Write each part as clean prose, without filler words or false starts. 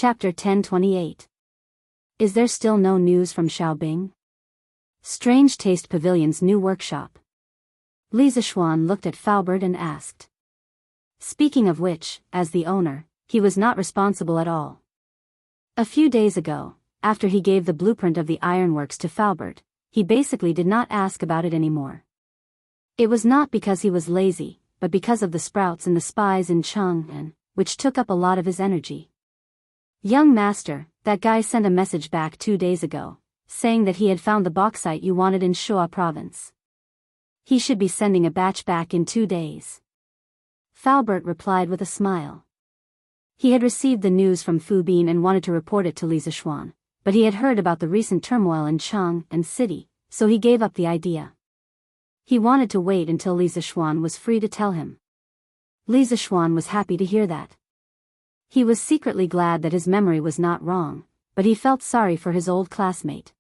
Chapter 1028. Is there still no news from Xiaobing? Strange Taste Pavilion's new workshop. Li Zishuan looked at Faubert and asked. Speaking of which, as the owner, he was not responsible at all. A few days ago, after he gave the blueprint of the ironworks to Faubert, he basically did not ask about it anymore. It was not because he was lazy, but because of the sprouts and the spies in Jianghu, which took up a lot of his energy. Young master, that guy sent a message back 2 days ago, saying that he had found the bauxite you wanted in Shuo province. He should be sending a batch back in 2 days. Faubert replied with a smile. He had received the news from Fu Bin and wanted to report it to Li Zishuan, but he had heard about the recent turmoil in Jianghu city, so he gave up the idea. He wanted to wait until Li Zishuan was free to tell him. Li Zishuan was happy to hear that. He was secretly glad that his memory was not wrong, but he felt sorry for his old classmate.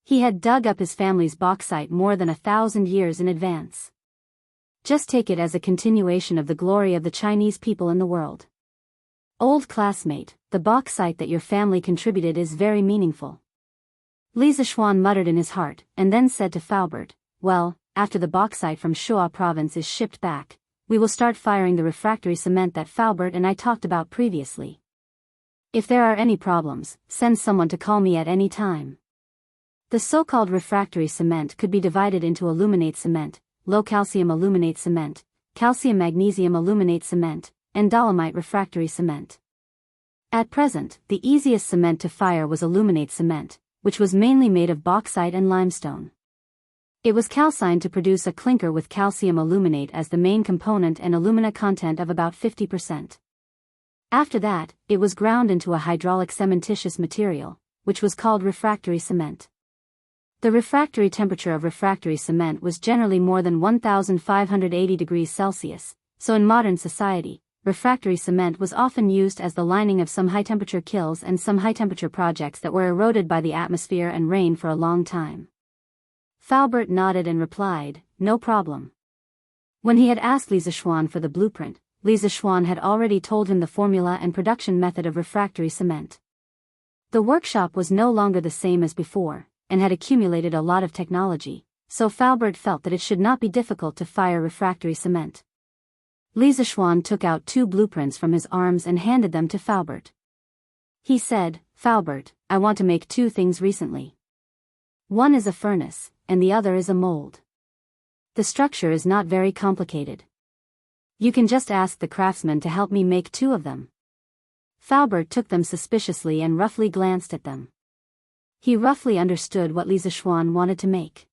He had dug up his family's bauxite more than 1,000 years in advance. Just take it as a continuation of the glory of the Chinese people in the world. Old classmate, the bauxite that your family contributed is very meaningful. Li Zishuan muttered in his heart, and then said to Faubert, well, after the bauxite from Shuo province is shipped back, we will start firing the refractory cement that Faubert and I talked about previously. If there are any problems, send someone to call me at any time. The so-called refractory cement could be divided into aluminate cement, low-calcium aluminate cement, calcium-magnesium aluminate cement, and dolomite refractory cement. At present, the easiest cement to fire was aluminate cement, which was mainly made of bauxite and limestone. It was calcined to produce a clinker with calcium aluminate as the main component and alumina content of about 50%. After that, it was ground into a hydraulic cementitious material, which was called refractory cement. The refractory temperature of refractory cement was generally more than 1,580 degrees Celsius, so in modern society, refractory cement was often used as the lining of some high-temperature kilns and some high-temperature projects that were eroded by the atmosphere and rain for a long time. Faubert nodded and replied, no problem. When he had asked Li Zishuan for the blueprint, Li Zishuan had already told him the formula and production method of refractory cement. The workshop was no longer the same as before, and had accumulated a lot of technology, so Faubert felt that it should not be difficult to fire refractory cement. Li Zishuan took out 2 blueprints from his arms and handed them to Faubert. He said, Faubert, I want to make 2 things recently. One is a furnace, and the other is a mold. The structure is not very complicated. You can just ask the craftsman to help me make 2 of them. Faubert took them suspiciously and roughly glanced at them. He roughly understood what Li Zishuan wanted to make.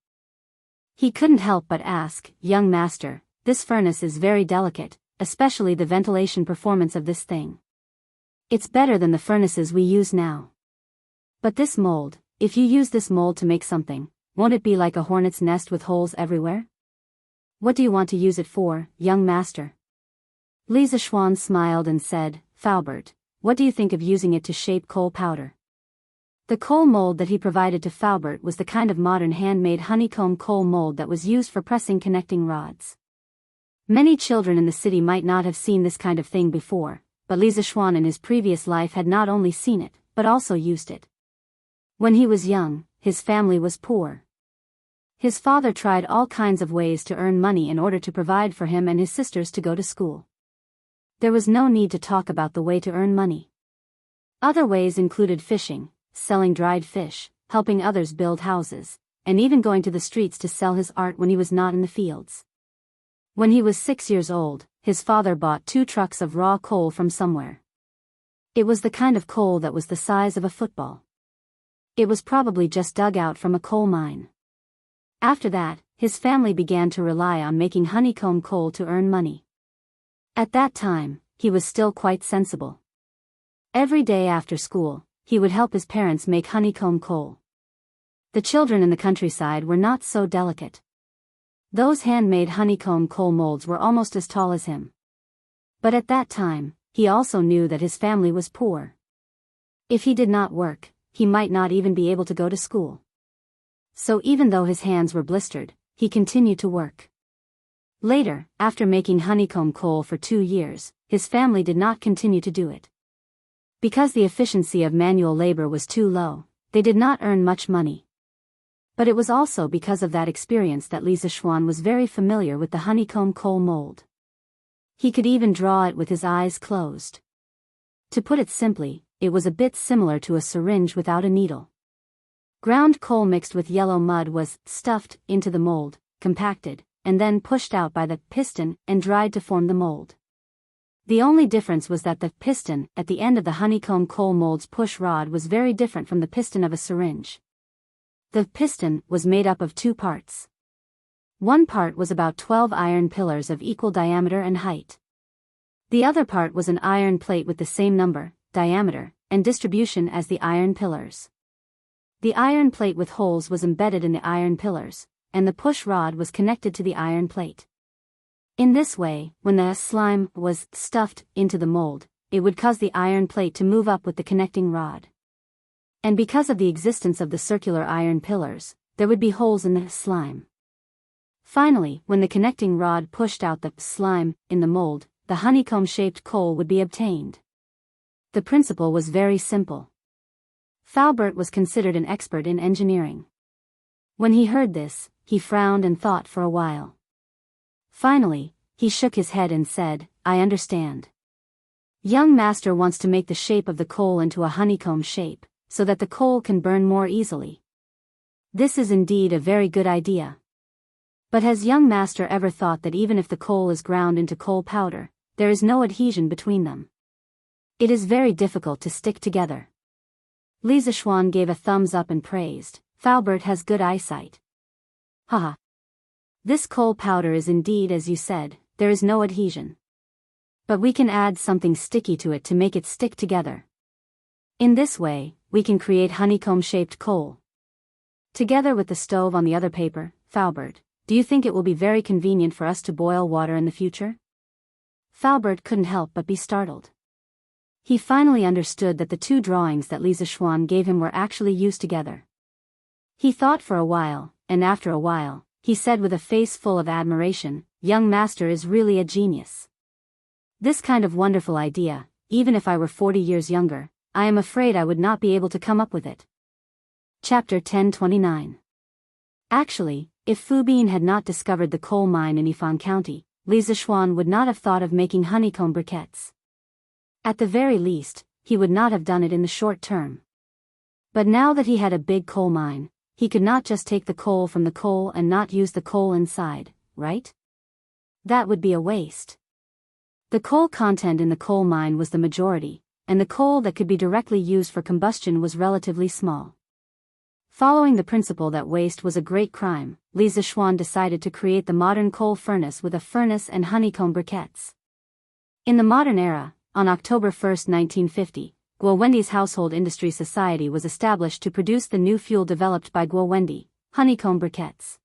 He couldn't help but ask, young master, this furnace is very delicate, especially the ventilation performance of this thing. It's better than the furnaces we use now. But this mold, if you use this mold to make something, won't it be like a hornet's nest with holes everywhere? What do you want to use it for, young master? Li Zishuan smiled and said, Faubert, what do you think of using it to shape coal powder? The coal mold that he provided to Faubert was the kind of modern handmade honeycomb coal mold that was used for pressing connecting rods. Many children in the city might not have seen this kind of thing before, but Li Zishuan in his previous life had not only seen it, but also used it. When he was young, his family was poor. His father tried all kinds of ways to earn money in order to provide for him and his sisters to go to school. There was no need to talk about the way to earn money. Other ways included fishing, selling dried fish, helping others build houses, and even going to the streets to sell his art when he was not in the fields. When he was 6 years old, his father bought 2 trucks of raw coal from somewhere. It was the kind of coal that was the size of a football. It was probably just dug out from a coal mine. After that, his family began to rely on making honeycomb coal to earn money. At that time, he was still quite sensible. Every day after school, he would help his parents make honeycomb coal. The children in the countryside were not so delicate. Those handmade honeycomb coal molds were almost as tall as him. But at that time, he also knew that his family was poor. If he did not work, he might not even be able to go to school. So even though his hands were blistered, he continued to work. Later, after making honeycomb coal for 2 years, his family did not continue to do it. Because the efficiency of manual labor was too low, they did not earn much money. But it was also because of that experience that Li Zixuan was very familiar with the honeycomb coal mold. He could even draw it with his eyes closed. To put it simply, it was a bit similar to a syringe without a needle. Ground coal mixed with yellow mud was stuffed into the mold, compacted, and then pushed out by the piston and dried to form the mold. The only difference was that the piston at the end of the honeycomb coal mold's push rod was very different from the piston of a syringe. The piston was made up of two parts. One part was about 12 iron pillars of equal diameter and height. The other part was an iron plate with the same number, diameter, and distribution as the iron pillars. The iron plate with holes was embedded in the iron pillars, and the push rod was connected to the iron plate. In this way, when the slime was stuffed into the mold, it would cause the iron plate to move up with the connecting rod. And because of the existence of the circular iron pillars, there would be holes in the slime. Finally, when the connecting rod pushed out the slime in the mold, the honeycomb-shaped coal would be obtained. The principle was very simple. Faubert was considered an expert in engineering. When he heard this, he frowned and thought for a while. Finally, he shook his head and said, "I understand. Young master wants to make the shape of the coal into a honeycomb shape, so that the coal can burn more easily. This is indeed a very good idea. But has young master ever thought that even if the coal is ground into coal powder, there is no adhesion between them? It is very difficult to stick together." Li Zixuan gave a thumbs up and praised, "Faubert has good eyesight. Haha. This coal powder is indeed as you said, there is no adhesion. But we can add something sticky to it to make it stick together. In this way, we can create honeycomb-shaped coal. Together with the stove on the other paper, Faubert, do you think it will be very convenient for us to boil water in the future?" Faubert couldn't help but be startled. He finally understood that the two drawings that Li Zixuan gave him were actually used together. He thought for a while, and after a while, he said with a face full of admiration, "Young master is really a genius. This kind of wonderful idea, even if I were 40 years younger, I am afraid I would not be able to come up with it." Chapter 1029. Actually, if Fu Bin had not discovered the coal mine in Yifan County, Li Zixuan would not have thought of making honeycomb briquettes. At the very least, he would not have done it in the short term. But now that he had a big coal mine, he could not just take the coal from the coal and not use the coal inside, right? That would be a waste. The coal content in the coal mine was the majority, and the coal that could be directly used for combustion was relatively small. Following the principle that waste was a great crime, Li Zixuan decided to create the modern coal furnace with a furnace and honeycomb briquettes. In the modern era, on October 1, 1950, Guowendi's Household Industry Society was established to produce the new fuel developed by Guowendi, honeycomb briquettes.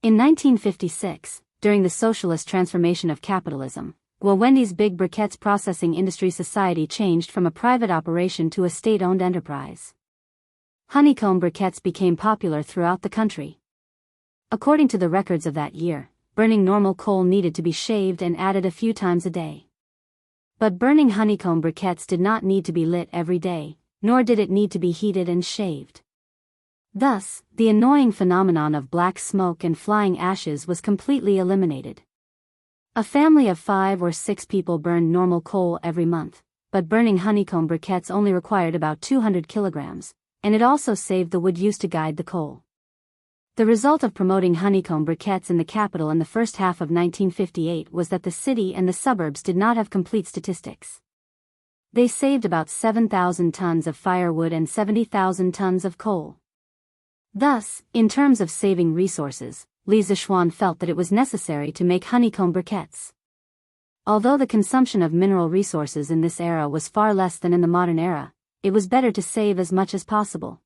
In 1956, during the socialist transformation of capitalism, Guowendi's Big Briquettes Processing Industry Society changed from a private operation to a state-owned enterprise. Honeycomb briquettes became popular throughout the country. According to the records of that year, burning normal coal needed to be shaved and added a few times a day. But burning honeycomb briquettes did not need to be lit every day, nor did it need to be heated and shaved. Thus, the annoying phenomenon of black smoke and flying ashes was completely eliminated. A family of 5 or 6 people burned normal coal every month, but burning honeycomb briquettes only required about 200 kilograms, and it also saved the wood used to guide the coal. The result of promoting honeycomb briquettes in the capital in the first half of 1958 was that the city and the suburbs did not have complete statistics. They saved about 7,000 tons of firewood and 70,000 tons of coal. Thus, in terms of saving resources, Li Zixuan felt that it was necessary to make honeycomb briquettes. Although the consumption of mineral resources in this era was far less than in the modern era, it was better to save as much as possible.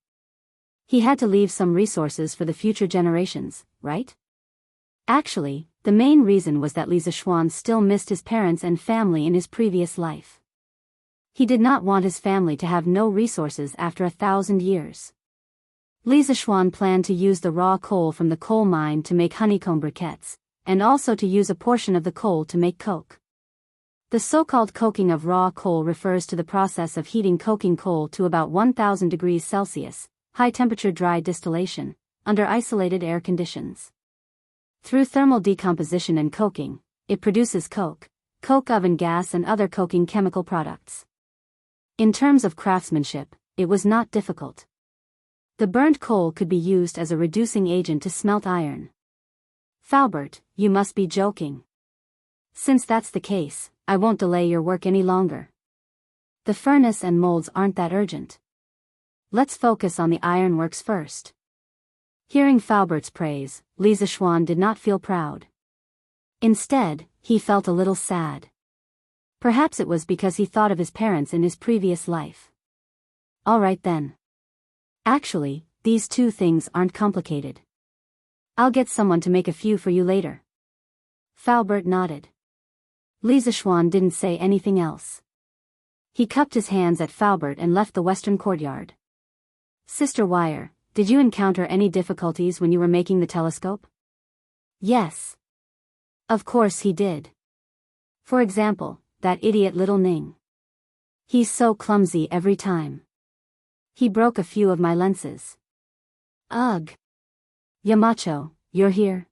He had to leave some resources for the future generations, right? Actually, the main reason was that Li Zixuan still missed his parents and family in his previous life. He did not want his family to have no resources after 1,000 years. Li Zixuan planned to use the raw coal from the coal mine to make honeycomb briquettes, and also to use a portion of the coal to make coke. The so-called coking of raw coal refers to the process of heating coking coal to about 1000 degrees Celsius, high-temperature dry distillation, under isolated air conditions. Through thermal decomposition and coking, it produces coke oven gas and other coking chemical products. In terms of craftsmanship, it was not difficult. The burnt coal could be used as a reducing agent to smelt iron. Faubert, you must be joking. Since that's the case, I won't delay your work any longer. The furnace and molds aren't that urgent. Let's focus on the ironworks first. Hearing Faubert's praise, Li Zishuan did not feel proud. Instead, he felt a little sad. Perhaps it was because he thought of his parents in his previous life. All right then. Actually, these two things aren't complicated. I'll get someone to make a few for you later. Faubert nodded. Li Zishuan didn't say anything else. He cupped his hands at Faubert and left the western courtyard. Sister Wire, did you encounter any difficulties when you were making the telescope? Yes. Of course he did. For example, that idiot little Ning. He's so clumsy every time. He broke a few of my lenses. Ugh. Yamacho, you're here?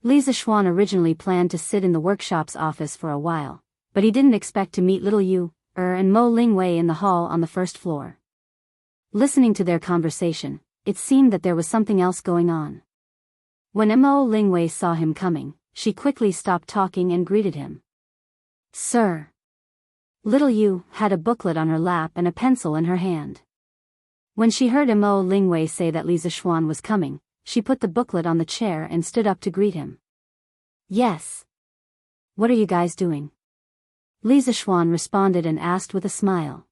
Li Zishuan originally planned to sit in the workshop's office for a while, but he didn't expect to meet little Yu, and Mo Lingwei in the hall on the first floor. Listening to their conversation, it seemed that there was something else going on. When Mo Lingwei saw him coming, she quickly stopped talking and greeted him. Sir. Little Yu had a booklet on her lap and a pencil in her hand. When she heard Mo Lingwei say that Li Zishuan was coming, she put the booklet on the chair and stood up to greet him. Yes. What are you guys doing? Li Zishuan responded and asked with a smile.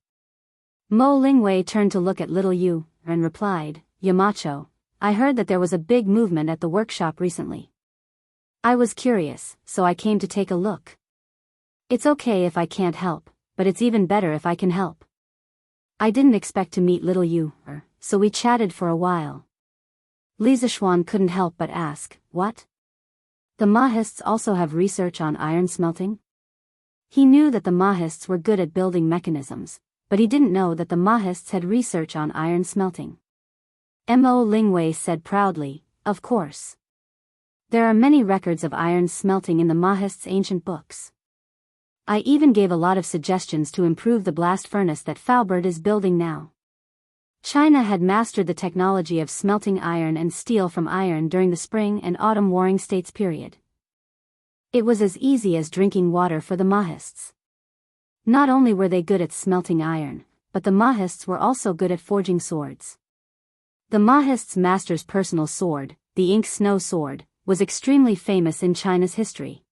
Mo Lingwei turned to look at little Yu, and replied, Yamacho, I heard that there was a big movement at the workshop recently. I was curious, so I came to take a look. It's okay if I can't help, but it's even better if I can help. I didn't expect to meet little Yu, so we chatted for a while. Li Zishuan couldn't help but ask, what? The Mahists also have research on iron smelting? He knew that the Mahists were good at building mechanisms, but he didn't know that the Mahists had research on iron smelting. Mo Lingwei said proudly, of course. There are many records of iron smelting in the Mahists' ancient books. I even gave a lot of suggestions to improve the blast furnace that Faubert is building now. China had mastered the technology of smelting iron and steel from iron during the Spring and Autumn Warring States period. It was as easy as drinking water for the Mahists. Not only were they good at smelting iron, but the Mahists were also good at forging swords. The Mahists' master's personal sword, the Ink Snow Sword, was extremely famous in China's history.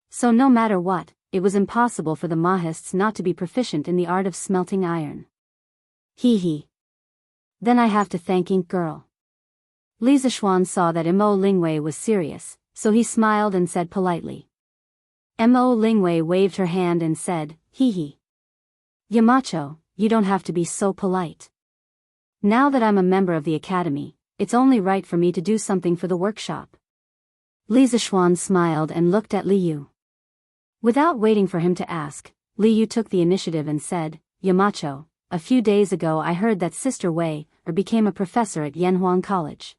So no matter what, it was impossible for the Mahists not to be proficient in the art of smelting iron. Hee hee. Then I have to thank Ink Girl. Li Zishuan saw that Mo Lingwei was serious, so he smiled and said politely. Mo Lingwei waved her hand and said, hee hee. Yamacho, you don't have to be so polite. Now that I'm a member of the academy, it's only right for me to do something for the workshop. Li Zishuan smiled and looked at Li Yu. Without waiting for him to ask, Li Yu took the initiative and said, Yamacho, a few days ago I heard that Sister Wei became a professor at Yanhuang College.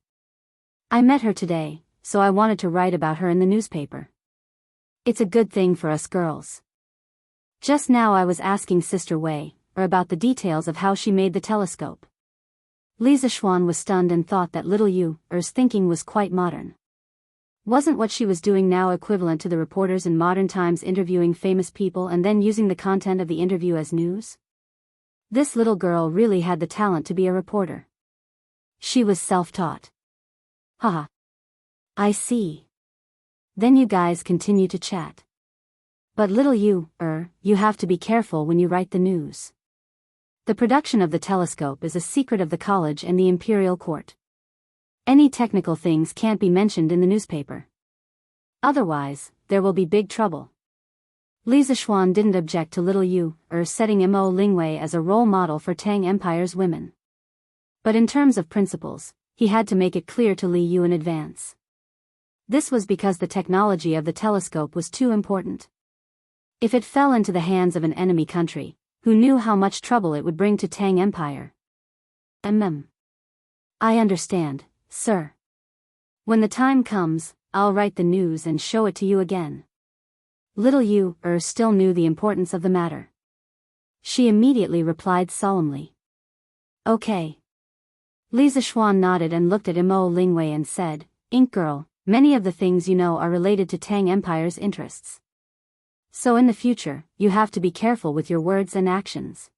I met her today, so I wanted to write about her in the newspaper. It's a good thing for us girls. Just now I was asking Sister Wei about the details of how she made the telescope. Li Zishuan was stunned and thought that little Yu's thinking was quite modern. Wasn't what she was doing now equivalent to the reporters in modern times interviewing famous people and then using the content of the interview as news? This little girl really had the talent to be a reporter. She was self-taught. Haha. I see. Then you guys continue to chat. But little you have to be careful when you write the news. The production of the telescope is a secret of the college and the imperial court. Any technical things can't be mentioned in the newspaper. Otherwise, there will be big trouble. Li Zishuan didn't object to little setting Mo Lingwei as a role model for Tang Empire's women. But in terms of principles, he had to make it clear to Li Yu in advance. This was because the technology of the telescope was too important. If it fell into the hands of an enemy country, who knew how much trouble it would bring to Tang Empire? I understand, sir. When the time comes, I'll write the news and show it to you again. Little Yu still knew the importance of the matter. She immediately replied solemnly. Okay. Li Zixuan nodded and looked at Mo Lingwei and said, Ink Girl, many of the things you know are related to Tang Empire's interests. So in the future, you have to be careful with your words and actions.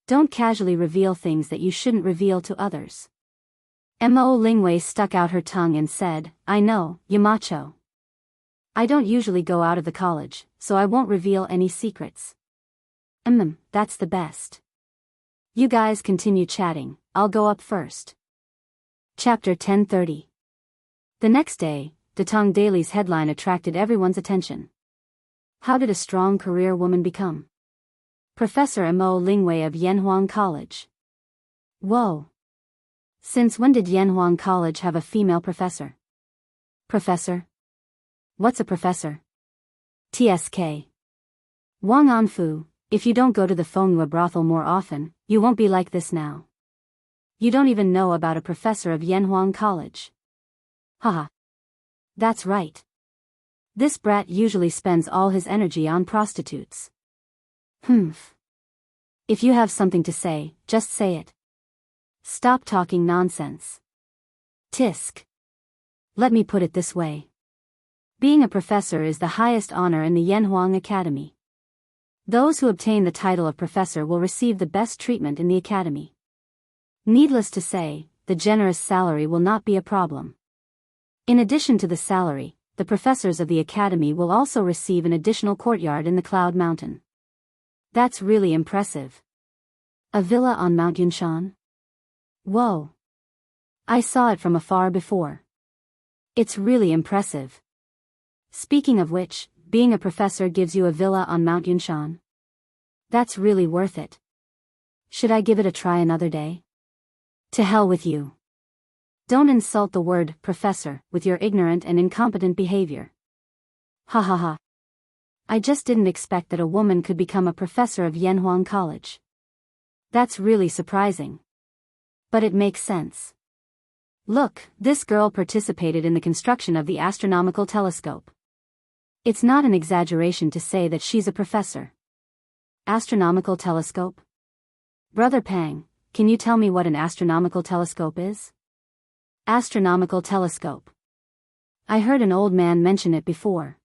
Don't casually reveal things that you shouldn't reveal to others. Mo Lingwei stuck out her tongue and said, I know, Yamacho. I don't usually go out of the college, so I won't reveal any secrets. That's the best. You guys continue chatting, I'll go up first. Chapter 1030. The next day, Datong Daily's headline attracted everyone's attention. How did a strong career woman become Professor Mo Lingwei of Yanhuang College? Whoa. Since when did Yanhuang College have a female professor? Professor? What's a professor? TSK. Wang Anfu, if you don't go to the Fenghua brothel more often, you won't be like this now. You don't even know about a professor of Yanhuang College. Haha. That's right. This brat usually spends all his energy on prostitutes. If you have something to say, just say it. Stop talking nonsense. Tisk. Let me put it this way. Being a professor is the highest honor in the Yanhuang Academy. Those who obtain the title of professor will receive the best treatment in the academy. Needless to say, the generous salary will not be a problem. In addition to the salary, the professors of the academy will also receive an additional courtyard in the Cloud Mountain. That's really impressive. A villa on Mount Yunshan? Whoa. I saw it from afar before. It's really impressive. Speaking of which, being a professor gives you a villa on Mount Yunshan? That's really worth it. Should I give it a try another day? To hell with you. Don't insult the word professor with your ignorant and incompetent behavior. Ha ha ha. I just didn't expect that a woman could become a professor of Yanhuang College. That's really surprising. But it makes sense. Look, this girl participated in the construction of the astronomical telescope. It's not an exaggeration to say that she's a professor. Astronomical telescope? Brother Pang, can you tell me what an astronomical telescope is? Astronomical telescope. I heard an old man mention it before.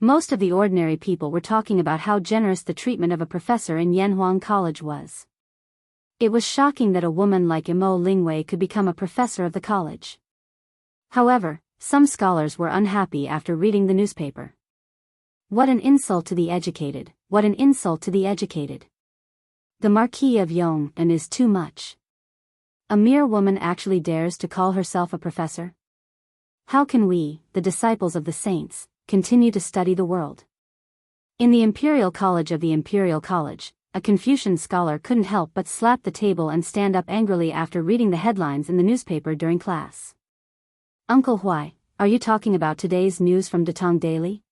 Most of the ordinary people were talking about how generous the treatment of a professor in Yanhuang College was. It was shocking that a woman like Mo Lingwei could become a professor of the college. However, some scholars were unhappy after reading the newspaper. What an insult to the educated, what an insult to the educated. The Marquis of Yong'an is too much. A mere woman actually dares to call herself a professor? How can we, the disciples of the saints, continue to study the world? In the Imperial College of the Imperial College, a Confucian scholar couldn't help but slap the table and stand up angrily after reading the headlines in the newspaper during class. Uncle Huai, are you talking about today's news from Datong Daily?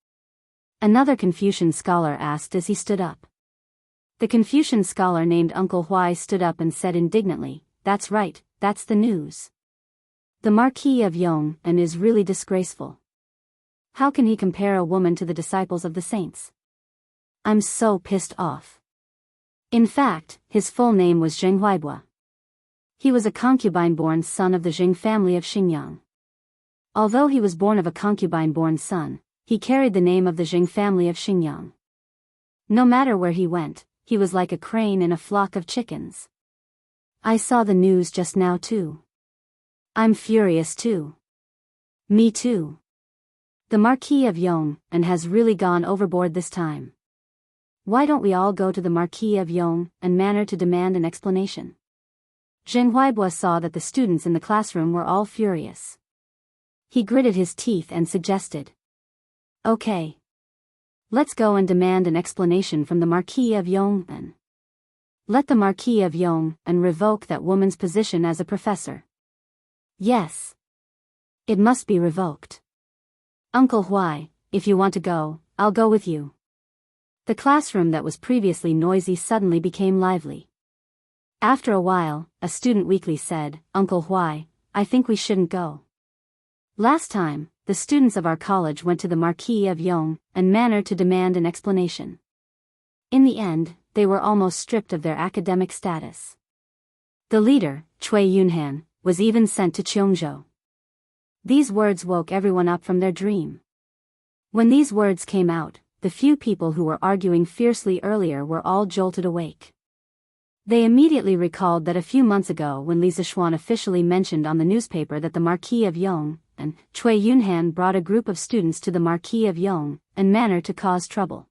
Another Confucian scholar asked as he stood up. The Confucian scholar named Uncle Huai stood up and said indignantly, That's right, that's the news. The Marquis of Yong'an is really disgraceful. How can he compare a woman to the disciples of the saints? I'm so pissed off. In fact, his full name was Zheng Huaibua. He was a concubine-born son of the Jing family of Xinjiang. Although he was born of a concubine-born son, he carried the name of the Jing family of Xinjiang. No matter where he went, he was like a crane in a flock of chickens. I saw the news just now too. I'm furious too. Me too. The Marquis of Yong'an has really gone overboard this time. Why don't we all go to the Marquis of Yong'an manor to demand an explanation? Zheng Huaibua saw that the students in the classroom were all furious. He gritted his teeth and suggested. Okay. Let's go and demand an explanation from the Marquis of Yong'an. Let the Marquis of Yong'an revoke that woman's position as a professor. Yes. It must be revoked. Uncle Huai, if you want to go, I'll go with you. The classroom that was previously noisy suddenly became lively. After a while, a student weakly said, "Uncle Huai, I think we shouldn't go. Last time, the students of our college went to the Marquis of Yong and Manor to demand an explanation. In the end, they were almost stripped of their academic status. The leader, Cui Yunhan, was even sent to Jianghu." These words woke everyone up from their dream. When these words came out, the few people who were arguing fiercely earlier were all jolted awake. They immediately recalled that a few months ago when Li Zixuan officially mentioned on the newspaper that the Marquis of Yong and Cui Yunhan brought a group of students to the Marquis of Yong and Manor to cause trouble.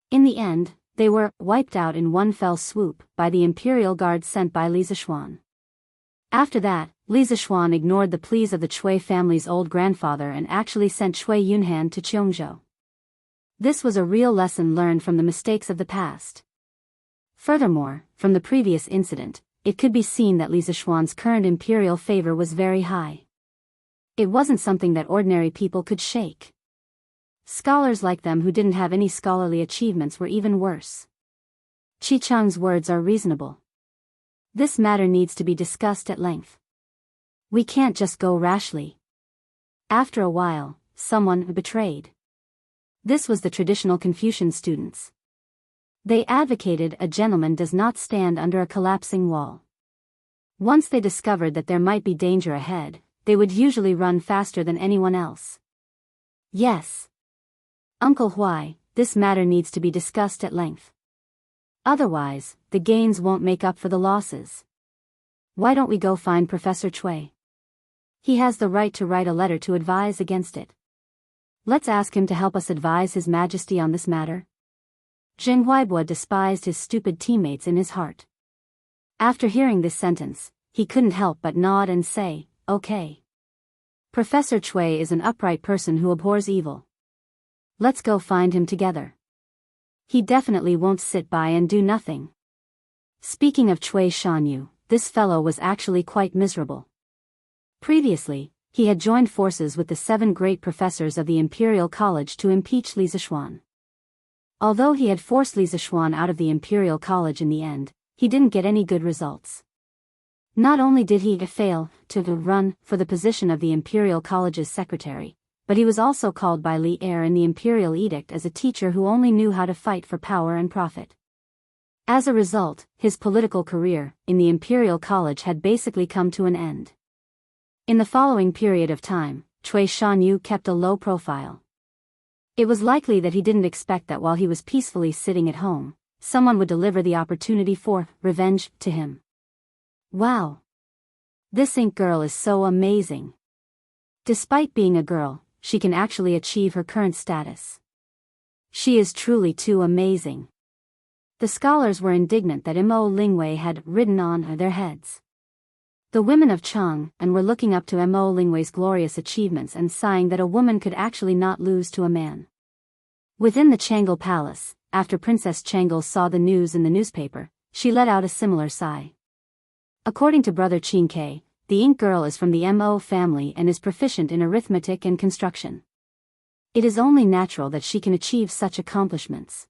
In the end, they were wiped out in one fell swoop by the imperial guard sent by Li Zixuan. After that, Li Zixuan ignored the pleas of the Cui family's old grandfather and actually sent Cui Yunhan to Jianghu. This was a real lesson learned from the mistakes of the past. Furthermore, from the previous incident, it could be seen that Li Zixuan's current imperial favor was very high. It wasn't something that ordinary people could shake. Scholars like them who didn't have any scholarly achievements were even worse. Qi Cheng's words are reasonable. This matter needs to be discussed at length. We can't just go rashly. After a while, someone betrayed. This was the traditional Confucian students. They advocated a gentleman does not stand under a collapsing wall. Once they discovered that there might be danger ahead, they would usually run faster than anyone else. Yes. Uncle Huai, this matter needs to be discussed at length. Otherwise, the gains won't make up for the losses. Why don't we go find Professor Cui? He has the right to write a letter to advise against it. Let's ask him to help us advise His Majesty on this matter. Zheng Huaibua despised his stupid teammates in his heart. After hearing this sentence, he couldn't help but nod and say, "Okay. Professor Cui is an upright person who abhors evil. Let's go find him together. He definitely won't sit by and do nothing." Speaking of Cui Shanyu, this fellow was actually quite miserable. Previously, he had joined forces with the 7 great professors of the Imperial College to impeach Li Zixuan. Although he had forced Li Zixuan out of the Imperial College in the end, he didn't get any good results. Not only did he fail to run for the position of the Imperial College's secretary, but he was also called by Li Er in the Imperial Edict as a teacher who only knew how to fight for power and profit. As a result, his political career in the Imperial College had basically come to an end. In the following period of time, Cui Shanyu kept a low profile. It was likely that he didn't expect that while he was peacefully sitting at home, someone would deliver the opportunity for revenge to him. Wow! This ink girl is so amazing. Despite being a girl, she can actually achieve her current status. She is truly too amazing. The scholars were indignant that Mo Lingwei had ridden on their heads. The women of Chang and were looking up to Mo Lingwei's glorious achievements and sighing that a woman could actually not lose to a man. Within the Changle Palace, after Princess Changle saw the news in the newspaper, she let out a similar sigh. According to Brother Qin Ke, the ink girl is from the Mo family and is proficient in arithmetic and construction. It is only natural that she can achieve such accomplishments.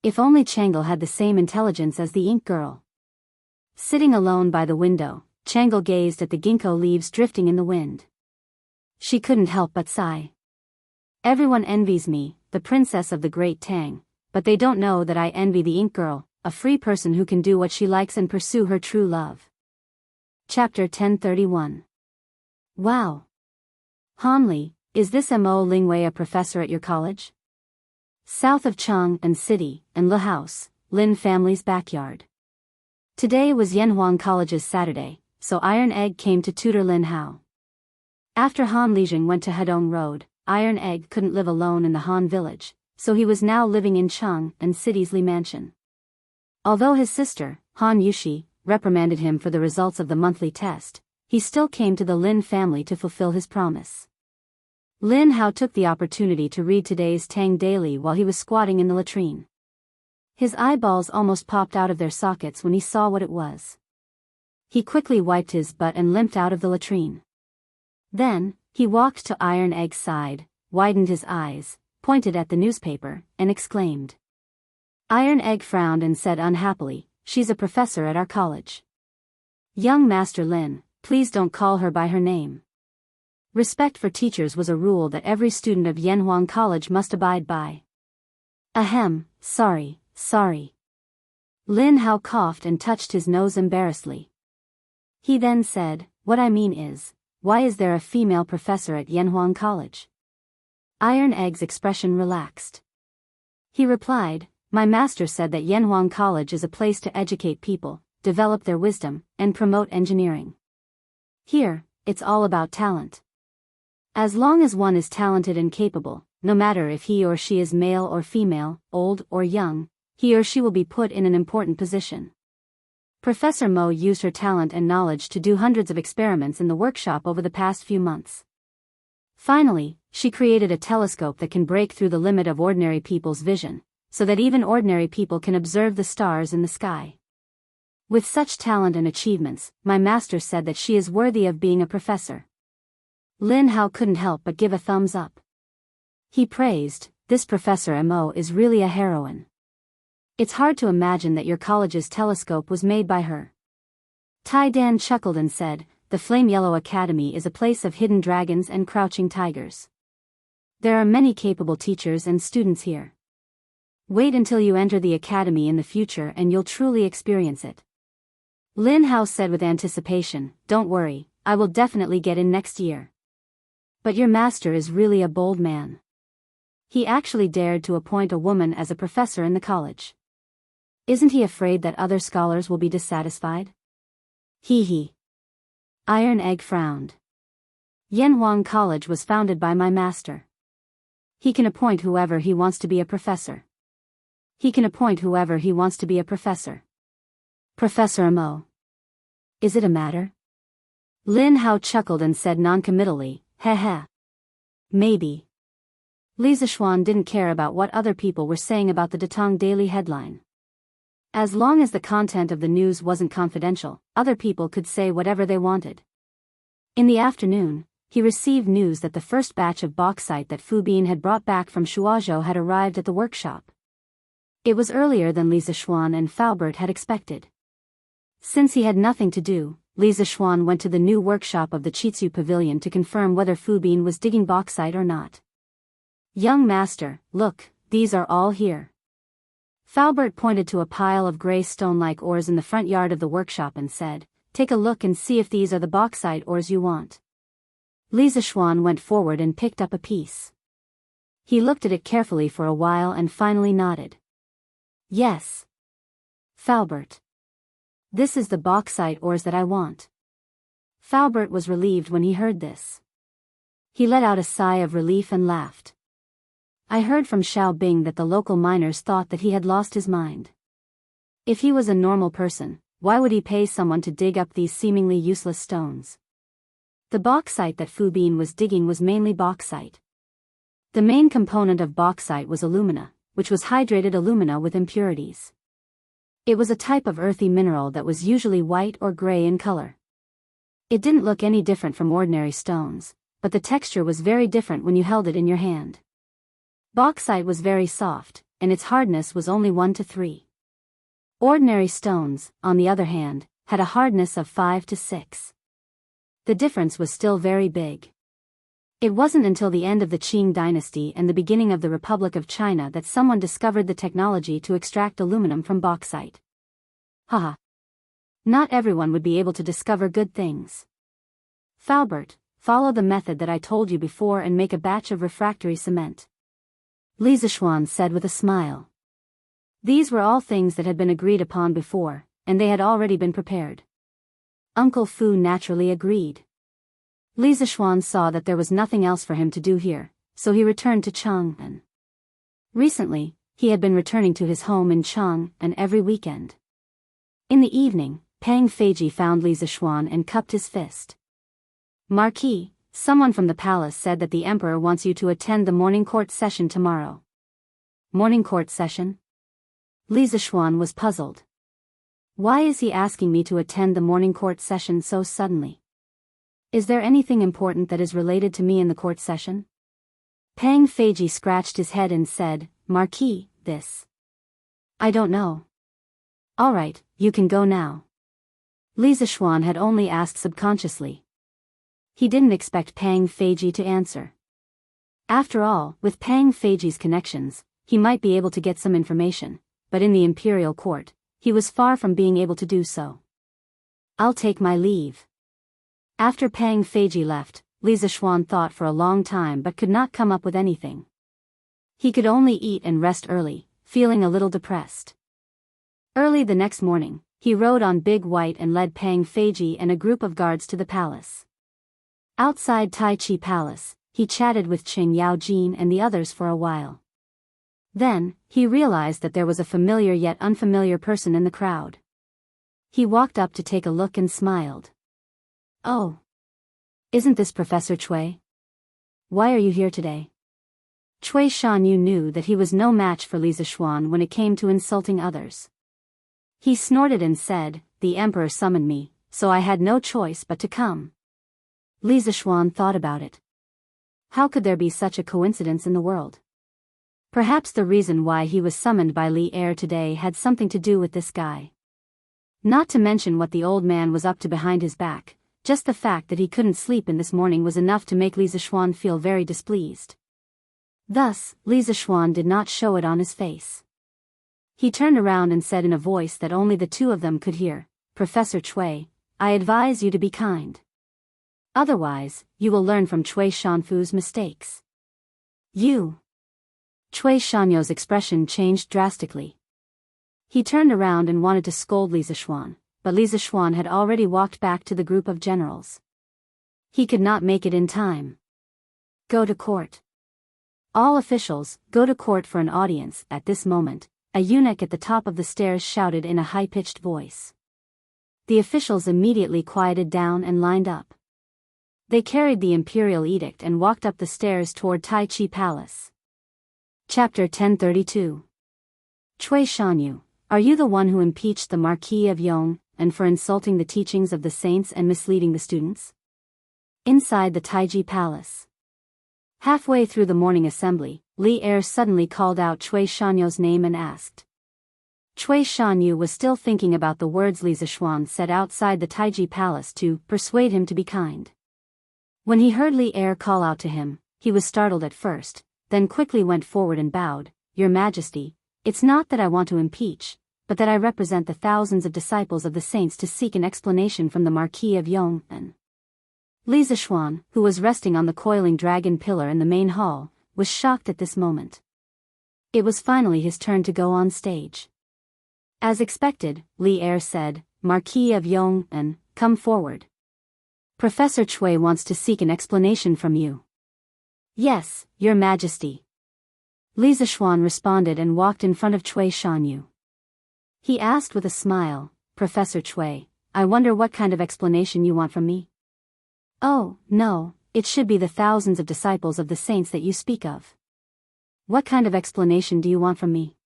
If only Changle had the same intelligence as the ink girl. Sitting alone by the window, Changle gazed at the ginkgo leaves drifting in the wind. She couldn't help but sigh. Everyone envies me, the princess of the Great Tang, but they don't know that I envy the ink girl, a free person who can do what she likes and pursue her true love. Chapter 1031. Wow! Hanli, is this Mo Lingwei a professor at your college? South of Chang and City, and Le House, Lin family's backyard. Today was Yanhuang College's Saturday, so Iron Egg came to tutor Lin Hao. After Han Lijing went to Hedong Road, Iron Egg couldn't live alone in the Han village, so he was now living in Chang and City's Li Mansion. Although his sister, Han Yushi, reprimanded him for the results of the monthly test, he still came to the Lin family to fulfill his promise. Lin Hao took the opportunity to read today's Tang Daily while he was squatting in the latrine. His eyeballs almost popped out of their sockets when he saw what it was. He quickly wiped his butt and limped out of the latrine. Then, he walked to Iron Egg's side, widened his eyes, pointed at the newspaper, and exclaimed, Iron Egg frowned and said unhappily, "She's a professor at our college." "Young Master Lin, please don't call her by her name." Respect for teachers was a rule that every student of Yanhuang College must abide by. "Ahem, sorry. Lin Hao coughed and touched his nose embarrassedly. He then said, "What I mean is, why is there a female professor at Yanhuang College?" Iron Egg's expression relaxed. He replied, "My master said that Yanhuang College is a place to educate people, develop their wisdom, and promote engineering. Here, it's all about talent. As long as one is talented and capable, no matter if he or she is male or female, old or young, he or she will be put in an important position." Professor Mo used her talent and knowledge to do hundreds of experiments in the workshop over the past few months. Finally, she created a telescope that can break through the limit of ordinary people's vision, so that even ordinary people can observe the stars in the sky. With such talent and achievements, my master said that she is worthy of being a professor. Lin Hao couldn't help but give a thumbs up. He praised, "This Professor Mo is really a heroine. It's hard to imagine that your college's telescope was made by her." Tai Dan chuckled and said, "The Flame Yellow Academy is a place of hidden dragons and crouching tigers. There are many capable teachers and students here. Wait until you enter the academy in the future and you'll truly experience it." Lin Hao said with anticipation, "Don't worry, I will definitely get in next year." "But your master is really a bold man. He actually dared to appoint a woman as a professor in the college. Isn't he afraid that other scholars will be dissatisfied?" He. Iron Egg frowned. "Yanhuang College was founded by my master. He can appoint whoever he wants to be a professor. Professor Mo. Is it a matter?" Lin Hao chuckled and said noncommittally, "Heh. Maybe." Li Zishuan didn't care about what other people were saying about the Datong Daily headline. As long as the content of the news wasn't confidential, other people could say whatever they wanted. In the afternoon, he received news that the first batch of bauxite that Fu Bin had brought back from Shuozhou had arrived at the workshop. It was earlier than Li Zishuan and Faubert had expected. Since he had nothing to do, Li Zishuan went to the new workshop of the Chitsu Pavilion to confirm whether Fu Bin was digging bauxite or not. "Young master, look, these are all here." Faubert pointed to a pile of gray stone-like ores in the front yard of the workshop and said, "Take a look and see if these are the bauxite ores you want." Li Zishuan went forward and picked up a piece. He looked at it carefully for a while and finally nodded. "Yes. Faubert. This is the bauxite ores that I want." Faubert was relieved when he heard this. He let out a sigh of relief and laughed. "I heard from Xiao Bing that the local miners thought that he had lost his mind. If he was a normal person, why would he pay someone to dig up these seemingly useless stones?" The bauxite that Fu Bin was digging was mainly bauxite. The main component of bauxite was alumina, which was hydrated alumina with impurities. It was a type of earthy mineral that was usually white or gray in color. It didn't look any different from ordinary stones, but the texture was very different when you held it in your hand. Bauxite was very soft, and its hardness was only 1 to 3. Ordinary stones, on the other hand, had a hardness of 5 to 6. The difference was still very big. It wasn't until the end of the Qing dynasty and the beginning of the Republic of China that someone discovered the technology to extract aluminum from bauxite. Haha. Not everyone would be able to discover good things. Faubert, follow the method that I told you before and make a batch of refractory cement. Li Zishuan said with a smile. These were all things that had been agreed upon before, and they had already been prepared. Uncle Fu naturally agreed. Li Zishuan saw that there was nothing else for him to do here, so he returned to Chang'an. Recently, he had been returning to his home in Chang'an every weekend. In the evening, Pang Feiji found Li Zishuan and cupped his fist. "Marquis, someone from the palace said that the emperor wants you to attend the morning court session tomorrow." "Morning court session?" Li Zishuan was puzzled. Why is he asking me to attend the morning court session so suddenly? Is there anything important that is related to me in the court session? Pang Feiji scratched his head and said, "Marquis, this. I don't know. All right, you can go now. Li Zishuan had only asked subconsciously. He didn't expect Pang Feiji to answer. After all, with Pang Feiji's connections, he might be able to get some information, but in the imperial court, he was far from being able to do so. I'll take my leave. After Pang Feiji left, Li Zishuan thought for a long time but could not come up with anything. He could only eat and rest early, feeling a little depressed. Early the next morning, he rode on Big White and led Pang Feiji and a group of guards to the palace. Outside Tai Chi Palace, he chatted with Qing Yaojin and the others for a while. Then, he realized that there was a familiar yet unfamiliar person in the crowd. He walked up to take a look and smiled. Oh! Isn't this Professor Cui? Why are you here today? Cui Shanyu knew that he was no match for Li Zishuan when it came to insulting others. He snorted and said, "The emperor summoned me, so I had no choice but to come." Li Zishuan thought about it. How could there be such a coincidence in the world? Perhaps the reason why he was summoned by Li Er today had something to do with this guy. Not to mention what the old man was up to behind his back, just the fact that he couldn't sleep in this morning was enough to make Li Zishuan feel very displeased. Thus, Li Zishuan did not show it on his face. He turned around and said in a voice that only the two of them could hear, "Professor Cui, I advise you to be kind. Otherwise, you will learn from Cui Shanfu's mistakes." You. Cui Shanyo's expression changed drastically. He turned around and wanted to scold Li Zishuan, but Li Zishuan had already walked back to the group of generals. He could not make it in time. Go to court. All officials, go to court for an audience. At this moment, a eunuch at the top of the stairs shouted in a high-pitched voice. The officials immediately quieted down and lined up. They carried the imperial edict and walked up the stairs toward Tai Chi Palace. Chapter 1032. Cui Shanyu, are you the one who impeached the Marquis of Yong, and for insulting the teachings of the saints and misleading the students? Inside the Taiji Palace. Halfway through the morning assembly, Li Er suddenly called out Cui Shanyu's name and asked. Cui Shanyu was still thinking about the words Li Zishuan said outside the Taiji Palace to persuade him to be kind. When he heard Li Er call out to him, he was startled at first, then quickly went forward and bowed. "Your Majesty, it's not that I want to impeach, but that I represent the thousands of disciples of the saints to seek an explanation from the Marquis of Yong." And Li Zishuan, who was resting on the coiling dragon pillar in the main hall, was shocked at this moment. It was finally his turn to go on stage. As expected, Li Er said, "Marquis of Yong, and come forward. Professor Cui wants to seek an explanation from you." "Yes, Your Majesty." Li Zishuan responded and walked in front of Cui Shanyu. He asked with a smile, "Professor Cui, I wonder what kind of explanation you want from me?" "Oh, no, it should be the thousands of disciples of the saints that you speak of. What kind of explanation do you want from me?"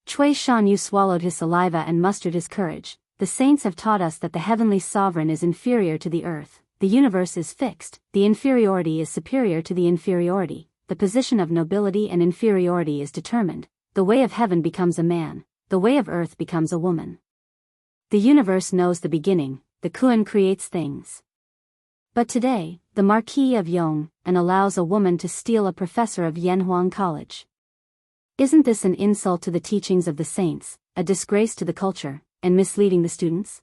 Cui Shanyu swallowed his saliva and mustered his courage. "The saints have taught us that the heavenly sovereign is inferior to the earth, the universe is fixed, the inferiority is superior to the inferiority, the position of nobility and inferiority is determined, the way of heaven becomes a man, the way of earth becomes a woman. The universe knows the beginning, the Kuan creates things. But today, the Marquis of Yong, and allows a woman to steal a professor of Yanhuang College. Isn't this an insult to the teachings of the saints, a disgrace to the culture, and misleading the students?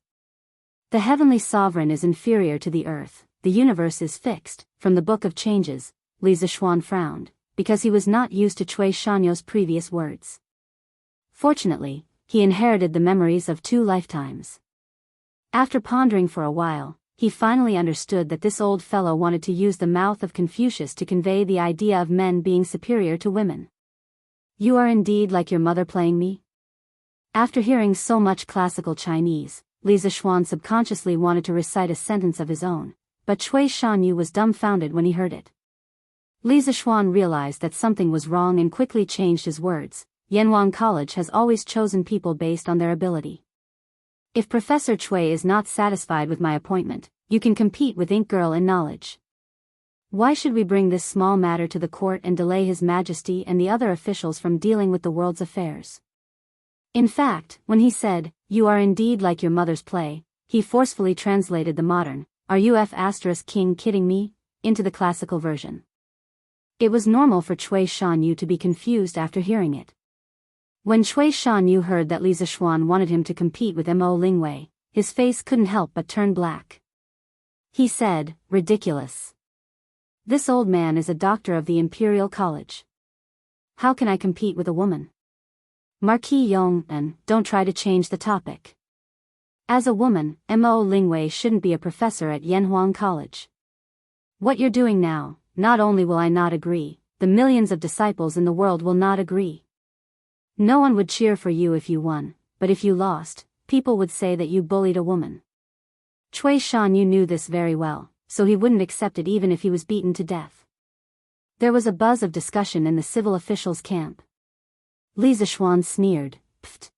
The heavenly sovereign is inferior to the earth, the universe is fixed." From the Book of Changes, Li Zishuan frowned, because he was not used to Cui Shanyo's previous words. Fortunately, he inherited the memories of 2 lifetimes. After pondering for a while, he finally understood that this old fellow wanted to use the mouth of Confucius to convey the idea of men being superior to women. "You are indeed like your mother playing me?" After hearing so much classical Chinese, Li Zishuan subconsciously wanted to recite a sentence of his own, but Cui Shanyu was dumbfounded when he heard it. Li Zishuan realized that something was wrong and quickly changed his words. "Yanhuang College has always chosen people based on their ability. If Professor Cui is not satisfied with my appointment, you can compete with Ink Girl in knowledge. Why should we bring this small matter to the court and delay His Majesty and the other officials from dealing with the world's affairs?" In fact, when he said, "You are indeed like your mother's play," he forcefully translated the modern, "Are you *king kidding me?" into the classical version. It was normal for Cui Shanyu to be confused after hearing it. When Cui Shanyu heard that Li Zixuan wanted him to compete with Mo Lingwei, his face couldn't help but turn black. He said, "Ridiculous. This old man is a doctor of the Imperial College. How can I compete with a woman?" Marquis Yong, and don't try to change the topic. As a woman, Mo Lingwei shouldn't be a professor at Yanhuang College. What you're doing now, not only will I not agree, the millions of disciples in the world will not agree. No one would cheer for you if you won, but if you lost, people would say that you bullied a woman. Cui Shanyu knew this very well, so he wouldn't accept it even if he was beaten to death. There was a buzz of discussion in the civil officials' camp. Li Zixuan sneered, "Pfft.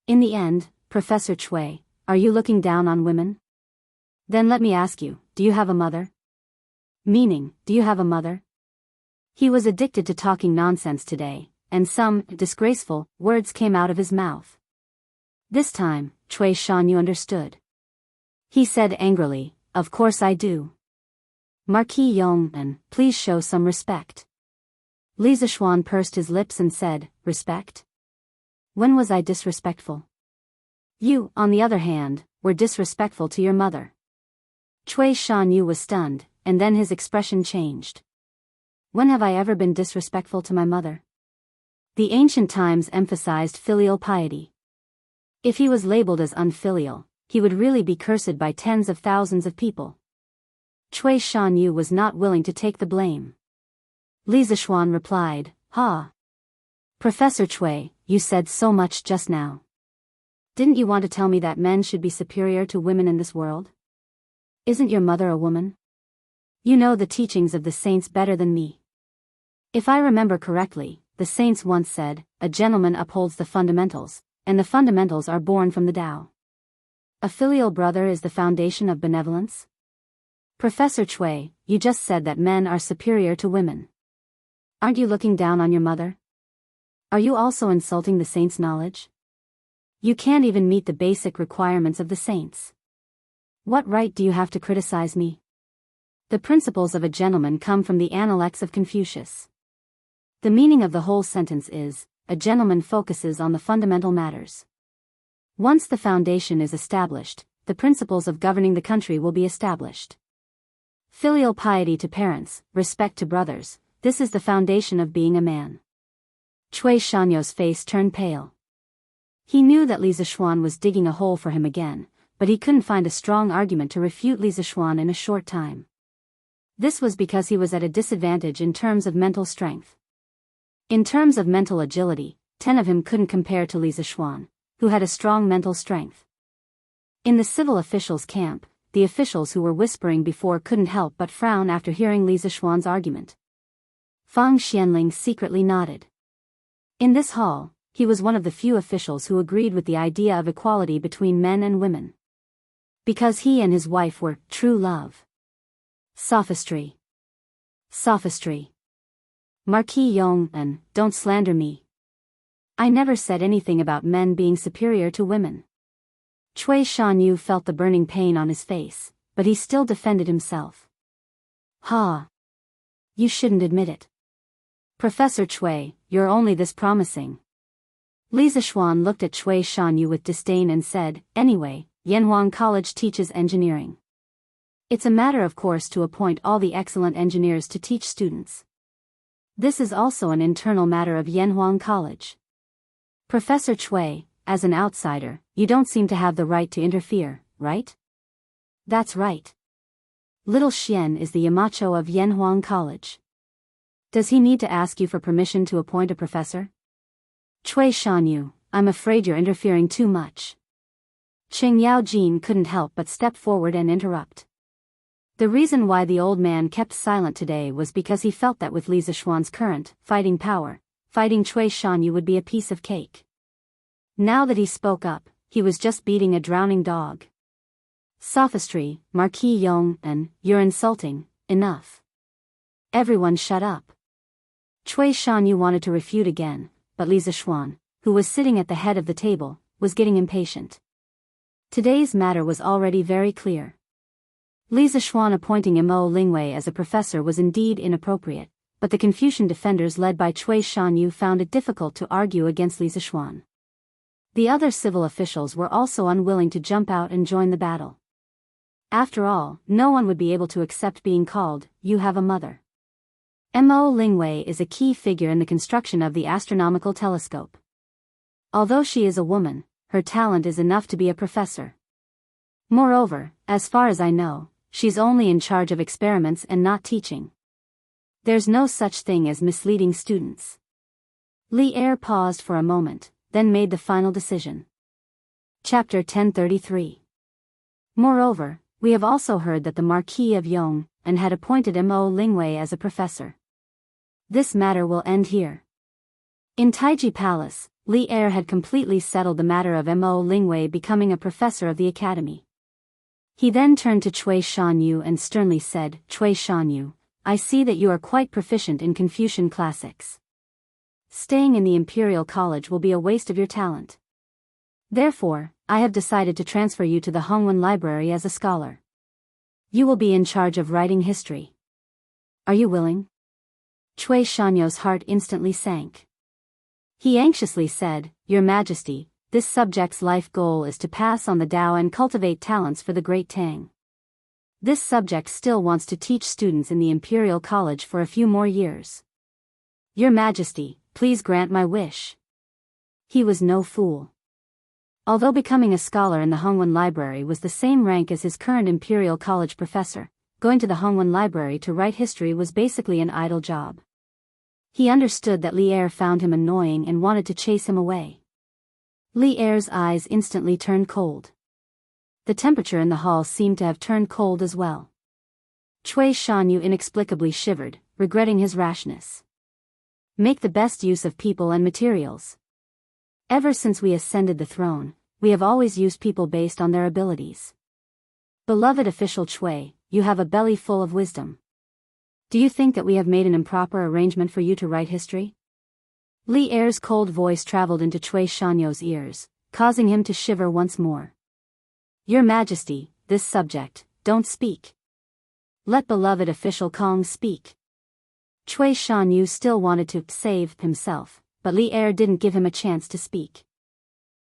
In the end, Professor Cui, are you looking down on women? Then let me ask you, do you have a mother? Meaning, do you have a mother?" He was addicted to talking nonsense today, and some disgraceful words came out of his mouth. This time, Cui Shanyu understood. He said angrily, "Of course I do. Marquis Yong, and please show some respect." Li Zixuan pursed his lips and said, "Respect? When was I disrespectful? You, on the other hand, were disrespectful to your mother." Cui Shanyu was stunned, and then his expression changed. "When have I ever been disrespectful to my mother?" The ancient times emphasized filial piety. If he was labeled as unfilial, he would really be cursed by tens of thousands of people. Cui Shanyu was not willing to take the blame. Li Zixuan replied, "Ha! Professor Cui, you said so much just now. Didn't you want to tell me that men should be superior to women in this world? Isn't your mother a woman? You know the teachings of the saints better than me. If I remember correctly, the saints once said, a gentleman upholds the fundamentals, and the fundamentals are born from the Tao. A filial brother is the foundation of benevolence. Professor Cui, you just said that men are superior to women. Aren't you looking down on your mother? Are you also insulting the saints' knowledge? You can't even meet the basic requirements of the saints. What right do you have to criticize me? The principles of a gentleman come from the Analects of Confucius. The meaning of the whole sentence is, a gentleman focuses on the fundamental matters. Once the foundation is established, the principles of governing the country will be established. Filial piety to parents, respect to brothers, this is the foundation of being a man." Cui Shanyu's face turned pale. He knew that Li Zixuan was digging a hole for him again, but he couldn't find a strong argument to refute Li Zixuan in a short time. This was because he was at a disadvantage in terms of mental strength. In terms of mental agility, 10 of him couldn't compare to Li Zixuan, who had a strong mental strength. In the civil officials' camp, the officials who were whispering before couldn't help but frown after hearing Li Zixuan's argument. Fang Xianling secretly nodded. In this hall, he was one of the few officials who agreed with the idea of equality between men and women. Because he and his wife were true love. Sophistry. Sophistry. Marquis Yong, and don't slander me. I never said anything about men being superior to women. Cui Shanyu felt the burning pain on his face, but he still defended himself. Ha! You shouldn't admit it. Professor Cui, you're only this promising. Li Zixuan looked at Cui Shanyu with disdain and said, anyway, Yanhuang College teaches engineering. It's a matter of course to appoint all the excellent engineers to teach students. This is also an internal matter of Yanhuang College. Professor Cui, as an outsider, you don't seem to have the right to interfere, right? That's right. Little Xian is the Yamacho of Yanhuang College. Does he need to ask you for permission to appoint a professor? Cui Shanyu, I'm afraid you're interfering too much. Qing Yaojin couldn't help but step forward and interrupt. The reason why the old man kept silent today was because he felt that with Li Zixuan's current fighting power, fighting Cui Shanyu would be a piece of cake. Now that he spoke up, he was just beating a drowning dog. Sophistry, Marquis Yong, and you're insulting, enough. Everyone shut up. Cui Shanyu wanted to refute again, but Li Zixuan, who was sitting at the head of the table, was getting impatient. Today's matter was already very clear. Li Zixuan appointing Mo Lingwei as a professor was indeed inappropriate, but the Confucian defenders led by Cui Shanyu found it difficult to argue against Li Zixuan. The other civil officials were also unwilling to jump out and join the battle. After all, no one would be able to accept being called, "You have a mother." Mo Lingwei is a key figure in the construction of the astronomical telescope. Although she is a woman, her talent is enough to be a professor. Moreover, as far as I know, she's only in charge of experiments and not teaching. There's no such thing as misleading students. Li Er paused for a moment, then made the final decision. Chapter 1033. Moreover, we have also heard that the Marquis of Yong and had appointed Mo Lingwei as a professor. This matter will end here. In Taiji Palace, Li Er had completely settled the matter of Mo Lingwei becoming a professor of the academy. He then turned to Cui Shanyu and sternly said, "Cui Shanyu, I see that you are quite proficient in Confucian classics. Staying in the Imperial College will be a waste of your talent. Therefore, I have decided to transfer you to the Hongwen Library as a scholar. You will be in charge of writing history. Are you willing?" Cui Shanyu's heart instantly sank. He anxiously said, "Your Majesty, this subject's life goal is to pass on the Tao and cultivate talents for the Great Tang. This subject still wants to teach students in the Imperial College for a few more years. Your Majesty, please grant my wish." He was no fool. Although becoming a scholar in the Hongwen Library was the same rank as his current Imperial College professor, going to the Hongwen Library to write history was basically an idle job. He understood that Li Er found him annoying and wanted to chase him away. Li Er's eyes instantly turned cold. The temperature in the hall seemed to have turned cold as well. Cui Shanyu inexplicably shivered, regretting his rashness. Make the best use of people and materials. Ever since we ascended the throne, we have always used people based on their abilities. Beloved official Cui, you have a belly full of wisdom. Do you think that we have made an improper arrangement for you to write history? Li Er's cold voice traveled into Cui Shanyu's ears, causing him to shiver once more. Your Majesty, this subject, don't speak. Let beloved official Kong speak. Cui Shanyu still wanted to save himself, but Li Er didn't give him a chance to speak.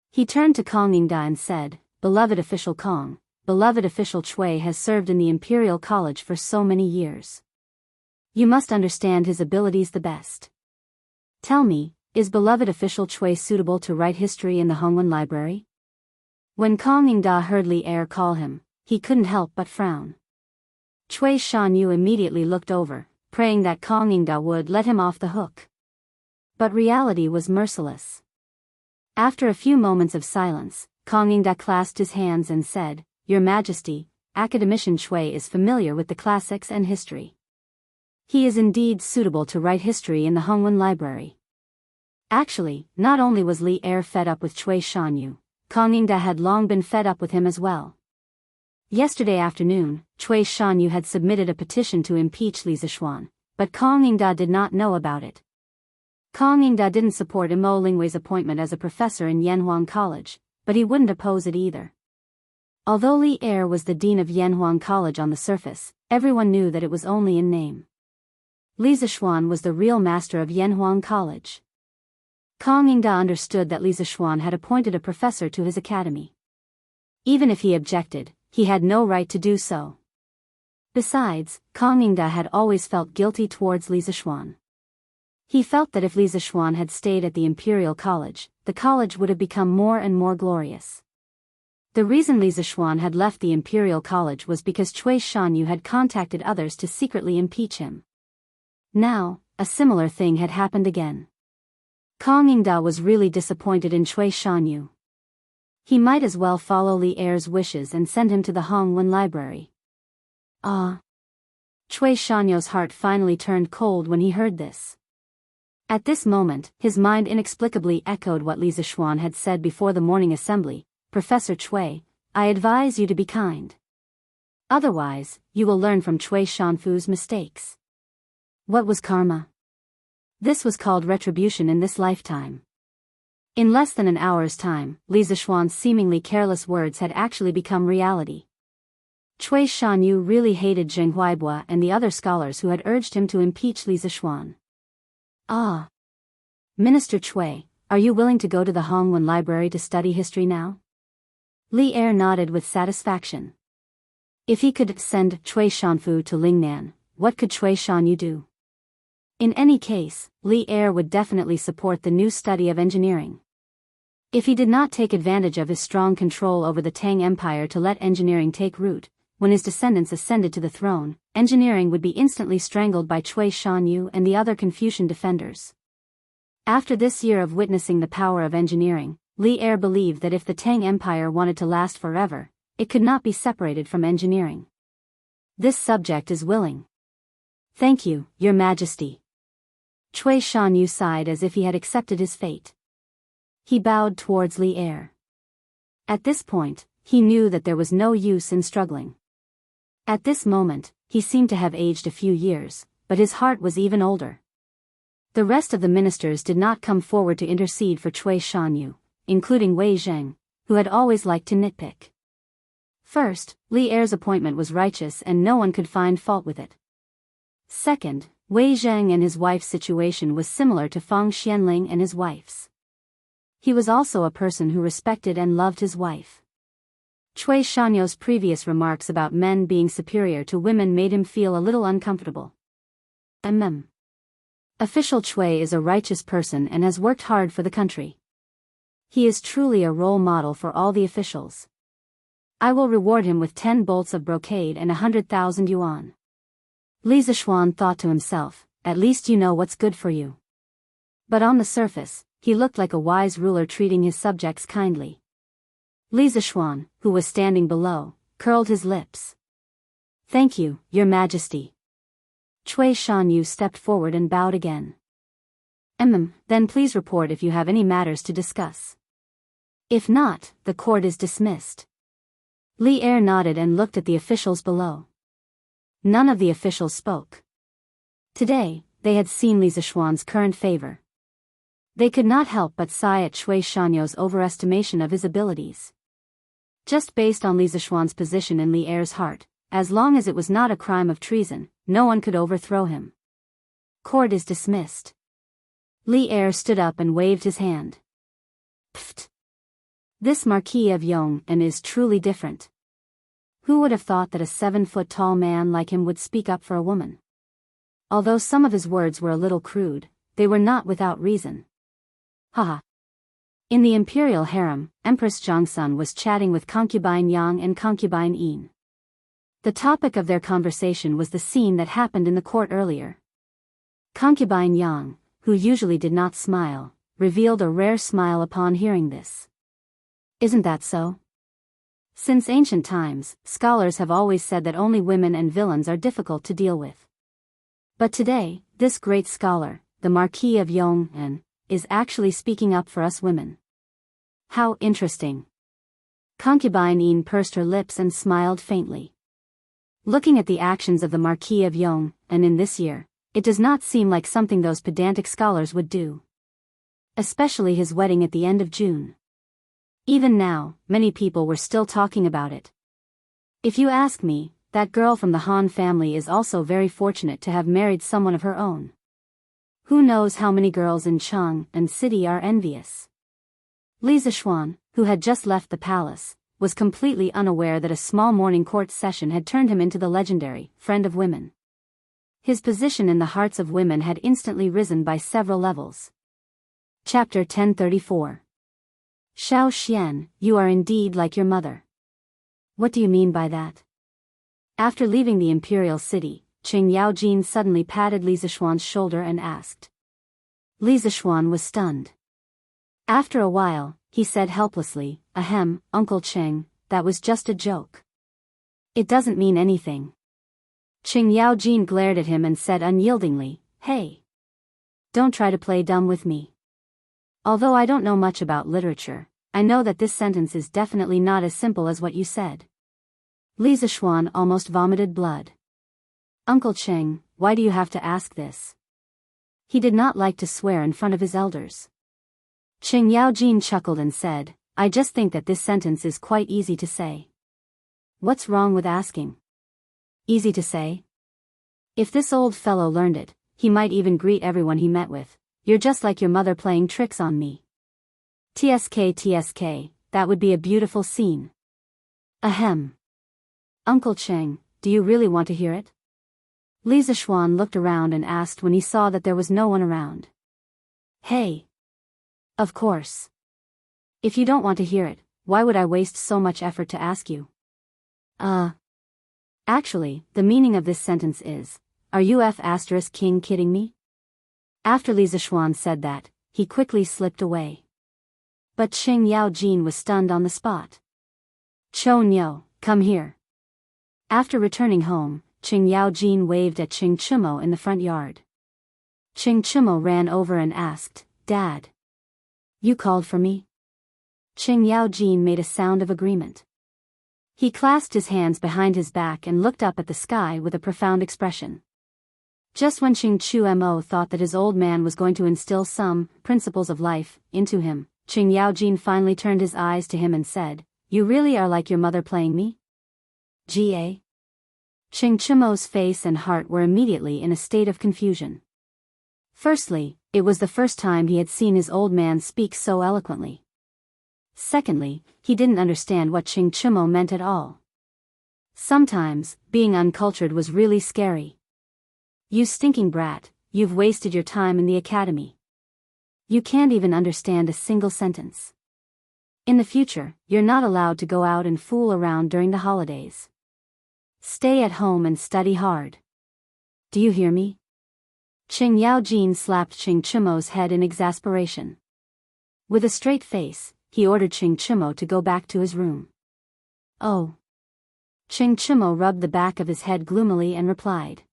He turned to Kong Yingda and said, "Beloved official Kong, beloved official Cui has served in the Imperial College for so many years. You must understand his abilities the best. Tell me, is beloved official Cui suitable to write history in the Hongwen Library?" When Kong Yingda heard Li Er call him, he couldn't help but frown. Cui Shanyu immediately looked over, praying that Kong Yingda would let him off the hook. But reality was merciless. After a few moments of silence, Kong Yingda clasped his hands and said, "Your Majesty, Academician Cui is familiar with the classics and history. He is indeed suitable to write history in the Hongwen Library." Actually, not only was Li Er fed up with Cui Shanyu, Kong Yingda had long been fed up with him as well. Yesterday afternoon, Cui Shanyu had submitted a petition to impeach Li Zixuan, but Kong Yingda did not know about it. Kong Yingda didn't support Mo Lingwei's appointment as a professor in Yanhuang College, but he wouldn't oppose it either. Although Li Er was the dean of Yanhuang College on the surface, everyone knew that it was only in name. Li Zixuan was the real master of Yanhuang College. Kong Yingda understood that Li Zixuan had appointed a professor to his academy. Even if he objected, he had no right to do so. Besides, Kong Yingda had always felt guilty towards Li Zixuan. He felt that if Li Zixuan had stayed at the Imperial College, the college would have become more and more glorious. The reason Li Zixuan had left the Imperial College was because Cui Shanyu had contacted others to secretly impeach him. Now, a similar thing had happened again. Kong Yingda was really disappointed in Cui Shanyu. He might as well follow Li Er's wishes and send him to the Hongwen Library. Cui Shanyu's heart finally turned cold when he heard this. At this moment, his mind inexplicably echoed what Li Zixuan had said before the morning assembly, "Professor Cui, I advise you to be kind. Otherwise, you will learn from Cui Shanfu's mistakes." What was karma? This was called retribution in this lifetime. In less than an hour's time, Li Zishuan's seemingly careless words had actually become reality. Cui Shanyu really hated Zheng Huaibua and the other scholars who had urged him to impeach Li Zishuan. Ah! Minister Cui, are you willing to go to the Hongwen Library to study history now? Li Er nodded with satisfaction. If he could send Cui Shanfu to Lingnan, what could Cui Shanyu do? In any case, Li Er would definitely support the new study of engineering. If he did not take advantage of his strong control over the Tang Empire to let engineering take root, when his descendants ascended to the throne, engineering would be instantly strangled by Cui Shanyu and the other Confucian defenders. After this year of witnessing the power of engineering, Li Er believed that if the Tang Empire wanted to last forever, it could not be separated from engineering. This subject is willing. Thank you, Your Majesty. Cui Shanyu sighed as if he had accepted his fate. He bowed towards Li Er. At this point, he knew that there was no use in struggling. At this moment, he seemed to have aged a few years, but his heart was even older. The rest of the ministers did not come forward to intercede for Cui Shanyu, including Wei Zheng, who had always liked to nitpick. First, Li Er's appointment was righteous and no one could find fault with it. Second, Wei Zheng and his wife's situation was similar to Feng Xianling and his wife's. He was also a person who respected and loved his wife. Cui Shanyu's previous remarks about men being superior to women made him feel a little uncomfortable. Official Cui is a righteous person and has worked hard for the country. He is truly a role model for all the officials. I will reward him with 10 bolts of brocade and 100,000 yuan. Li Zishuan thought to himself, at least you know what's good for you. But on the surface, he looked like a wise ruler treating his subjects kindly. Li Zishuan, who was standing below, curled his lips. Thank you, Your Majesty. Cui Shanyu stepped forward and bowed again. Then please report if you have any matters to discuss. If not, the court is dismissed. Li Er nodded and looked at the officials below. None of the officials spoke. Today, they had seen Li Zishuan's current favor. They could not help but sigh at Cui Shanyu's overestimation of his abilities. Just based on Li Zishuan's position in Li Er's heart, as long as it was not a crime of treason, no one could overthrow him. Court is dismissed. Li Er stood up and waved his hand. Pfft! This Marquis of Yong'an is truly different. Who would have thought that a 7-foot-tall man like him would speak up for a woman? Although some of his words were a little crude, they were not without reason. Haha. In the imperial harem, Empress Jiangsun was chatting with concubine Yang and concubine Yin. The topic of their conversation was the scene that happened in the court earlier. Concubine Yang, who usually did not smile, revealed a rare smile upon hearing this. Isn't that so? Since ancient times, scholars have always said that only women and villains are difficult to deal with. But today, this great scholar, the Marquis of Yong'an, is actually speaking up for us women. How interesting. Concubine Yin pursed her lips and smiled faintly. Looking at the actions of the Marquis of Yong'an in this year, it does not seem like something those pedantic scholars would do. Especially his wedding at the end of June. Even now, many people were still talking about it. If you ask me, that girl from the Han family is also very fortunate to have married someone of her own. Who knows how many girls in Chang'an City are envious. Li Zishuan, who had just left the palace, was completely unaware that a small morning court session had turned him into the legendary friend of women. His position in the hearts of women had instantly risen by several levels. Chapter 1034. Xiao Xian, you are indeed like your mother. What do you mean by that? After leaving the imperial city, Qing Yaojin suddenly patted Li Zishuan's shoulder and asked. Li Zishuan was stunned. After a while, he said helplessly, Ahem, Uncle Qing, that was just a joke. It doesn't mean anything. Qing Yaojin glared at him and said unyieldingly, Hey! Don't try to play dumb with me. Although I don't know much about literature, I know that this sentence is definitely not as simple as what you said. Li Zishuan almost vomited blood. Uncle Qing, why do you have to ask this? He did not like to swear in front of his elders. Qing Yaojin chuckled and said, I just think that this sentence is quite easy to say. What's wrong with asking? Easy to say? If this old fellow learned it, he might even greet everyone he met with. You're just like your mother playing tricks on me. TSK TSK, that would be a beautiful scene. Ahem. Uncle Cheng, do you really want to hear it? Li Zishuan looked around and asked when he saw that there was no one around. Hey. Of course. If you don't want to hear it, why would I waste so much effort to ask you? Actually, the meaning of this sentence is, are you *king kidding me? After Li Zishuan said that, he quickly slipped away. But Qing Yaojin was stunned on the spot. Cho Nyo, come here. After returning home, Qing Yaojin waved at Qing Chumo in the front yard. Qing Chumo ran over and asked, Dad. You called for me? Qing Yaojin made a sound of agreement. He clasped his hands behind his back and looked up at the sky with a profound expression. Just when Qing Chumo thought that his old man was going to instill some principles of life into him, Qing Yaojin finally turned his eyes to him and said, You really are like your mother playing me? Ga? Qing Chumo's face and heart were immediately in a state of confusion. Firstly, it was the first time he had seen his old man speak so eloquently. Secondly, he didn't understand what Qing Chumo meant at all. Sometimes, being uncultured was really scary. You stinking brat, you've wasted your time in the academy. You can't even understand a single sentence. In the future, you're not allowed to go out and fool around during the holidays. Stay at home and study hard. Do you hear me? Qing Yaojin slapped Qing Chumo's head in exasperation. With a straight face, he ordered Qing Chumo to go back to his room. Oh. Qing Chumo rubbed the back of his head gloomily and replied.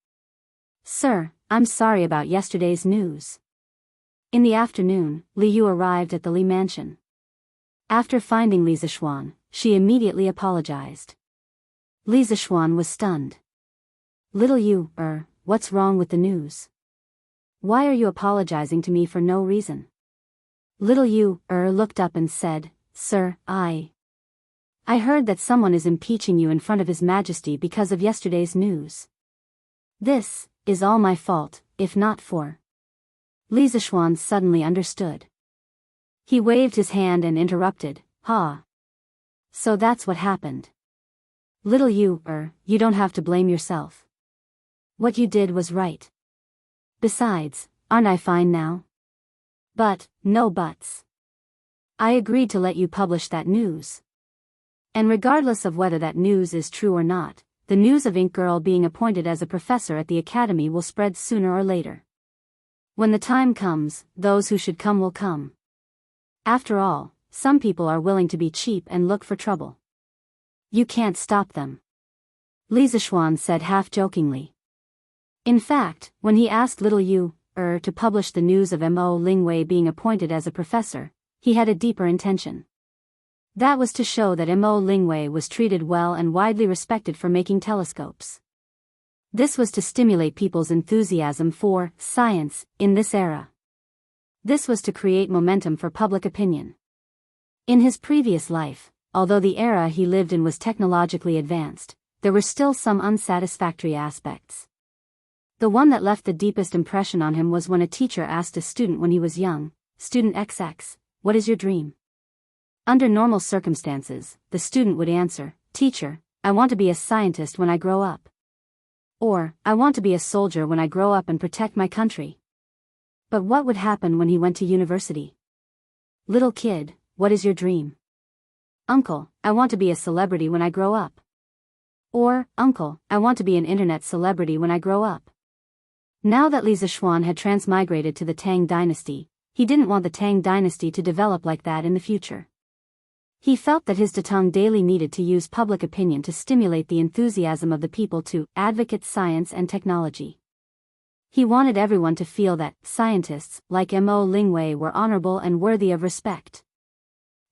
Sir, I'm sorry about yesterday's news. In the afternoon, Li Yu arrived at the Li mansion. After finding Li Zishuan, she immediately apologized. Li Zishuan was stunned. Little Yu, what's wrong with the news? Why are you apologizing to me for no reason? Little Yu, looked up and said, Sir, I heard that someone is impeaching you in front of His Majesty because of yesterday's news. This is all my fault, if not for. Li Zishuan suddenly understood. He waved his hand and interrupted, So that's what happened. Little Yu, you don't have to blame yourself. What you did was right. Besides, aren't I fine now? But, no buts. I agreed to let you publish that news. And regardless of whether that news is true or not, the news of Ink Girl being appointed as a professor at the academy will spread sooner or later. When the time comes, those who should come will come. After all, some people are willing to be cheap and look for trouble. You can't stop them. Li Zishuan said half-jokingly. In fact, when he asked Little Yu, to publish the news of Mo Lingwei being appointed as a professor, he had a deeper intention. That was to show that Mo Lingwei was treated well and widely respected for making telescopes. This was to stimulate people's enthusiasm for science in this era. This was to create momentum for public opinion. In his previous life, although the era he lived in was technologically advanced, there were still some unsatisfactory aspects. The one that left the deepest impression on him was when a teacher asked a student when he was young, Student XX, what is your dream? Under normal circumstances, the student would answer, Teacher, I want to be a scientist when I grow up. Or, I want to be a soldier when I grow up and protect my country. But what would happen when he went to university? Little kid, what is your dream? Uncle, I want to be a celebrity when I grow up. Or, Uncle, I want to be an internet celebrity when I grow up. Now that Li Zishuan had transmigrated to the Tang dynasty, he didn't want the Tang dynasty to develop like that in the future. He felt that his Datong daily needed to use public opinion to stimulate the enthusiasm of the people to advocate science and technology. He wanted everyone to feel that scientists like Mo Lingwei were honorable and worthy of respect.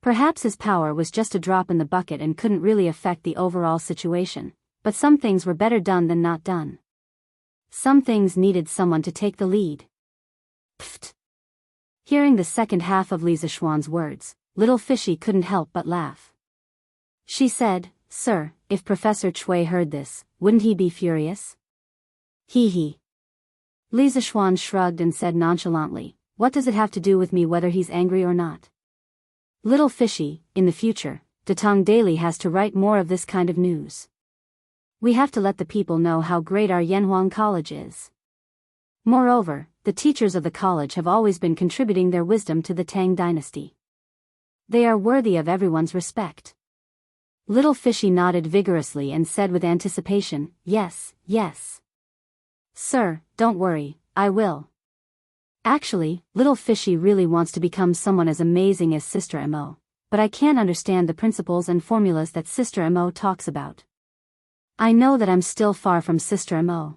Perhaps his power was just a drop in the bucket and couldn't really affect the overall situation, but some things were better done than not done. Some things needed someone to take the lead. Pfft. Hearing the second half of Li Zishuan's words, little Fishy couldn't help but laugh. She said, "Sir, if Professor Chui heard this, wouldn't he be furious?" Hee hee. Li Zishuan shrugged and said nonchalantly, "What does it have to do with me whether he's angry or not? Little Fishy, in the future, Datong Daily has to write more of this kind of news. We have to let the people know how great our Yanhuang College is. Moreover, the teachers of the college have always been contributing their wisdom to the Tang dynasty. They are worthy of everyone's respect." Little Fishy nodded vigorously and said with anticipation, "Yes, yes. Sir, don't worry, I will." Actually, little Fishy really wants to become someone as amazing as Sister Mo, but I can't understand the principles and formulas that Sister Mo talks about. I know that I'm still far from Sister Mo.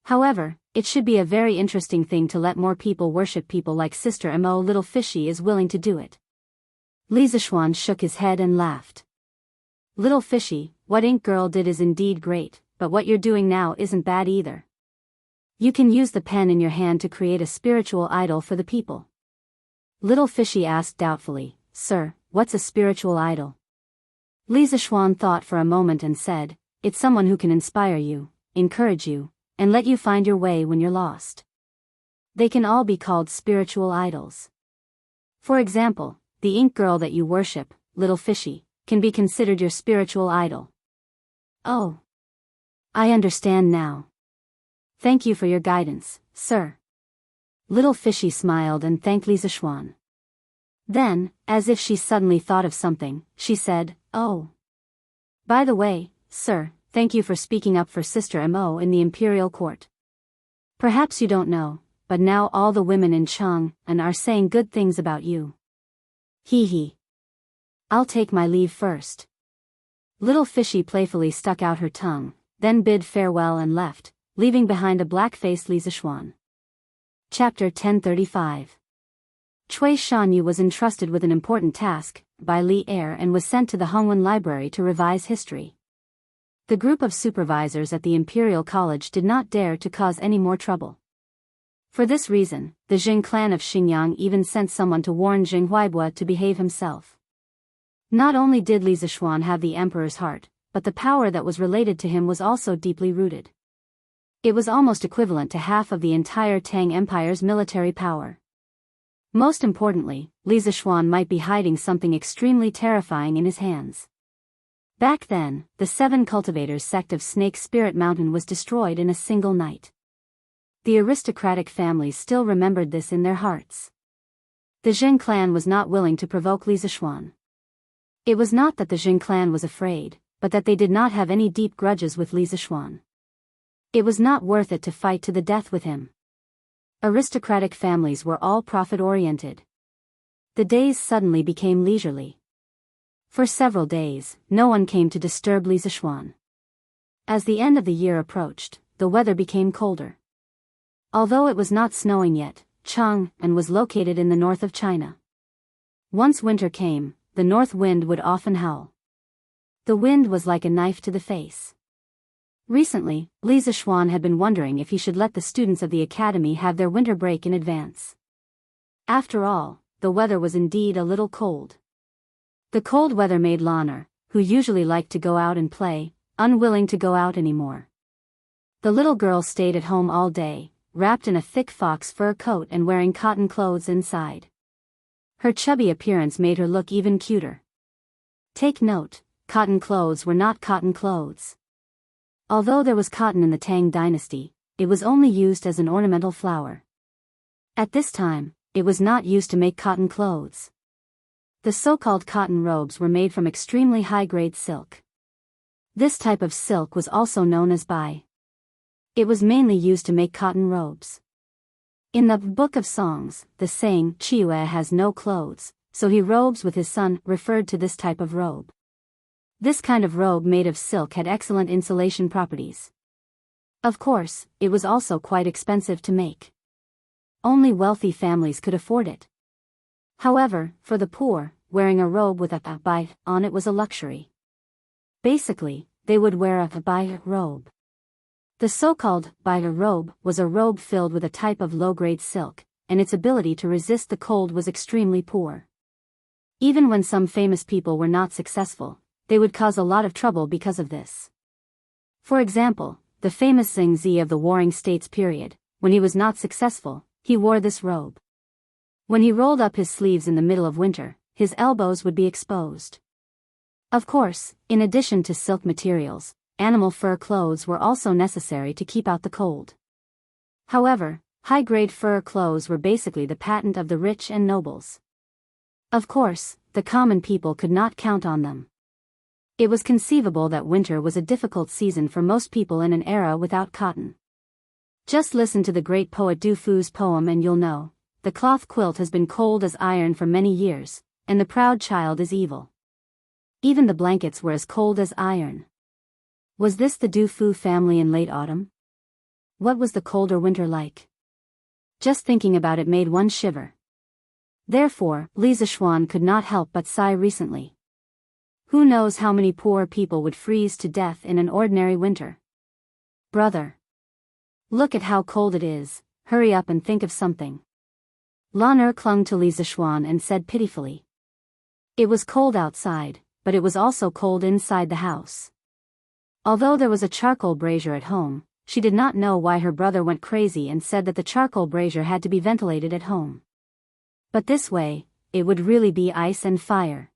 However, it should be a very interesting thing to let more people worship people like Sister Mo. Little Fishy is willing to do it. Li Zishuan shook his head and laughed. "Little Fishy, what Ink Girl did is indeed great, but what you're doing now isn't bad either. You can use the pen in your hand to create a spiritual idol for the people." Little Fishy asked doubtfully, "Sir, what's a spiritual idol?" Li Zishuan thought for a moment and said, "It's someone who can inspire you, encourage you, and let you find your way when you're lost. They can all be called spiritual idols. For example, the ink girl that you worship, Little Fishy, can be considered your spiritual idol." "Oh. I understand now. Thank you for your guidance, sir." Little Fishy smiled and thanked Li Zishuan. Then, as if she suddenly thought of something, she said, "Oh. By the way, sir, thank you for speaking up for Sister Mo in the imperial court. Perhaps you don't know, but now all the women in Jianghu are saying good things about you." Hee hee. "I'll take my leave first." Little Fishy playfully stuck out her tongue, then bid farewell and left, leaving behind a black-faced Li Zishuan. Chapter 1035. Cui Shanyu was entrusted with an important task by Li Er and was sent to the Hongwen Library to revise history. The group of supervisors at the Imperial College did not dare to cause any more trouble. For this reason, the Jing clan of Xinjiang even sent someone to warn Jing Huaibua to behave himself. Not only did Li Zishuan have the emperor's heart, but the power that was related to him was also deeply rooted. It was almost equivalent to half of the entire Tang Empire's military power. Most importantly, Li Zishuan might be hiding something extremely terrifying in his hands. Back then, the 7 cultivators sect of Snake Spirit Mountain was destroyed in a single night. The aristocratic families still remembered this in their hearts. The Jing clan was not willing to provoke Li Zishuan. It was not that the Jing clan was afraid, but that they did not have any deep grudges with Li Zishuan. It was not worth it to fight to the death with him. Aristocratic families were all profit-oriented. The days suddenly became leisurely. For several days, no one came to disturb Li Zishuan. As the end of the year approached, the weather became colder. Although it was not snowing yet, Jianghu was located in the north of China. Once winter came, the north wind would often howl. The wind was like a knife to the face. Recently, Li Zishuan had been wondering if he should let the students of the academy have their winter break in advance. After all, the weather was indeed a little cold. The cold weather made Lanner, who usually liked to go out and play, unwilling to go out anymore. The little girl stayed at home all day, wrapped in a thick fox fur coat and wearing cotton clothes inside. Her chubby appearance made her look even cuter. Take note, cotton clothes were not cotton clothes. Although there was cotton in the Tang dynasty, it was only used as an ornamental flower. At this time, it was not used to make cotton clothes. The so-called cotton robes were made from extremely high-grade silk. This type of silk was also known as bai. It was mainly used to make cotton robes. In the Book of Songs, the saying, "Chiue has no clothes, so he robes with his son," referred to this type of robe. This kind of robe made of silk had excellent insulation properties. Of course, it was also quite expensive to make. Only wealthy families could afford it. However, for the poor, wearing a robe with a bai on it was a luxury. Basically, they would wear a bai robe. The so-called bai robe was a robe filled with a type of low-grade silk, and its ability to resist the cold was extremely poor. Even when some famous people were not successful, they would cause a lot of trouble because of this. For example, the famous Xingzi of the Warring States period, when he was not successful, he wore this robe. When he rolled up his sleeves in the middle of winter, his elbows would be exposed. Of course, in addition to silk materials, animal fur clothes were also necessary to keep out the cold. However, high-grade fur clothes were basically the patent of the rich and nobles. Of course, the common people could not count on them. It was conceivable that winter was a difficult season for most people in an era without cotton. Just listen to the great poet Du Fu's poem and you'll know, the cloth quilt has been cold as iron for many years, and the proud child is evil. Even the blankets were as cold as iron. Was this the Du Fu family in late autumn? What was the colder winter like? Just thinking about it made one shiver. Therefore, Li Zixuan could not help but sigh recently. Who knows how many poor people would freeze to death in an ordinary winter? Brother. Look at how cold it is, hurry up and think of something. Lan Er clung to Li Zixuan and said pitifully. It was cold outside, but it was also cold inside the house. Although there was a charcoal brazier at home, she did not know why her brother went crazy and said that the charcoal brazier had to be ventilated at home. But this way, it would really be ice and fire.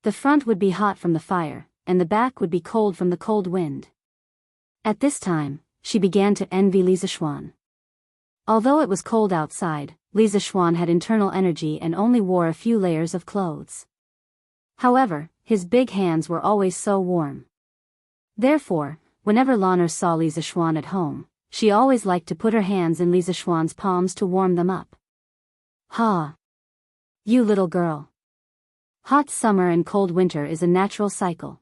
The front would be hot from the fire, and the back would be cold from the cold wind. At this time, she began to envy Li Zixuan. Although it was cold outside, Li Zixuan had internal energy and only wore a few layers of clothes. However, his big hands were always so warm. Therefore, whenever Lan Er saw Li Zixuan at home, she always liked to put her hands in Li Zixuan's palms to warm them up. Ha! You little girl. Hot summer and cold winter is a natural cycle.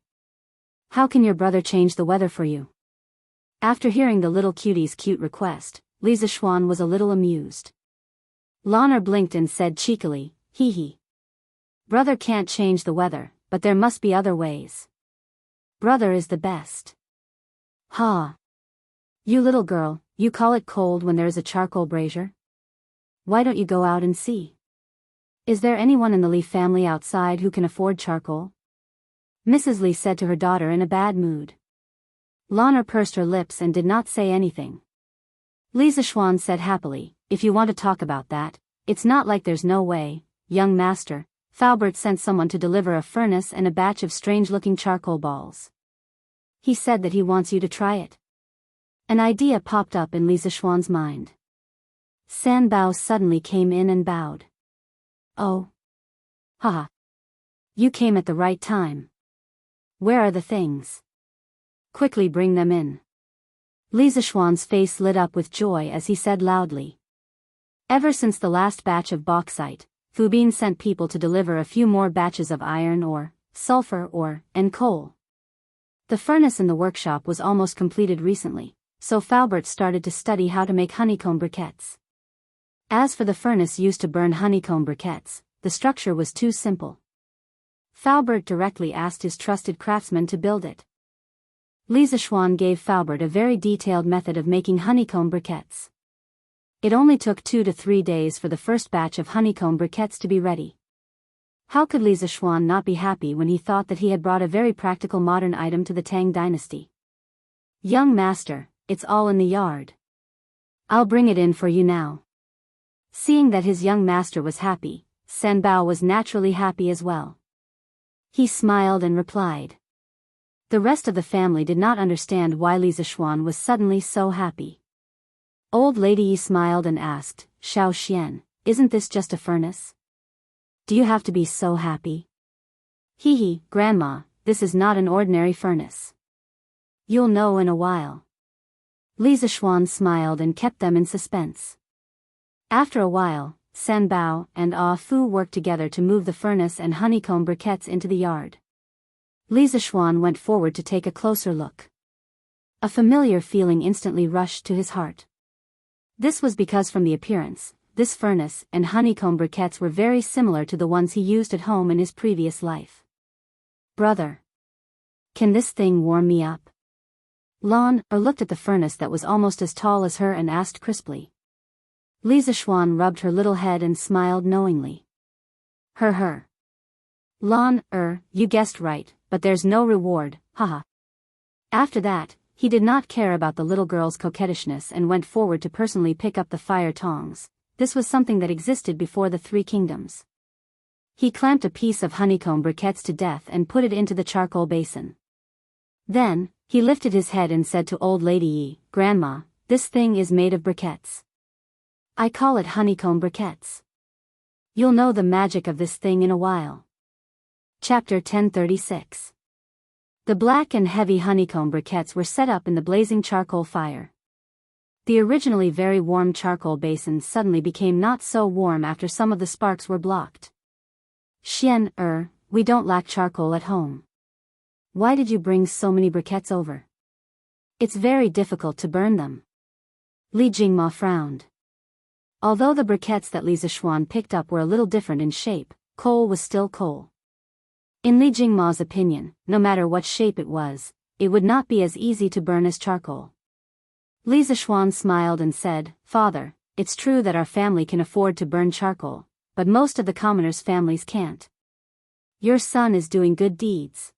How can your brother change the weather for you? After hearing the little cutie's cute request, Li Zixuan was a little amused. Lan Er blinked and said cheekily, hee hee. Brother can't change the weather, but there must be other ways. Brother is the best. Ha! You little girl, you call it cold when there is a charcoal brazier? Why don't you go out and see? Is there anyone in the Li family outside who can afford charcoal? Mrs. Li said to her daughter in a bad mood. Lan Er pursed her lips and did not say anything. Li Zixuan said happily, if you want to talk about that, it's not like there's no way, young master. Faubert sent someone to deliver a furnace and a batch of strange-looking charcoal balls. He said that he wants you to try it. An idea popped up in Li Zixuan's mind. San Bao suddenly came in and bowed. Oh. Haha. You came at the right time. Where are the things? Quickly bring them in. Li Zixuan's face lit up with joy as he said loudly. Ever since the last batch of bauxite, Fu Bin sent people to deliver a few more batches of iron ore, sulfur ore, and coal. The furnace in the workshop was almost completed recently, so Faubert started to study how to make honeycomb briquettes. As for the furnace used to burn honeycomb briquettes, the structure was too simple. Faubert directly asked his trusted craftsman to build it. Li Zixuan gave Faubert a very detailed method of making honeycomb briquettes. It only took 2 to 3 days for the first batch of honeycomb briquettes to be ready. How could Li Zixuan not be happy when he thought that he had brought a very practical modern item to the Tang dynasty? Young master, it's all in the yard. I'll bring it in for you now. Seeing that his young master was happy, San Bao was naturally happy as well. He smiled and replied. The rest of the family did not understand why Li Zixuan was suddenly so happy. Old Lady Yi smiled and asked, Xiao Xian, isn't this just a furnace? Do you have to be so happy? Hee hee, Grandma, this is not an ordinary furnace. You'll know in a while. Li Zixuan smiled and kept them in suspense. After a while, San Bao and Ah Fu worked together to move the furnace and honeycomb briquettes into the yard. Li Zixuan went forward to take a closer look. A familiar feeling instantly rushed to his heart. This was because from the appearance, this furnace and honeycomb briquettes were very similar to the ones he used at home in his previous life. Brother. Can this thing warm me up? Lan Er looked at the furnace that was almost as tall as her and asked crisply. Li Zishuan rubbed her little head and smiled knowingly. Her. Lon, you guessed right, but there's no reward, haha. After that, he did not care about the little girl's coquettishness and went forward to personally pick up the fire tongs. This was something that existed before the Three Kingdoms. He clamped a piece of honeycomb briquettes to death and put it into the charcoal basin. Then, he lifted his head and said to Old Lady Yi, Grandma, this thing is made of briquettes. I call it honeycomb briquettes. You'll know the magic of this thing in a while. Chapter 1036. The black and heavy honeycomb briquettes were set up in the blazing charcoal fire. The originally very warm charcoal basin suddenly became not so warm after some of the sparks were blocked. Xian, we don't lack charcoal at home. Why did you bring so many briquettes over? It's very difficult to burn them. Li Jingma frowned. Although the briquettes that Li Zishuan picked up were a little different in shape, coal was still coal. In Li Jingma's opinion, no matter what shape it would not be as easy to burn as charcoal. Li Zishuan smiled and said, Father, it's true that our family can afford to burn charcoal, but most of the commoners' families can't. Your son is doing good deeds.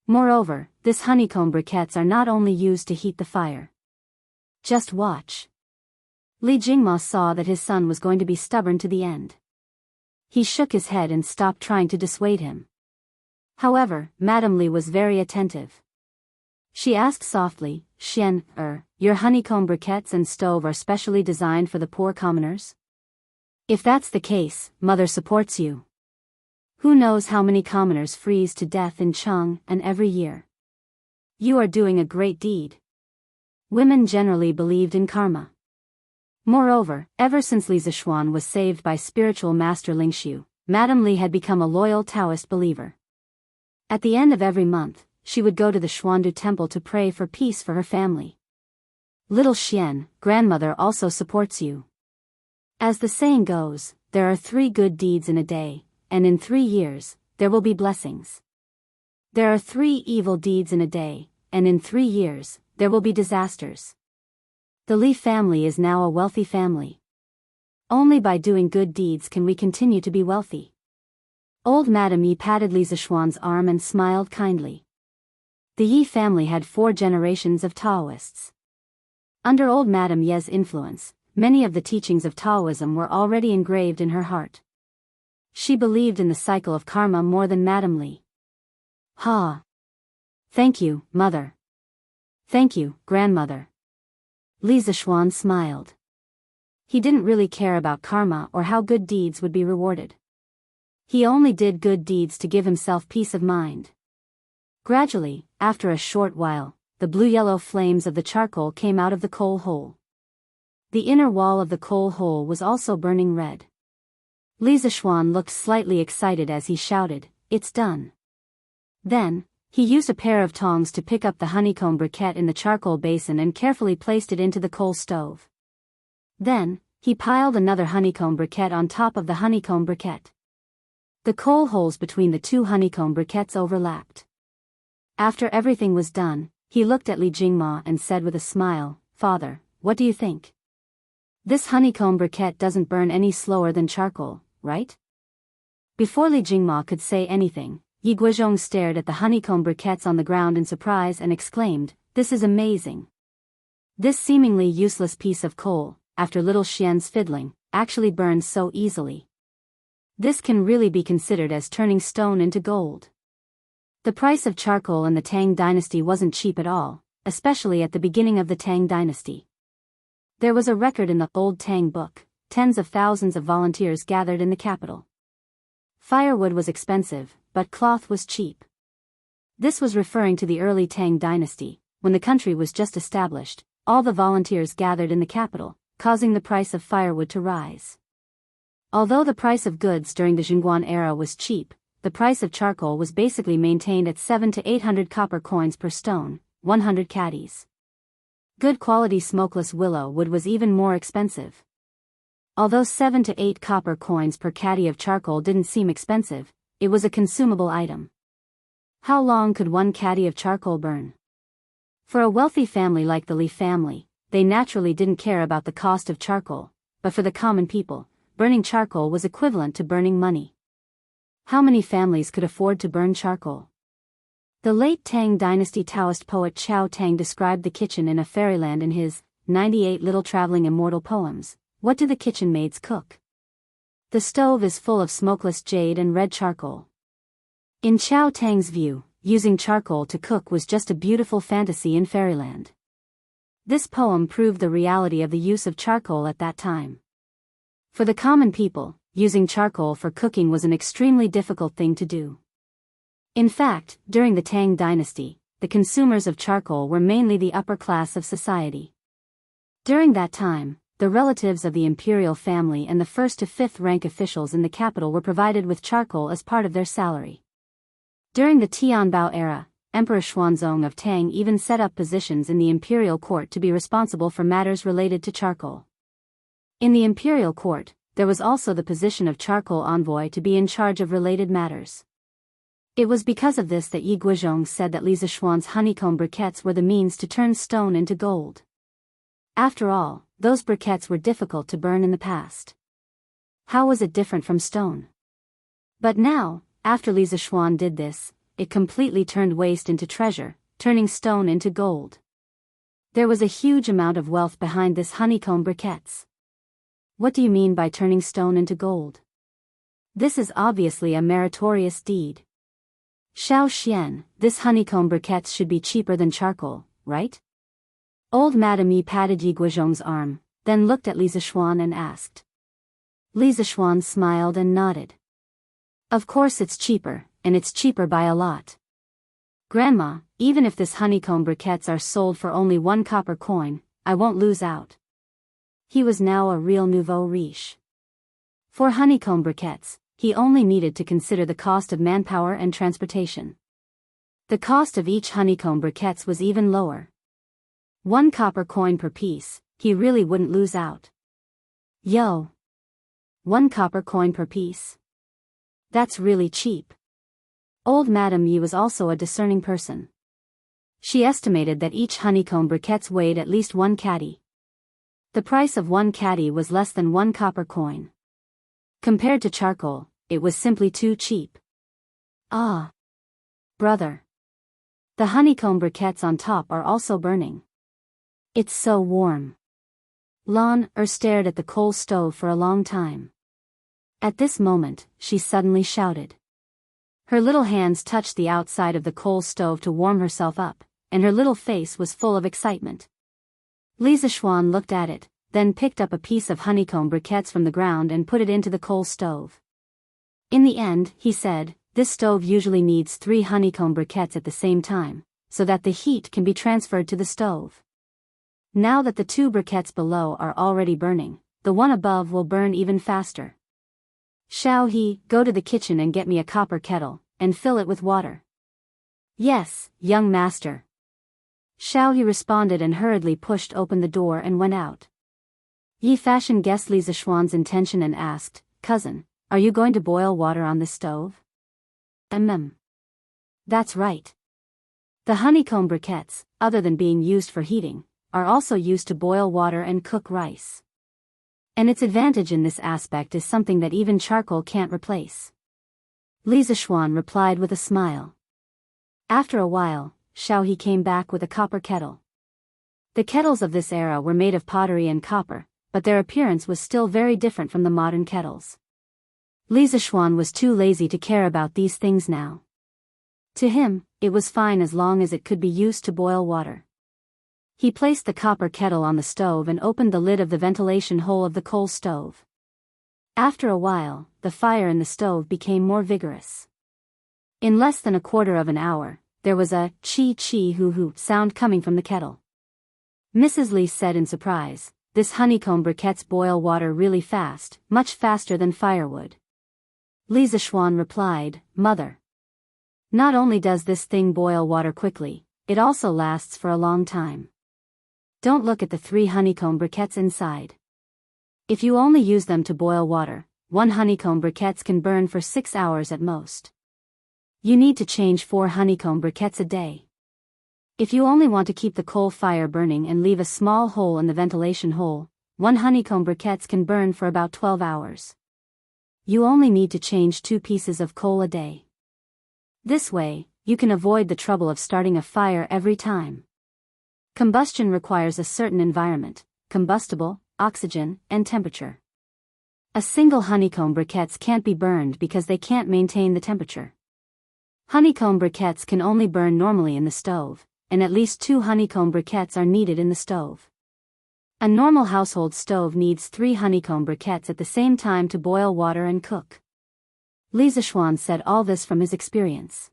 Moreover, this honeycomb briquettes are not only used to heat the fire. Just watch. Li Jingma saw that his son was going to be stubborn to the end. He shook his head and stopped trying to dissuade him. However, Madame Li was very attentive. She asked softly, Xian, your honeycomb briquettes and stove are specially designed for the poor commoners? If that's the case, Mother supports you. Who knows how many commoners freeze to death in Chang and every year? You are doing a great deed. Women generally believed in karma. Moreover, ever since Li Zishuan was saved by spiritual master Lingxiu, Madame Li had become a loyal Taoist believer. At the end of every month, she would go to the Xuandu temple to pray for peace for her family. Little Xian, grandmother also supports you. As the saying goes, there are 3 good deeds in a day, and in 3 years, there will be blessings. There are 3 evil deeds in a day, and in 3 years, there will be disasters. The Li family is now a wealthy family. Only by doing good deeds can we continue to be wealthy. Old Madame Yi patted Li Zishuan's arm and smiled kindly. The Yi family had 4 generations of Taoists. Under old Madame Ye's influence, many of the teachings of Taoism were already engraved in her heart. She believed in the cycle of karma more than Madame Li. Thank you, Mother. Thank you, Grandmother. Li Zishuan smiled. He didn't really care about karma or how good deeds would be rewarded. He only did good deeds to give himself peace of mind. Gradually, after a short while, the blue-yellow flames of the charcoal came out of the coal hole. The inner wall of the coal hole was also burning red. Li Zishuan looked slightly excited as he shouted, It's done. Then, he used a pair of tongs to pick up the honeycomb briquette in the charcoal basin and carefully placed it into the coal stove. Then, he piled another honeycomb briquette on top of the honeycomb briquette. The coal holes between the 2 honeycomb briquettes overlapped. After everything was done, he looked at Li Jingma and said with a smile, Father, what do you think? This honeycomb briquette doesn't burn any slower than charcoal, right? Before Li Jingma could say anything, Yi Guizhong stared at the honeycomb briquettes on the ground in surprise and exclaimed, This is amazing. This seemingly useless piece of coal, after little Xian's fiddling, actually burns so easily. This can really be considered as turning stone into gold. The price of charcoal in the Tang dynasty wasn't cheap at all, especially at the beginning of the Tang dynasty. There was a record in the old Tang book, tens of thousands of volunteers gathered in the capital. Firewood was expensive, but cloth was cheap. This was referring to the early Tang dynasty, when the country was just established. All the volunteers gathered in the capital, causing the price of firewood to rise. Although the price of goods during the Zhongguan era was cheap, the price of charcoal was basically maintained at 700 to 800 copper coins per stone, 100 caddies. Good quality smokeless willow wood was even more expensive. Although 7 to 8 copper coins per caddy of charcoal didn't seem expensive, it was a consumable item. How long could 1 caddy of charcoal burn? For a wealthy family like the Li family, they naturally didn't care about the cost of charcoal, but for the common people, burning charcoal was equivalent to burning money. How many families could afford to burn charcoal? The late Tang Dynasty Taoist poet Qiao Tang described the kitchen in a fairyland in his 98 Little Traveling Immortal Poems. What do the kitchen maids cook? The stove is full of smokeless jade and red charcoal. In Qiao Tang's view, using charcoal to cook was just a beautiful fantasy in fairyland. This poem proved the reality of the use of charcoal at that time. For the common people, using charcoal for cooking was an extremely difficult thing to do. In fact, during the Tang Dynasty, the consumers of charcoal were mainly the upper class of society. During that time, the relatives of the imperial family and the first to fifth rank officials in the capital were provided with charcoal as part of their salary. During the Tianbao era, Emperor Xuanzong of Tang even set up positions in the imperial court to be responsible for matters related to charcoal. In the imperial court, there was also the position of charcoal envoy to be in charge of related matters. It was because of this that Yi Guizhong said that Li Zishuan's honeycomb briquettes were the means to turn stone into gold. After all, those briquettes were difficult to burn in the past. How was it different from stone? But now, after Li Zishuan did this, it completely turned waste into treasure, turning stone into gold. There was a huge amount of wealth behind this honeycomb briquettes. What do you mean by turning stone into gold? This is obviously a meritorious deed. Xiao Xian, this honeycomb briquettes should be cheaper than charcoal, right? Old Madame Yi patted Yi Guizhong's arm, then looked at Li Zishuan and asked. Li Zishuan smiled and nodded. Of course it's cheaper, and it's cheaper by a lot. Grandma, even if this honeycomb briquettes are sold for only 1 copper coin, I won't lose out. He was now a real nouveau riche. For honeycomb briquettes, he only needed to consider the cost of manpower and transportation. The cost of each honeycomb briquettes was even lower. 1 copper coin per piece, he really wouldn't lose out. Yo! 1 copper coin per piece? That's really cheap. Old Madame Yi was also a discerning person. She estimated that each honeycomb briquettes weighed at least 1 catty. The price of 1 catty was less than 1 copper coin. Compared to charcoal, it was simply too cheap. Ah! Brother! The honeycomb briquettes on top are also burning. It's so warm. Lan Er stared at the coal stove for a long time. At this moment, she suddenly shouted. Her little hands touched the outside of the coal stove to warm herself up, and her little face was full of excitement. Li Zishuan looked at it, then picked up a piece of honeycomb briquettes from the ground and put it into the coal stove. In the end, he said, this stove usually needs 3 honeycomb briquettes at the same time, so that the heat can be transferred to the stove. Now that the 2 briquettes below are already burning, the one above will burn even faster. Xiao He, go to the kitchen and get me a copper kettle, and fill it with water. Yes, young master. Xiao He responded and hurriedly pushed open the door and went out. Yi Fashion guessed Li Zishuan's intention and asked, Cousin, are you going to boil water on this stove? That's right. The honeycomb briquettes, other than being used for heating, are also used to boil water and cook rice. And its advantage in this aspect is something that even charcoal can't replace. Li Zishuan replied with a smile. After a while, Xiao He came back with a copper kettle. The kettles of this era were made of pottery and copper, but their appearance was still very different from the modern kettles. Li Zishuan was too lazy to care about these things now. To him, it was fine as long as it could be used to boil water. He placed the copper kettle on the stove and opened the lid of the ventilation hole of the coal stove. After a while, the fire in the stove became more vigorous. In less than a quarter of an hour, there was a chi-chi-hoo-hoo sound coming from the kettle. Mrs. Li said in surprise, this honeycomb briquettes boil water really fast, much faster than firewood. Li Zishuan replied, Mother. Not only does this thing boil water quickly, it also lasts for a long time. Don't look at the 3 honeycomb briquettes inside. If you only use them to boil water, 1 honeycomb briquettes can burn for 6 hours at most. You need to change 4 honeycomb briquettes a day. If you only want to keep the coal fire burning and leave a small hole in the ventilation hole, one honeycomb briquettes can burn for about 12 hours. You only need to change 2 pieces of coal a day. This way, you can avoid the trouble of starting a fire every time. Combustion requires a certain environment, combustible, oxygen, and temperature. A single honeycomb briquettes can't be burned because they can't maintain the temperature. Honeycomb briquettes can only burn normally in the stove, and at least 2 honeycomb briquettes are needed in the stove. A normal household stove needs 3 honeycomb briquettes at the same time to boil water and cook. Li Zishuan said all this from his experience.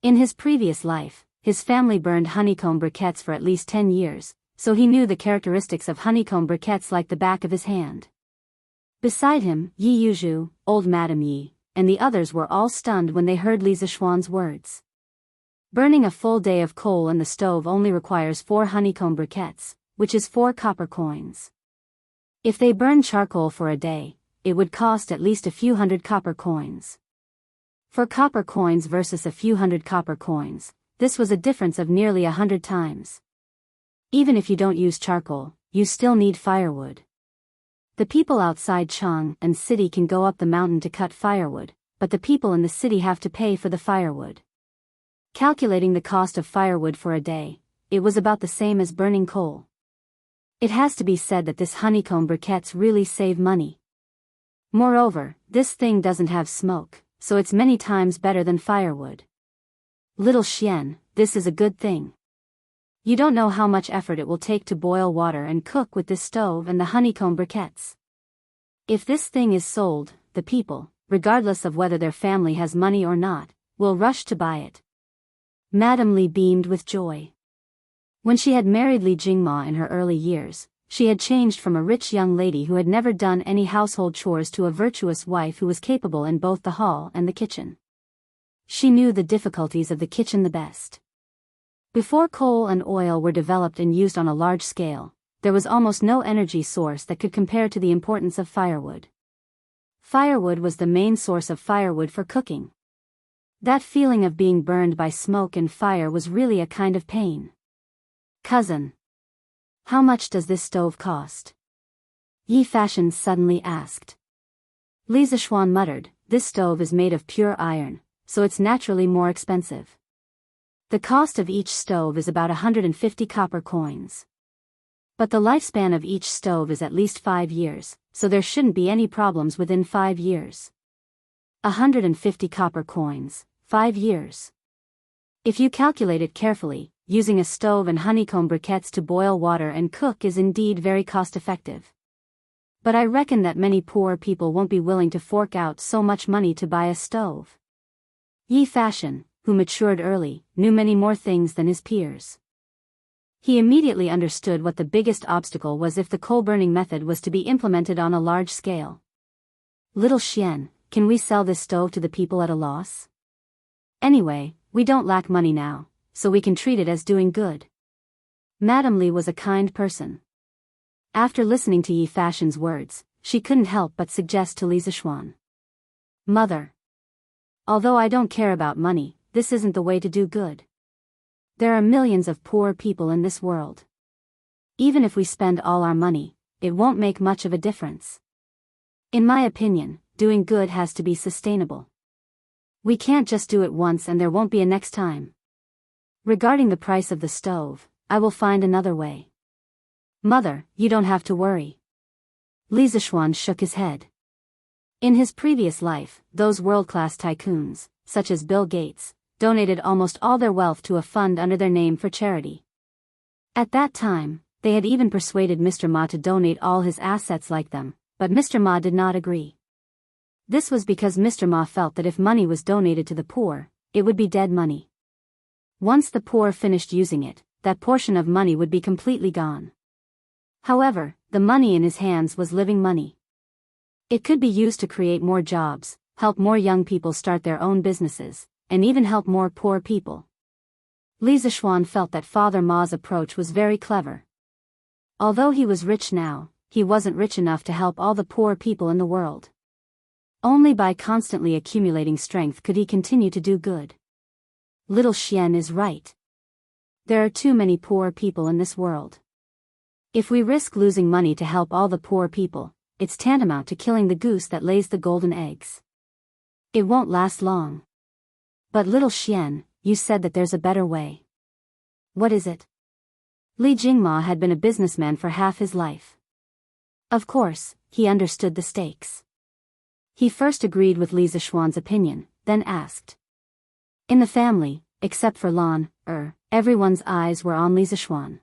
In his previous life, his family burned honeycomb briquettes for at least 10 years, so he knew the characteristics of honeycomb briquettes like the back of his hand. Beside him, Yi Yuzhu, old Madame Yi, and the others were all stunned when they heard Li Zishuan's words. Burning a full day of coal in the stove only requires 4 honeycomb briquettes, which is 4 copper coins. If they burn charcoal for a day, it would cost at least a few hundred copper coins. For copper coins versus a few hundred copper coins, this was a difference of nearly 100 times. Even if you don't use charcoal, you still need firewood. The people outside Chang'an city can go up the mountain to cut firewood, but the people in the city have to pay for the firewood. Calculating the cost of firewood for a day, it was about the same as burning coal. It has to be said that this honeycomb briquettes really save money. Moreover, this thing doesn't have smoke, so it's many times better than firewood. Little Xian, this is a good thing. You don't know how much effort it will take to boil water and cook with this stove and the honeycomb briquettes. If this thing is sold, the people, regardless of whether their family has money or not, will rush to buy it. Madame Li beamed with joy. When she had married Li Jingma in her early years, she had changed from a rich young lady who had never done any household chores to a virtuous wife who was capable in both the hall and the kitchen. She knew the difficulties of the kitchen the best. Before coal and oil were developed and used on a large scale, there was almost no energy source that could compare to the importance of firewood. Firewood was the main source of firewood for cooking. That feeling of being burned by smoke and fire was really a kind of pain. Cousin, how much does this stove cost? Yi Fashion suddenly asked. Li Zishuan muttered, this stove is made of pure iron, so it's naturally more expensive. The cost of each stove is about 150 copper coins. But the lifespan of each stove is at least 5 years, so there shouldn't be any problems within 5 years. 150 copper coins, 5 years. If you calculate it carefully, using a stove and honeycomb briquettes to boil water and cook is indeed very cost-effective. But I reckon that many poor people won't be willing to fork out so much money to buy a stove. Yi Fashion, who matured early, knew many more things than his peers. He immediately understood what the biggest obstacle was if the coal-burning method was to be implemented on a large scale. Little Xian, can we sell this stove to the people at a loss? Anyway, we don't lack money now, so we can treat it as doing good. Madame Li was a kind person. After listening to Yi Fashion's words, she couldn't help but suggest to Li Zishuan. Mother. Although I don't care about money, this isn't the way to do good. There are millions of poor people in this world. Even if we spend all our money, it won't make much of a difference. In my opinion, doing good has to be sustainable. We can't just do it once and there won't be a next time. Regarding the price of the stove, I will find another way. Mother, you don't have to worry. Li Zishuan shook his head. In his previous life, those world-class tycoons, such as Bill Gates, donated almost all their wealth to a fund under their name for charity. At that time, they had even persuaded Mr. Ma to donate all his assets like them, but Mr. Ma did not agree. This was because Mr. Ma felt that if money was donated to the poor, it would be dead money. Once the poor finished using it, that portion of money would be completely gone. However, the money in his hands was living money. It could be used to create more jobs, help more young people start their own businesses, and even help more poor people. Li Zishuan felt that Father Ma's approach was very clever. Although he was rich now, he wasn't rich enough to help all the poor people in the world. Only by constantly accumulating strength could he continue to do good. Little Xian is right. There are too many poor people in this world. If we risk losing money to help all the poor people, it's tantamount to killing the goose that lays the golden eggs. It won't last long. But little Xian, you said that there's a better way. What is it? Li Jingma had been a businessman for half his life. Of course, he understood the stakes. He first agreed with Li Zishuan's opinion, then asked. In the family, except for Lan, everyone's eyes were on Li Zishuan.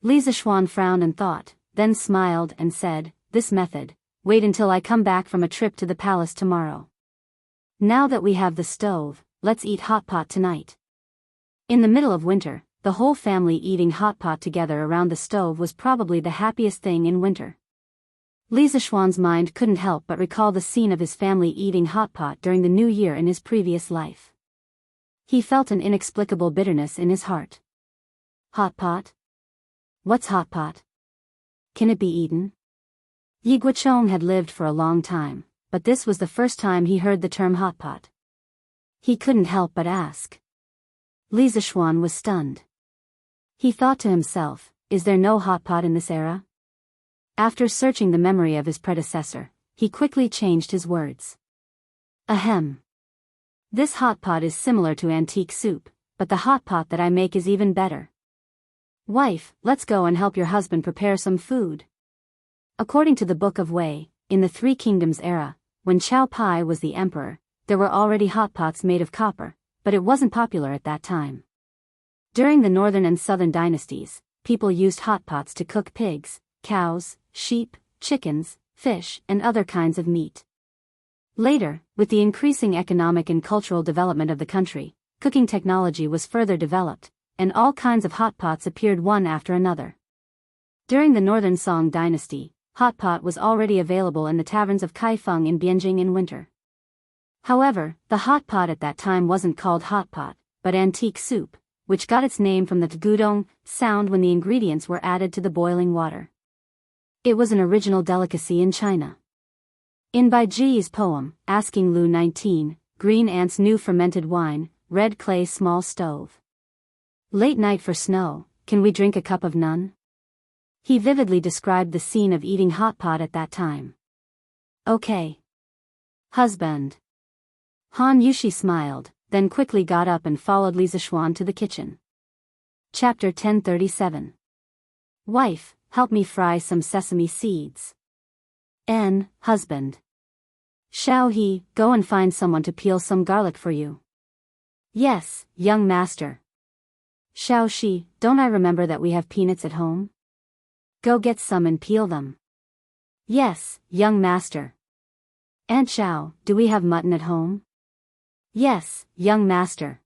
Li Zishuan frowned and thought, then smiled and said, this method, wait until I come back from a trip to the palace tomorrow. Now that we have the stove, let's eat hot pot tonight. In the middle of winter, the whole family eating hot pot together around the stove was probably the happiest thing in winter. Li Zishuan's mind couldn't help but recall the scene of his family eating hot pot during the new year in his previous life. He felt an inexplicable bitterness in his heart. Hot pot? What's hot pot? Can it be eaten? Yi Guochong had lived for a long time, but this was the first time he heard the term hot pot. He couldn't help but ask. Li Zishuan was stunned. He thought to himself, is there no hot pot in this era? After searching the memory of his predecessor, he quickly changed his words. Ahem. This hot pot is similar to antique soup, but the hot pot that I make is even better. Wife, let's go and help your husband prepare some food. According to the Book of Wei, in the Three Kingdoms era, when Chao Pai was the emperor, there were already hot pots made of copper, but it wasn't popular at that time. During the northern and southern dynasties, people used hot pots to cook pigs, cows, sheep, chickens, fish, and other kinds of meat. Later, with the increasing economic and cultural development of the country, cooking technology was further developed, and all kinds of hot pots appeared one after another. During the Northern Song dynasty, hot pot was already available in the taverns of Kaifeng in Bianjing in winter. However, the hot pot at that time wasn't called hot pot, but antique soup, which got its name from the gudong sound when the ingredients were added to the boiling water. It was an original delicacy in China. In Bai Ji's poem, Asking Lu 19, green ants new fermented wine, red clay small stove. Late night for snow, can we drink a cup of nun? He vividly described the scene of eating hot pot at that time. Okay. Husband. Han Yushi smiled, then quickly got up and followed Li Zishuan to the kitchen. Chapter 1037. Wife, help me fry some sesame seeds. Husband. Shao He, go and find someone to peel some garlic for you. Yes, young master. Shao Shi, don't I remember that we have peanuts at home? Go get some and peel them. Yes, young master. Aunt Shao, do we have mutton at home? Yes, young master.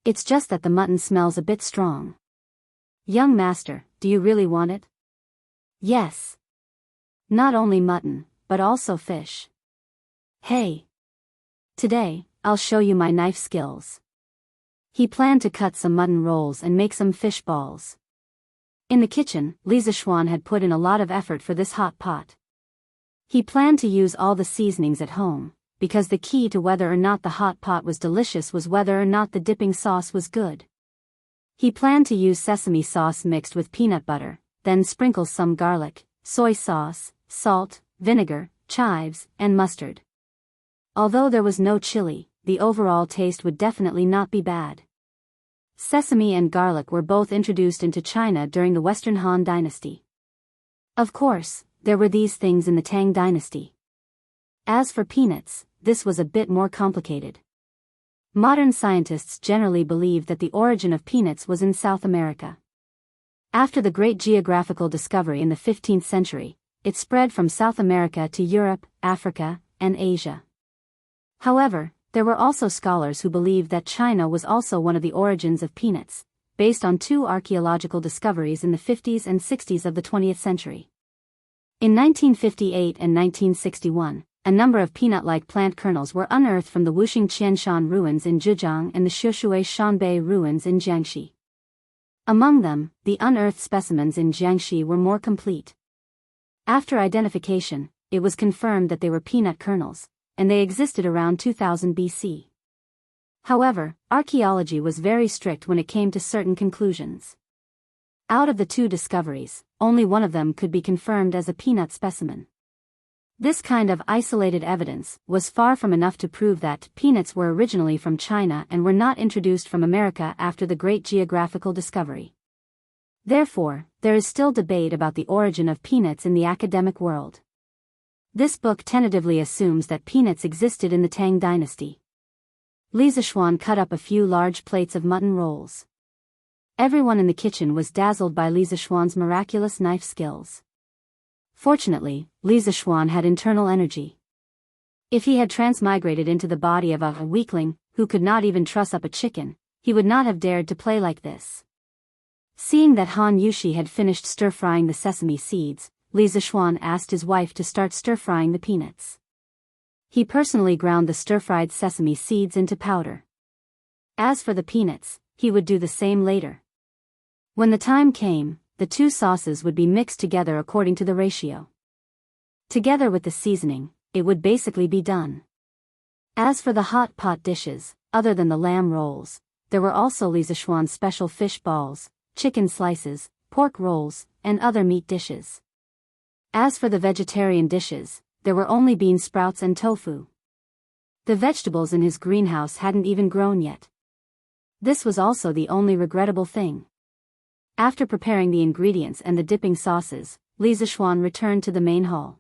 It's just that the mutton smells a bit strong. Young master, do you really want it? Yes. Not only mutton, but also fish. Hey. Today, I'll show you my knife skills. He planned to cut some mutton rolls and make some fish balls. In the kitchen, Li Zishuan had put in a lot of effort for this hot pot. He planned to use all the seasonings at home, because the key to whether or not the hot pot was delicious was whether or not the dipping sauce was good. He planned to use sesame sauce mixed with peanut butter, then sprinkle some garlic, soy sauce, salt, vinegar, chives, and mustard. Although there was no chili, the overall taste would definitely not be bad. Sesame and garlic were both introduced into China during the Western Han Dynasty. Of course, there were these things in the Tang Dynasty. As for peanuts, this was a bit more complicated. Modern scientists generally believe that the origin of peanuts was in South America. After the great geographical discovery in the 15th century, it spread from South America to Europe, Africa, and Asia. However, there were also scholars who believed that China was also one of the origins of peanuts, based on two archaeological discoveries in the 50s and 60s of the 20th century. In 1958 and 1961, a number of peanut-like plant kernels were unearthed from the Wuxia Qianshan ruins in Zhejiang and the Xiushui Shanbei ruins in Jiangxi. Among them, the unearthed specimens in Jiangxi were more complete. After identification, it was confirmed that they were peanut kernels, and they existed around 2000 BC. However, archaeology was very strict when it came to certain conclusions. Out of the two discoveries, only one of them could be confirmed as a peanut specimen. This kind of isolated evidence was far from enough to prove that peanuts were originally from China and were not introduced from America after the great geographical discovery. Therefore, there is still debate about the origin of peanuts in the academic world. This book tentatively assumes that peanuts existed in the Tang dynasty. Li Zishuan cut up a few large plates of mutton rolls. Everyone in the kitchen was dazzled by Li Zishuan's miraculous knife skills. Fortunately, Li Zishuan had internal energy. If he had transmigrated into the body of a weakling, who could not even truss up a chicken, he would not have dared to play like this. Seeing that Han Yushi had finished stir-frying the sesame seeds, Li Zishuan asked his wife to start stir-frying the peanuts. He personally ground the stir-fried sesame seeds into powder. As for the peanuts, he would do the same later. When the time came, the two sauces would be mixed together according to the ratio. Together with the seasoning, it would basically be done. As for the hot pot dishes, other than the lamb rolls, there were also Li Zishuan's special fish balls, chicken slices, pork rolls, and other meat dishes. As for the vegetarian dishes, there were only bean sprouts and tofu. The vegetables in his greenhouse hadn't even grown yet. This was also the only regrettable thing. After preparing the ingredients and the dipping sauces, Li Zishuan returned to the main hall.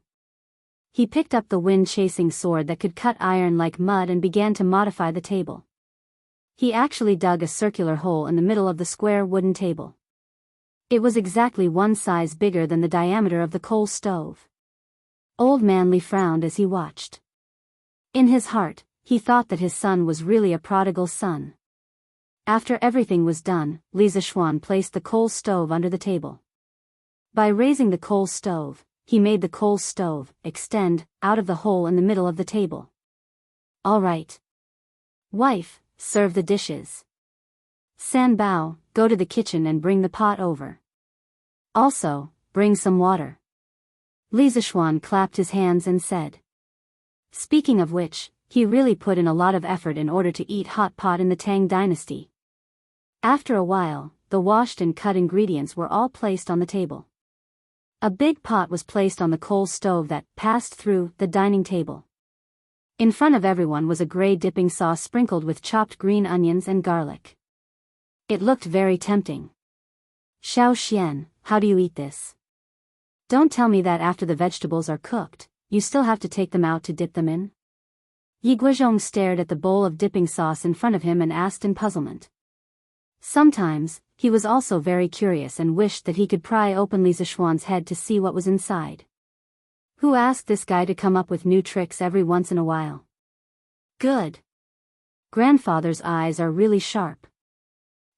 He picked up the wind-chasing sword that could cut iron like mud and began to modify the table. He actually dug a circular hole in the middle of the square wooden table. It was exactly one size bigger than the diameter of the coal stove. Old Man Li frowned as he watched. In his heart, he thought that his son was really a prodigal son. After everything was done, Li Zishuan placed the coal stove under the table. By raising the coal stove, he made the coal stove extend out of the hole in the middle of the table. All right. Wife, serve the dishes. San Bao, go to the kitchen and bring the pot over. Also, bring some water. Li Zishuan clapped his hands and said. Speaking of which, he really put in a lot of effort in order to eat hot pot in the Tang dynasty. After a while, the washed and cut ingredients were all placed on the table. A big pot was placed on the coal stove that passed through the dining table. In front of everyone was a gray dipping sauce sprinkled with chopped green onions and garlic. It looked very tempting. Xiao Xian, how do you eat this? Don't tell me that after the vegetables are cooked, you still have to take them out to dip them in? Yi Guizhong stared at the bowl of dipping sauce in front of him and asked in puzzlement. Sometimes, he was also very curious and wished that he could pry open Li Zishuan's head to see what was inside. Who asked this guy to come up with new tricks every once in a while? Good. Grandfather's eyes are really sharp.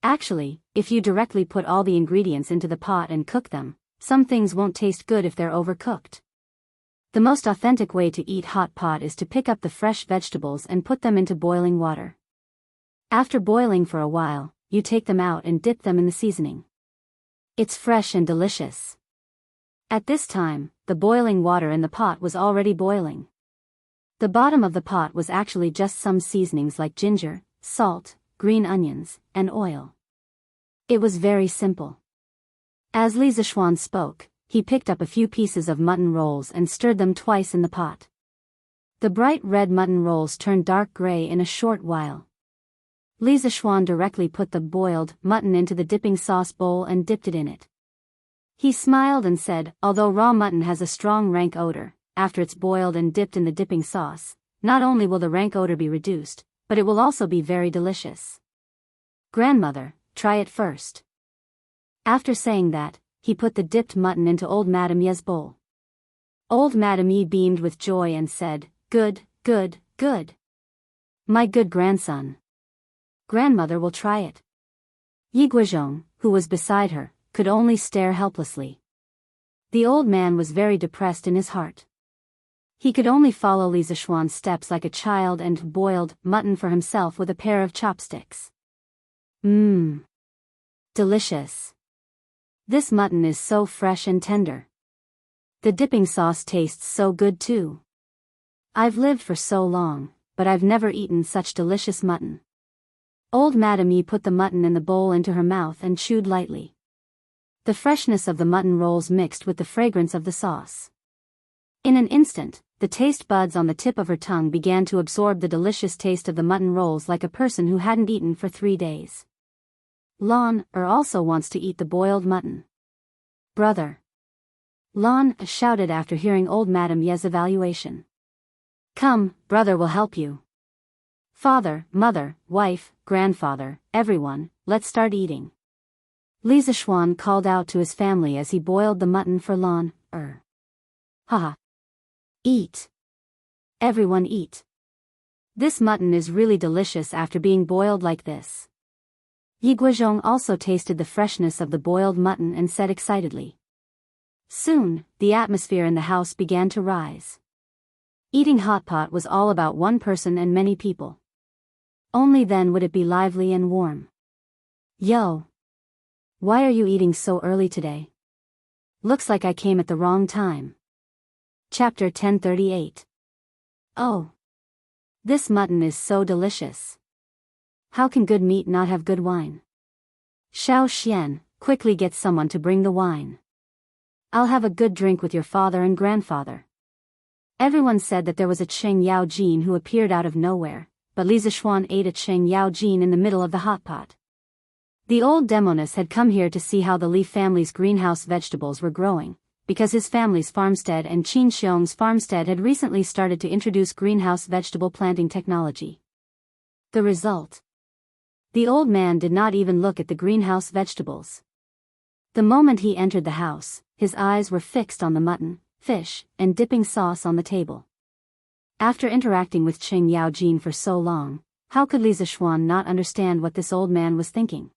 Actually, if you directly put all the ingredients into the pot and cook them, some things won't taste good if they're overcooked. The most authentic way to eat hot pot is to pick up the fresh vegetables and put them into boiling water. After boiling for a while, you take them out and dip them in the seasoning. It's fresh and delicious. At this time, the boiling water in the pot was already boiling. The bottom of the pot was actually just some seasonings like ginger, salt, green onions, and oil. It was very simple. As Li Zishuan spoke, he picked up a few pieces of mutton rolls and stirred them twice in the pot. The bright red mutton rolls turned dark gray in a short while. Li Zishuan directly put the boiled mutton into the dipping sauce bowl and dipped it in it. He smiled and said, although raw mutton has a strong rank odor, after it's boiled and dipped in the dipping sauce, not only will the rank odor be reduced, but it will also be very delicious. Grandmother, try it first. After saying that, he put the dipped mutton into old Madame Ye's bowl. Old Madame Ye beamed with joy and said, good, good, good. My good grandson. Grandmother will try it. Yi Guizhong, who was beside her, could only stare helplessly. The old man was very depressed in his heart. He could only follow Li Zishuan's steps like a child and boiled mutton for himself with a pair of chopsticks. Mmm. Delicious. This mutton is so fresh and tender. The dipping sauce tastes so good too. I've lived for so long, but I've never eaten such delicious mutton. Old Madame Yi put the mutton in the bowl into her mouth and chewed lightly. The freshness of the mutton rolls mixed with the fragrance of the sauce. In an instant, the taste buds on the tip of her tongue began to absorb the delicious taste of the mutton rolls like a person who hadn't eaten for 3 days. Lon also wants to eat the boiled mutton. Brother. Lon shouted after hearing old Madame Ye's evaluation. Come, brother will help you. Father, mother, wife, grandfather, everyone, let's start eating. Li Zishuan called out to his family as he boiled the mutton for Lon. Haha. Eat. Everyone eat. This mutton is really delicious after being boiled like this. Yi Guizhong also tasted the freshness of the boiled mutton and said excitedly. Soon, the atmosphere in the house began to rise. Eating hot pot was all about one person and many people. Only then would it be lively and warm. Yo! Why are you eating so early today? Looks like I came at the wrong time. Chapter 1038. Oh! This mutton is so delicious. How can good meat not have good wine? Xiao Xian, quickly get someone to bring the wine. I'll have a good drink with your father and grandfather. Everyone said that there was a Cheng Yao Jin who appeared out of nowhere, but Li Zishuan ate a Cheng Yao Jin in the middle of the hot pot. The old demoness had come here to see how the Li family's greenhouse vegetables were growing, because his family's farmstead and Qin Xiong's farmstead had recently started to introduce greenhouse vegetable planting technology. The result. The old man did not even look at the greenhouse vegetables. The moment he entered the house, his eyes were fixed on the mutton, fish, and dipping sauce on the table. After interacting with Cheng Yao Jin for so long, how could Li Zishuan not understand what this old man was thinking?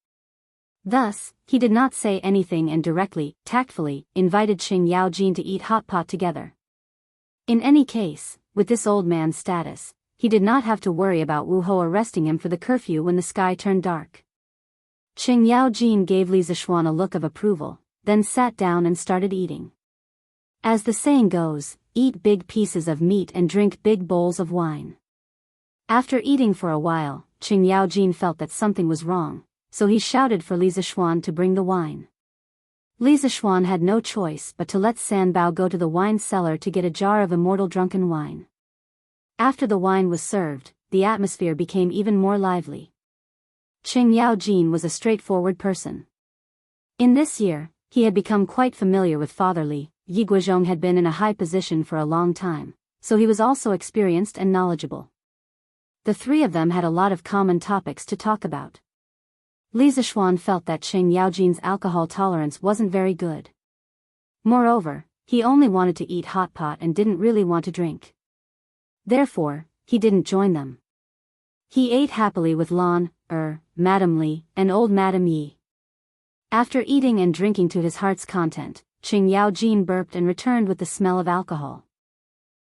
Thus, he did not say anything and directly, tactfully, invited Cheng Yao Jin to eat hot pot together. In any case, with this old man's status, he did not have to worry about Wu Ho arresting him for the curfew when the sky turned dark. Cheng Yao Jin gave Li Zishuan a look of approval, then sat down and started eating. As the saying goes, eat big pieces of meat and drink big bowls of wine. After eating for a while, Cheng Yao Jin felt that something was wrong, so he shouted for Li Zishuan to bring the wine. Li Zishuan had no choice but to let San Bao go to the wine cellar to get a jar of immortal drunken wine. After the wine was served, the atmosphere became even more lively. Cheng Yao Jin was a straightforward person. In this year, he had become quite familiar with Father Li. Yi Guizhong had been in a high position for a long time, so he was also experienced and knowledgeable. The three of them had a lot of common topics to talk about. Li Zishuan felt that Cheng Yao Jin's alcohol tolerance wasn't very good. Moreover, he only wanted to eat hot pot and didn't really want to drink. Therefore, he didn't join them. He ate happily with Lon, Madame Li, and old Madame Yi. After eating and drinking to his heart's content, Cheng Yao Jin burped and returned with the smell of alcohol.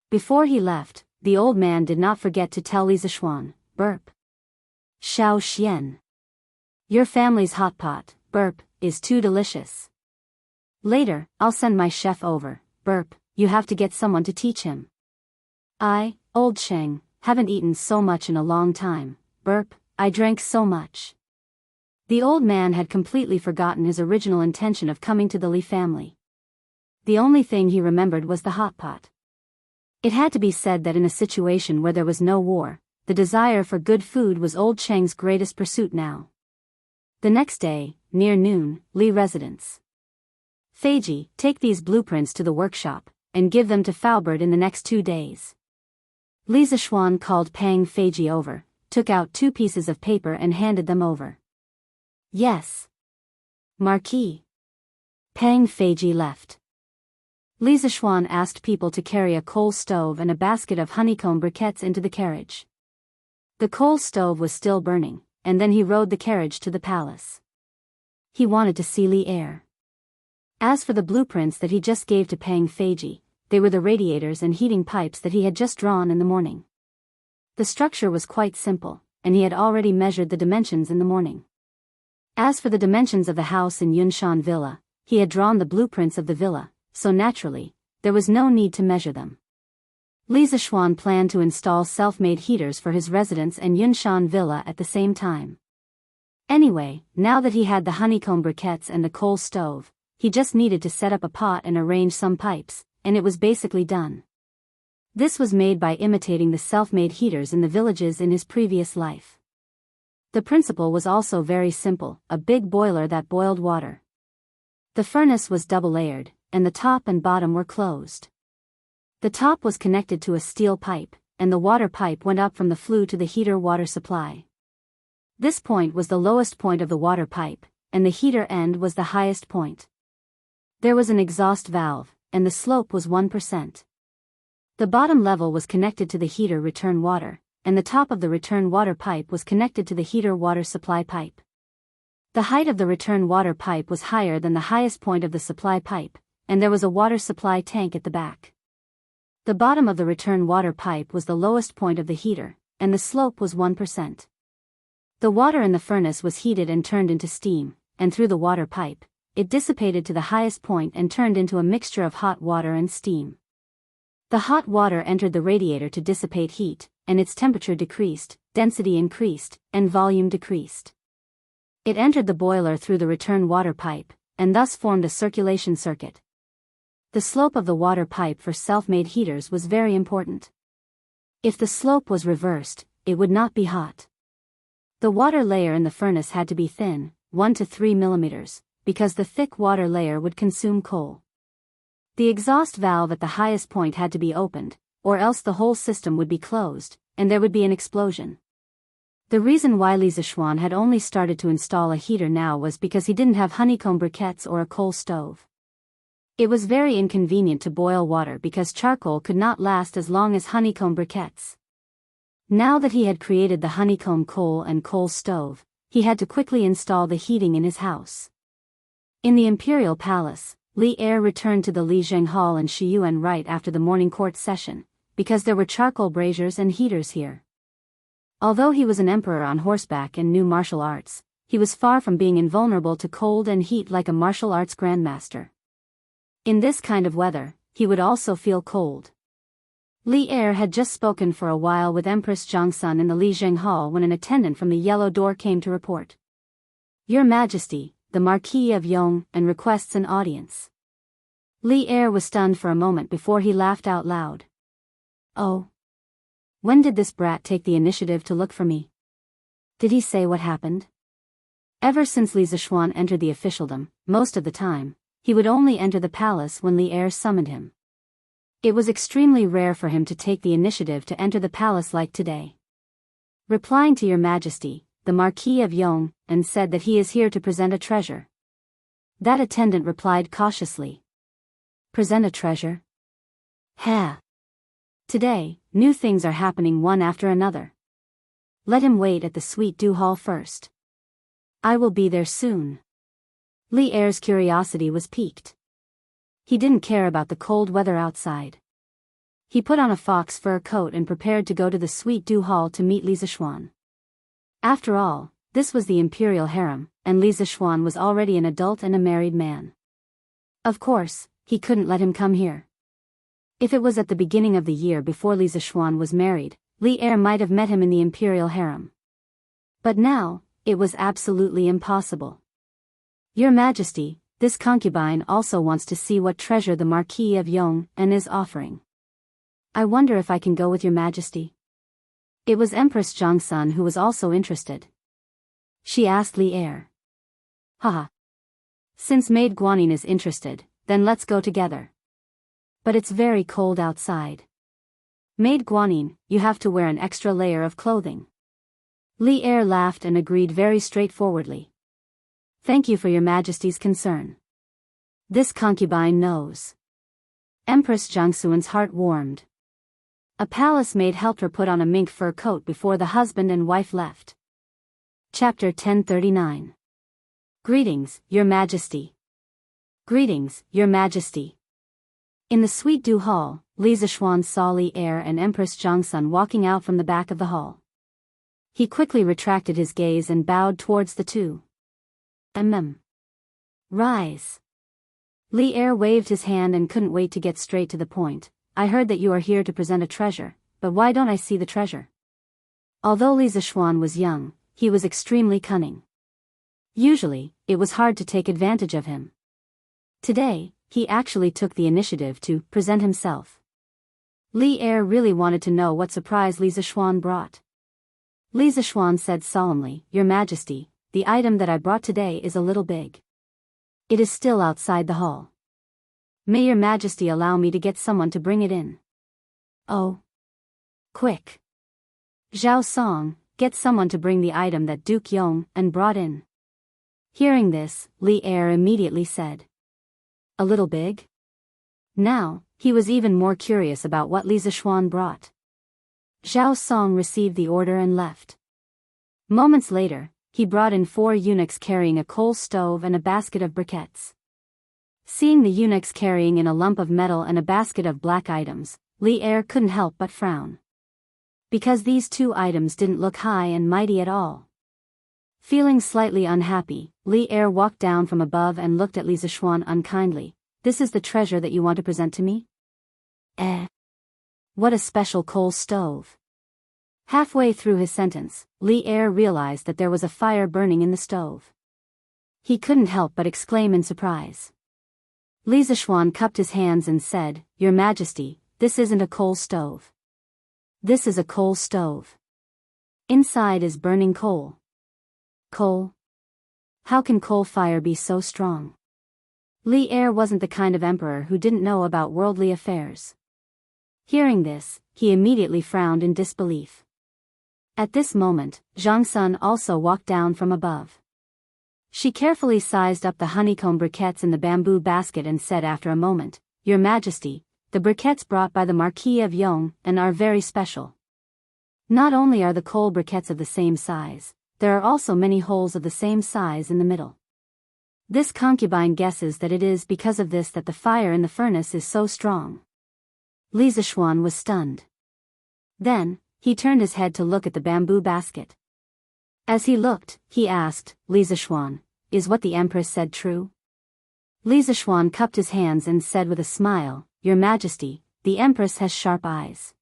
Before he left, the old man did not forget to tell Li Zishuan, burp. Xiao Xian. Your family's hot pot, burp, is too delicious. Later, I'll send my chef over, burp, you have to get someone to teach him. I, old Cheng, haven't eaten so much in a long time, burp, I drank so much. The old man had completely forgotten his original intention of coming to the Li family. The only thing he remembered was the hot pot. It had to be said that in a situation where there was no war, the desire for good food was old Cheng's greatest pursuit now. The next day, near noon, Li residence. Feiji, take these blueprints to the workshop, and give them to Faubert in the next 2 days. Li Zishuan called Pang Feiji over, took out 2 pieces of paper and handed them over. Yes. Marquis. Pang Feiji left. Li Zishuan asked people to carry a coal stove and a basket of honeycomb briquettes into the carriage. The coal stove was still burning, and then he rode the carriage to the palace. He wanted to see Li air. As for the blueprints that he just gave to Pang Feiji, they were the radiators and heating pipes that he had just drawn in the morning. The structure was quite simple, and he had already measured the dimensions in the morning. As for the dimensions of the house in Yunshan Villa, he had drawn the blueprints of the villa, so naturally, there was no need to measure them. Li Zishuan planned to install self-made heaters for his residence and Yunshan Villa at the same time. Anyway, now that he had the honeycomb briquettes and the coal stove, he just needed to set up a pot and arrange some pipes, and it was basically done. This was made by imitating the self-made heaters in the villages in his previous life. The principle was also very simple, a big boiler that boiled water. The furnace was double-layered, and the top and bottom were closed. The top was connected to a steel pipe, and the water pipe went up from the flue to the heater water supply. This point was the lowest point of the water pipe, and the heater end was the highest point. There was an exhaust valve, and the slope was 1%. The bottom level was connected to the heater return water, and the top of the return water pipe was connected to the heater water supply pipe. The height of the return water pipe was higher than the highest point of the supply pipe, and there was a water supply tank at the back. The bottom of the return water pipe was the lowest point of the heater, and the slope was 1%. The water in the furnace was heated and turned into steam, and through the water pipe, it dissipated to the highest point and turned into a mixture of hot water and steam. The hot water entered the radiator to dissipate heat, and its temperature decreased, density increased, and volume decreased. It entered the boiler through the return water pipe, and thus formed a circulation circuit. The slope of the water pipe for self-made heaters was very important. If the slope was reversed, it would not be hot. The water layer in the furnace had to be thin, 1 to 3 millimeters, because the thick water layer would consume coal. The exhaust valve at the highest point had to be opened, or else the whole system would be closed, and there would be an explosion. The reason why Li Zixuan had only started to install a heater now was because he didn't have honeycomb briquettes or a coal stove. It was very inconvenient to boil water because charcoal could not last as long as honeycomb briquettes. Now that he had created the honeycomb coal and coal stove, he had to quickly install the heating in his house. In the imperial palace, Li Er returned to the Lijiang Hall in Shiyuan right after the morning court session, because there were charcoal braziers and heaters here. Although he was an emperor on horseback and knew martial arts, he was far from being invulnerable to cold and heat like a martial arts grandmaster. In this kind of weather, he would also feel cold. Li Er had just spoken for a while with Empress Jiangsun in the Lijiang Hall when an attendant from the Yellow Door came to report. "Your Majesty, the Marquis of Yong, and requests an audience." Li Er was stunned for a moment before he laughed out loud. "Oh. When did this brat take the initiative to look for me? Did he say what happened?" Ever since Li Zixuan entered the officialdom, most of the time, he would only enter the palace when Li Er summoned him. It was extremely rare for him to take the initiative to enter the palace like today. Replying to Your Majesty, the Marquis of Yong, and said that he is here to present a treasure. That attendant replied cautiously. "Present a treasure? Ha! Today, new things are happening one after another. Let him wait at the Sweet Dew Hall first. I will be there soon." Li Er's curiosity was piqued. He didn't care about the cold weather outside. He put on a fox fur coat and prepared to go to the Sweet Dew Hall to meet Li Zixuan. After all, this was the imperial harem, and Li Zixuan was already an adult and a married man. Of course, he couldn't let him come here. If it was at the beginning of the year before Li Zixuan was married, Li Er might have met him in the imperial harem. But now, it was absolutely impossible. "Your Majesty, this concubine also wants to see what treasure the Marquis of Yong and is offering. I wonder if I can go with Your Majesty?" It was Empress Jiangsun who was also interested. She asked Li Er. "Haha. Since Maid Guanyin is interested, then let's go together. But it's very cold outside. Maid Guanyin, you have to wear an extra layer of clothing." Li Er laughed and agreed very straightforwardly. "Thank you for Your Majesty's concern. This concubine knows." Empress Jiangsun's heart warmed. A palace maid helped her put on a mink fur coat before the husband and wife left. Chapter 1039. Greetings, Your Majesty. Greetings, Your Majesty. In the Sweet Dew Hall, Li Zixuan saw Li Er and Empress Jiangsun walking out from the back of the hall. He quickly retracted his gaze and bowed towards the two. Rise. Li Er waved his hand and couldn't wait to get straight to the point. "I heard that you are here to present a treasure, but why don't I see the treasure?" Although Li Zixuan was young, he was extremely cunning. Usually, it was hard to take advantage of him. Today, he actually took the initiative to present himself. Li Er really wanted to know what surprise Li Zishuan brought. Li Zishuan said solemnly, "Your Majesty, the item that I brought today is a little big. It is still outside the hall. May your Majesty allow me to get someone to bring it in?" "Oh. Quick. Zhao Song, get someone to bring the item that Duke Yong and brought in." Hearing this, Li Er immediately said, "A little big?" Now, he was even more curious about what Li Zishuan brought. Zhao Song received the order and left. Moments later, he brought in 4 eunuchs carrying a coal stove and a basket of briquettes. Seeing the eunuchs carrying in a lump of metal and a basket of black items, Li Er couldn't help but frown. Because these 2 items didn't look high and mighty at all. Feeling slightly unhappy, Li Er walked down from above and looked at Li Zishuan unkindly. "This is the treasure that you want to present to me?" What a special coal stove." Halfway through his sentence, Li Er realized that there was a fire burning in the stove. He couldn't help but exclaim in surprise. Li Zishuan cupped his hands and said, "Your Majesty, this isn't a coal stove. This is a coal stove. Inside is burning coal." Coal? How can coal fire be so strong? Li Er wasn't the kind of emperor who didn't know about worldly affairs. Hearing this, he immediately frowned in disbelief. At this moment, Zhang Sun also walked down from above. She carefully sized up the honeycomb briquettes in the bamboo basket and said after a moment, "Your Majesty, the briquettes brought by the Marquis of Yong and are very special. Not only are the coal briquettes of the same size, there are also many holes of the same size in the middle. This concubine guesses that it is because of this that the fire in the furnace is so strong." Li Zishuan was stunned. Then, he turned his head to look at the bamboo basket. As he looked, he asked, "Li Zishuan, is what the Empress said true?" Li Zishuan cupped his hands and said with a smile, "Your Majesty, the Empress has sharp eyes.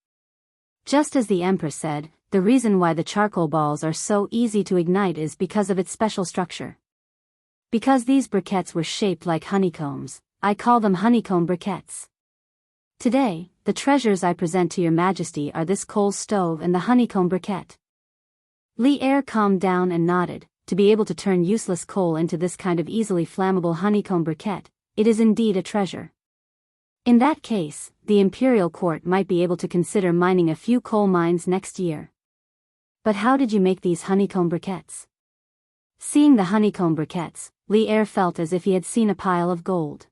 Just as the Empress said, the reason why the charcoal balls are so easy to ignite is because of its special structure. Because these briquettes were shaped like honeycombs, I call them honeycomb briquettes. Today, the treasures I present to your Majesty are this coal stove and the honeycomb briquette." Li Er calmed down and nodded. To be able to turn useless coal into this kind of easily flammable honeycomb briquette, it is indeed a treasure. In that case, the imperial court might be able to consider mining a few coal mines next year. But how did you make these honeycomb briquettes? Seeing the honeycomb briquettes, Li Er felt as if he had seen a pile of gold.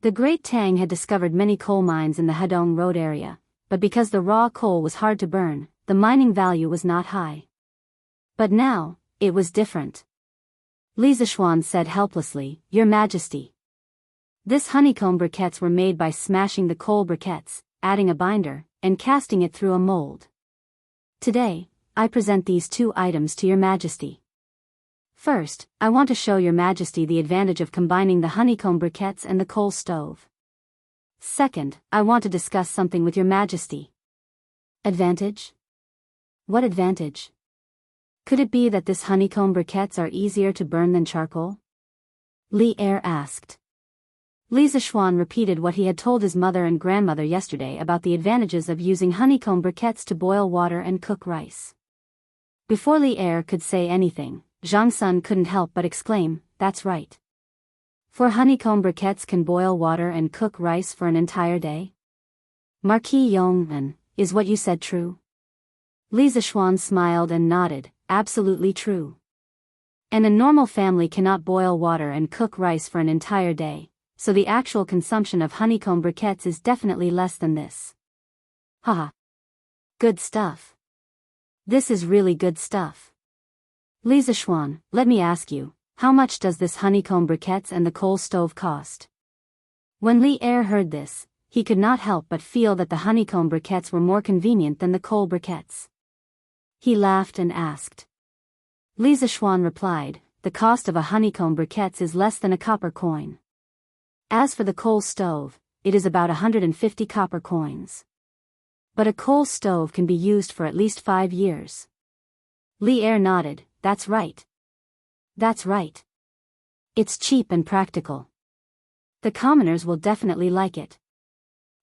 The Great Tang had discovered many coal mines in the Hedong Road area, but because the raw coal was hard to burn, the mining value was not high. But now, it was different. Li Zishuan said helplessly, "Your Majesty. This honeycomb briquettes were made by smashing the coal briquettes, adding a binder, and casting it through a mold. Today, I present these 2 items to your Majesty. First, I want to show your Majesty the advantage of combining the honeycomb briquettes and the coal stove. Second, I want to discuss something with your Majesty." "Advantage? What advantage? Could it be that this honeycomb briquettes are easier to burn than charcoal?" Li Er asked. Li Zishuan repeated what he had told his mother and grandmother yesterday about the advantages of using honeycomb briquettes to boil water and cook rice. Before Li Er could say anything, Zhang Sun couldn't help but exclaim, "That's right. For honeycomb briquettes can boil water and cook rice for an entire day? Marquis Yong'an, is what you said true?" Li Zishuan smiled and nodded, "Absolutely true. And a normal family cannot boil water and cook rice for an entire day, so the actual consumption of honeycomb briquettes is definitely less than this." Haha. Good stuff. This is really good stuff. Li Zishuan, let me ask you, how much does this honeycomb briquettes and the coal stove cost? When Li Er heard this, he could not help but feel that the honeycomb briquettes were more convenient than the coal briquettes. He laughed and asked. Li Zishuan replied, "The cost of a honeycomb briquettes is less than a copper coin. As for the coal stove, it is about 150 copper coins. But a coal stove can be used for at least 5 years." Li Er nodded, "That's right. That's right. It's cheap and practical. The commoners will definitely like it.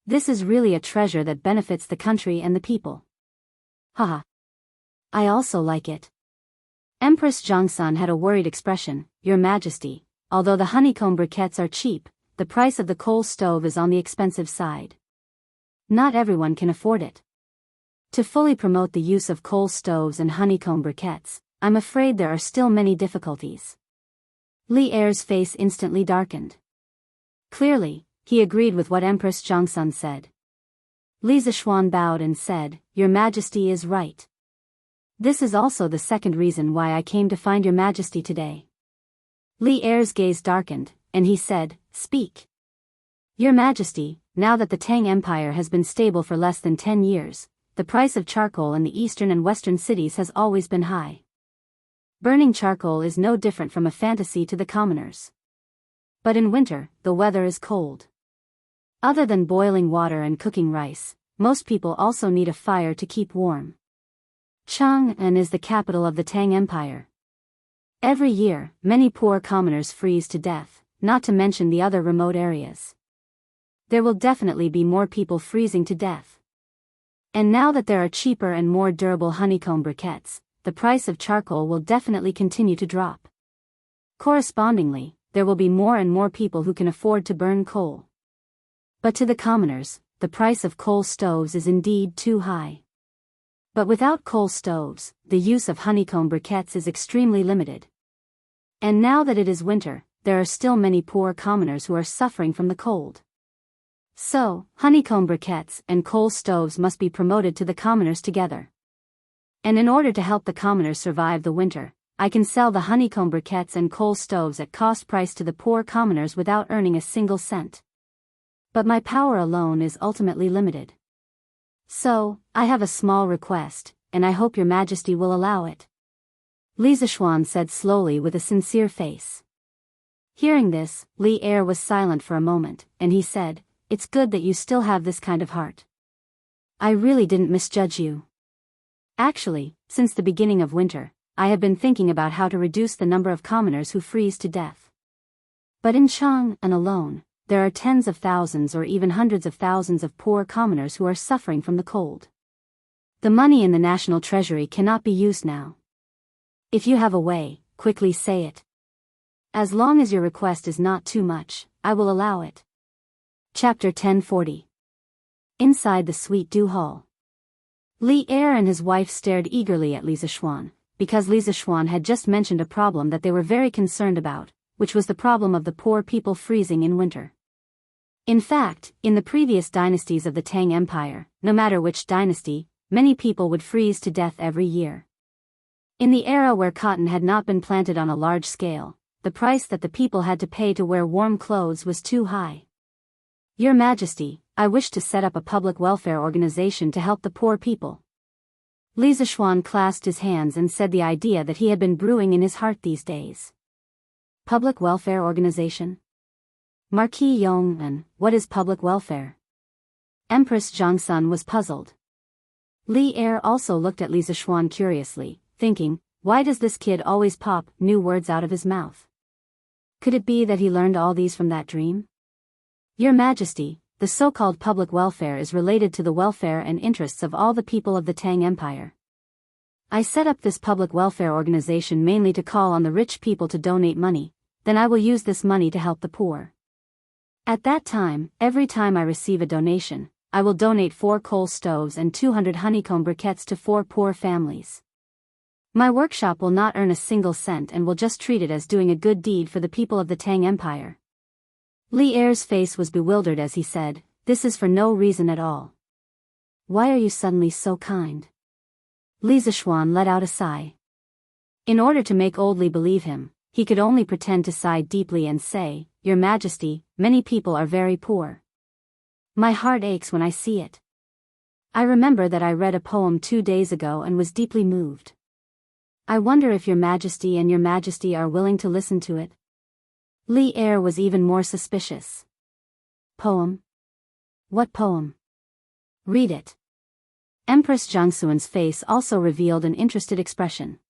This is really a treasure that benefits the country and the people. Haha. I also like it. Empress Jianghu had a worried expression. Your Majesty, although the honeycomb briquettes are cheap, the price of the coal stove is on the expensive side. Not everyone can afford it. To fully promote the use of coal stoves and honeycomb briquettes, I'm afraid there are still many difficulties. Li Er's face instantly darkened. Clearly, he agreed with what Empress Jianghu said. Li Zishuan bowed and said, Your Majesty is right. This is also the second reason why I came to find Your Majesty today. Li Er's gaze darkened, and he said, Speak. Your Majesty, now that the Tang Empire has been stable for less than 10 years, the price of charcoal in the eastern and western cities has always been high. Burning charcoal is no different from a fantasy to the commoners. But in winter, the weather is cold. Other than boiling water and cooking rice, most people also need a fire to keep warm. Chang'an is the capital of the Tang Empire. Every year, many poor commoners freeze to death, not to mention the other remote areas. There will definitely be more people freezing to death. And now that there are cheaper and more durable honeycomb briquettes, the price of charcoal will definitely continue to drop. Correspondingly, there will be more and more people who can afford to burn coal. But to the commoners, the price of coal stoves is indeed too high. But without coal stoves, the use of honeycomb briquettes is extremely limited. And now that it is winter, there are still many poor commoners who are suffering from the cold. So, honeycomb briquettes and coal stoves must be promoted to the commoners together. And in order to help the commoners survive the winter, I can sell the honeycomb briquettes and coal stoves at cost price to the poor commoners without earning a single cent. But my power alone is ultimately limited. So, I have a small request, and I hope Your Majesty will allow it. Li Zishuan said slowly with a sincere face. Hearing this, Li Er was silent for a moment, and he said, It's good that you still have this kind of heart. I really didn't misjudge you. Actually, since the beginning of winter, I have been thinking about how to reduce the number of commoners who freeze to death. But in Chang'an alone, there are tens of thousands or even hundreds of thousands of poor commoners who are suffering from the cold. The money in the national treasury cannot be used now. If you have a way, quickly say it. As long as your request is not too much, I will allow it. Chapter 1040. Inside the Sweet Dew Hall. Li Er and his wife stared eagerly at Li Zishuan, because Li Zishuan had just mentioned a problem that they were very concerned about, which was the problem of the poor people freezing in winter. In fact, in the previous dynasties of the Tang Empire, no matter which dynasty, many people would freeze to death every year. In the era where cotton had not been planted on a large scale, the price that the people had to pay to wear warm clothes was too high. Your Majesty, I wish to set up a public welfare organization to help the poor people. Li Zishuan clasped his hands and said the idea that he had been brewing in his heart these days. Public welfare organization? Marquis Yong'an, what is public welfare? Empress Jianghu was puzzled. Li Er also looked at Li Zishuan curiously, thinking, why does this kid always pop new words out of his mouth? Could it be that he learned all these from that dream? Your Majesty, the so-called public welfare is related to the welfare and interests of all the people of the Tang Empire. I set up this public welfare organization mainly to call on the rich people to donate money, then I will use this money to help the poor. At that time, every time I receive a donation, I will donate 4 coal stoves and 200 honeycomb briquettes to 4 poor families. My workshop will not earn a single cent and will just treat it as doing a good deed for the people of the Tang Empire. Li Er's face was bewildered as he said, This is for no reason at all. Why are you suddenly so kind? Li Zishuan let out a sigh. In order to make old Li believe him, he could only pretend to sigh deeply and say, Your Majesty, many people are very poor. My heart aches when I see it. I remember that I read a poem 2 days ago and was deeply moved. I wonder if Your Majesty and Your Majesty are willing to listen to it. Li Er was even more suspicious. Poem? What poem? Read it. Empress Jianghu's face also revealed an interested expression.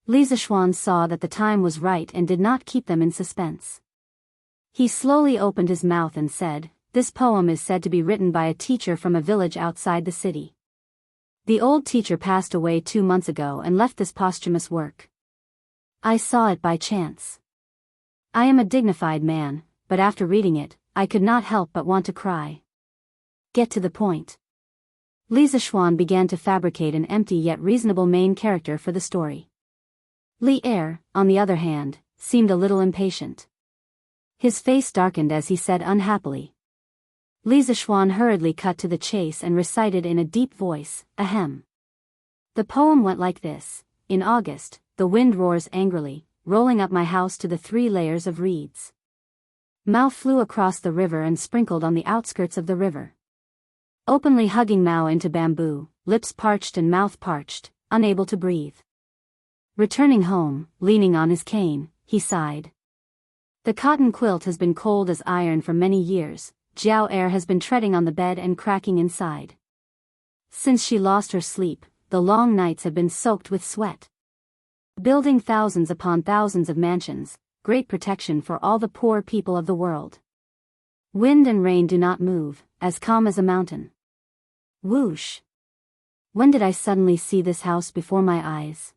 Li Zishuan saw that the time was right and did not keep them in suspense. He slowly opened his mouth and said, "This poem is said to be written by a teacher from a village outside the city. The old teacher passed away 2 months ago and left this posthumous work. I saw it by chance. I am a dignified man, but after reading it, I could not help but want to cry. Get to the point." Li Zishuan began to fabricate an empty yet reasonable main character for the story. Li Er, on the other hand, seemed a little impatient. His face darkened as he said unhappily. Li Zishuan hurriedly cut to the chase and recited in a deep voice, "Ahem." The poem went like this: "In August, the wind roars angrily, rolling up my house to the 3 layers of reeds. Mao flew across the river and sprinkled on the outskirts of the river. Openly hugging Mao into bamboo, lips parched and mouth parched, unable to breathe. Returning home, leaning on his cane, he sighed. The cotton quilt has been cold as iron for many years, Jiao air has been treading on the bed and cracking inside. Since she lost her sleep, the long nights have been soaked with sweat. Building thousands upon thousands of mansions, great protection for all the poor people of the world. Wind and rain do not move, as calm as a mountain. Whoosh! When did I suddenly see this house before my eyes?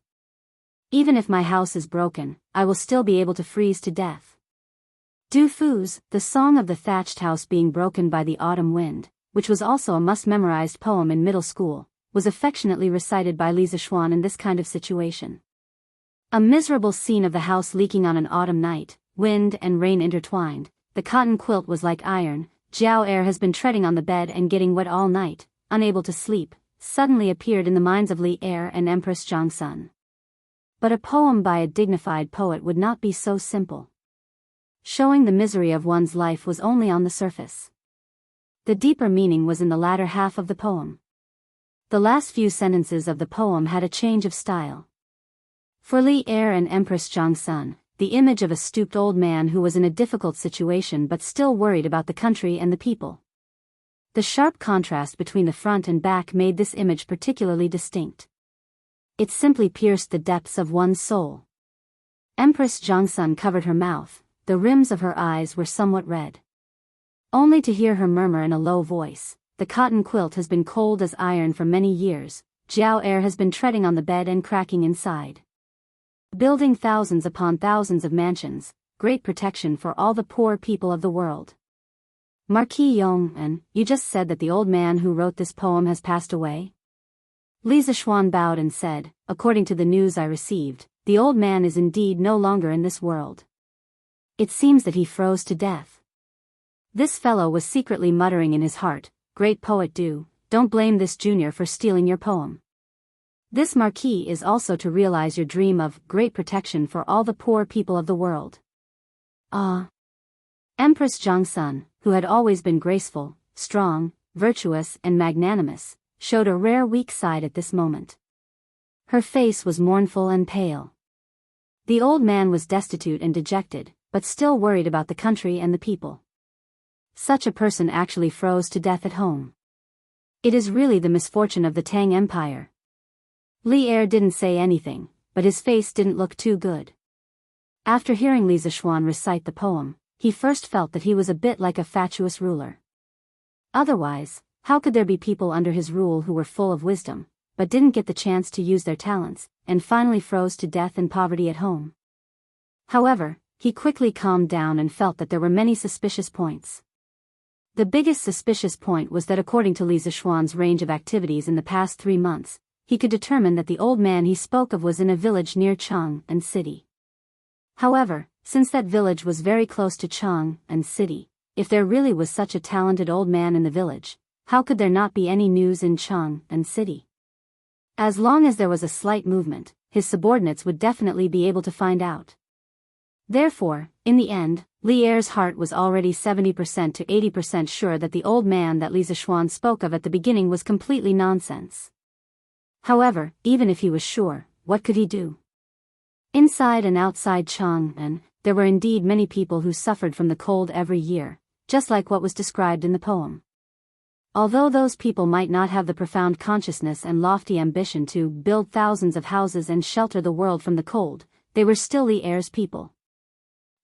Even if my house is broken, I will still be able to freeze to death." Du Fu's The Song of the Thatched House Being Broken by the Autumn Wind, which was also a must-memorized poem in middle school, was affectionately recited by Li Zishuan in this kind of situation. A miserable scene of the house leaking on an autumn night, wind and rain intertwined, the cotton quilt was like iron, Jiao air has been treading on the bed and getting wet all night, unable to sleep, suddenly appeared in the minds of Li Er and Empress Jiangsun. But a poem by a dignified poet would not be so simple. Showing the misery of one's life was only on the surface. The deeper meaning was in the latter half of the poem. The last few sentences of the poem had a change of style. For Li Er and Empress Jiangsun, the image of a stooped old man who was in a difficult situation but still worried about the country and the people. The sharp contrast between the front and back made this image particularly distinct. It simply pierced the depths of one's soul. Empress Jiangsun covered her mouth, the rims of her eyes were somewhat red. Only to hear her murmur in a low voice, "The cotton quilt has been cold as iron for many years, Jiao air has been treading on the bed and cracking inside. Building thousands upon thousands of mansions, great protection for all the poor people of the world." Marquis Yong, you just said that the old man who wrote this poem has passed away? Li Zishuan bowed and said, "According to the news I received, the old man is indeed no longer in this world. It seems that he froze to death." This fellow was secretly muttering in his heart, "Great poet don't blame this junior for stealing your poem. This marquis is also to realize your dream of great protection for all the poor people of the world." Ah! Empress Jiangsun, who had always been graceful, strong, virtuous and magnanimous, showed a rare weak side at this moment. Her face was mournful and pale. The old man was destitute and dejected, but still worried about the country and the people. Such a person actually froze to death at home. It is really the misfortune of the Tang Empire. Li Er didn't say anything, but his face didn't look too good. After hearing Li Zishuan recite the poem, he first felt that he was a bit like a fatuous ruler. Otherwise, how could there be people under his rule who were full of wisdom, but didn't get the chance to use their talents, and finally froze to death in poverty at home? However, he quickly calmed down and felt that there were many suspicious points. The biggest suspicious point was that according to Li Zishuan's range of activities in the past 3 months, he could determine that the old man he spoke of was in a village near Chang'an City. However, since that village was very close to Chang'an City, if there really was such a talented old man in the village, how could there not be any news in Chang'an City? As long as there was a slight movement, his subordinates would definitely be able to find out. Therefore, in the end, Li Er's heart was already 70% to 80% sure that the old man that Li Zishuan spoke of at the beginning was completely nonsense. However, even if he was sure, what could he do? Inside and outside Chang'an, there were indeed many people who suffered from the cold every year, just like what was described in the poem. Although those people might not have the profound consciousness and lofty ambition to build thousands of houses and shelter the world from the cold, they were still Li Er's people.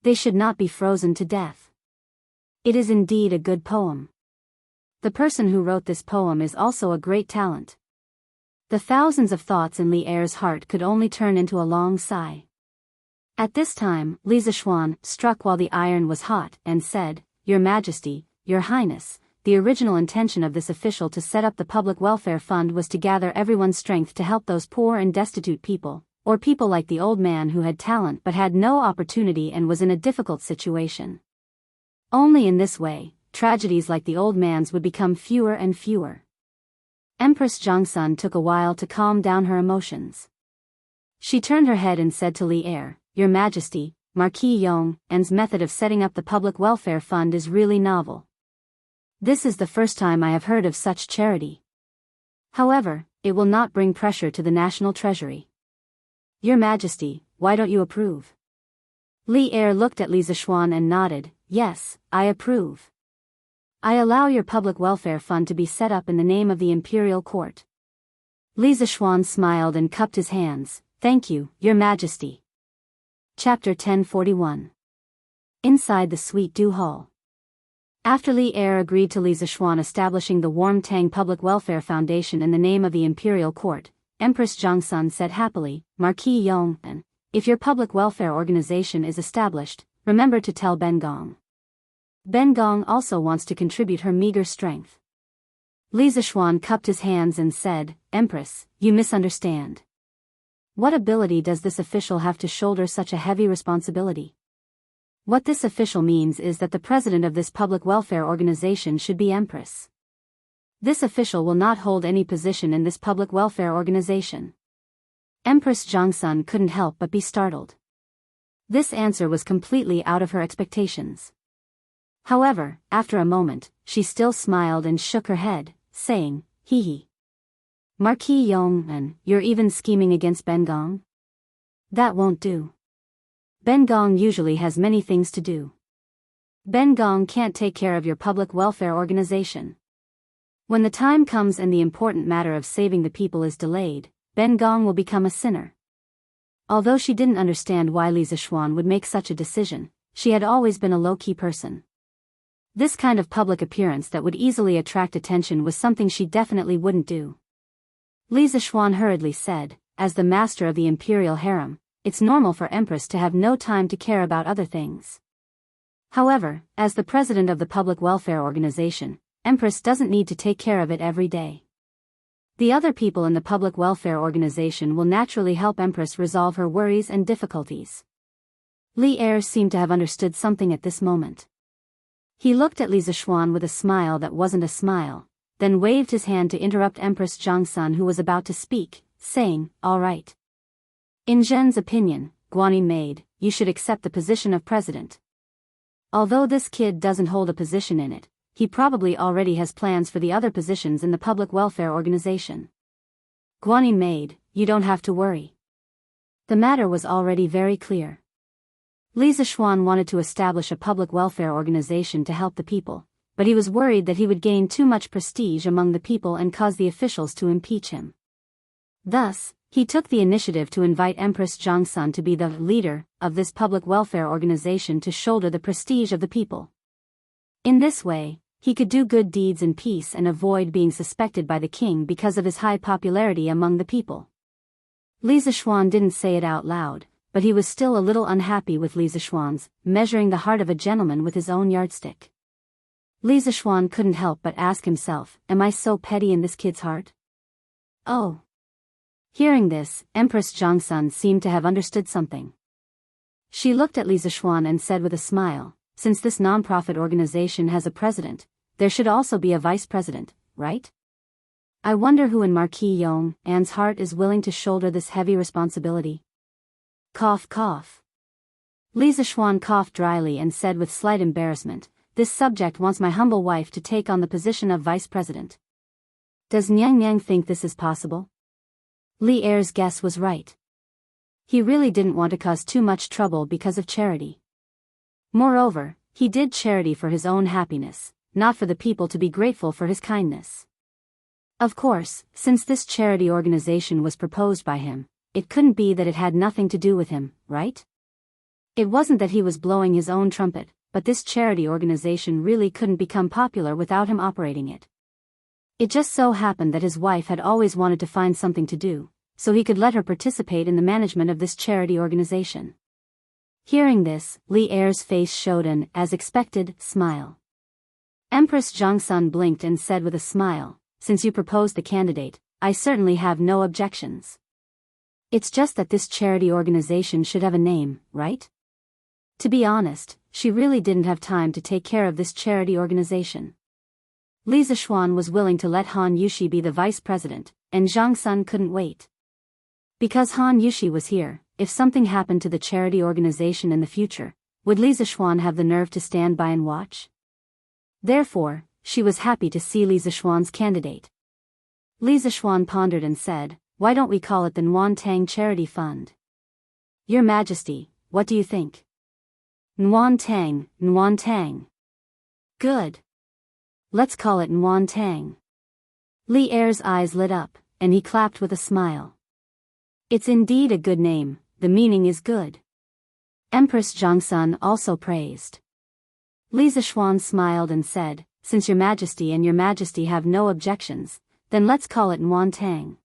They should not be frozen to death. It is indeed a good poem. The person who wrote this poem is also a great talent. The thousands of thoughts in Li Er's heart could only turn into a long sigh. At this time, Li Zishuan struck while the iron was hot and said, "Your Majesty, Your Highness, the original intention of this official to set up the public welfare fund was to gather everyone's strength to help those poor and destitute people, or people like the old man who had talent but had no opportunity and was in a difficult situation. Only in this way, tragedies like the old man's would become fewer and fewer." Empress Jiangsun took a while to calm down her emotions. She turned her head and said to Li Er, "Your Majesty, Marquis Yong's method of setting up the public welfare fund is really novel. This is the first time I have heard of such charity. However, it will not bring pressure to the national treasury. Your Majesty, why don't you approve?" Li Er looked at Li Zishuan and nodded, "Yes, I approve. I allow your public welfare fund to be set up in the name of the imperial court." Li Zishuan smiled and cupped his hands, "Thank you, Your Majesty." Chapter 1041. Inside the Sweet Dew Hall. After Li Er agreed to Li Zishuan establishing the Warm Tang Public Welfare Foundation in the name of the imperial court, Empress Jiangsun said happily, "Marquis Yong, if your public welfare organization is established, remember to tell Ben Gong. Ben Gong also wants to contribute her meager strength." Li Zishuan cupped his hands and said, "Empress, you misunderstand. What ability does this official have to shoulder such a heavy responsibility? What this official means is that the president of this public welfare organization should be Empress. This official will not hold any position in this public welfare organization." Empress Jiangsun couldn't help but be startled. This answer was completely out of her expectations. However, after a moment, she still smiled and shook her head, saying, "Hee hee. Marquis Yong, you're even scheming against Ben Gong? That won't do. Ben Gong usually has many things to do. Ben Gong can't take care of your public welfare organization. When the time comes and the important matter of saving the people is delayed, Ben Gong will become a sinner." Although she didn't understand why Li Zishuan would make such a decision, she had always been a low-key person. This kind of public appearance that would easily attract attention was something she definitely wouldn't do. Li Zishuan hurriedly said, "As the master of the imperial harem, it's normal for Empress to have no time to care about other things. However, as the president of the public welfare organization, Empress doesn't need to take care of it every day. The other people in the public welfare organization will naturally help Empress resolve her worries and difficulties." Li Er seemed to have understood something at this moment. He looked at Li Zishuan with a smile that wasn't a smile, then waved his hand to interrupt Empress Jiangsun, who was about to speak, saying, "All right. In Zhen's opinion, Guanyin maid, you should accept the position of president. Although this kid doesn't hold a position in it, he probably already has plans for the other positions in the public welfare organization. Guanyin maid, you don't have to worry." The matter was already very clear. Li Zishuan wanted to establish a public welfare organization to help the people, but he was worried that he would gain too much prestige among the people and cause the officials to impeach him. Thus, he took the initiative to invite Empress Jiangsun to be the leader of this public welfare organization to shoulder the prestige of the people. In this way, he could do good deeds in peace and avoid being suspected by the king because of his high popularity among the people. Li Zishuan didn't say it out loud, but he was still a little unhappy with Li Zishuan's measuring the heart of a gentleman with his own yardstick. Li Zishuan couldn't help but ask himself, "Am I so petty in this kid's heart?" Oh. Hearing this, Empress Jiangsun seemed to have understood something. She looked at Li Zishuan and said with a smile, "Since this non-profit organization has a president, there should also be a vice president, right? I wonder who in Marquis Yong's heart is willing to shoulder this heavy responsibility." Cough cough. Li Zishuan coughed dryly and said with slight embarrassment, "This subject wants my humble wife to take on the position of vice president. Does Nyang think this is possible?" Li Er's guess was right. He really didn't want to cause too much trouble because of charity. Moreover, he did charity for his own happiness, not for the people to be grateful for his kindness. Of course, since this charity organization was proposed by him, it couldn't be that it had nothing to do with him, right? It wasn't that he was blowing his own trumpet, but this charity organization really couldn't become popular without him operating it. It just so happened that his wife had always wanted to find something to do, so he could let her participate in the management of this charity organization. Hearing this, Li Er's face showed an, as expected, smile. Empress Jiangsun blinked and said with a smile, "Since you proposed the candidate, I certainly have no objections. It's just that this charity organization should have a name, right?" To be honest, she really didn't have time to take care of this charity organization. Li Zishuan was willing to let Han Yushi be the vice president, and Zhang Sun couldn't wait. Because Han Yushi was here, if something happened to the charity organization in the future, would Li Zishuan have the nerve to stand by and watch? Therefore, she was happy to see Li Zishuan's candidate. Li Zishuan pondered and said, "Why don't we call it the Nuan Tang Charity Fund?" "Your Majesty, what do you think?" "Nuan Tang, Nuan Tang." "Good. Let's call it Nuan Tang." Li Er's eyes lit up, and he clapped with a smile. "It's indeed a good name, the meaning is good." Empress Jiangsun also praised. Li Zishuan smiled and said, "Since your Majesty and your Majesty have no objections, then let's call it Nuan Tang.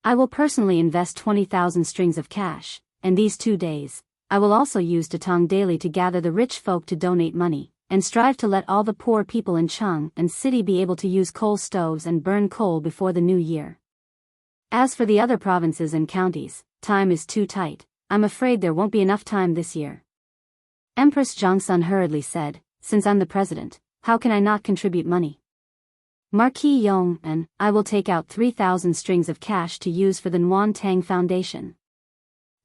I will personally invest 20,000 strings of cash, and these 2 days, I will also use Datong daily to gather the rich folk to donate money, and strive to let all the poor people in Cheng and city be able to use coal stoves and burn coal before the new year. As for the other provinces and counties, time is too tight, I'm afraid there won't be enough time this year." Empress Jiangsun hurriedly said, "Since I'm the president, how can I not contribute money? Marquis Yong and I will take out 3,000 strings of cash to use for the Nuan Tang Foundation."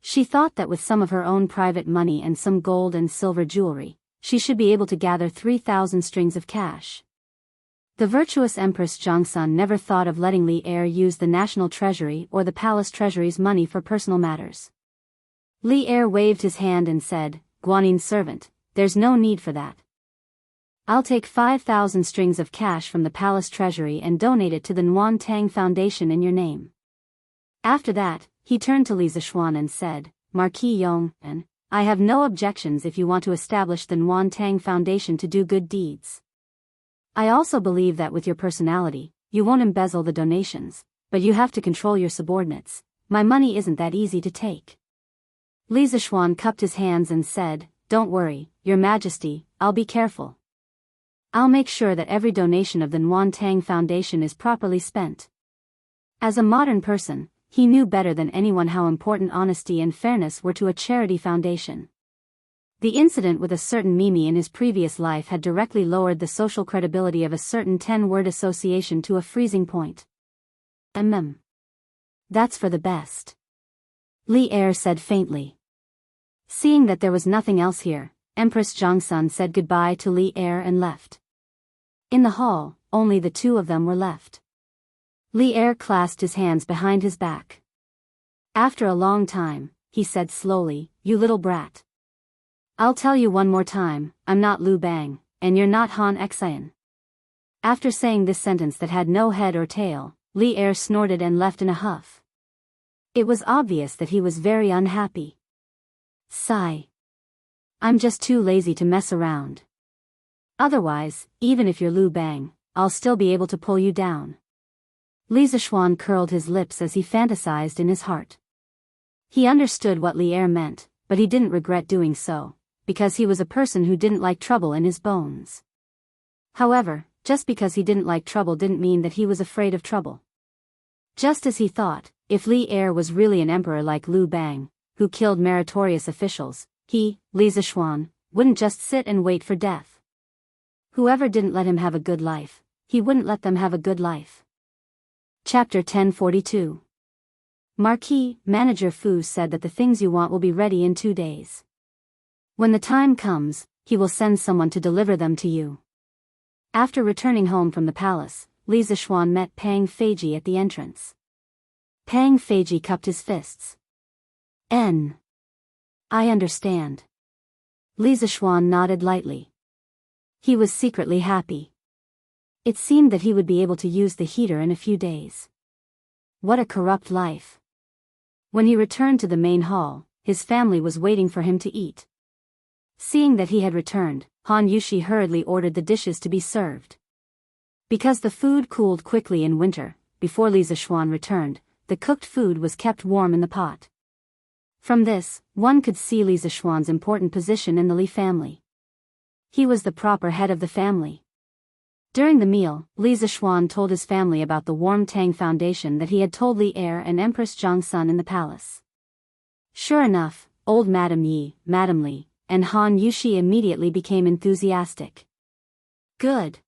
She thought that with some of her own private money and some gold and silver jewelry, she should be able to gather 3,000 strings of cash. The virtuous Empress Jiangsun never thought of letting Li Er use the national treasury or the palace treasury's money for personal matters. Li Er waved his hand and said, "Guanin's servant, there's no need for that. I'll take 5,000 strings of cash from the palace treasury and donate it to the Nuan Tang Foundation in your name." After that, he turned to Li Zishuan and said, "Marquis Yong and I have no objections if you want to establish the Nuan Tang Foundation to do good deeds. I also believe that with your personality, you won't embezzle the donations, but you have to control your subordinates. My money isn't that easy to take." Li Zishuan cupped his hands and said, "Don't worry, Your Majesty, I'll be careful. I'll make sure that every donation of the Nuan Tang Foundation is properly spent." As a modern person, he knew better than anyone how important honesty and fairness were to a charity foundation. The incident with a certain Mimi in his previous life had directly lowered the social credibility of a certain 10-word association to a freezing point. That's for the best," Li Er said faintly. Seeing that there was nothing else here, Empress Jiangsun said goodbye to Li Er and left. In the hall, only the two of them were left. Li Er clasped his hands behind his back. After a long time, he said slowly, "You little brat. I'll tell you one more time, I'm not Lu Bang, and you're not Han Xian." After saying this sentence that had no head or tail, Li Er snorted and left in a huff. It was obvious that he was very unhappy. Sigh. "I'm just too lazy to mess around. Otherwise, even if you're Lu Bang, I'll still be able to pull you down." Li Zishuan curled his lips as he fantasized in his heart. He understood what Li Er meant, but he didn't regret doing so, because he was a person who didn't like trouble in his bones. However, just because he didn't like trouble didn't mean that he was afraid of trouble. Just as he thought, if Li Er was really an emperor like Lu Bang, who killed meritorious officials, he, Li Zishuan, wouldn't just sit and wait for death. Whoever didn't let him have a good life, he wouldn't let them have a good life. Chapter 1042. Marquis, Manager Fu said that the things you want will be ready in 2 days. When the time comes, he will send someone to deliver them to you. After returning home from the palace, Li Zishuan met Pang Feiji at the entrance. Pang Feiji cupped his fists. I understand." Li Zishuan nodded lightly. He was secretly happy. It seemed that he would be able to use the heater in a few days. What a corrupt life. When he returned to the main hall, his family was waiting for him to eat. Seeing that he had returned, Han Yushi hurriedly ordered the dishes to be served. Because the food cooled quickly in winter, before Li Zishuan returned, the cooked food was kept warm in the pot. From this, one could see Li Zishuan's important position in the Li family. He was the proper head of the family. During the meal, Li Zishuan told his family about the warm Tang foundation that he had told Li Heir and Empress Jiangsun in the palace. Sure enough, old Madame Yi, Madame Li, and Han Yushi immediately became enthusiastic. Good.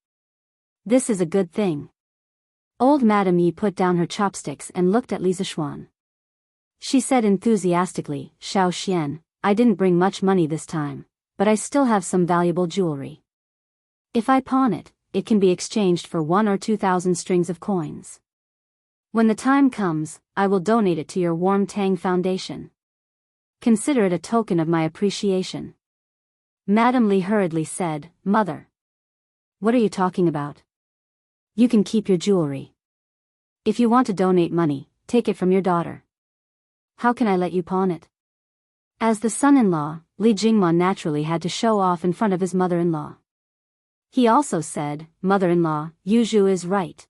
This is a good thing. Old Madame Yi put down her chopsticks and looked at Li Zishuan. She said enthusiastically, Xiao Xian, I didn't bring much money this time, but I still have some valuable jewelry. If I pawn it, it can be exchanged for 1,000 or 2,000 strings of coins. When the time comes, I will donate it to your Warm Tang Foundation. Consider it a token of my appreciation. Madame Li hurriedly said, Mother. What are you talking about? You can keep your jewelry. If you want to donate money, take it from your daughter. How can I let you pawn it? As the son-in-law, Li Jingma naturally had to show off in front of his mother-in-law. He also said, Mother-in-law, Yuzhu is right.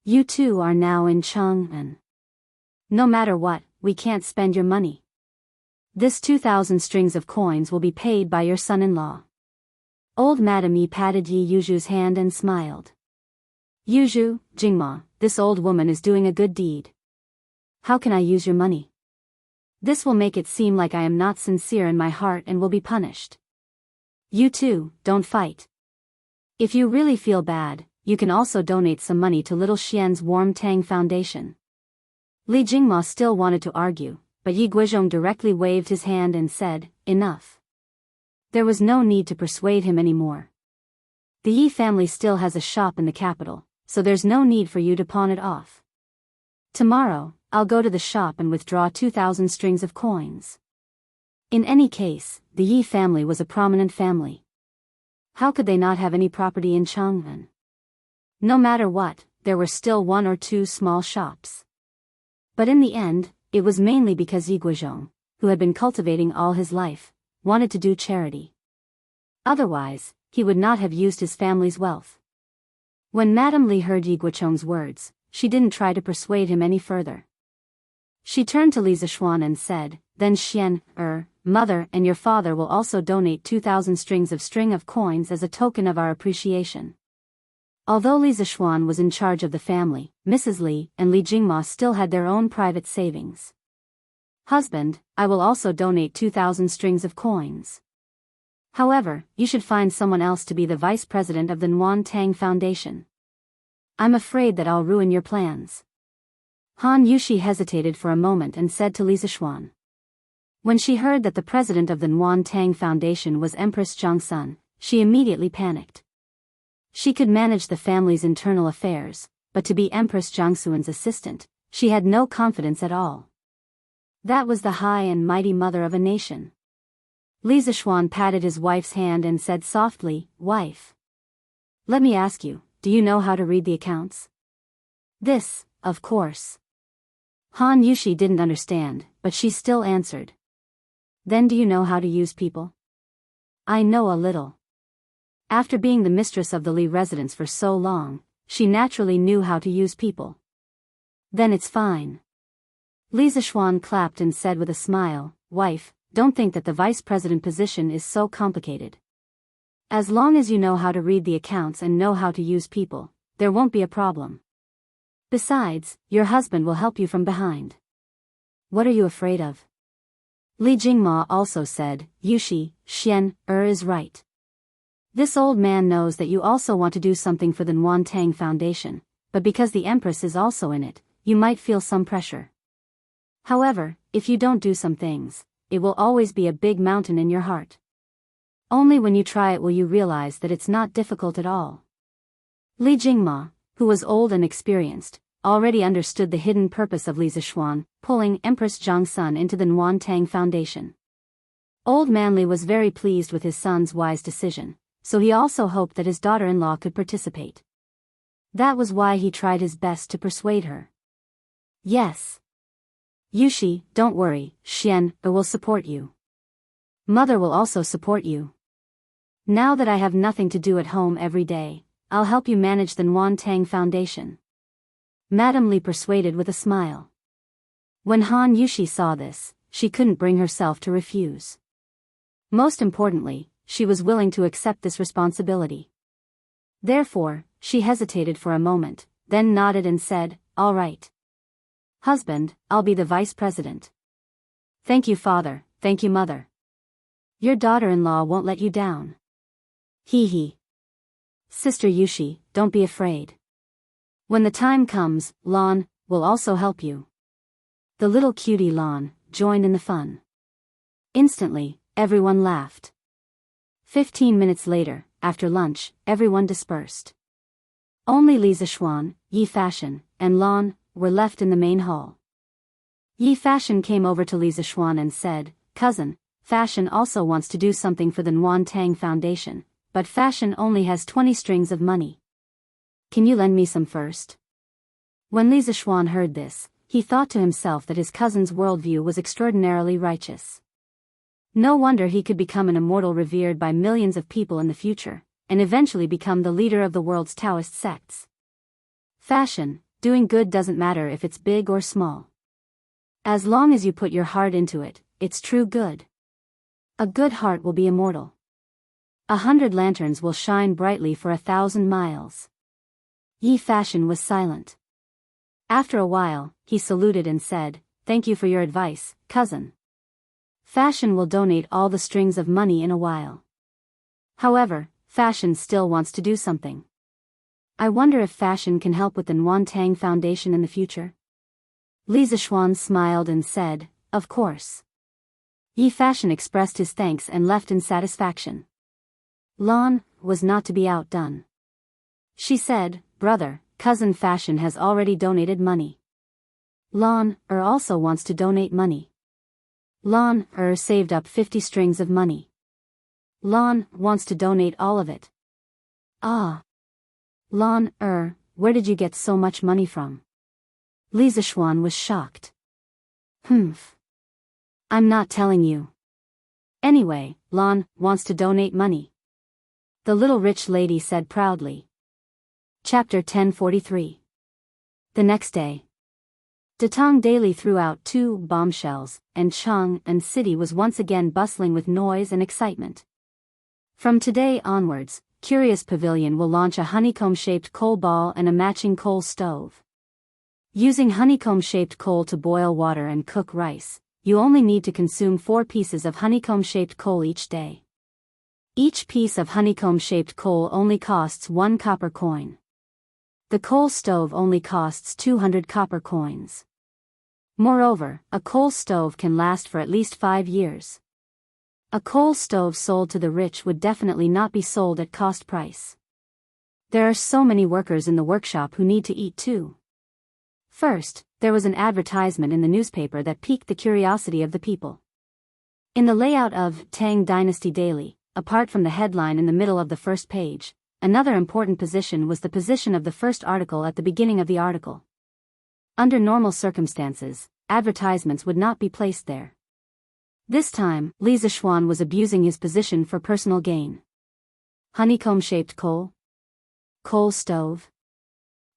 You two are now in Chang'an. No matter what, we can't spend your money. This 2,000 strings of coins will be paid by your son-in-law. Old Madame Yi patted Yi Yuzhu's hand and smiled. Yuzhu, Jingma, this old woman is doing a good deed. How can I use your money? This will make it seem like I am not sincere in my heart and will be punished. You two, don't fight. If you really feel bad, you can also donate some money to Little Xian's Warm Tang Foundation. Li Jingma still wanted to argue, but Yi Guizhong directly waved his hand and said, Enough. There was no need to persuade him anymore. The Yi family still has a shop in the capital, so there's no need for you to pawn it off. Tomorrow, I'll go to the shop and withdraw 2,000 strings of coins. In any case, the Yi family was a prominent family. How could they not have any property in Chang'an? No matter what, there were still 1 or 2 small shops. But in the end, it was mainly because Yi Guizhong, who had been cultivating all his life, wanted to do charity. Otherwise, he would not have used his family's wealth. When Madame Li heard Yi Guizhong's words, she didn't try to persuade him any further. She turned to Li Zishuan and said, Then Xian, Mother and your father will also donate 2,000 strings of coins as a token of our appreciation. Although Li Zishuan was in charge of the family, Mrs. Li and Li Jingma still had their own private savings. Husband, I will also donate 2,000 strings of coins. However, you should find someone else to be the vice president of the Nuan Tang Foundation. I'm afraid that I'll ruin your plans. Han Yushi hesitated for a moment and said to Li Zishuan. When she heard that the president of the Nuan Tang Foundation was Empress Jiangsun, she immediately panicked. She could manage the family's internal affairs, but to be Empress Jiangsun's assistant, she had no confidence at all. That was the high and mighty mother of a nation. Li Zishuan patted his wife's hand and said softly, Wife. Let me ask you, do you know how to read the accounts? This, of course. Han Yushi didn't understand, but she still answered. Then do you know how to use people? I know a little. After being the mistress of the Li residence for so long, she naturally knew how to use people. Then it's fine. Li Zishuan clapped and said with a smile, Wife, don't think that the vice president position is so complicated. As long as you know how to read the accounts and know how to use people, there won't be a problem. Besides, your husband will help you from behind. What are you afraid of? Li Jingma also said, Yushi, Xian, is right. This old man knows that you also want to do something for the Nuan Tang Foundation, but because the Empress is also in it, you might feel some pressure. However, if you don't do some things, it will always be a big mountain in your heart. Only when you try it will you realize that it's not difficult at all. Li Jingma, who was old and experienced, already understood the hidden purpose of Li Zishuan, pulling Empress Jiangsun into the Nuan Tang Foundation. Old Man Li was very pleased with his son's wise decision, so he also hoped that his daughter-in-law could participate. That was why he tried his best to persuade her. Yes. Yushi, don't worry, Xian, will support you. Mother will also support you. Now that I have nothing to do at home every day, I'll help you manage the Nguyen Tang Foundation. Madame Li persuaded with a smile. When Han Yushi saw this, she couldn't bring herself to refuse. Most importantly, she was willing to accept this responsibility. Therefore, she hesitated for a moment, then nodded and said, "All right. Husband, I'll be the vice president." "Thank you, father, thank you, mother. Your daughter-in-law won't let you down." "Hee hee. Sister Yushi, don't be afraid. When the time comes, Lan will also help you." The little cutie Lan joined in the fun. Instantly, everyone laughed. 15 minutes later, after lunch, everyone dispersed. Only Li Zishuan, Yi Fashion, and Lan were left in the main hall. Yi Fashion came over to Li Zishuan and said, "Cousin, Fashion also wants to do something for the Nguyen Tang Foundation, but Fashion only has 20 strings of money. Can you lend me some first?" When Li Zishuan heard this, he thought to himself that his cousin's worldview was extraordinarily righteous. No wonder he could become an immortal revered by millions of people in the future, and eventually become the leader of the world's Taoist sects. Fashion, doing good doesn't matter if it's big or small. As long as you put your heart into it, it's true good. A good heart will be immortal. 100 lanterns will shine brightly for 1,000 miles. Yi Fashion was silent. After a while, he saluted and said, "Thank you for your advice, cousin. Fashion will donate all the strings of money in a while. However, Fashion still wants to do something. I wonder if Fashion can help with the Nguyen Tang Foundation in the future?" Li Zishuan smiled and said, "Of course." Yi Fashion expressed his thanks and left in satisfaction. Lan was not to be outdone. She said, "Brother, cousin Fashion has already donated money. Lan also wants to donate money. Lan saved up 50 strings of money. Lan wants to donate all of it." "Ah. Lan where did you get so much money from?" Li Zishuan was shocked. "Humph. I'm not telling you. Anyway, Lan wants to donate money," the little rich lady said proudly. Chapter 1043. The next day, Datong daily threw out 2 bombshells, and Chang'an City was once again bustling with noise and excitement. From today onwards, Curious Pavilion will launch a honeycomb-shaped coal ball and a matching coal stove. Using honeycomb-shaped coal to boil water and cook rice, you only need to consume 4 pieces of honeycomb-shaped coal each day. Each piece of honeycomb-shaped coal only costs 1 copper coin. The coal stove only costs 200 copper coins. Moreover, a coal stove can last for at least 5 years. A coal stove sold to the rich would definitely not be sold at cost price. There are so many workers in the workshop who need to eat too. First, there was an advertisement in the newspaper that piqued the curiosity of the people. In the layout of Tang Dynasty Daily, apart from the headline in the middle of the first page, another important position was the position of the first article at the beginning of the article. Under normal circumstances, advertisements would not be placed there. This time, Li Zishuan was abusing his position for personal gain. Honeycomb-shaped coal? Coal stove?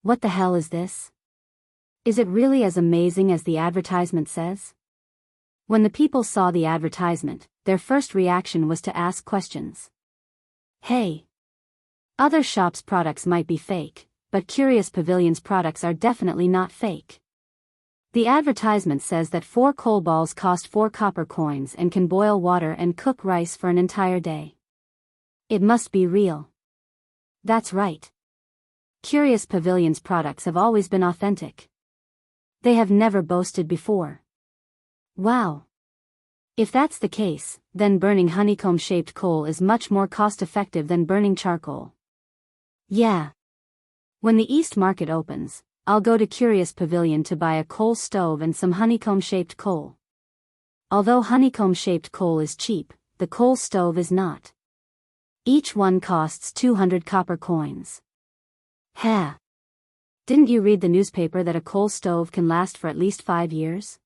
What the hell is this? Is it really as amazing as the advertisement says? When the people saw the advertisement, their first reaction was to ask questions. Hey! Other shops' products might be fake, but Curious Pavilion's products are definitely not fake. The advertisement says that 4 coal balls cost 4 copper coins and can boil water and cook rice for an entire day. It must be real. That's right. Curious Pavilion's products have always been authentic. They have never boasted before. Wow. If that's the case, then burning honeycomb-shaped coal is much more cost-effective than burning charcoal. Yeah. When the East Market opens, I'll go to Curious Pavilion to buy a coal stove and some honeycomb-shaped coal. Although honeycomb-shaped coal is cheap, the coal stove is not. Each one costs 200 copper coins. Ha! Didn't you read the newspaper that a coal stove can last for at least 5 years?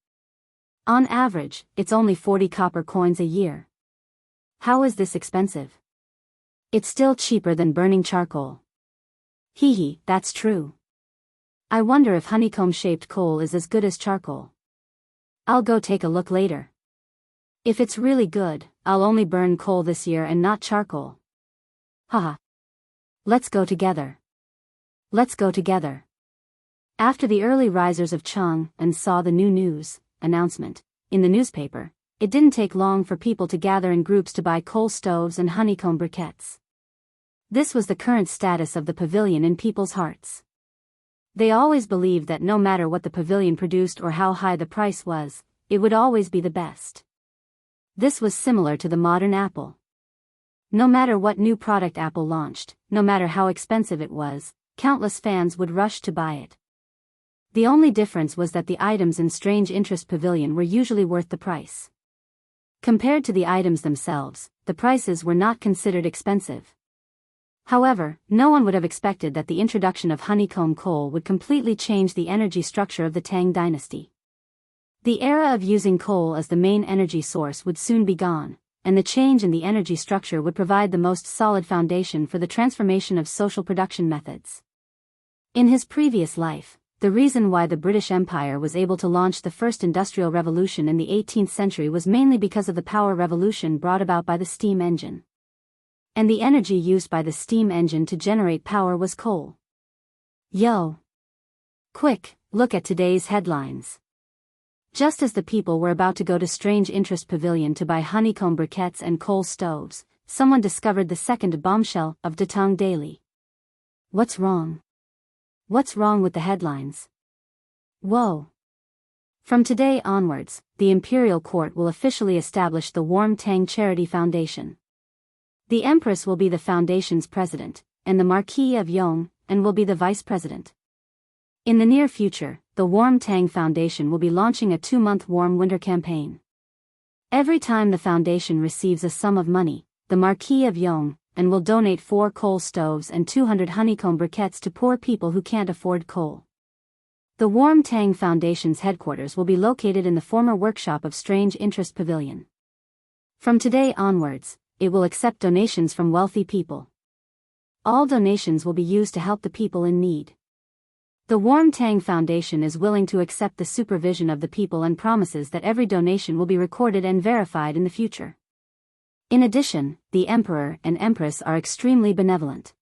On average, it's only 40 copper coins a year. How is this expensive? It's still cheaper than burning charcoal. Hee hee, that's true. I wonder if honeycomb-shaped coal is as good as charcoal. I'll go take a look later. If it's really good, I'll only burn coal this year and not charcoal. Haha. Let's go together. Let's go together. After the early risers of Chang'an saw the new news announcement in the newspaper, it didn't take long for people to gather in groups to buy coal stoves and honeycomb briquettes. This was the current status of the pavilion in people's hearts. They always believed that no matter what the pavilion produced or how high the price was, it would always be the best. This was similar to the modern Apple. No matter what new product Apple launched, no matter how expensive it was, countless fans would rush to buy it. The only difference was that the items in Strange Interest Pavilion were usually worth the price. Compared to the items themselves, the prices were not considered expensive. However, no one would have expected that the introduction of honeycomb coal would completely change the energy structure of the Tang dynasty. The era of using coal as the main energy source would soon be gone, and the change in the energy structure would provide the most solid foundation for the transformation of social production methods. In his previous life, the reason why the British Empire was able to launch the first industrial revolution in the 18th century was mainly because of the power revolution brought about by the steam engine. And the energy used by the steam engine to generate power was coal. Yo! Quick, look at today's headlines. Just as the people were about to go to Strange Interest Pavilion to buy honeycomb briquettes and coal stoves, someone discovered the second bombshell of Datong Daily. What's wrong? What's wrong with the headlines? Whoa! From today onwards, the Imperial Court will officially establish the Warm Tang Charity Foundation. The Empress will be the foundation's president, and the Marquis of Yong will be the vice president. In the near future, the Warm Tang Foundation will be launching a 2-month warm winter campaign. Every time the foundation receives a sum of money, the Marquis of Yong will donate 4 coal stoves and 200 honeycomb briquettes to poor people who can't afford coal. The Warm Tang Foundation's headquarters will be located in the former workshop of Strange Interest Pavilion. From today onwards, it will accept donations from wealthy people. All donations will be used to help the people in need. The Warm Tang Foundation is willing to accept the supervision of the people and promises that every donation will be recorded and verified in the future. In addition, the Emperor and Empress are extremely benevolent.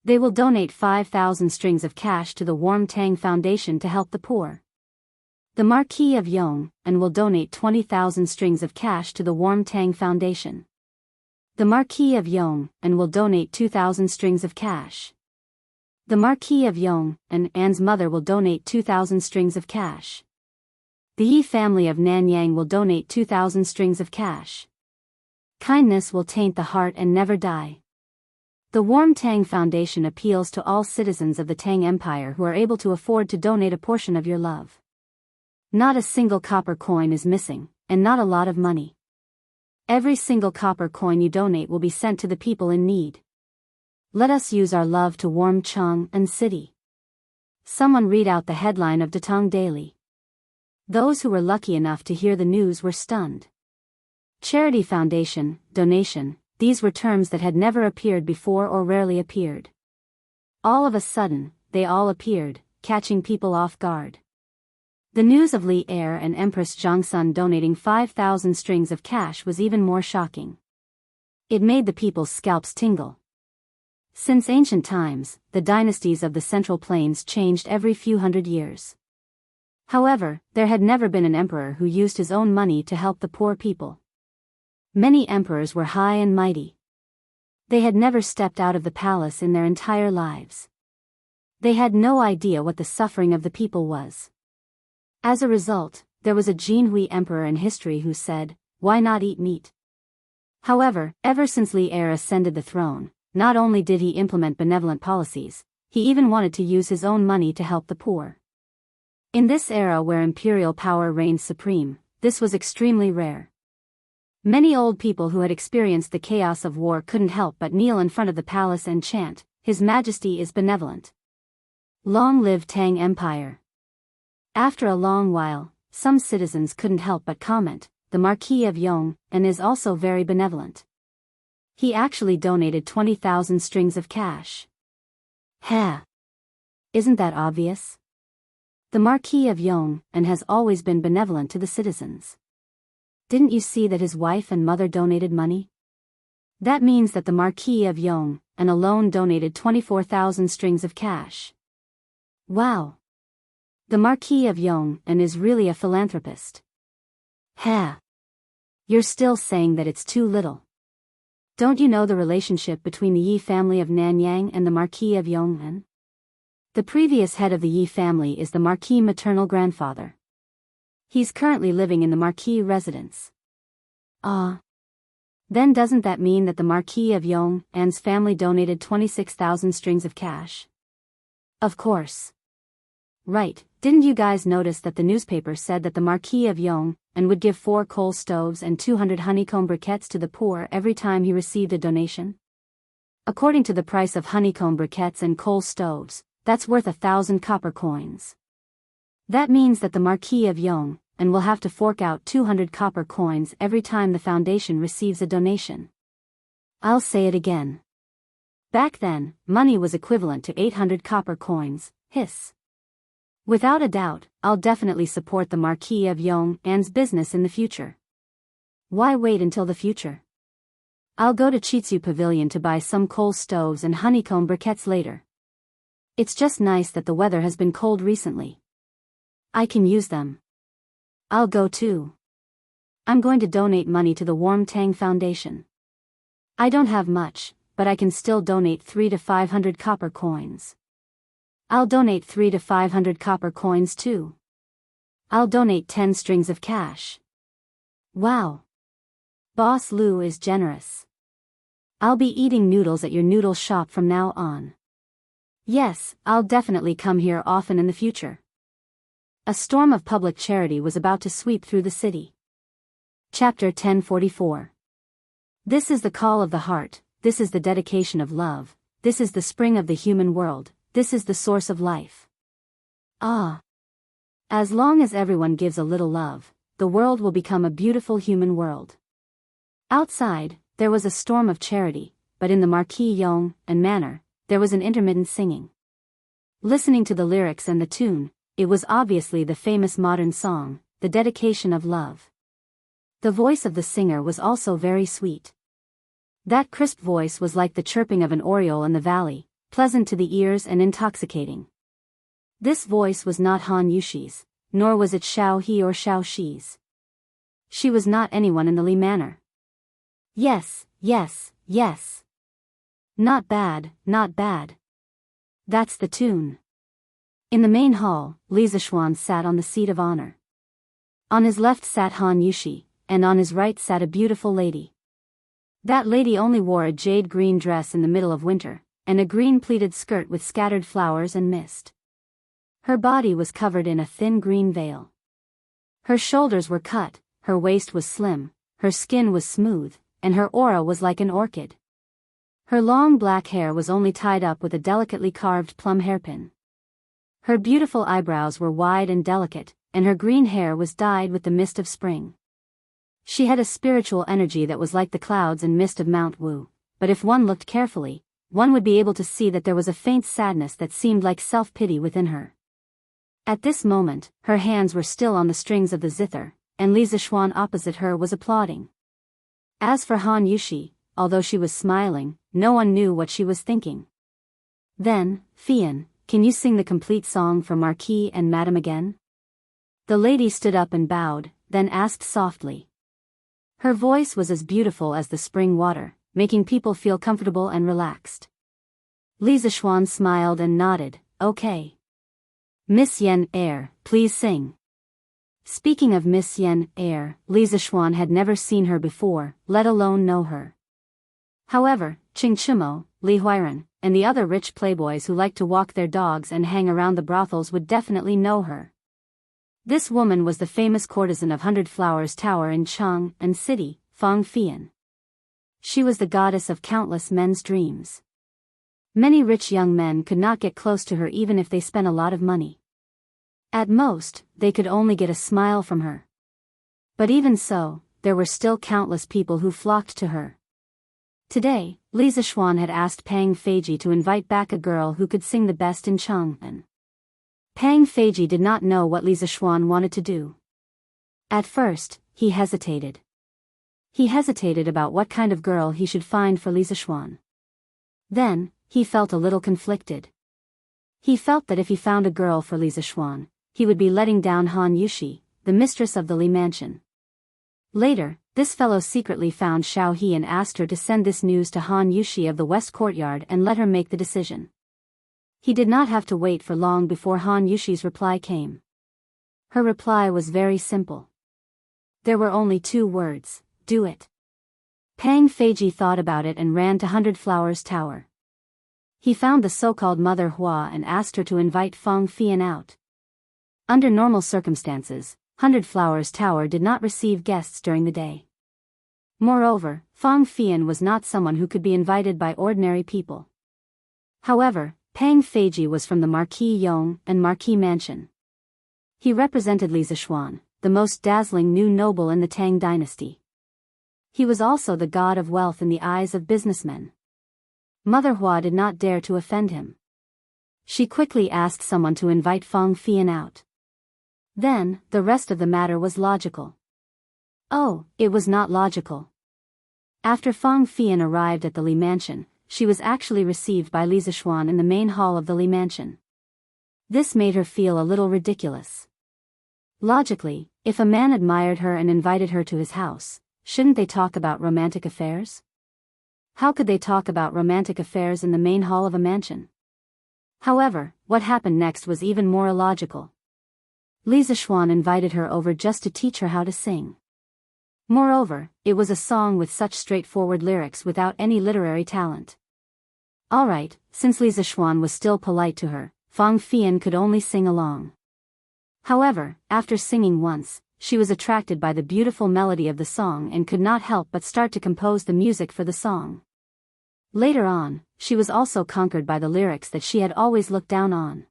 They will donate 5,000 strings of cash to the Warm Tang Foundation to help the poor. The Marquis of Yong will donate 20,000 strings of cash to the Warm Tang Foundation. The Marquis of Yong will donate 2,000 strings of cash. The Marquis of Yong and Anne's mother will donate 2,000 strings of cash. The Yi family of Nanyang will donate 2,000 strings of cash. Kindness will taint the heart and never die. The Warm Tang Foundation appeals to all citizens of the Tang Empire who are able to afford to donate a portion of your love. Not a single copper coin is missing, and not a lot of money. Every single copper coin you donate will be sent to the people in need. Let us use our love to warm Chang'an City. Someone read out the headline of Datong Daily. Those who were lucky enough to hear the news were stunned. Charity foundation, donation, these were terms that had never appeared before or rarely appeared. All of a sudden, they all appeared, catching people off guard. The news of Li Heir and Empress Zhongsun donating 5,000 strings of cash was even more shocking. It made the people's scalps tingle. Since ancient times, the dynasties of the Central Plains changed every few hundred years. However, there had never been an emperor who used his own money to help the poor people. Many emperors were high and mighty. They had never stepped out of the palace in their entire lives. They had no idea what the suffering of the people was. As a result, there was a Jianghu emperor in history who said, "Why not eat meat?" However, ever since Li Heir ascended the throne, not only did he implement benevolent policies, he even wanted to use his own money to help the poor. In this era where imperial power reigned supreme, this was extremely rare. Many old people who had experienced the chaos of war couldn't help but kneel in front of the palace and chant, "His Majesty is benevolent. Long live Tang Empire." After a long while, some citizens couldn't help but comment, "The Marquis of Yong is also very benevolent." He actually donated 20,000 strings of cash. Heh. Isn't that obvious? The Marquis of Yong and has always been benevolent to the citizens. Didn't you see that his wife and mother donated money? That means that the Marquis of Yong and alone donated 24,000 strings of cash. Wow. The Marquis of Yong and is really a philanthropist. Heh. You're still saying that it's too little. Don't you know the relationship between the Yi family of Nanyang and the Marquis of Yong'an? The previous head of the Yi family is the Marquis maternal grandfather. He's currently living in the Marquis residence. Then doesn't that mean that the Marquis of Yong'an's family donated 26,000 strings of cash? Of course. Right, didn't you guys notice that the newspaper said that the Marquis of Yong'an would give 4 coal stoves and 200 honeycomb briquettes to the poor every time he received a donation? According to the price of honeycomb briquettes and coal stoves, that's worth 1,000 copper coins. That means that the Marquis of Yong'an will have to fork out 200 copper coins every time the foundation receives a donation. I'll say it again. Back then, money was equivalent to 800 copper coins, hiss. Without a doubt, I'll definitely support the Marquis of Yong'an's business in the future. Why wait until the future? I'll go to Chitsu Pavilion to buy some coal stoves and honeycomb briquettes later. It's just nice that the weather has been cold recently. I can use them. I'll go too. I'm going to donate money to the Warm Tang Foundation. I don't have much, but I can still donate 300 to 500 copper coins. I'll donate 300 to 500 copper coins too. I'll donate 10 strings of cash. Wow. Boss Lu is generous. I'll be eating noodles at your noodle shop from now on. Yes, I'll definitely come here often in the future. A storm of public charity was about to sweep through the city. Chapter 1044. This is the call of the heart, this is the dedication of love, this is the spring of the human world, this is the source of life. As long as everyone gives a little love, the world will become a beautiful human world. Outside, there was a storm of charity, but in the Marquis Yong'an manor, there was an intermittent singing. Listening to the lyrics and the tune, it was obviously the famous modern song, The Dedication of Love. The voice of the singer was also very sweet. That crisp voice was like the chirping of an oriole in the valley, pleasant to the ears and intoxicating. This voice was not Han Yushi's, nor was it Xiao He or Xiao Shi's. She was not anyone in the Li manor. Yes, yes, yes. Not bad, not bad. That's the tune. In the main hall, Li Zishuan sat on the seat of honor. On his left sat Han Yushi, and on his right sat a beautiful lady. That lady only wore a jade green dress in the middle of winter, and a green pleated skirt with scattered flowers and mist. Her body was covered in a thin green veil. Her shoulders were cut, her waist was slim, her skin was smooth, and her aura was like an orchid. Her long black hair was only tied up with a delicately carved plum hairpin. Her beautiful eyebrows were wide and delicate, and her green hair was dyed with the mist of spring. She had a spiritual energy that was like the clouds and mist of Mount Wu, but if one looked carefully, one would be able to see that there was a faint sadness that seemed like self-pity within her. At this moment, her hands were still on the strings of the zither, and Li Zishuan opposite her was applauding. As for Han Yushi, although she was smiling, no one knew what she was thinking. Then, Fian, can you sing the complete song for Marquis and Madam again? The lady stood up and bowed, then asked softly. Her voice was as beautiful as the spring water, making people feel comfortable and relaxed. Li Zishuan smiled and nodded, okay. Miss Yen Air, please sing. Speaking of Miss Yen Air, Li Zishuan had never seen her before, let alone know her. However, Ching Chimo, Li Huiran, and the other rich playboys who liked to walk their dogs and hang around the brothels would definitely know her. This woman was the famous courtesan of Hundred Flowers Tower in Chang'an City, Fang Fian. She was the goddess of countless men's dreams. Many rich young men could not get close to her even if they spent a lot of money. At most, they could only get a smile from her. But even so, there were still countless people who flocked to her. Today, Li Zixuan had asked Pang Feiji to invite back a girl who could sing the best in Chang'an. Pang Feiji did not know what Li Zixuan wanted to do. At first, he hesitated. He hesitated about what kind of girl he should find for Li Zixuan. Then, he felt a little conflicted. He felt that if he found a girl for Li Zixuan, he would be letting down Han Yushi, the mistress of the Li mansion. Later, this fellow secretly found Xiao He and asked her to send this news to Han Yushi of the West Courtyard and let her make the decision. He did not have to wait for long before Han Yushi's reply came. Her reply was very simple. There were only 2 words, do it. Pang Feiji thought about it and ran to Hundred Flowers Tower. He found the so-called Mother Hua and asked her to invite Fang Fian out. Under normal circumstances, Hundred Flowers Tower did not receive guests during the day. Moreover, Fang Fian was not someone who could be invited by ordinary people. However, Pang Feiji was from the Marquis Yong and Marquis Mansion. He represented Li Zixuan, the most dazzling new noble in the Tang dynasty. He was also the god of wealth in the eyes of businessmen. Mother Hua did not dare to offend him. She quickly asked someone to invite Fang Fian out. Then, the rest of the matter was logical. Oh, it was not logical. After Fang Fian arrived at the Li mansion, she was actually received by Li Zixuan in the main hall of the Li mansion. This made her feel a little ridiculous. Logically, if a man admired her and invited her to his house, shouldn't they talk about romantic affairs? How could they talk about romantic affairs in the main hall of a mansion? However, what happened next was even more illogical. Li Zixuan invited her over just to teach her how to sing. Moreover, it was a song with such straightforward lyrics without any literary talent. Alright, since Li Zixuan was still polite to her, Fang Fian could only sing along. However, after singing once, she was attracted by the beautiful melody of the song and could not help but start to compose the music for the song. Later on, she was also conquered by the lyrics that she had always looked down on.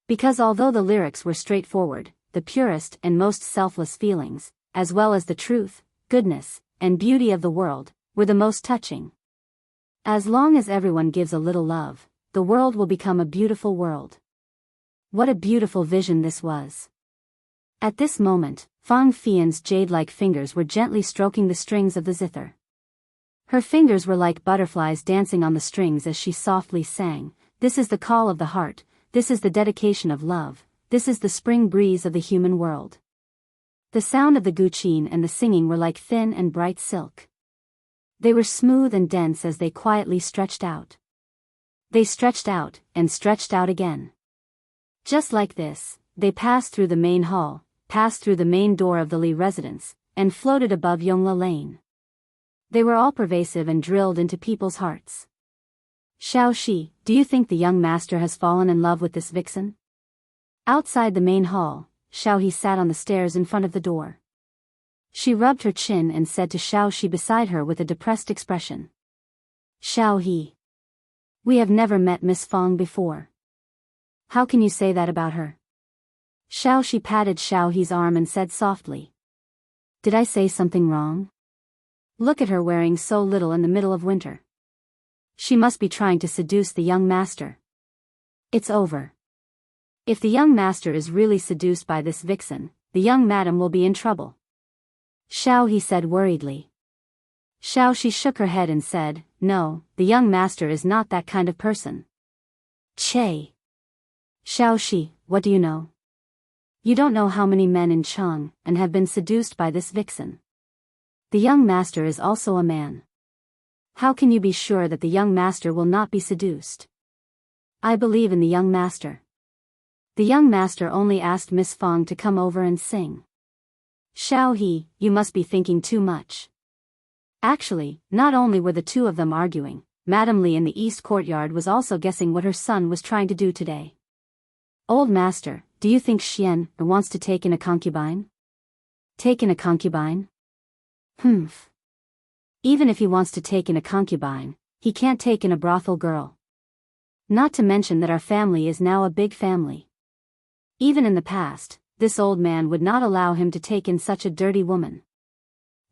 Because although the lyrics were straightforward, the purest and most selfless feelings, as well as the truth, goodness, and beauty of the world, were the most touching. As long as everyone gives a little love, the world will become a beautiful world. What a beautiful vision this was. At this moment, Fang Fian's jade-like fingers were gently stroking the strings of the zither. Her fingers were like butterflies dancing on the strings as she softly sang, "This is the call of the heart, this is the dedication of love, this is the spring breeze of the human world." The sound of the guqin and the singing were like thin and bright silk. They were smooth and dense as they quietly stretched out. They stretched out, and stretched out again. Just like this, they passed through the main hall, passed through the main door of the Li residence, and floated above Yongla Lane. They were all pervasive and drilled into people's hearts. "Xiao Shi, do you think the young master has fallen in love with this vixen?" Outside the main hall, Xiao He sat on the stairs in front of the door. She rubbed her chin and said to Xiao Shi beside her with a depressed expression, "Xiao He, we have never met Miss Fang before. How can you say that about her?" Xiao Shi patted Xiao He's arm and said softly, "Did I say something wrong? Look at her wearing so little in the middle of winter. She must be trying to seduce the young master. It's over. If the young master is really seduced by this vixen, the young madam will be in trouble." Xiao He said worriedly. Xiao Shi shook her head and said, "No, the young master is not that kind of person." "Che. Xiao Shi, what do you know? You don't know how many men in Chang and have been seduced by this vixen. The young master is also a man. How can you be sure that the young master will not be seduced? I believe in the young master. The young master only asked Miss Fang to come over and sing." "Xiao He, you must be thinking too much." Actually, not only were the two of them arguing, Madame Li in the East Courtyard was also guessing what her son was trying to do today. "Old master, do you think Xian wants to take in a concubine?" "Take in a concubine? Humph. Even if he wants to take in a concubine, he can't take in a brothel girl. Not to mention that our family is now a big family. Even in the past, this old man would not allow him to take in such a dirty woman."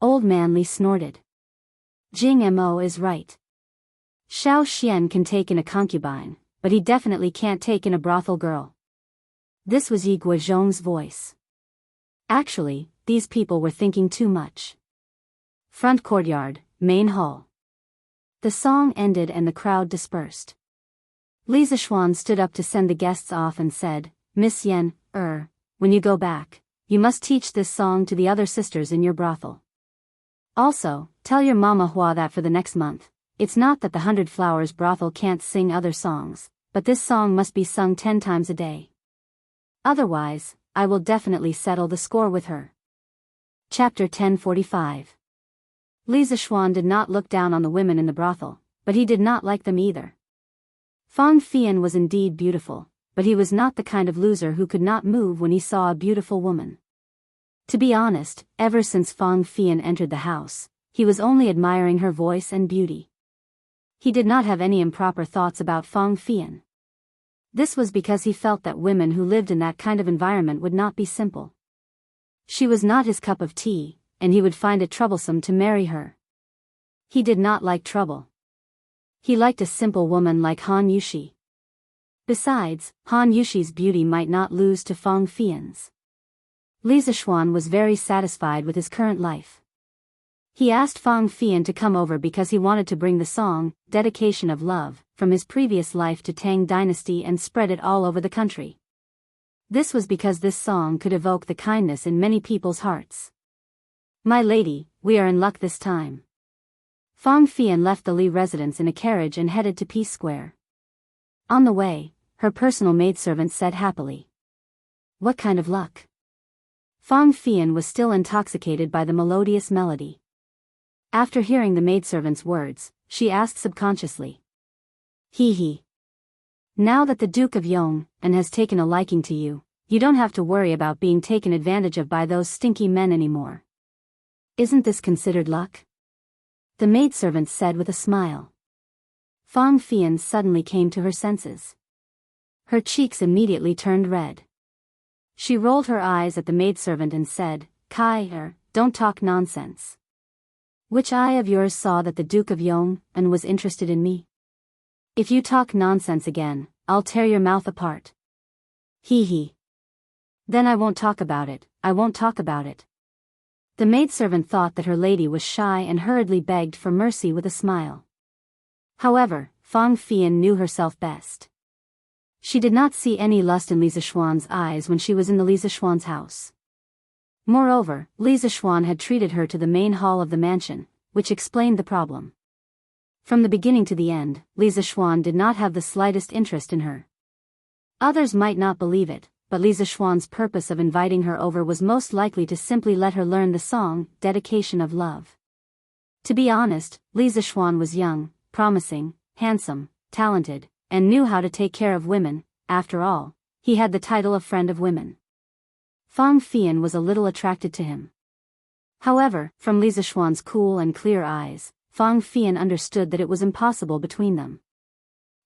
Old man Li snorted. Jiangmu is right. Xiao Xian can take in a concubine, but he definitely can't take in a brothel girl. This was Yi Guozhong's voice. Actually, these people were thinking too much. Front courtyard, main hall. The song ended and the crowd dispersed. Li Zishuan stood up to send the guests off and said, Miss Yen, when you go back, you must teach this song to the other sisters in your brothel. Also, tell your mama Hua that for the next month, it's not that the 100 Flowers brothel can't sing other songs, but this song must be sung 10 times a day. Otherwise, I will definitely settle the score with her. Chapter 1045. Li Zishuan did not look down on the women in the brothel, but he did not like them either. Fang Fian was indeed beautiful, but he was not the kind of loser who could not move when he saw a beautiful woman. To be honest, ever since Fang Fian entered the house, he was only admiring her voice and beauty. He did not have any improper thoughts about Fang Fian. This was because he felt that women who lived in that kind of environment would not be simple. She was not his cup of tea, and he would find it troublesome to marry her. He did not like trouble. He liked a simple woman like Han Yushi. Besides, Han Yushi's beauty might not lose to Fang Fian's. Li Zishuan was very satisfied with his current life. He asked Fang Fian to come over because he wanted to bring the song, Dedication of Love, from his previous life to Tang Dynasty and spread it all over the country. This was because this song could evoke the kindness in many people's hearts. My lady, we are in luck this time. Fang Fian left the Li residence in a carriage and headed to Peace Square. On the way, her personal maidservant said happily. What kind of luck? Fang Fian was still intoxicated by the melodious melody. After hearing the maidservant's words, she asked subconsciously. He. Now that the Duke of Yong has taken a liking to you, you don't have to worry about being taken advantage of by those stinky men anymore. Isn't this considered luck? The maidservant said with a smile. Fang Fian suddenly came to her senses. Her cheeks immediately turned red. She rolled her eyes at the maidservant and said, Kai, don't talk nonsense. Which eye of yours saw that the Duke of Yong was interested in me? If you talk nonsense again, I'll tear your mouth apart. He. Then I won't talk about it, I won't talk about it. The maidservant thought that her lady was shy and hurriedly begged for mercy with a smile. However, Fang Fian knew herself best. She did not see any lust in Li Zishuan's eyes when she was in the Li Zishuan's house. Moreover, Li Zishuan had treated her to the main hall of the mansion, which explained the problem. From the beginning to the end, Li Zishuan did not have the slightest interest in her. Others might not believe it, but Li Zishuan's purpose of inviting her over was most likely to simply let her learn the song, Dedication of Love. To be honest, Li Zishuan was young, promising, handsome, talented, and knew how to take care of women. After all, he had the title of Friend of Women. Fang Fian was a little attracted to him. However, from Li Zishuan's cool and clear eyes, Fang Fian understood that it was impossible between them.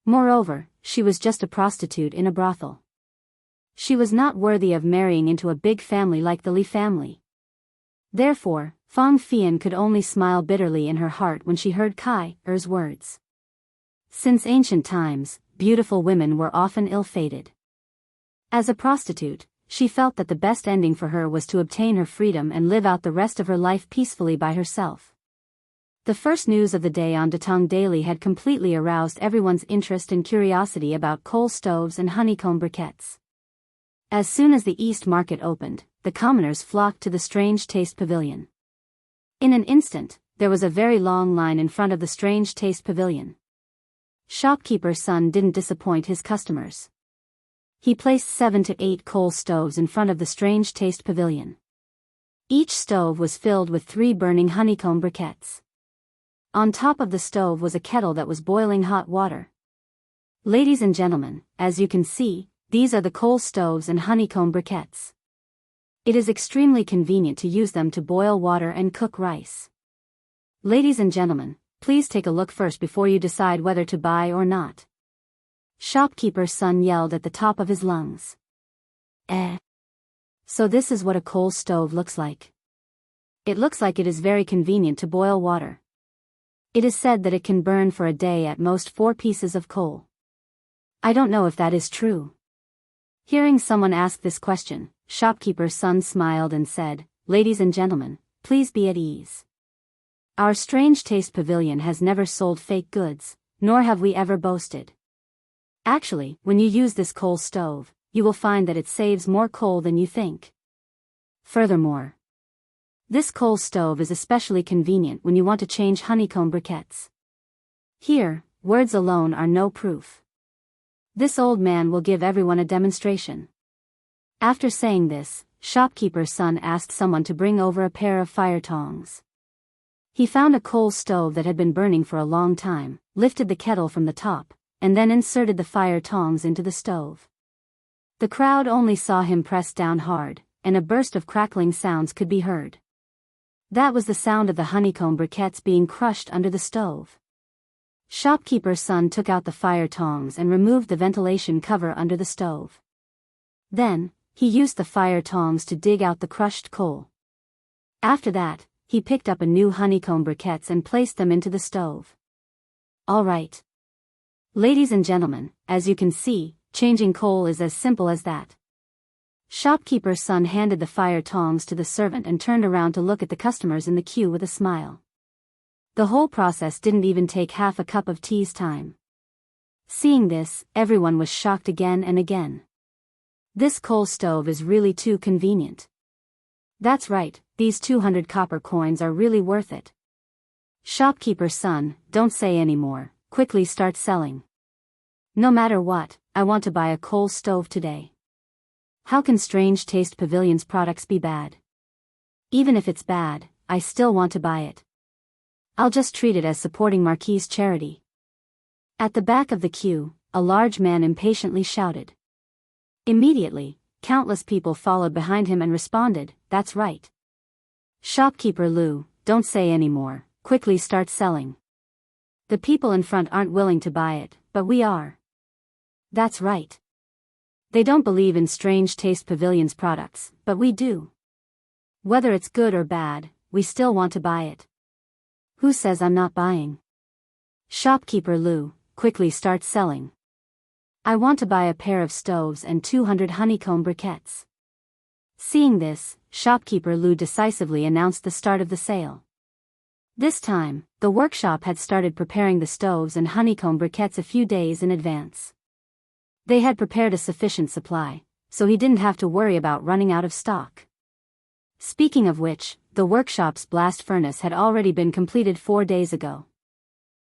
Moreover, she was just a prostitute in a brothel. She was not worthy of marrying into a big family like the Li family. Therefore, Fang Fian could only smile bitterly in her heart when she heard Kai-er's words. Since ancient times, beautiful women were often ill-fated. As a prostitute, she felt that the best ending for her was to obtain her freedom and live out the rest of her life peacefully by herself. The first news of the day on Datong Daily had completely aroused everyone's interest and curiosity about coal stoves and honeycomb briquettes. As soon as the East Market opened, the commoners flocked to the Strange Taste Pavilion. In an instant, there was a very long line in front of the Strange Taste Pavilion. Shopkeeper's son didn't disappoint his customers. He placed 7 to 8 coal stoves in front of the Strange Taste Pavilion. Each stove was filled with 3 burning honeycomb briquettes. On top of the stove was a kettle that was boiling hot water. Ladies and gentlemen, as you can see, these are the coal stoves and honeycomb briquettes. It is extremely convenient to use them to boil water and cook rice. Ladies and gentlemen, please take a look first before you decide whether to buy or not. Shopkeeper's son yelled at the top of his lungs. So this is what a coal stove looks like. It looks like it is very convenient to boil water. It is said that it can burn for a day at most 4 pieces of coal. I don't know if that is true. Hearing someone ask this question, shopkeeper's son smiled and said, "Ladies and gentlemen, please be at ease. Our Strange Taste Pavilion has never sold fake goods, nor have we ever boasted. Actually, when you use this coal stove, you will find that it saves more coal than you think. Furthermore, this coal stove is especially convenient when you want to change honeycomb briquettes. Here, words alone are no proof. This old man will give everyone a demonstration." After saying this, shopkeeper's son asked someone to bring over a pair of fire tongs. He found a coal stove that had been burning for a long time, lifted the kettle from the top, and then inserted the fire tongs into the stove. The crowd only saw him press down hard, and a burst of crackling sounds could be heard. That was the sound of the honeycomb briquettes being crushed under the stove. Shopkeeper's son took out the fire tongs and removed the ventilation cover under the stove. Then, he used the fire tongs to dig out the crushed coal. After that, he picked up a new honeycomb briquettes and placed them into the stove. All right. Ladies and gentlemen, as you can see, changing coal is as simple as that. Shopkeeper's son handed the fire tongs to the servant and turned around to look at the customers in the queue with a smile. The whole process didn't even take half a cup of tea's time. Seeing this, everyone was shocked again and again. This coal stove is really too convenient. That's right, these 200 copper coins are really worth it. Shopkeeper's son, don't say any more, quickly start selling. No matter what, I want to buy a coal stove today. How can Strange Taste Pavilion's products be bad? Even if it's bad, I still want to buy it. I'll just treat it as supporting Marquis' charity. At the back of the queue, a large man impatiently shouted. Immediately, countless people followed behind him and responded, "That's right. Shopkeeper Lou, don't say any more, quickly start selling. The people in front aren't willing to buy it, but we are. That's right. They don't believe in Strange Taste Pavilion's products, but we do. Whether it's good or bad, we still want to buy it. Who says I'm not buying? Shopkeeper Lou, quickly start selling. I want to buy a pair of stoves and 200 honeycomb briquettes." Seeing this, Shopkeeper Lou decisively announced the start of the sale. This time, the workshop had started preparing the stoves and honeycomb briquettes a few days in advance. They had prepared a sufficient supply, so he didn't have to worry about running out of stock. Speaking of which, the workshop's blast furnace had already been completed 4 days ago.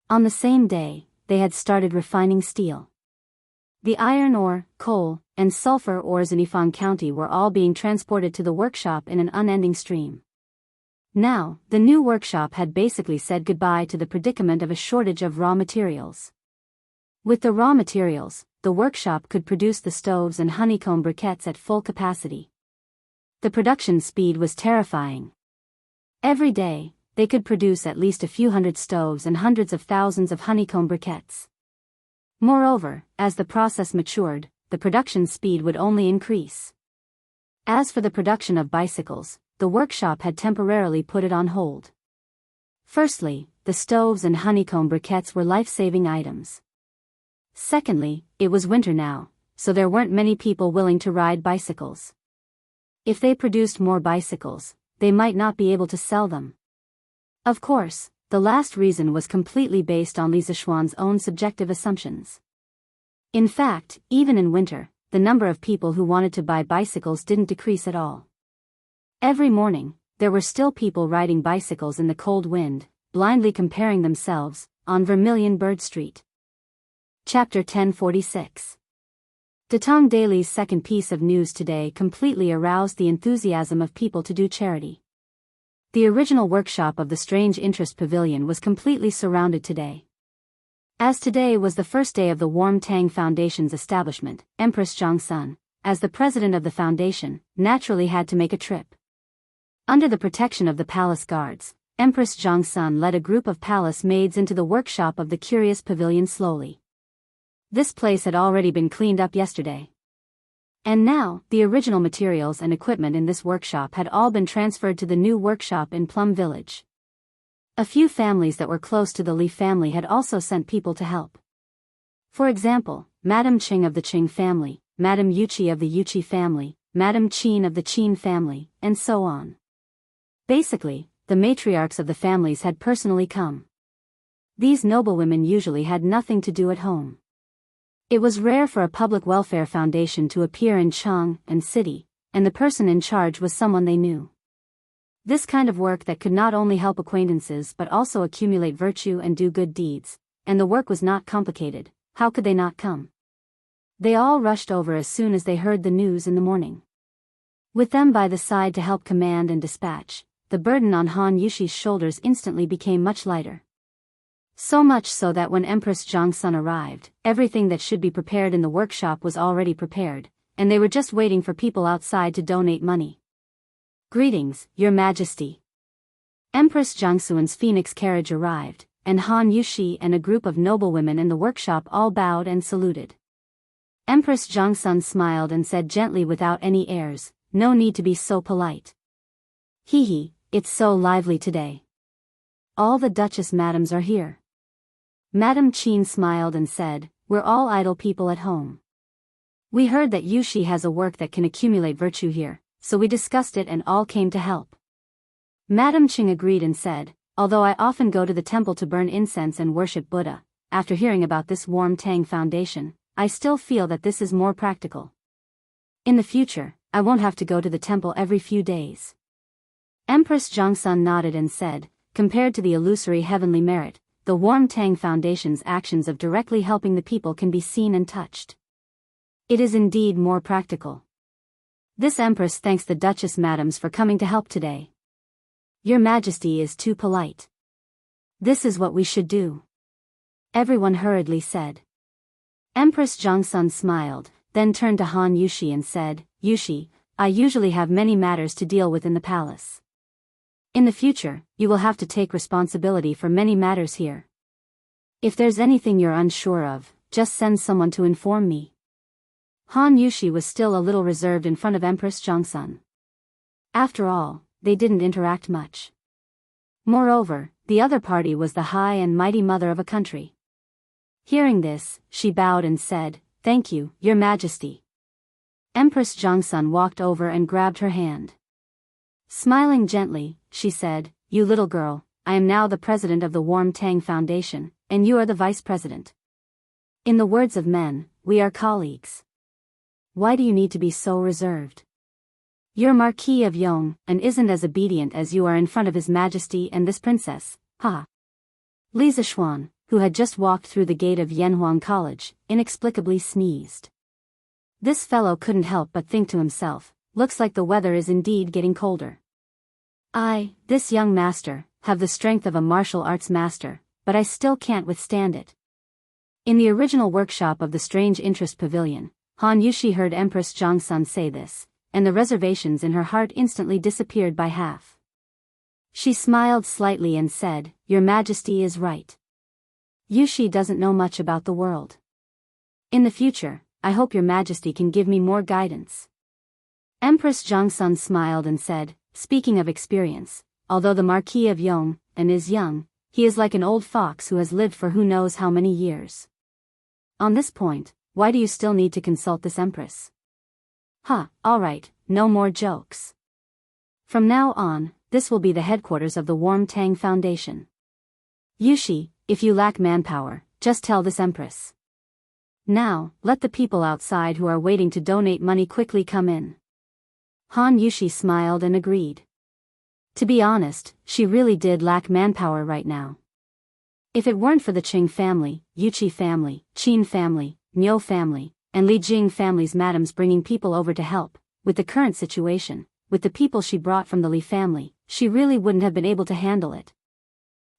On the same day, they had started refining steel. The iron ore, coal, and sulfur ores in Yifan County were all being transported to the workshop in an unending stream. Now, the new workshop had basically said goodbye to the predicament of a shortage of raw materials. With the raw materials, the workshop could produce the stoves and honeycomb briquettes at full capacity. The production speed was terrifying. Every day, they could produce at least a few hundred stoves and hundreds of thousands of honeycomb briquettes. Moreover, as the process matured, the production speed would only increase. As for the production of bicycles, the workshop had temporarily put it on hold. Firstly, the stoves and honeycomb briquettes were life-saving items. Secondly, it was winter now, so there weren't many people willing to ride bicycles. If they produced more bicycles, they might not be able to sell them. Of course, the last reason was completely based on Li Zishuan's own subjective assumptions. In fact, even in winter, the number of people who wanted to buy bicycles didn't decrease at all. Every morning, there were still people riding bicycles in the cold wind, blindly comparing themselves, on Vermilion Bird Street. Chapter 1046. Datong Daily's second piece of news today completely aroused the enthusiasm of people to do charity. The original workshop of the Strange Interest Pavilion was completely surrounded today. As today was the first day of the Warm Tang Foundation's establishment, Empress Jianghu, as the president of the foundation, naturally had to make a trip. Under the protection of the palace guards, Empress Jianghu led a group of palace maids into the workshop of the curious pavilion slowly. This place had already been cleaned up yesterday. And now, the original materials and equipment in this workshop had all been transferred to the new workshop in Plum Village. A few families that were close to the Li family had also sent people to help. For example, Madame Qing of the Qing family, Madame Yuqi of the Yuqi family, Madame Qin of the Qin family, and so on. Basically, the matriarchs of the families had personally come. These noblewomen usually had nothing to do at home. It was rare for a public welfare foundation to appear in Chang and city, and the person in charge was someone they knew. This kind of work that could not only help acquaintances but also accumulate virtue and do good deeds, and the work was not complicated, how could they not come? They all rushed over as soon as they heard the news in the morning. With them by the side to help command and dispatch, the burden on Han Yushi's shoulders instantly became much lighter. So much so that when Empress Jiangsun arrived, everything that should be prepared in the workshop was already prepared, and they were just waiting for people outside to donate money. Greetings, Your Majesty. Empress Jiangsun's phoenix carriage arrived, and Han Yushi and a group of noblewomen in the workshop all bowed and saluted. Empress Jiangsun smiled and said gently without any airs, "No need to be so polite. Hee, it's so lively today. All the Duchess madams are here." Madame Qin smiled and said, "We're all idle people at home. We heard that Yushi has a work that can accumulate virtue here, so we discussed it and all came to help." Madame Qing agreed and said, "Although I often go to the temple to burn incense and worship Buddha, after hearing about this Warm Tang Foundation, I still feel that this is more practical. In the future, I won't have to go to the temple every few days." Empress Jiangsun nodded and said, "Compared to the illusory heavenly merit, the Warm Tang Foundation's actions of directly helping the people can be seen and touched. It is indeed more practical. This Empress thanks the Duchess madams for coming to help today. Your Majesty is too polite. This is what we should do," everyone hurriedly said. Empress Jiangsun smiled, then turned to Han Yushi and said, "Yushi, I usually have many matters to deal with in the palace. In the future, you will have to take responsibility for many matters here. If there's anything you're unsure of, just send someone to inform me." Han Yushi was still a little reserved in front of Empress Jiangsun. After all, they didn't interact much. Moreover, the other party was the high and mighty mother of a country. Hearing this, she bowed and said, "Thank you, Your Majesty." Empress Jiangsun walked over and grabbed her hand. Smiling gently, she said, "You little girl, I am now the president of the Warm Tang Foundation, and you are the vice president. In the words of men, we are colleagues. Why do you need to be so reserved? You're Marquis of Yong, and isn't as obedient as you are in front of His Majesty and this princess, ha." Li Zishuan, who had just walked through the gate of Yanhuang College, inexplicably sneezed. This fellow couldn't help but think to himself, "Looks like the weather is indeed getting colder. I, this young master, have the strength of a martial arts master, but I still can't withstand it." In the original workshop of the Strange Interest Pavilion, Han Yushi heard Empress Jiangsun say this, and the reservations in her heart instantly disappeared by half. She smiled slightly and said, "Your Majesty is right. Yushi doesn't know much about the world. In the future, I hope Your Majesty can give me more guidance." Empress Jiangsun smiled and said, "Speaking of experience, although the Marquis of Yong and is young, he is like an old fox who has lived for who knows how many years. On this point, why do you still need to consult this Empress? All right, no more jokes. From now on, this will be the headquarters of the Warm Tang Foundation. Yushi, if you lack manpower, just tell this Empress. Now, let the people outside who are waiting to donate money quickly come in." Han Yushi smiled and agreed. To be honest, she really did lack manpower right now. If it weren't for the Qing family, Yuqi family, Qin family, Miu family, and Li Jing family's madams bringing people over to help, with the current situation, with the people she brought from the Li family, she really wouldn't have been able to handle it.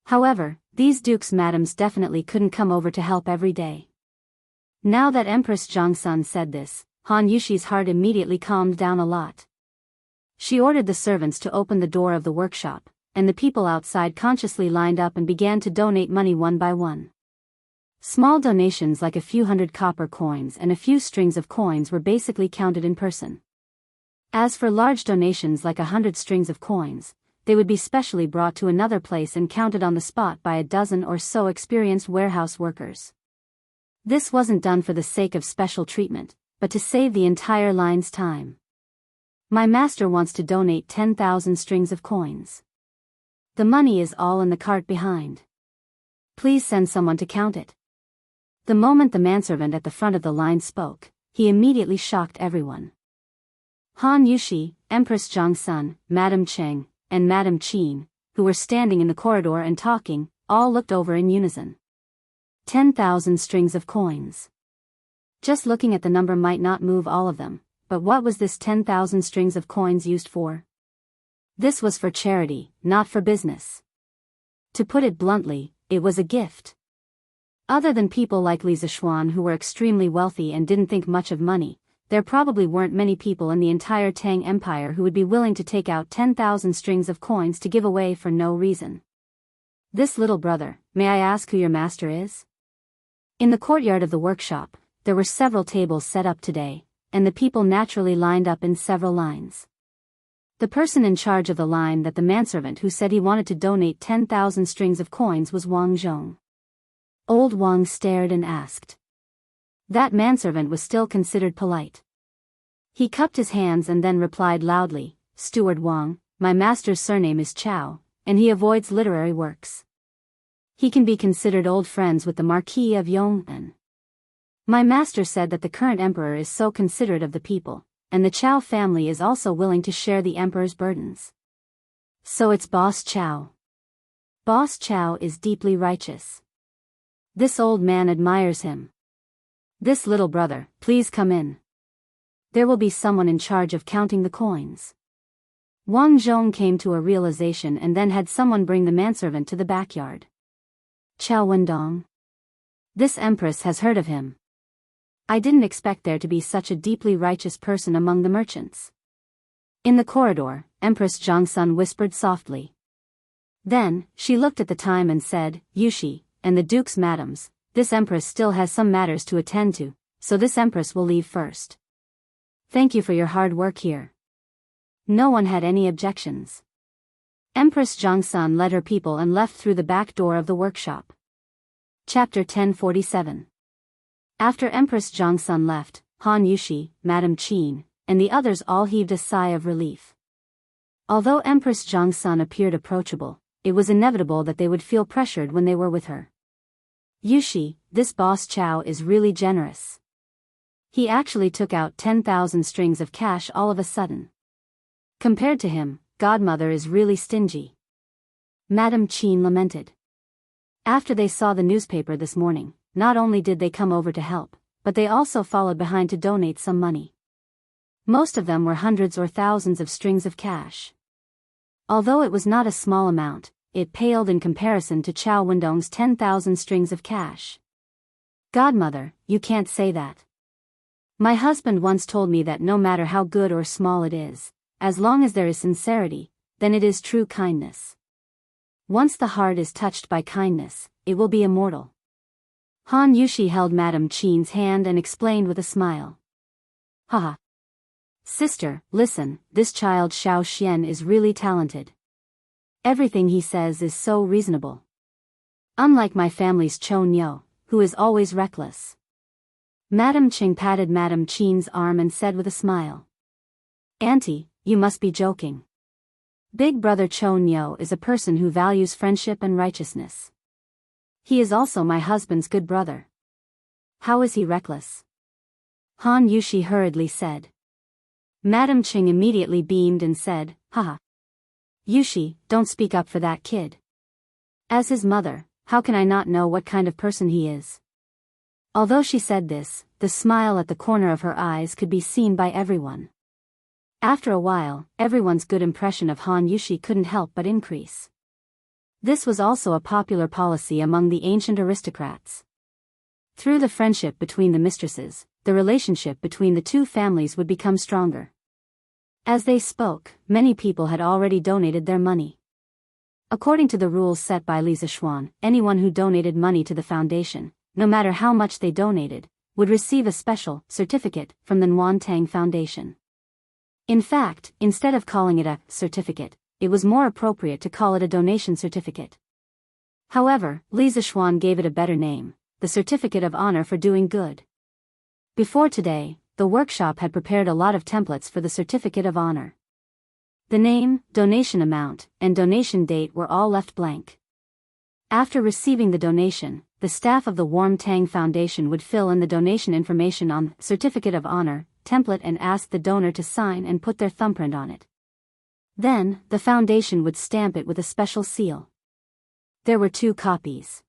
However, these dukes' madams definitely couldn't come over to help every day. Now that Empress Jiangsun said this, Han Yushi's heart immediately calmed down a lot. She ordered the servants to open the door of the workshop, and the people outside consciously lined up and began to donate money one by one. Small donations like a few hundred copper coins and a few strings of coins were basically counted in person. As for large donations like 100 strings of coins, they would be specially brought to another place and counted on the spot by a dozen or so experienced warehouse workers. This wasn't done for the sake of special treatment, but to save the entire line's time. My master wants to donate 10,000 strings of coins. The money is all in the cart behind. Please send someone to count it. The moment the manservant at the front of the line spoke, he immediately shocked everyone. Han Yushi, Empress Jiangsun, Madame Cheng, and Madame Qin, who were standing in the corridor and talking, all looked over in unison. 10,000 strings of coins. Just looking at the number might not move all of them, but what was this 10,000 strings of coins used for? This was for charity, not for business. To put it bluntly, it was a gift. Other than people like Li Zishuan who were extremely wealthy and didn't think much of money, there probably weren't many people in the entire Tang Empire who would be willing to take out 10,000 strings of coins to give away for no reason. This little brother, may I ask who your master is? In the courtyard of the workshop, there were several tables set up today, and the people naturally lined up in several lines. The person in charge of the line that the manservant who said he wanted to donate 10,000 strings of coins was Wang Zhong. Old Wang stared and asked. That manservant was still considered polite. He cupped his hands and then replied loudly, Steward Wang, my master's surname is Chao, and he avoids literary works. He can be considered old friends with the Marquis of Yong'an. My master said that the current emperor is so considerate of the people, and the Chao family is also willing to share the emperor's burdens. So it's Boss Chao. Boss Chao is deeply righteous. This old man admires him. This little brother, please come in. There will be someone in charge of counting the coins. Wang Zhong came to a realization and then had someone bring the manservant to the backyard. Chao Wendong. This empress has heard of him. I didn't expect there to be such a deeply righteous person among the merchants. In the corridor, Empress Jiangsun whispered softly. Then, she looked at the time and said, Yushi, and the duke's madams, this empress still has some matters to attend to, so this empress will leave first. Thank you for your hard work here. No one had any objections. Empress Jiangsun led her people and left through the back door of the workshop. Chapter 1047. After Empress Jiangsun left, Han Yushi, Madame Qin, and the others all heaved a sigh of relief. Although Empress Jiangsun appeared approachable, it was inevitable that they would feel pressured when they were with her. Yushi, this boss Chao is really generous. He actually took out 10,000 strings of cash all of a sudden. Compared to him, Godmother is really stingy. Madame Qin lamented. After they saw the newspaper this morning, not only did they come over to help, but they also followed behind to donate some money. Most of them were hundreds or thousands of strings of cash. Although it was not a small amount, it paled in comparison to Chao Wendong's 10,000 strings of cash. Godmother, you can't say that. My husband once told me that no matter how good or small it is, as long as there is sincerity, then it is true kindness. Once the heart is touched by kindness, it will be immortal. Han Yushi held Madame Qin's hand and explained with a smile. Haha. Sister, listen, this child Xiao Xian is really talented. Everything he says is so reasonable. Unlike my family's Chou Niu, who is always reckless. Madame Qing patted Madame Qin's arm and said with a smile. Auntie, you must be joking. Big brother Chou Niu is a person who values friendship and righteousness. He is also my husband's good brother. How is he reckless? Han Yushi hurriedly said. Madame Qing immediately beamed and said, Haha. Yushi, don't speak up for that kid. As his mother, how can I not know what kind of person he is? Although she said this, the smile at the corner of her eyes could be seen by everyone. After a while, everyone's good impression of Han Yushi couldn't help but increase. This was also a popular policy among the ancient aristocrats. Through the friendship between the mistresses, the relationship between the two families would become stronger. As they spoke, many people had already donated their money. According to the rules set by Li Zishuan, anyone who donated money to the foundation, no matter how much they donated, would receive a special certificate from the Nguyen Foundation. In fact, instead of calling it a certificate, it was more appropriate to call it a donation certificate. However, Li Zishuan gave it a better name, the Certificate of Honor for Doing Good. Before today, the workshop had prepared a lot of templates for the Certificate of Honor. The name, donation amount, and donation date were all left blank. After receiving the donation, the staff of the Warm Tang Foundation would fill in the donation information on the Certificate of Honor template and ask the donor to sign and put their thumbprint on it. Then, the foundation would stamp it with a special seal. There were 2 copies.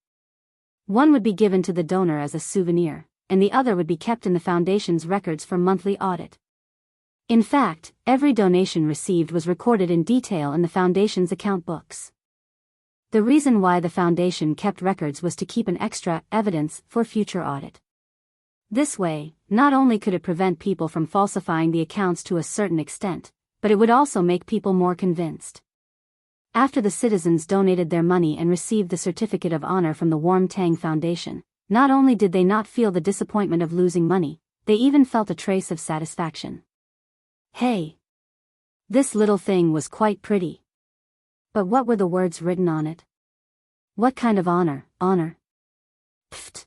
One would be given to the donor as a souvenir, and the other would be kept in the foundation's records for monthly audit. In fact, every donation received was recorded in detail in the foundation's account books. The reason why the foundation kept records was to keep an extra evidence for future audit. This way, not only could it prevent people from falsifying the accounts to a certain extent, but it would also make people more convinced. After the citizens donated their money and received the Certificate of Honor from the Warm Tang Foundation, not only did they not feel the disappointment of losing money, they even felt a trace of satisfaction. Hey! This little thing was quite pretty. But what were the words written on it? What kind of honor? Pfft!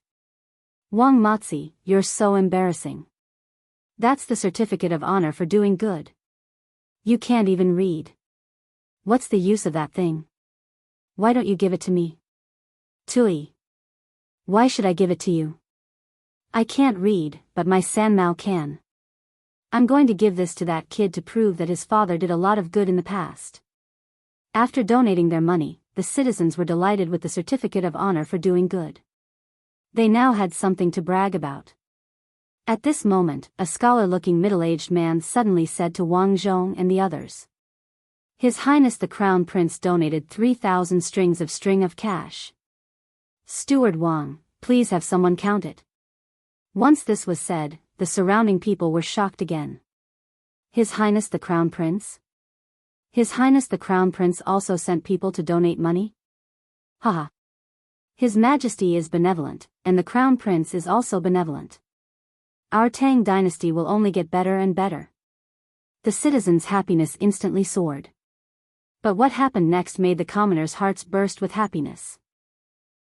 Wang Matzi, you're so embarrassing. That's the Certificate of Honor for Doing Good. You can't even read. What's the use of that thing? Why don't you give it to me? Tui. Why should I give it to you? I can't read, but my Sanmao can. I'm going to give this to that kid to prove that his father did a lot of good in the past. After donating their money, the citizens were delighted with the Certificate of Honor for Doing Good. They now had something to brag about. At this moment, a scholar-looking middle-aged man suddenly said to Wang Zhong and the others, His Highness the Crown Prince donated 3,000 strings of cash. Steward Wang, please have someone count it. Once this was said, the surrounding people were shocked again. His Highness the Crown Prince? His Highness the Crown Prince also sent people to donate money? Haha. His Majesty is benevolent, and the Crown Prince is also benevolent. Our Tang dynasty will only get better and better. The citizens' happiness instantly soared. But what happened next made the commoners' hearts burst with happiness.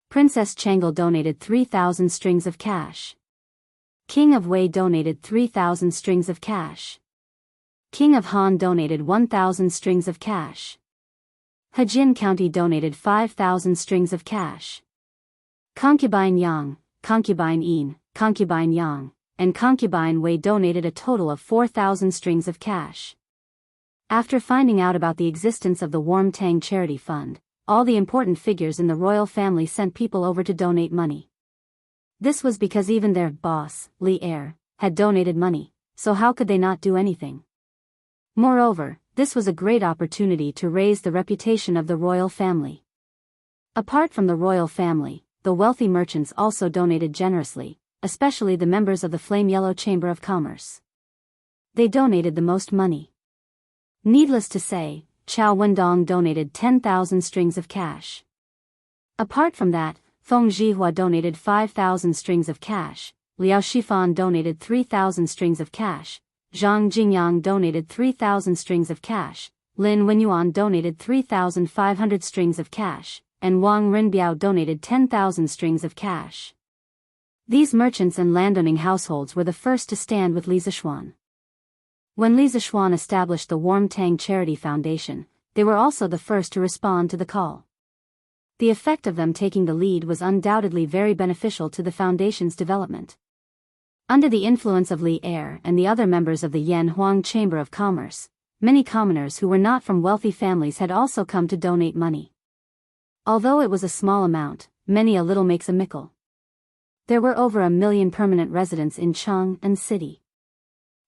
Princess Changel donated 3,000 strings of cash. King of Wei donated 3,000 strings of cash. King of Han donated 1,000 strings of cash. Hejin County donated 5,000 strings of cash. Concubine Yang, Concubine Yin, Concubine Yang, and Concubine Wei donated a total of 4,000 strings of cash. After finding out about the existence of the Warm Tang Charity Fund, all the important figures in the royal family sent people over to donate money. This was because even their boss, Li Er, had donated money, so how could they not do anything? Moreover, this was a great opportunity to raise the reputation of the royal family. Apart from the royal family, the wealthy merchants also donated generously, especially the members of the Flame Yellow Chamber of Commerce. They donated the most money. Needless to say, Chao Wendong donated 10,000 strings of cash. Apart from that, Feng Zhihua donated 5,000 strings of cash, Liao Shifan donated 3,000 strings of cash, Zhang Jingyang donated 3,000 strings of cash, Lin Wenyuan donated 3,500 strings of cash, and Wang Rinbiao donated 10,000 strings of cash. These merchants and landowning households were the first to stand with Li Zishuan. When Li Zishuan established the Warm Tang Charity Foundation, they were also the first to respond to the call. The effect of them taking the lead was undoubtedly very beneficial to the foundation's development. Under the influence of Li Er and the other members of the Yan Huang Chamber of Commerce, many commoners who were not from wealthy families had also come to donate money. Although it was a small amount, many a little makes a mickle. There were over 1 million permanent residents in Cheng and city.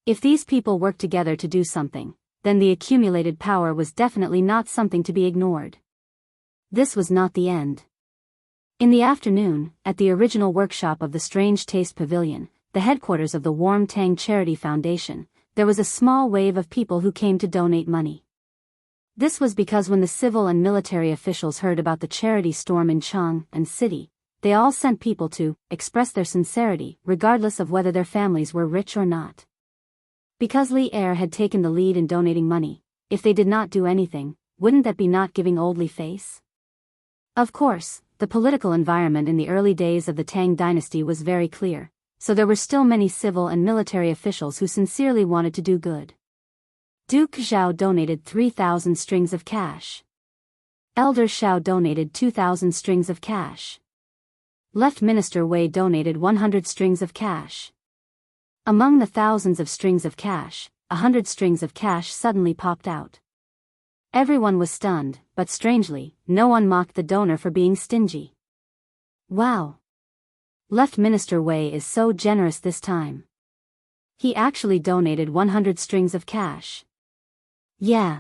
If these people worked together to do something, then the accumulated power was definitely not something to be ignored. This was not the end. In the afternoon, at the original workshop of the Strange Taste Pavilion, the headquarters of the Warm Tang Charity Foundation, there was a small wave of people who came to donate money. This was because when the civil and military officials heard about the charity storm in Cheng and city, they all sent people to express their sincerity, regardless of whether their families were rich or not. Because Li Er had taken the lead in donating money, if they did not do anything, wouldn't that be not giving oldly face? Of course, the political environment in the early days of the Tang dynasty was very clear, so there were still many civil and military officials who sincerely wanted to do good. Duke Zhao donated 3,000 strings of cash. Elder Xiao donated 2,000 strings of cash. Left Minister Wei donated 100 strings of cash. Among the thousands of strings of cash, 100 strings of cash suddenly popped out. Everyone was stunned, but strangely, no one mocked the donor for being stingy. Wow! Left Minister Wei is so generous this time. He actually donated 100 strings of cash. Yeah.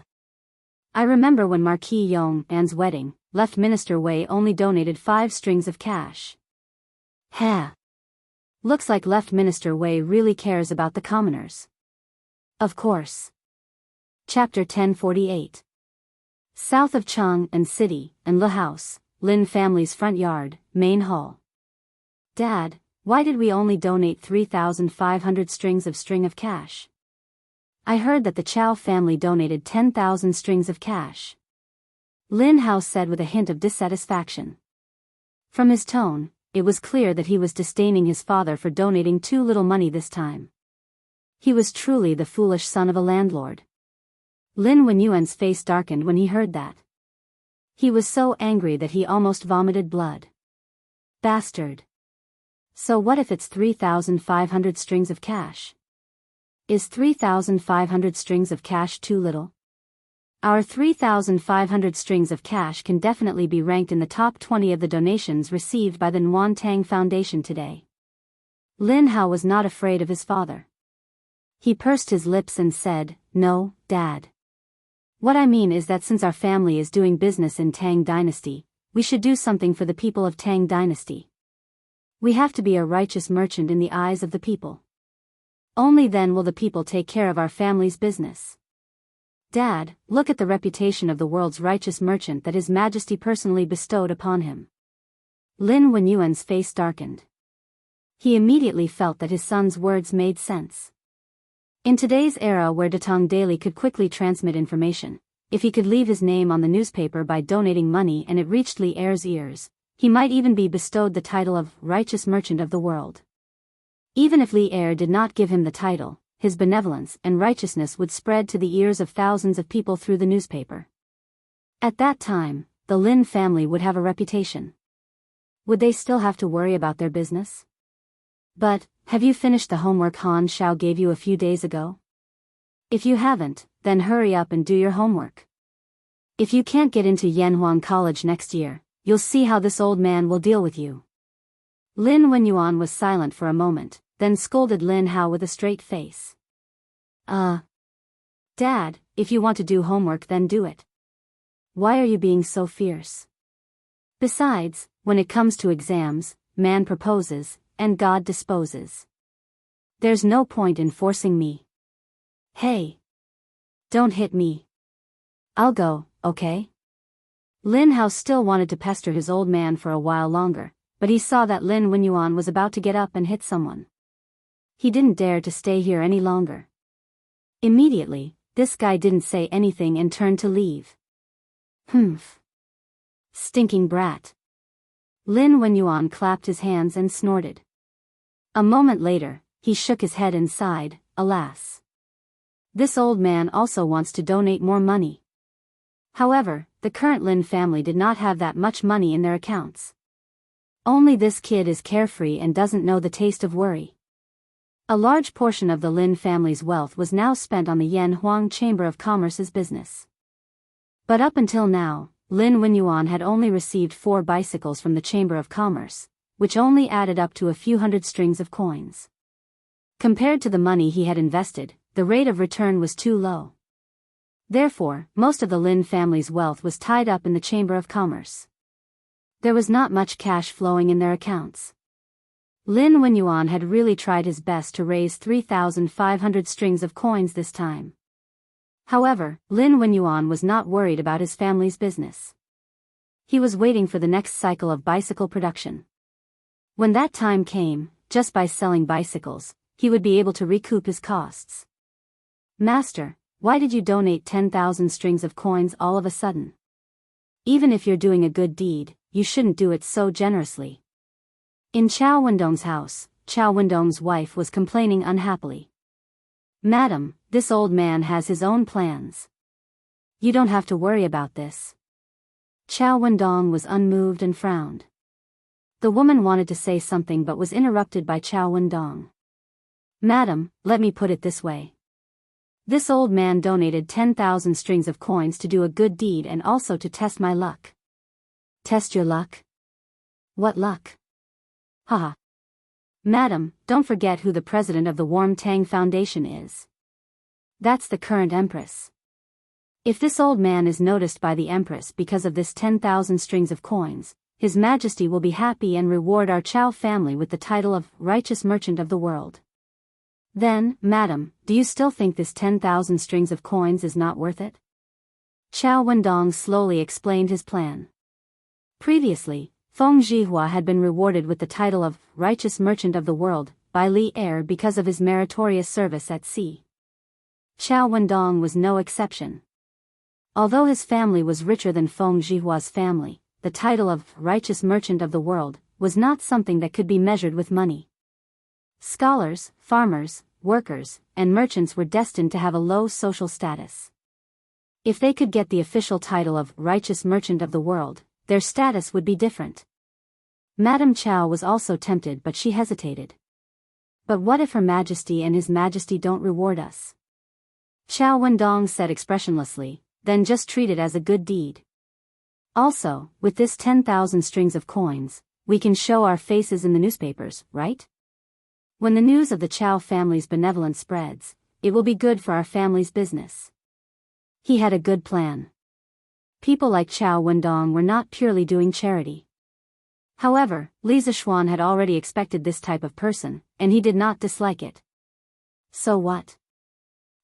I remember when Marquis Yong An's wedding, Left Minister Wei only donated 5 strings of cash. Heh. Looks like Left Minister Wei really cares about the commoners. Of course. Chapter 1048. South of Chang'an City, and Le House, Lin family's front yard, main hall. Dad, why did we only donate 3,500 strings of cash? I heard that the Chow family donated 10,000 strings of cash. Lin Hao said with a hint of dissatisfaction. From his tone, it was clear that he was disdaining his father for donating too little money this time. He was truly the foolish son of a landlord. Lin Wenyuan's face darkened when he heard that. He was so angry that he almost vomited blood. Bastard. So what if it's 3,500 strings of cash? Is 3,500 strings of cash too little? Our 3,500 strings of cash can definitely be ranked in the top 20 of the donations received by the Nguyen Tang Foundation today. Lin Hao was not afraid of his father. He pursed his lips and said, "No, Dad. What I mean is that since our family is doing business in Tang Dynasty, we should do something for the people of Tang Dynasty. We have to be a righteous merchant in the eyes of the people. Only then will the people take care of our family's business. Dad, look at the reputation of the world's righteous merchant that His Majesty personally bestowed upon him." Lin Wenyuan's face darkened. He immediately felt that his son's words made sense. In today's era where Datong Daily could quickly transmit information, if he could leave his name on the newspaper by donating money and it reached Li Er's ears, he might even be bestowed the title of Righteous Merchant of the World. Even if Li Er did not give him the title, his benevolence and righteousness would spread to the ears of thousands of people through the newspaper. At that time, the Lin family would have a reputation. Would they still have to worry about their business? But, have you finished the homework Han Xiao gave you a few days ago? If you haven't, then hurry up and do your homework. If you can't get into Yanhuang College next year, you'll see how this old man will deal with you. Lin Wenyuan was silent for a moment, then scolded Lin Hao with a straight face. Dad, if you want to do homework then do it. Why are you being so fierce? Besides, when it comes to exams, man proposes, and God disposes. There's no point in forcing me. Hey! Don't hit me. I'll go, okay? Lin Hao still wanted to pester his old man for a while longer, but he saw that Lin Wenyuan was about to get up and hit someone. He didn't dare to stay here any longer. Immediately, this guy didn't say anything and turned to leave. Humph. Stinking brat. Lin Wenyuan clapped his hands and snorted. A moment later, he shook his head and sighed, alas. This old man also wants to donate more money. However, the current Lin family did not have that much money in their accounts. Only this kid is carefree and doesn't know the taste of worry. A large portion of the Lin family's wealth was now spent on the Yanhuang Chamber of Commerce's business. But up until now, Lin Wenyuan had only received 4 bicycles from the Chamber of Commerce, which only added up to a few hundred strings of coins. Compared to the money he had invested, the rate of return was too low. Therefore, most of the Lin family's wealth was tied up in the Chamber of Commerce. There was not much cash flowing in their accounts. Lin Wenyuan had really tried his best to raise 3,500 strings of coins this time. However, Lin Wenyuan was not worried about his family's business. He was waiting for the next cycle of bicycle production. When that time came, just by selling bicycles, he would be able to recoup his costs. Master, Why did you donate 10,000 strings of coins all of a sudden? Even if you're doing a good deed, you shouldn't do it so generously. In Chao Wendong's house, Chao Wendong's wife was complaining unhappily. Madam, this old man has his own plans. You don't have to worry about this. Chao Wendong was unmoved and frowned. The woman wanted to say something but was interrupted by Chao Wendong. Madam, let me put it this way. This old man donated 10,000 strings of coins to do a good deed and also to test my luck. Test your luck? What luck? Haha. Madam, don't forget who the president of the Warm Tang Foundation is. That's the current empress. If this old man is noticed by the empress because of this 10,000 strings of coins, His Majesty will be happy and reward our Chao family with the title of Righteous Merchant of the World. Then, madam, do you still think this 10,000 strings of coins is not worth it? Chao Wendong slowly explained his plan. Previously, Feng Zhihua had been rewarded with the title of Righteous Merchant of the World by Li Er because of his meritorious service at sea. Chao Wendong was no exception. Although his family was richer than Feng Zhihua's family, the title of Righteous Merchant of the World was not something that could be measured with money. Scholars, farmers, workers, and merchants were destined to have a low social status. If they could get the official title of Righteous Merchant of the World, their status would be different. Madame Chao was also tempted, but she hesitated. But what if Her Majesty and His Majesty don't reward us? Chao Wendong said expressionlessly, then just treat it as a good deed. Also, with this 10,000 strings of coins, we can show our faces in the newspapers, right? When the news of the Chao family's benevolence spreads, it will be good for our family's business. He had a good plan. People like Chao Wendong were not purely doing charity. However, Li Zishuan had already expected this type of person, and he did not dislike it. So what?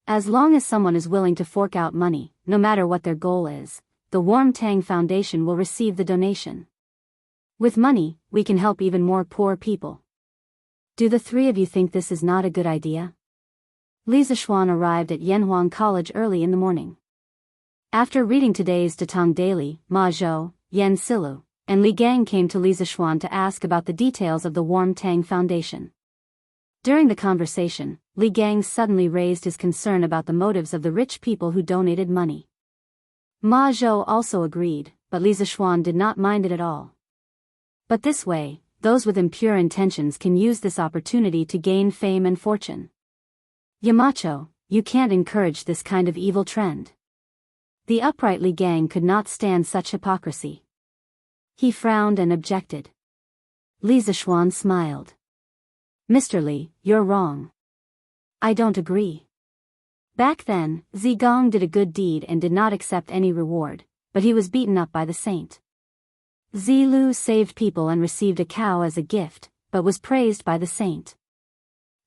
As long as someone is willing to fork out money, no matter what their goal is, the Warm Tang Foundation will receive the donation. With money, we can help even more poor people. Do the three of you think this is not a good idea? Li Zishuan arrived at Yanhuang College early in the morning. After reading today's Datang Daily, Ma Zhou, Yan Silu, and Li Gang came to Li Zishuan to ask about the details of the Warm Tang Foundation. During the conversation, Li Gang suddenly raised his concern about the motives of the rich people who donated money. Ma Zhou also agreed, but Li Zishuan did not mind it at all. But this way, those with impure intentions can use this opportunity to gain fame and fortune. Yamacho, you can't encourage this kind of evil trend. The upright Li Gang could not stand such hypocrisy. He frowned and objected. Li Zishuan smiled. Mr. Li, you're wrong. I don't agree. Back then, Zigong did a good deed and did not accept any reward, but he was beaten up by the saint. Zilu saved people and received a cow as a gift, but was praised by the saint.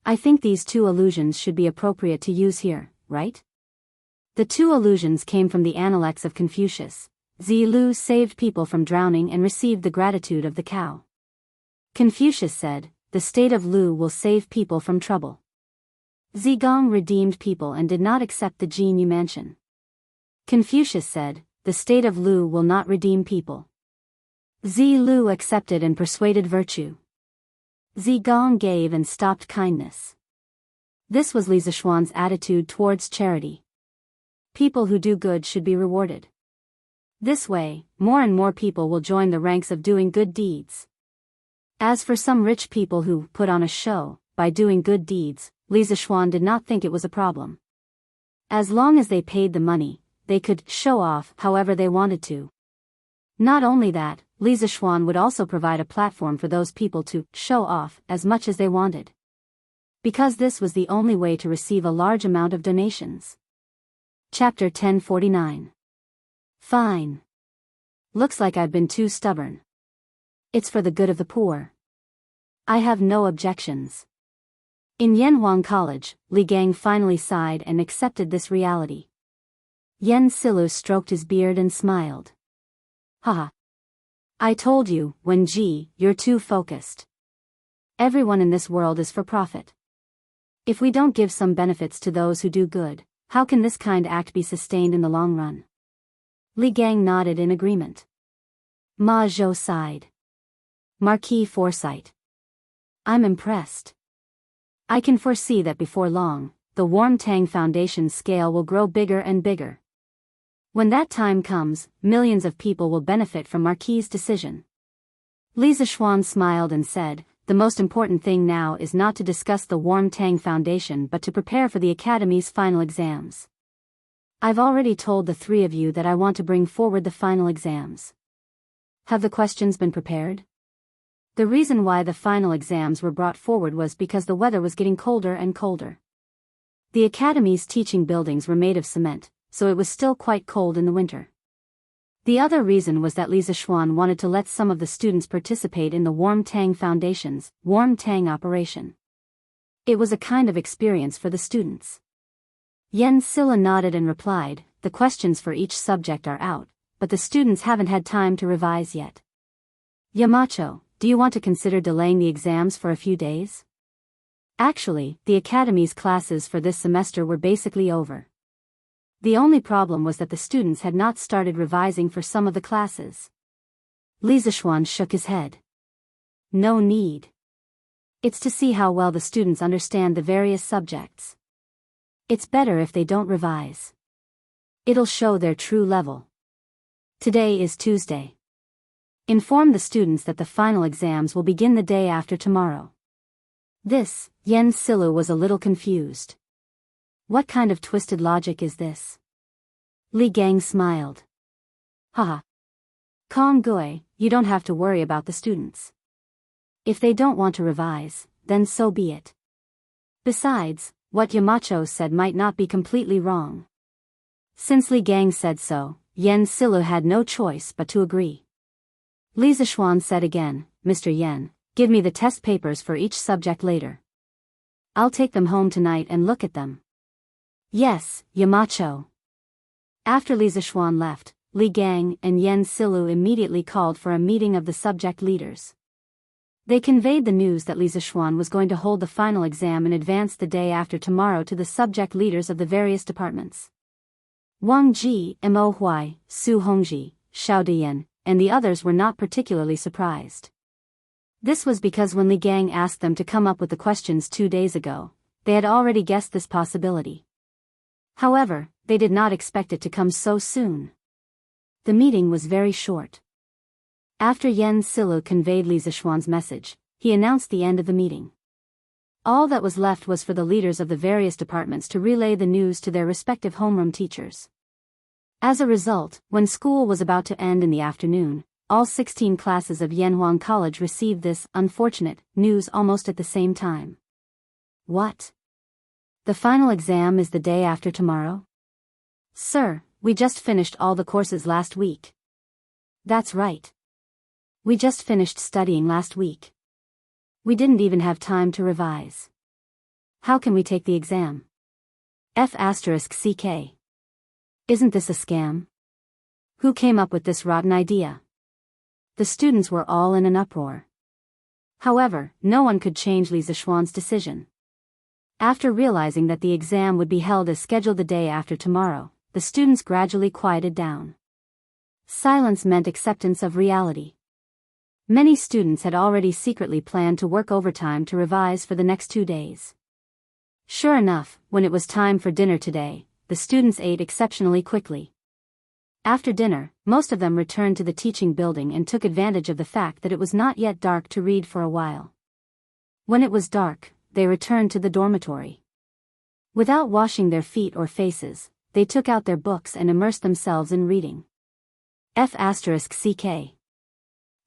I think these two allusions should be appropriate to use here, right? The two allusions came from the Analects of Confucius. Zilu saved people from drowning and received the gratitude of the cow. Confucius said, the state of Lu will save people from trouble. Zigong redeemed people and did not accept the Jinyu mansion. Confucius said, the state of Lu will not redeem people. Zilu accepted and persuaded virtue. Zigong gave and stopped kindness. This was Li Zishuan's attitude towards charity. People who do good should be rewarded. This way, more and more people will join the ranks of doing good deeds. As for some rich people who put on a show by doing good deeds, Li Zishuan did not think it was a problem. As long as they paid the money, they could show off however they wanted to. Not only that, Li Zishuan would also provide a platform for those people to show off as much as they wanted. Because this was the only way to receive a large amount of donations. Chapter 1049. Fine. Looks like I've been too stubborn. It's for the good of the poor. I have no objections. In Yanhuang College, Li Gang finally sighed and accepted this reality. Yan Silu stroked his beard and smiled. Haha. I told you, Wenji, you're too focused. Everyone in this world is for profit. If we don't give some benefits to those who do good, How can this kind act be sustained in the long run? Li Gang nodded in agreement. Ma Zhou sighed. Marquis foresight. I'm impressed. I can foresee that before long, the Warm Tang Foundation's scale will grow bigger and bigger. When that time comes, millions of people will benefit from Marquis' decision. Li Zishuan smiled and said, the most important thing now is not to discuss the Warm Tang Foundation but to prepare for the Academy's final exams. I've already told the three of you that I want to bring forward the final exams. Have the questions been prepared? The reason why the final exams were brought forward was because the weather was getting colder and colder. The Academy's teaching buildings were made of cement, so it was still quite cold in the winter. The other reason was that Li Zishuan wanted to let some of the students participate in the Warm Tang Foundation's Warm Tang operation. It was a kind of experience for the students. Yen Silla nodded and replied, the questions for each subject are out, but the students haven't had time to revise yet. Yamacho, do you want to consider delaying the exams for a few days? Actually, the Academy's classes for this semester were basically over. The only problem was that the students had not started revising for some of the classes. Li Zishuan shook his head. No need. It's to see how well the students understand the various subjects. It's better if they don't revise. It'll show their true level. Today is Tuesday. Inform the students that the final exams will begin the day after tomorrow. This, Yen Silu was a little confused. What kind of twisted logic is this? Li Gang smiled. Haha. Kong Gui, you don't have to worry about the students. If they don't want to revise, then so be it. Besides, what Yamacho said might not be completely wrong. Since Li Gang said so, Yen Silu had no choice but to agree. Li Zishuan said again, Mr. Yen, give me the test papers for each subject later. I'll take them home tonight and look at them. Yes, Yamacho. After Li Zishuan left, Li Gang and Yen Silu immediately called for a meeting of the subject leaders. They conveyed the news that Li Zishuan was going to hold the final exam in advance the day after tomorrow to the subject leaders of the various departments. Wang Ji, Mo Huai, Su Hongji, Xiao Diyan, and the others were not particularly surprised. This was because when Li Gang asked them to come up with the questions 2 days ago, they had already guessed this possibility. However, they did not expect it to come so soon. The meeting was very short. After Yen Silu conveyed Li Zishuan's message, he announced the end of the meeting. All that was left was for the leaders of the various departments to relay the news to their respective homeroom teachers. As a result, when school was about to end in the afternoon, all 16 classes of Yanhuang College received this unfortunate news almost at the same time. What? The final exam is the day after tomorrow? Sir, we just finished all the courses last week. That's right. We just finished studying last week. We didn't even have time to revise. How can we take the exam? F***CK. Isn't this a scam? Who came up with this rotten idea? The students were all in an uproar. However, no one could change Li Zishuan's decision. After realizing that the exam would be held as scheduled the day after tomorrow, the students gradually quieted down. Silence meant acceptance of reality. Many students had already secretly planned to work overtime to revise for the next 2 days. Sure enough, when it was time for dinner today, the students ate exceptionally quickly. After dinner, most of them returned to the teaching building and took advantage of the fact that it was not yet dark to read for a while. When it was dark, they returned to the dormitory. Without washing their feet or faces, they took out their books and immersed themselves in reading. F***CK.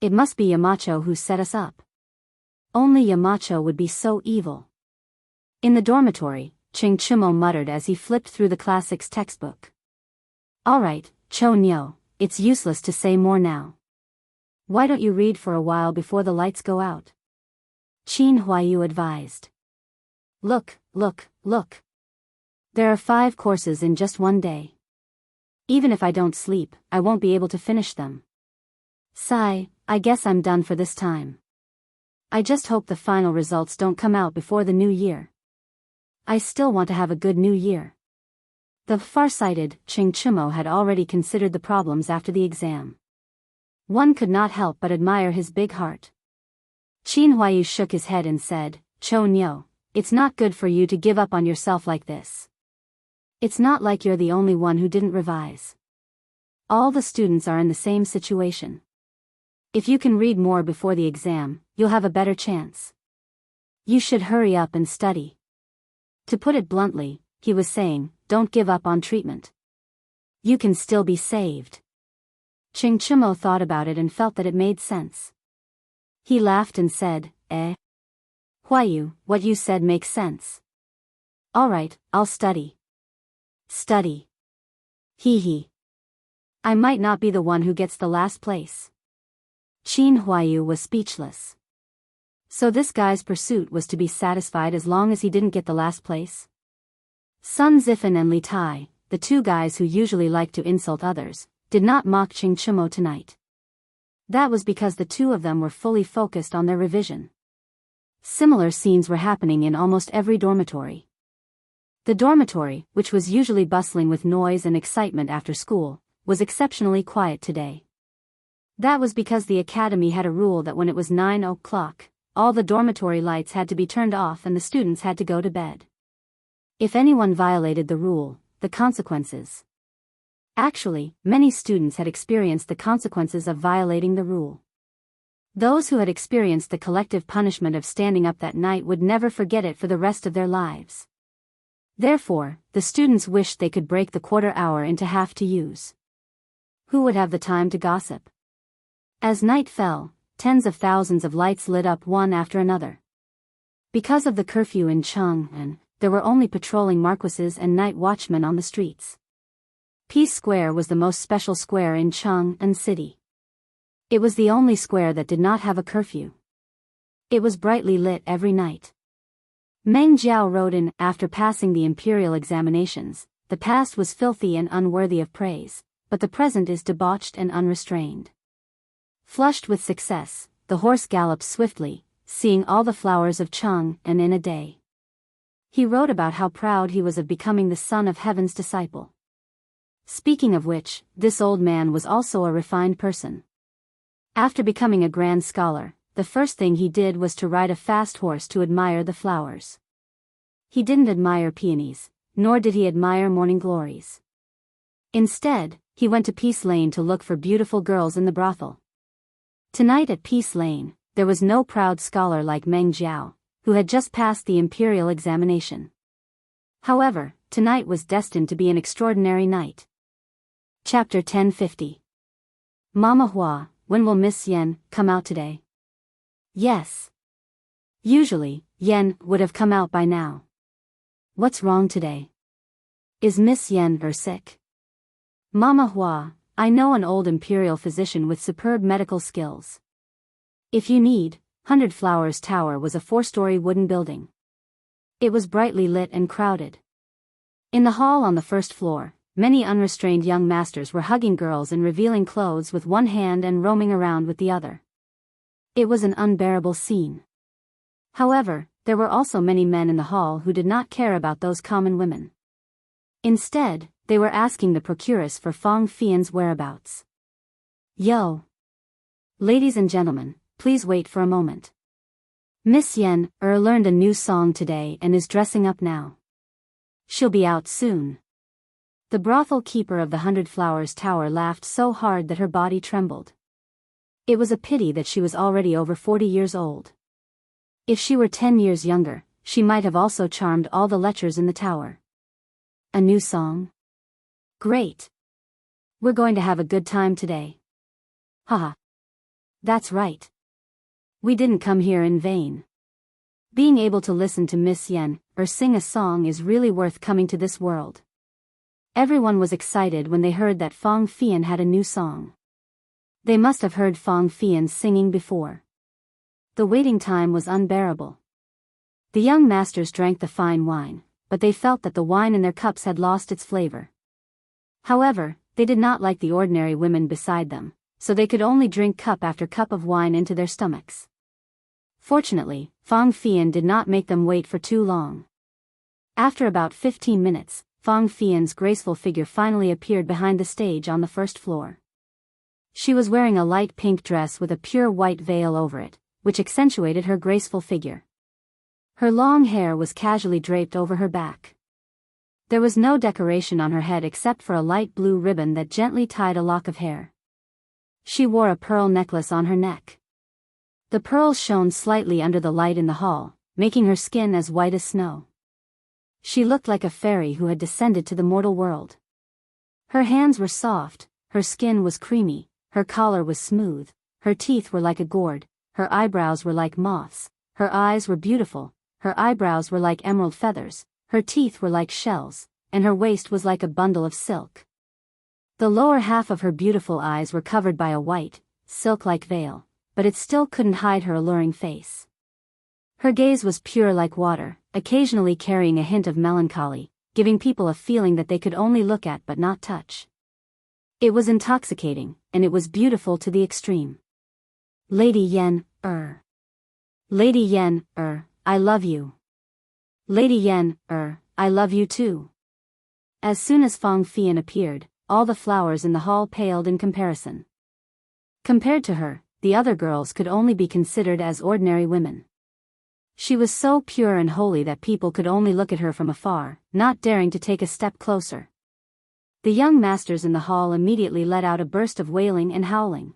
It must be Yamacho who set us up. Only Yamacho would be so evil. In the dormitory, Ching Chimo muttered as he flipped through the classics textbook. Alright, Cho Nyo, it's useless to say more now. Why don't you read for a while before the lights go out? Qin Huayu advised. Look. There are 5 courses in just one day. Even if I don't sleep, I won't be able to finish them. Sigh, I guess I'm done for this time. I just hope the final results don't come out before the new year. I still want to have a good new year. The far-sighted Ching Chimo had already considered the problems after the exam. One could not help but admire his big heart. Qin Huayu shook his head and said, "Cho Nyo, it's not good for you to give up on yourself like this. It's not like you're the only one who didn't revise. All the students are in the same situation. If you can read more before the exam, you'll have a better chance. You should hurry up and study." To put it bluntly, he was saying, don't give up on treatment. You can still be saved. Ching Chimo thought about it and felt that it made sense. He laughed and said, Huayu, what you said makes sense. All right, I'll study. Study. Hee hee. I might not be the one who gets the last place. Qin Huayu was speechless. So this guy's pursuit was to be satisfied as long as he didn't get the last place? Sun Zifan and Li Tai, the two guys who usually like to insult others, did not mock Ching Chimo tonight. That was because the two of them were fully focused on their revision. Similar scenes were happening in almost every dormitory. The dormitory, which was usually bustling with noise and excitement after school, was exceptionally quiet today. That was because the academy had a rule that when it was 9 o'clock, all the dormitory lights had to be turned off and the students had to go to bed. If anyone violated the rule, the consequences. Actually, many students had experienced the consequences of violating the rule. Those who had experienced the collective punishment of standing up that night would never forget it for the rest of their lives. Therefore, the students wished they could break the quarter hour into half to use. Who would have the time to gossip? As night fell, tens of thousands of lights lit up one after another. Because of the curfew in Chang'an, there were only patrolling marquises and night watchmen on the streets. Peace Square was the most special square in Chang'an City. It was the only square that did not have a curfew. It was brightly lit every night. Meng Jiao wrote in, after passing the imperial examinations, the past was filthy and unworthy of praise, but the present is debauched and unrestrained. Flushed with success, the horse galloped swiftly, seeing all the flowers of Chang'an in a day. He wrote about how proud he was of becoming the son of heaven's disciple. Speaking of which, this old man was also a refined person. After becoming a grand scholar, the first thing he did was to ride a fast horse to admire the flowers. He didn't admire peonies, nor did he admire morning glories. Instead, he went to Peace Lane to look for beautiful girls in the brothel. Tonight at Peace Lane, there was no proud scholar like Meng Jiao, who had just passed the imperial examination. However, tonight was destined to be an extraordinary night. Chapter 1050. Mama Hua, when will Miss Yen come out today? Yes. Usually, Yen would have come out by now. What's wrong today? Is Miss Yen sick? Mama Hua, I know an old imperial physician with superb medical skills. If you need, 100 Flowers Tower was a 4-story wooden building. It was brightly lit and crowded. In the hall on the first floor, many unrestrained young masters were hugging girls in revealing clothes with one hand and roaming around with the other. It was an unbearable scene. However, there were also many men in the hall who did not care about those common women. Instead, they were asking the procuress for Fang Fian's whereabouts. Yo! Ladies and gentlemen, please wait for a moment. Miss Yen learned a new song today and is dressing up now. She'll be out soon. The brothel keeper of the 100 Flowers Tower laughed so hard that her body trembled. It was a pity that she was already over 40 years old. If she were 10 years younger, she might have also charmed all the lechers in the tower. A new song? Great! We're going to have a good time today. Haha. That's right. We didn't come here in vain. Being able to listen to Miss Yen sing a song is really worth coming to this world. Everyone was excited when they heard that Fang Fian had a new song. They must have heard Fang Fian singing before. The waiting time was unbearable. The young masters drank the fine wine, but they felt that the wine in their cups had lost its flavor. However, they did not like the ordinary women beside them, so they could only drink cup after cup of wine into their stomachs. Fortunately, Fang Fian did not make them wait for too long. After about 15 minutes, Fang Fian's graceful figure finally appeared behind the stage on the first floor. She was wearing a light pink dress with a pure white veil over it, which accentuated her graceful figure. Her long hair was casually draped over her back. There was no decoration on her head except for a light blue ribbon that gently tied a lock of hair. She wore a pearl necklace on her neck. The pearls shone slightly under the light in the hall, making her skin as white as snow. She looked like a fairy who had descended to the mortal world. Her hands were soft, her skin was creamy, her collar was smooth, her teeth were like a gourd, her eyebrows were like moths, her eyes were beautiful, her eyebrows were like emerald feathers, her teeth were like shells, and her waist was like a bundle of silk. The lower half of her beautiful eyes were covered by a white, silk-like veil, but it still couldn't hide her alluring face. Her gaze was pure like water, occasionally carrying a hint of melancholy, giving people a feeling that they could only look at but not touch. It was intoxicating, and it was beautiful to the extreme. Lady Yen, Lady Yen, I love you. Lady Yen, I love you too. As soon as Fang Fian appeared, all the flowers in the hall paled in comparison. Compared to her, the other girls could only be considered as ordinary women. She was so pure and holy that people could only look at her from afar, not daring to take a step closer. The young masters in the hall immediately let out a burst of wailing and howling.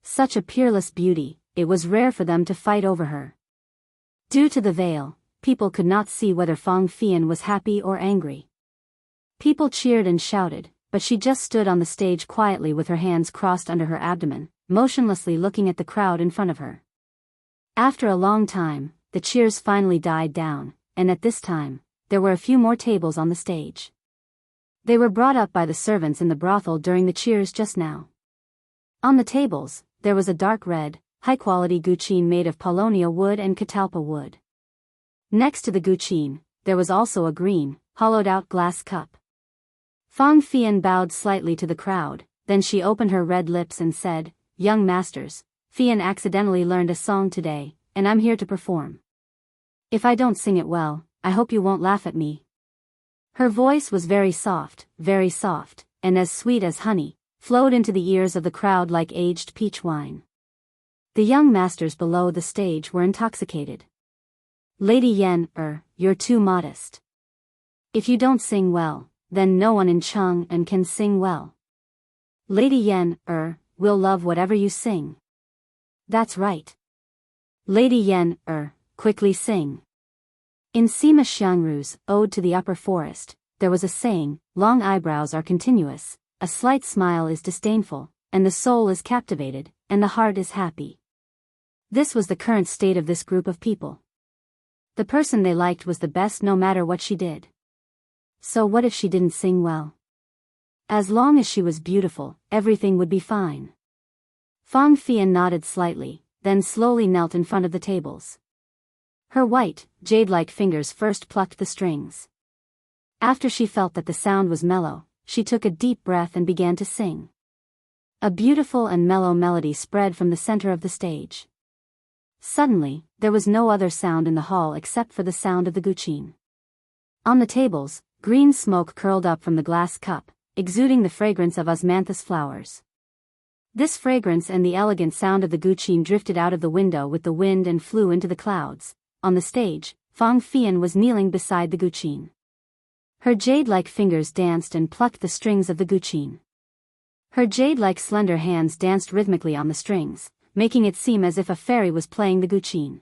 Such a peerless beauty, it was rare for them to fight over her. Due to the veil, people could not see whether Fang Fian was happy or angry. People cheered and shouted, but she just stood on the stage quietly with her hands crossed under her abdomen, motionlessly looking at the crowd in front of her. After a long time, the cheers finally died down, and at this time, there were a few more tables on the stage. They were brought up by the servants in the brothel during the cheers just now. On the tables, there was a dark red, high-quality guqin made of paulownia wood and catalpa wood. Next to the guqin, there was also a green, hollowed-out glass cup. Fang Fian bowed slightly to the crowd, then she opened her red lips and said, "Young masters, Fian accidentally learned a song today, and I'm here to perform. If I don't sing it well, I hope you won't laugh at me." Her voice was very soft, and as sweet as honey, flowed into the ears of the crowd like aged peach wine. The young masters below the stage were intoxicated. "Lady Yen, you're too modest. If you don't sing well, then no one in Chang'an can sing well. Lady Yen, we'll love whatever you sing." "That's right. Lady Yen, quickly sing." In Sima Xiangru's Ode to the Upper Forest, there was a saying, "Long eyebrows are continuous, a slight smile is disdainful, and the soul is captivated, and the heart is happy." This was the current state of this group of people. The person they liked was the best no matter what she did. So what if she didn't sing well? As long as she was beautiful, everything would be fine. Fang Fian nodded slightly, then slowly knelt in front of the tables. Her white, jade-like fingers first plucked the strings. After she felt that the sound was mellow, she took a deep breath and began to sing. A beautiful and mellow melody spread from the center of the stage. Suddenly, there was no other sound in the hall except for the sound of the guqin. On the tables, green smoke curled up from the glass cup, exuding the fragrance of osmanthus flowers. This fragrance and the elegant sound of the guqin drifted out of the window with the wind and flew into the clouds. On the stage, Fang Fian was kneeling beside the guqin. Her jade-like fingers danced and plucked the strings of the guqin. Her jade-like slender hands danced rhythmically on the strings, making it seem as if a fairy was playing the guqin.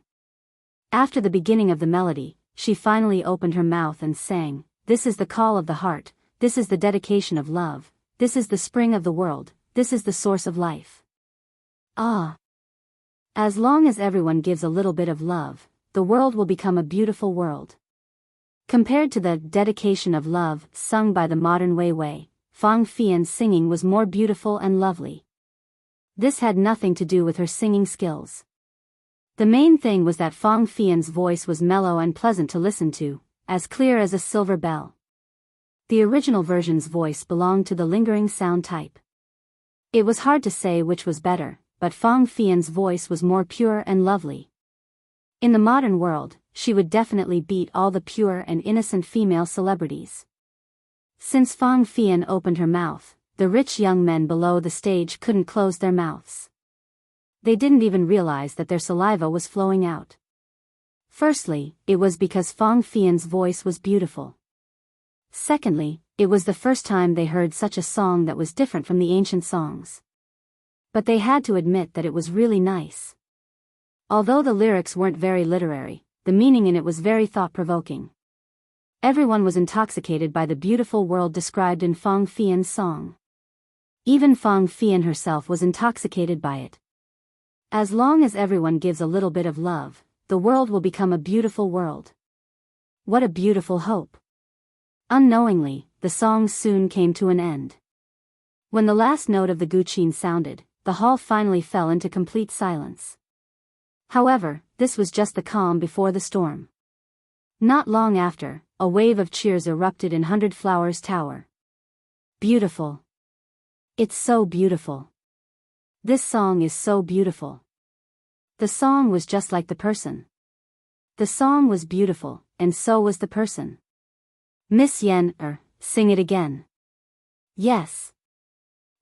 After the beginning of the melody, she finally opened her mouth and sang, "This is the call of the heart, this is the dedication of love, this is the spring of the world, this is the source of life. Ah! As long as everyone gives a little bit of love, the world will become a beautiful world." Compared to the dedication of love sung by the modern Wei, Fang Fian's singing was more beautiful and lovely. This had nothing to do with her singing skills. The main thing was that Fang Fian's voice was mellow and pleasant to listen to, as clear as a silver bell. The original version's voice belonged to the lingering sound type. It was hard to say which was better, but Fang Fian's voice was more pure and lovely. In the modern world, she would definitely beat all the pure and innocent female celebrities. Since Fang Fian opened her mouth, the rich young men below the stage couldn't close their mouths. They didn't even realize that their saliva was flowing out. Firstly, it was because Fang Fian's voice was beautiful. Secondly, it was the first time they heard such a song that was different from the ancient songs. But they had to admit that it was really nice. Although the lyrics weren't very literary, the meaning in it was very thought-provoking. Everyone was intoxicated by the beautiful world described in Fang Fian's song. Even Fang Fian herself was intoxicated by it. As long as everyone gives a little bit of love, the world will become a beautiful world. What a beautiful hope. Unknowingly, the song soon came to an end. When the last note of the guqin sounded, the hall finally fell into complete silence. However, this was just the calm before the storm. Not long after, a wave of cheers erupted in Hundred Flowers Tower. Beautiful. It's so beautiful. This song is so beautiful. The song was just like the person. The song was beautiful, and so was the person. Miss Yen, sing it again. Yes.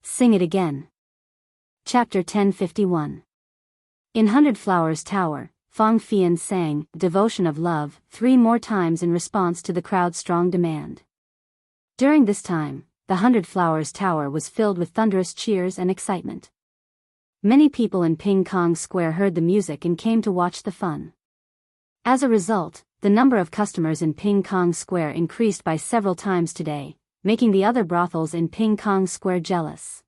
Sing it again. Chapter 1051. In Hundred Flowers Tower, Fang Fian sang Devotion of Love 3 more times in response to the crowd's strong demand. During this time, the Hundred Flowers Tower was filled with thunderous cheers and excitement. Many people in Ping Kong Square heard the music and came to watch the fun. As a result, the number of customers in Ping Kong Square increased by several times today, making the other brothels in Ping Kong Square jealous.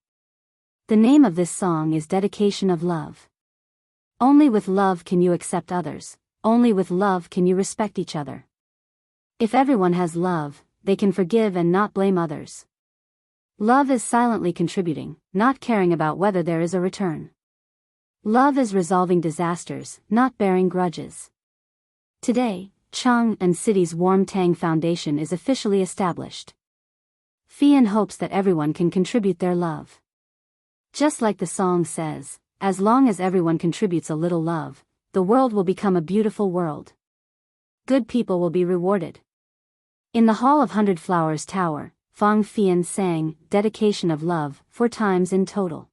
The name of this song is Dedication of Love. Only with love can you accept others, only with love can you respect each other. If everyone has love, they can forgive and not blame others. Love is silently contributing, not caring about whether there is a return. Love is resolving disasters, not bearing grudges. Today, Chang'an City's Warm Tang Foundation is officially established. Fian hopes that everyone can contribute their love. Just like the song says, as long as everyone contributes a little love, the world will become a beautiful world. Good people will be rewarded. In the Hall of Hundred Flowers Tower, Fang Fian sang Dedication of Love 4 times in total.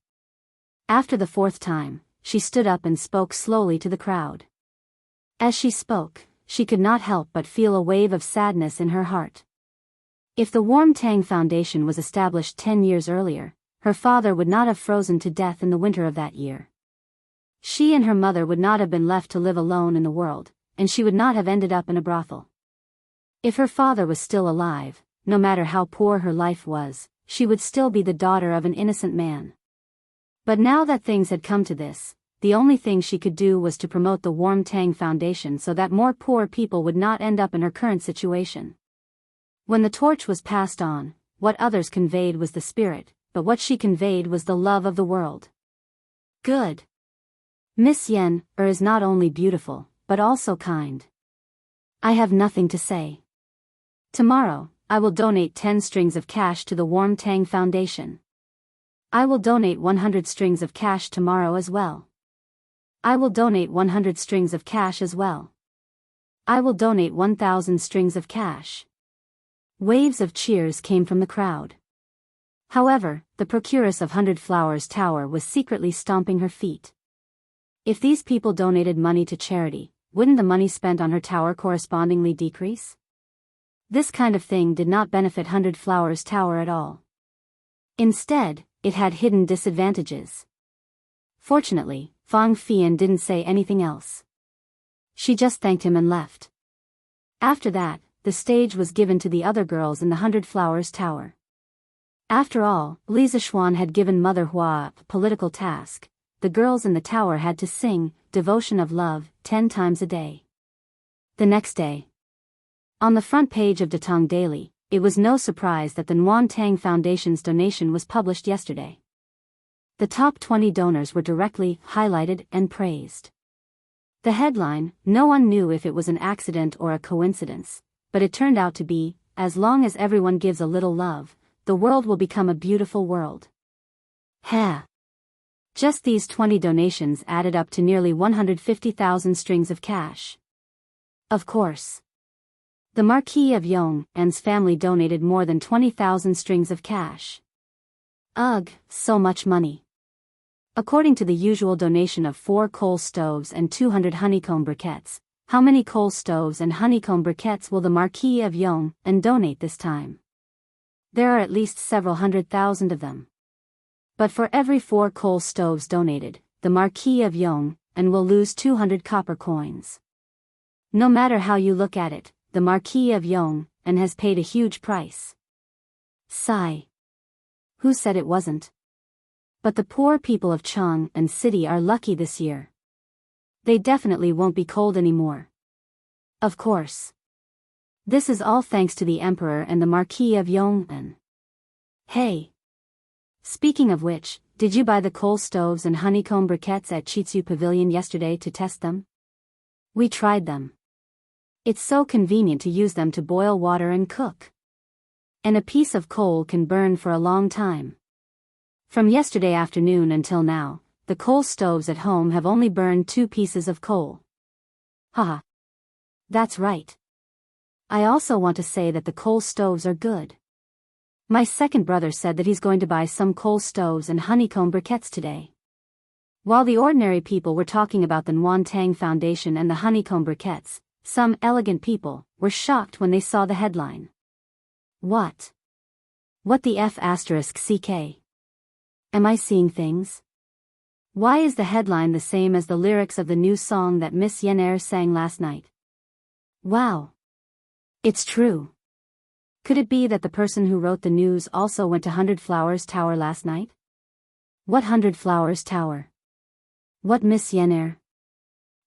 After the 4th time, she stood up and spoke slowly to the crowd. As she spoke, she could not help but feel a wave of sadness in her heart. If the Warm Tang Foundation was established 10 years earlier, her father would not have frozen to death in the winter of that year. She and her mother would not have been left to live alone in the world, and she would not have ended up in a brothel. If her father was still alive, no matter how poor her life was, she would still be the daughter of an innocent man. But now that things had come to this, the only thing she could do was to promote the Warm Tang Foundation so that more poor people would not end up in her current situation. When the torch was passed on, what others conveyed was the spirit, but what she conveyed was the love of the world. Good. Miss Yen is not only beautiful, but also kind. I have nothing to say. Tomorrow, I will donate 10 strings of cash to the Warm Tang Foundation. I will donate 100 strings of cash tomorrow as well. I will donate 100 strings of cash as well. I will donate 1,000 strings of cash. Waves of cheers came from the crowd. However, the procuress of Hundred Flowers Tower was secretly stomping her feet. If these people donated money to charity, wouldn't the money spent on her tower correspondingly decrease? This kind of thing did not benefit Hundred Flowers Tower at all. Instead, it had hidden disadvantages. Fortunately, Fang Fian didn't say anything else. She just thanked him and left. After that, the stage was given to the other girls in the Hundred Flowers Tower. After all, Li Zishuan had given Mother Hua a political task. The girls in the tower had to sing Devotion of Love 10 times a day. The next day, on the front page of Datong Daily, it was no surprise that the Nguyen Tang Foundation's donation was published yesterday. The top 20 donors were directly highlighted and praised. The headline, no one knew if it was an accident or a coincidence, but it turned out to be, as long as everyone gives a little love, the world will become a beautiful world. Heh. Just these 20 donations added up to nearly 150,000 strings of cash. Of course. The Marquis of Yong's family donated more than 20,000 strings of cash. Ugh, so much money. According to the usual donation of 4 coal stoves and 200 honeycomb briquettes, how many coal stoves and honeycomb briquettes will the Marquis of Yong donate this time? There are at least several 100,000 of them. But for every 4 coal stoves donated, the Marquis of Yong will lose 200 copper coins. No matter how you look at it, the Marquis of Yong has paid a huge price. Sigh. Who said it wasn't? But the poor people of Chang and City are lucky this year. They definitely won't be cold anymore. Of course. This is all thanks to the Emperor and the Marquis of Yong. Hey. Speaking of which, did you buy the coal stoves and honeycomb briquettes at Chitsu Pavilion yesterday to test them? We tried them. It's so convenient to use them to boil water and cook. And a piece of coal can burn for a long time. From yesterday afternoon until now, the coal stoves at home have only burned 2 pieces of coal. Haha. That's right. I also want to say that the coal stoves are good. My second brother said that he's going to buy some coal stoves and honeycomb briquettes today. While the ordinary people were talking about the Nguyen Tang Foundation and the honeycomb briquettes, some elegant people were shocked when they saw the headline. What? What the F***ck? Am I seeing things? Why is the headline the same as the lyrics of the new song that Miss Yener sang last night? Wow. It's true. Could it be that the person who wrote the news also went to 100 Flowers Tower last night? What 100 Flowers Tower? What Miss Yener?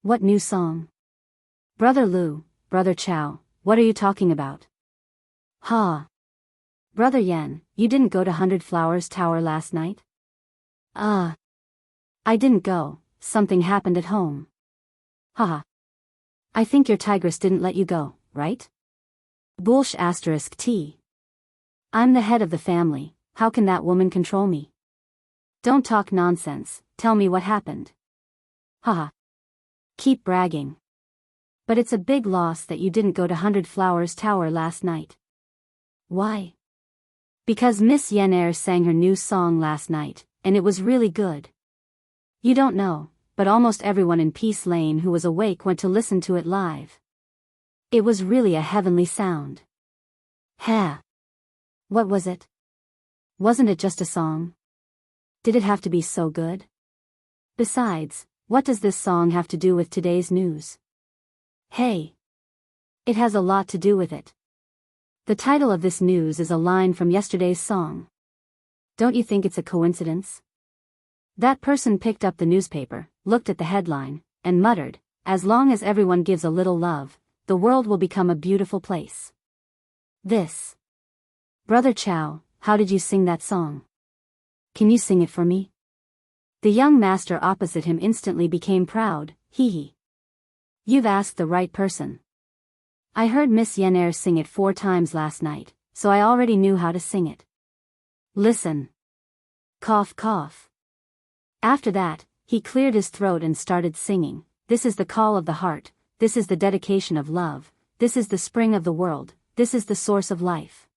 What new song? Brother Lu, Brother Chow, what are you talking about? Ha. Brother Yen, you didn't go to 100 Flowers Tower last night? I didn't go, something happened at home. Haha. I think your tigress didn't let you go, right? Bullsh *t. I'm the head of the family, how can that woman control me? Don't talk nonsense, tell me what happened. Haha. Keep bragging. But it's a big loss that you didn't go to 100 Flowers Tower last night. Why? Because Miss Yener sang her new song last night, and it was really good. You don't know, but almost everyone in Peace Lane who was awake went to listen to it live. It was really a heavenly sound. Ha! What was it? Wasn't it just a song? Did it have to be so good? Besides, what does this song have to do with today's news? Hey! It has a lot to do with it. The title of this news is a line from yesterday's song. Don't you think it's a coincidence? That person picked up the newspaper, looked at the headline, and muttered, as long as everyone gives a little love, the world will become a beautiful place. This. Brother Chow, how did you sing that song? Can you sing it for me? The young master opposite him instantly became proud, hee. You've asked the right person. I heard Miss Yener sing it 4 times last night, so I already knew how to sing it. Listen. Cough cough. After that, he cleared his throat and started singing, this is the call of the heart, this is the dedication of love, this is the spring of the world, this is the source of life.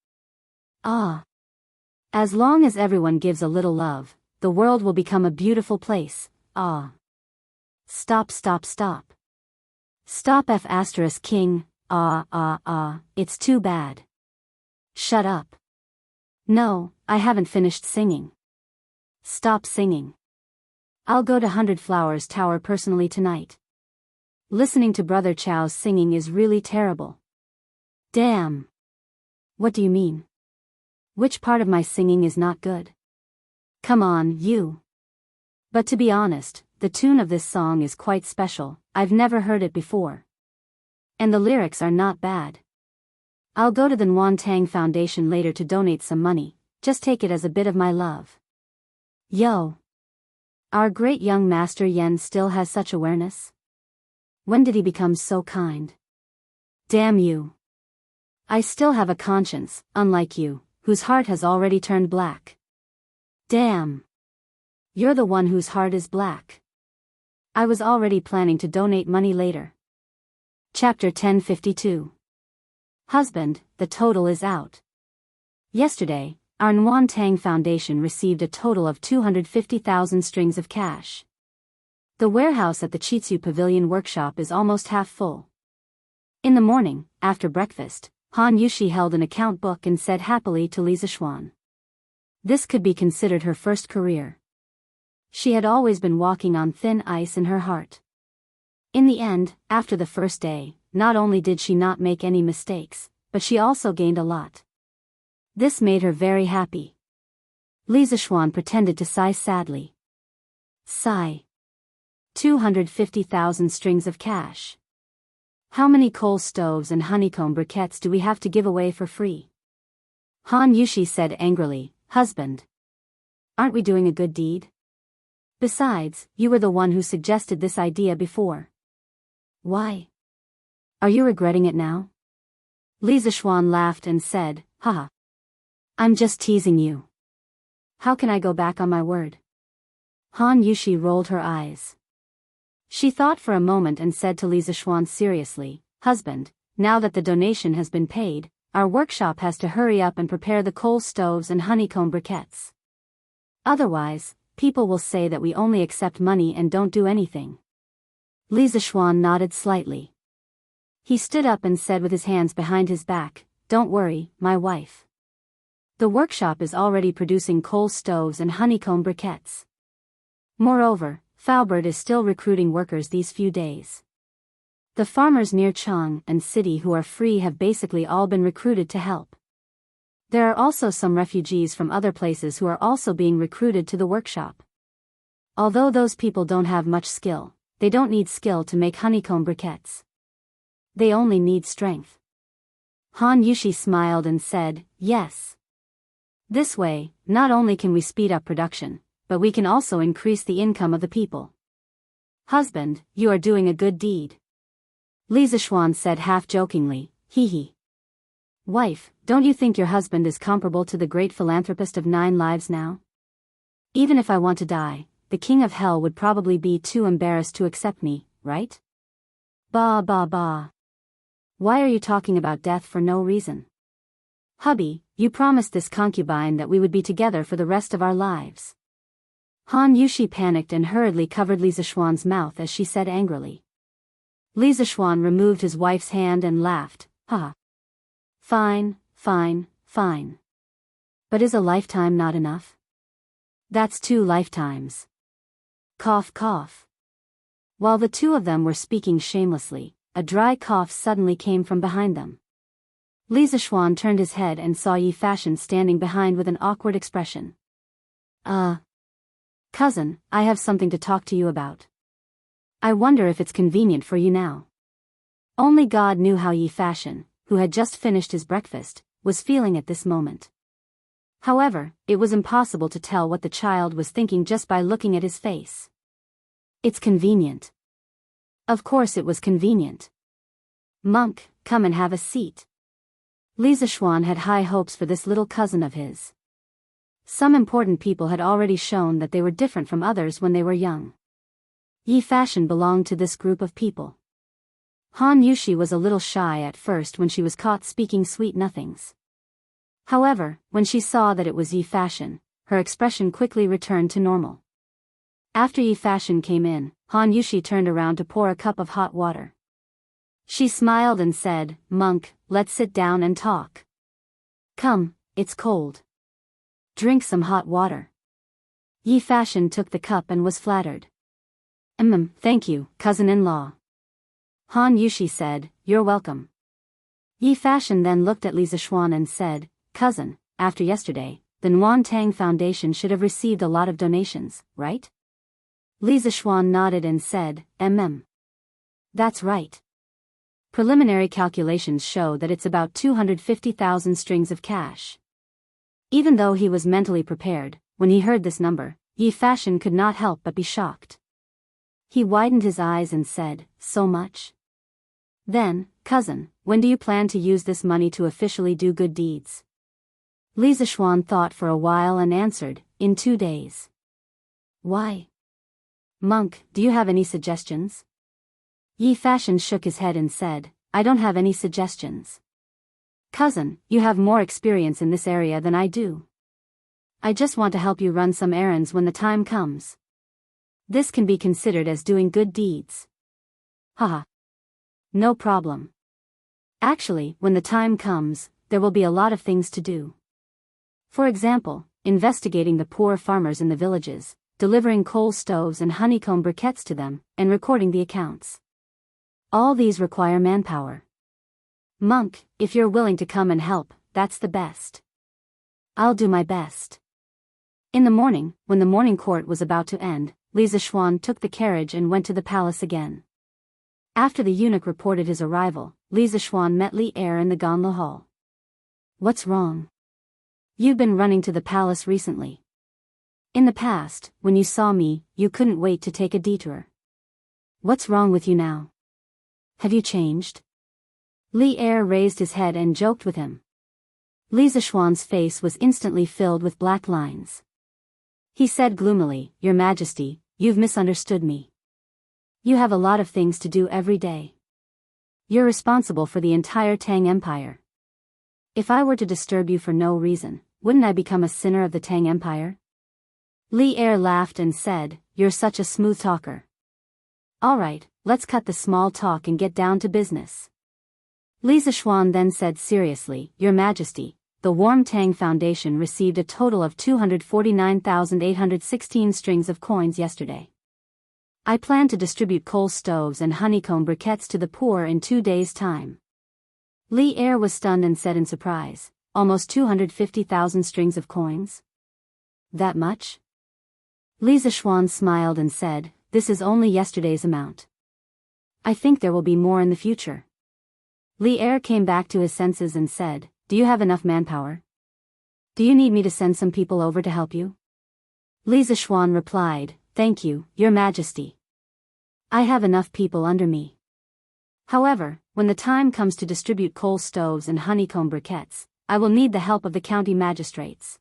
Ah. As long as everyone gives a little love, the world will become a beautiful place, ah. Stop stop stop. Stop F***king, it's too bad. Shut up. No, I haven't finished singing. Stop singing. I'll go to 100 Flowers Tower personally tonight. Listening to Brother Chow's singing is really terrible. Damn. What do you mean? Which part of my singing is not good? Come on, you. But to be honest, the tune of this song is quite special, I've never heard it before. And the lyrics are not bad. I'll go to the Nguyen Tang Foundation later to donate some money, just take it as a bit of my love. Yo. Our great young master Yen still has such awareness? When did he become so kind? Damn you. I still have a conscience, unlike you, whose heart has already turned black. Damn. You're the one whose heart is black. I was already planning to donate money later. Chapter 1052. Husband, the total is out. Yesterday, our Nguyen Tang Foundation received a total of 250,000 strings of cash. The warehouse at the Chitsu Pavilion workshop is almost half full. In the morning, after breakfast, Han Yushi held an account book and said happily to Li Zishuan. This could be considered her first career. She had always been walking on thin ice in her heart. In the end, after the first day, not only did she not make any mistakes, but she also gained a lot. This made her very happy. Li Zishuan pretended to sigh sadly. Sigh. 250,000 strings of cash. How many coal stoves and honeycomb briquettes do we have to give away for free? Han Yushi said angrily, Husband. Aren't we doing a good deed? Besides, you were the one who suggested this idea before. Why? Are you regretting it now? Li Zishuan laughed and said, Haha. I'm just teasing you. How can I go back on my word? Han Yushi rolled her eyes. She thought for a moment and said to Li Zishuan seriously, Husband, now that the donation has been paid, our workshop has to hurry up and prepare the coal stoves and honeycomb briquettes. Otherwise, people will say that we only accept money and don't do anything. Li Zishuan nodded slightly. He stood up and said with his hands behind his back, Don't worry, my wife. The workshop is already producing coal stoves and honeycomb briquettes. Moreover, Faubert is still recruiting workers these few days. The farmers near Chang and city who are free have basically all been recruited to help. There are also some refugees from other places who are also being recruited to the workshop. Although those people don't have much skill, they don't need skill to make honeycomb briquettes. They only need strength. Han Yushi smiled and said, Yes. This way, not only can we speed up production, but we can also increase the income of the people. Husband, you are doing a good deed. Li Zishuan said half-jokingly, Hee hee. Wife, don't you think your husband is comparable to the great philanthropist of 9 lives now? Even if I want to die, the king of hell would probably be too embarrassed to accept me, right? Bah bah bah. Why are you talking about death for no reason? Hubby, you promised this concubine that we would be together for the rest of our lives. Han Yushi panicked and hurriedly covered Li Zishuan's mouth as she said angrily. Li Zishuan removed his wife's hand and laughed, Ha. Fine, fine, fine. But is a lifetime not enough? That's 2 lifetimes. Cough cough. While the two of them were speaking shamelessly, a dry cough suddenly came from behind them. Li Zishuan turned his head and saw Yi Fashion standing behind with an awkward expression. Cousin, I have something to talk to you about. I wonder if it's convenient for you now. Only God knew how Yi Fashion, who had just finished his breakfast, was feeling at this moment. However, it was impossible to tell what the child was thinking just by looking at his face. It's convenient. Of course it was convenient. Monk, come and have a seat. Li Zishuan had high hopes for this little cousin of his. Some important people had already shown that they were different from others when they were young. Yi Fashion belonged to this group of people. Han Yushi was a little shy at first when she was caught speaking sweet nothings. However, when she saw that it was Yi Fashion, her expression quickly returned to normal. After Yi Fashion came in, Han Yushi turned around to pour a cup of hot water. She smiled and said, Monk, let's sit down and talk. Come, it's cold. Drink some hot water. Yi Fashion took the cup and was flattered. Thank you, cousin-in-law. Han Yushi said, You're welcome. Yi Fashion then looked at Li Zishuan and said, Cousin, after yesterday, the Nguyen Tang Foundation should have received a lot of donations, right? Li Zishuan nodded and said, That's right. Preliminary calculations show that it's about 250,000 strings of cash. Even though he was mentally prepared, when he heard this number, Yi Fashion could not help but be shocked. He widened his eyes and said, So much? Then, cousin, when do you plan to use this money to officially do good deeds? Li Zishuan thought for a while and answered, In 2 days. Why? Monk, do you have any suggestions? Yi Fashion shook his head and said, I don't have any suggestions. Cousin, you have more experience in this area than I do. I just want to help you run some errands when the time comes. This can be considered as doing good deeds. Haha. No problem. Actually, when the time comes, there will be a lot of things to do. For example, investigating the poor farmers in the villages, delivering coal stoves and honeycomb briquettes to them, and recording the accounts. All these require manpower. Monk, if you're willing to come and help, that's the best. I'll do my best. In the morning, when the morning court was about to end, Li Zixuan took the carriage and went to the palace again. After the eunuch reported his arrival, Li Zixuan met Li Er in the Ganlu hall. What's wrong? You've been running to the palace recently. In the past, when you saw me, you couldn't wait to take a detour. What's wrong with you now? Have you changed? Li Er raised his head and joked with him. Li Zixuan's face was instantly filled with black lines. He said gloomily, Your Majesty, you've misunderstood me. You have a lot of things to do every day. You're responsible for the entire Tang Empire. If I were to disturb you for no reason, wouldn't I become a sinner of the Tang Empire? Li Er laughed and said, You're such a smooth talker. All right, let's cut the small talk and get down to business. Li Zixuan then said seriously, Your Majesty, the Warm Tang Foundation received a total of 249,816 strings of coins yesterday. I plan to distribute coal stoves and honeycomb briquettes to the poor in 2 days' time. Li Er was stunned and said in surprise, Almost 250,000 strings of coins? That much? Li Zixuan smiled and said, This is only yesterday's amount. I think there will be more in the future. Li Er came back to his senses and said, Do you have enough manpower? Do you need me to send some people over to help you? Li Zixuan replied, Thank you, Your Majesty. I have enough people under me. However, when the time comes to distribute coal stoves and honeycomb briquettes, I will need the help of the county magistrates.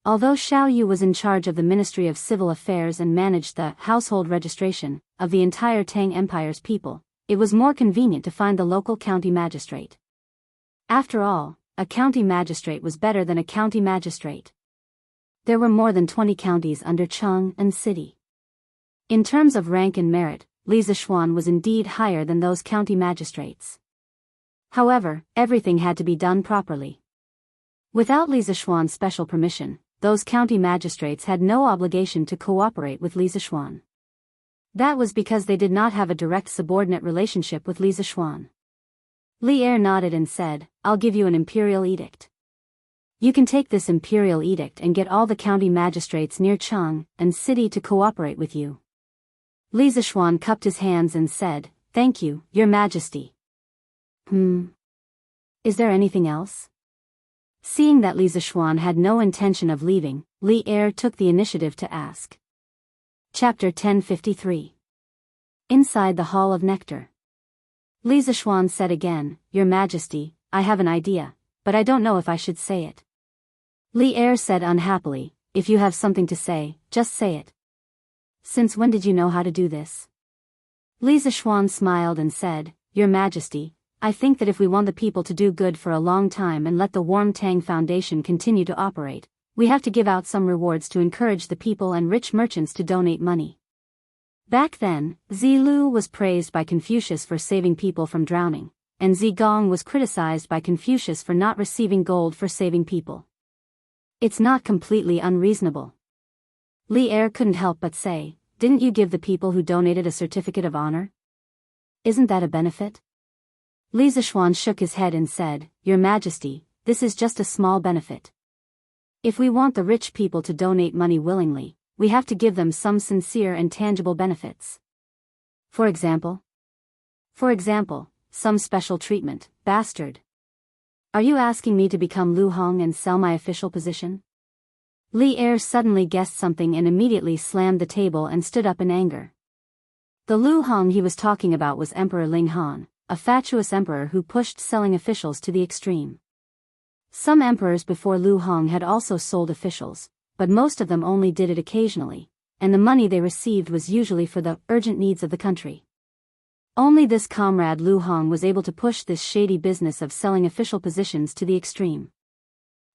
Although Xiao Yu was in charge of the Ministry of Civil Affairs and managed the household registration of the entire Tang Empire's people, it was more convenient to find the local county magistrate. After all, a county magistrate was better than a county magistrate. There were more than 20 counties under Cheng and city. In terms of rank and merit, Li Zixuan was indeed higher than those county magistrates. However, everything had to be done properly. Without Li Zixuan's special permission, those county magistrates had no obligation to cooperate with Li Zixuan. That was because they did not have a direct subordinate relationship with Li Zixuan. Li Er nodded and said, I'll give you an imperial edict. You can take this imperial edict and get all the county magistrates near Cheng and city to cooperate with you. Li Zixuan cupped his hands and said, Thank you, Your Majesty. Is there anything else? Seeing that Li Zixuan had no intention of leaving, Li Er took the initiative to ask. Chapter 1053. Inside the Hall of Nectar. Li Zixuan said again, Your Majesty, I have an idea, but I don't know if I should say it. Li Er said unhappily, If you have something to say, just say it. Since when did you know how to do this? Li Zixuan smiled and said, Your Majesty, I think that if we want the people to do good for a long time and let the Warm Tang Foundation continue to operate, we have to give out some rewards to encourage the people and rich merchants to donate money. Back then, Zilu was praised by Confucius for saving people from drowning, and Zigong was criticized by Confucius for not receiving gold for saving people. It's not completely unreasonable. Li Er couldn't help but say, Didn't you give the people who donated a certificate of honor? Isn't that a benefit? Li Zixuan shook his head and said, Your Majesty, this is just a small benefit. If we want the rich people to donate money willingly, we have to give them some sincere and tangible benefits. For example, some special treatment, bastard. Are you asking me to become Lu Hong and sell my official position? Li Er suddenly guessed something and immediately slammed the table and stood up in anger. The Lu Hong he was talking about was Emperor Ling Han, a fatuous emperor who pushed selling officials to the extreme. Some emperors before Lu Hong had also sold officials, but most of them only did it occasionally, and the money they received was usually for the urgent needs of the country. Only this comrade Lu Hong was able to push this shady business of selling official positions to the extreme.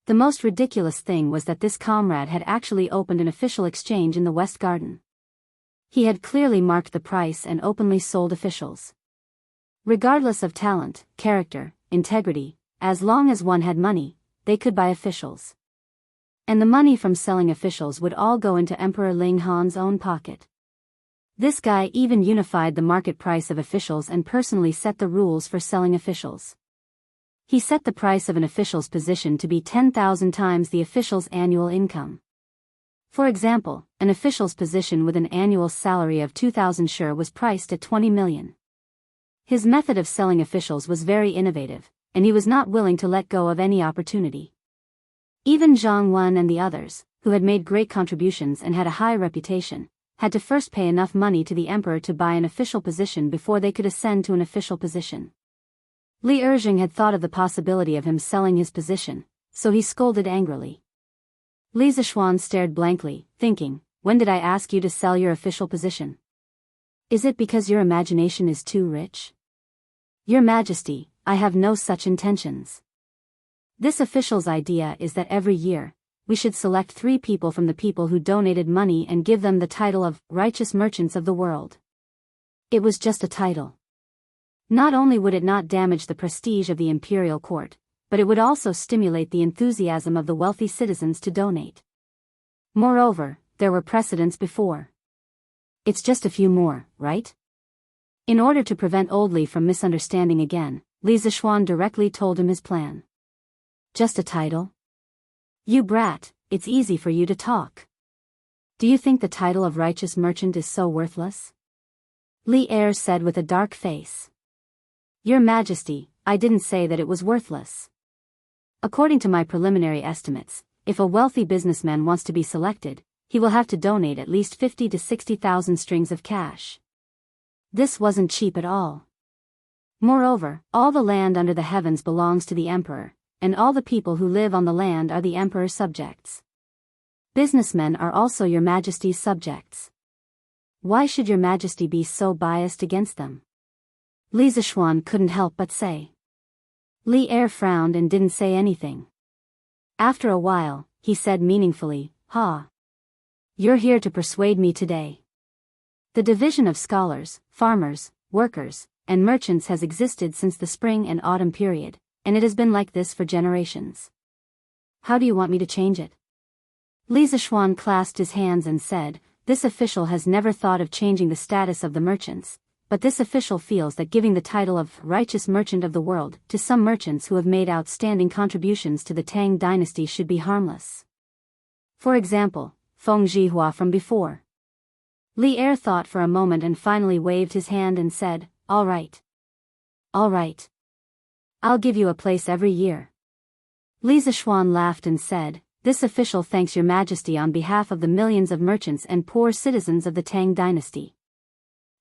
The most ridiculous thing was that this comrade had actually opened an official exchange in the West Garden. He had clearly marked the price and openly sold officials. Regardless of talent, character, integrity, as long as one had money, they could buy officials. And the money from selling officials would all go into Emperor Ling Han's own pocket. This guy even unified the market price of officials and personally set the rules for selling officials. He set the price of an official's position to be 10,000 times the official's annual income. For example, an official's position with an annual salary of 2,000 sure was priced at 20 million. His method of selling officials was very innovative, and he was not willing to let go of any opportunity. Even Jianghu and the others, who had made great contributions and had a high reputation, had to first pay enough money to the emperor to buy an official position before they could ascend to an official position. Li Erjing had thought of the possibility of him selling his position, so he scolded angrily. Li Zishuan stared blankly, thinking, when did I ask you to sell your official position? Is it because your imagination is too rich? Your Majesty, I have no such intentions. This official's idea is that every year, we should select 3 people from the people who donated money and give them the title of righteous merchants of the world. It was just a title. Not only would it not damage the prestige of the imperial court, but it would also stimulate the enthusiasm of the wealthy citizens to donate. Moreover, there were precedents before. It's just a few more, right? In order to prevent Old Li from misunderstanding again, Li Zishuan directly told him his plan. Just a title? You brat, it's easy for you to talk. Do you think the title of righteous merchant is so worthless? Li Er said with a dark face. Your Majesty, I didn't say that it was worthless. According to my preliminary estimates, if a wealthy businessman wants to be selected, he will have to donate at least 50 to 60,000 strings of cash. This wasn't cheap at all. Moreover, all the land under the heavens belongs to the emperor, and all the people who live on the land are the emperor's subjects. Businessmen are also your Majesty's subjects. Why should your Majesty be so biased against them? Li Zishuan couldn't help but say. Li Er frowned and didn't say anything. After a while, he said meaningfully, "Ha. You're here to persuade me today." The division of scholars, farmers, workers, and merchants has existed since the spring and autumn period, and it has been like this for generations. How do you want me to change it? Li Zishuan clasped his hands and said, this official has never thought of changing the status of the merchants, but this official feels that giving the title of righteous merchant of the world to some merchants who have made outstanding contributions to the Tang dynasty should be harmless. For example, Feng Zhihua from before. Li Er thought for a moment and finally waved his hand and said, all right. All right. I'll give you a place every year. Li Zishuan laughed and said, this official thanks your Majesty on behalf of the millions of merchants and poor citizens of the Tang dynasty.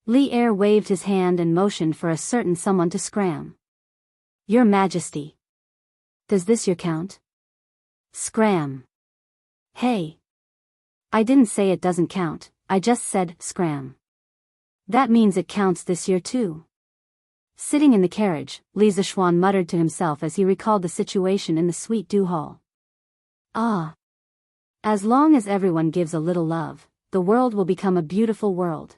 Li Er waved his hand and motioned for a certain someone to scram. Your Majesty. Does this your count? Scram. Hey. I didn't say it doesn't count, I just said scram. That means it counts this year too. Sitting in the carriage, Li Zishuan muttered to himself as he recalled the situation in the Sweet Dew Hall. Ah. As long as everyone gives a little love, the world will become a beautiful world.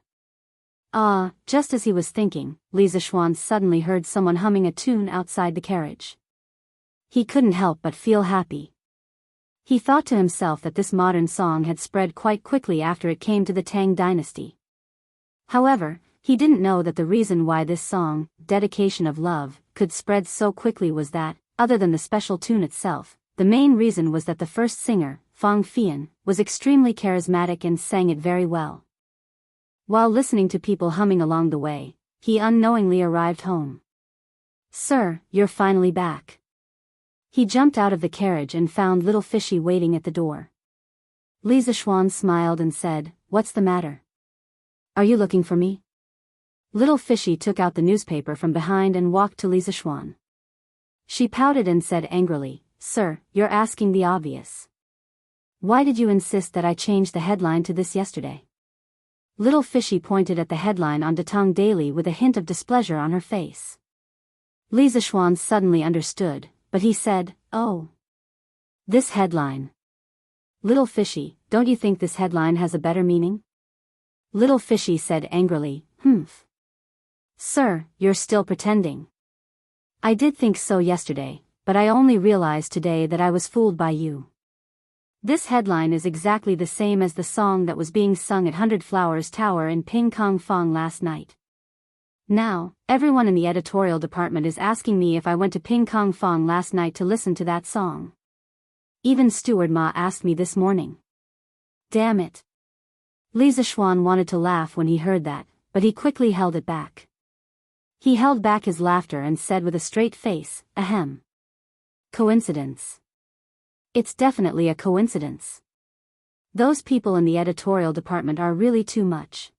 Ah, just as he was thinking, Li Zishuan suddenly heard someone humming a tune outside the carriage. He couldn't help but feel happy. He thought to himself that this modern song had spread quite quickly after it came to the Tang dynasty. However, he didn't know that the reason why this song, Dedication of Love, could spread so quickly was that, other than the special tune itself, the main reason was that the first singer, Fang Fian, was extremely charismatic and sang it very well. While listening to people humming along the way, he unknowingly arrived home. Sir, you're finally back. He jumped out of the carriage and found little Fishy waiting at the door. Li Zishuan smiled and said, what's the matter? Are you looking for me? Little Fishy took out the newspaper from behind and walked to Li Zishuan. She pouted and said angrily, Sir, you're asking the obvious. Why did you insist that I change the headline to this yesterday? Little Fishy pointed at the headline on Datong Daily with a hint of displeasure on her face. Li Zishuan suddenly understood, but he said, "Oh. This headline. Little Fishy, don't you think this headline has a better meaning?" Little Fishy said angrily, "Humph. Sir, you're still pretending. I did think so yesterday, but I only realized today that I was fooled by you. This headline is exactly the same as the song that was being sung at Hundred Flowers Tower in Ping Kong Fong last night. Now, everyone in the editorial department is asking me if I went to Ping Kong Fong last night to listen to that song. Even Steward Ma asked me this morning. Damn it." Li Zishuan wanted to laugh when he heard that, but he quickly held it back. He held back his laughter and said with a straight face, "Ahem. Coincidence. It's definitely a coincidence. Those people in the editorial department are really too much.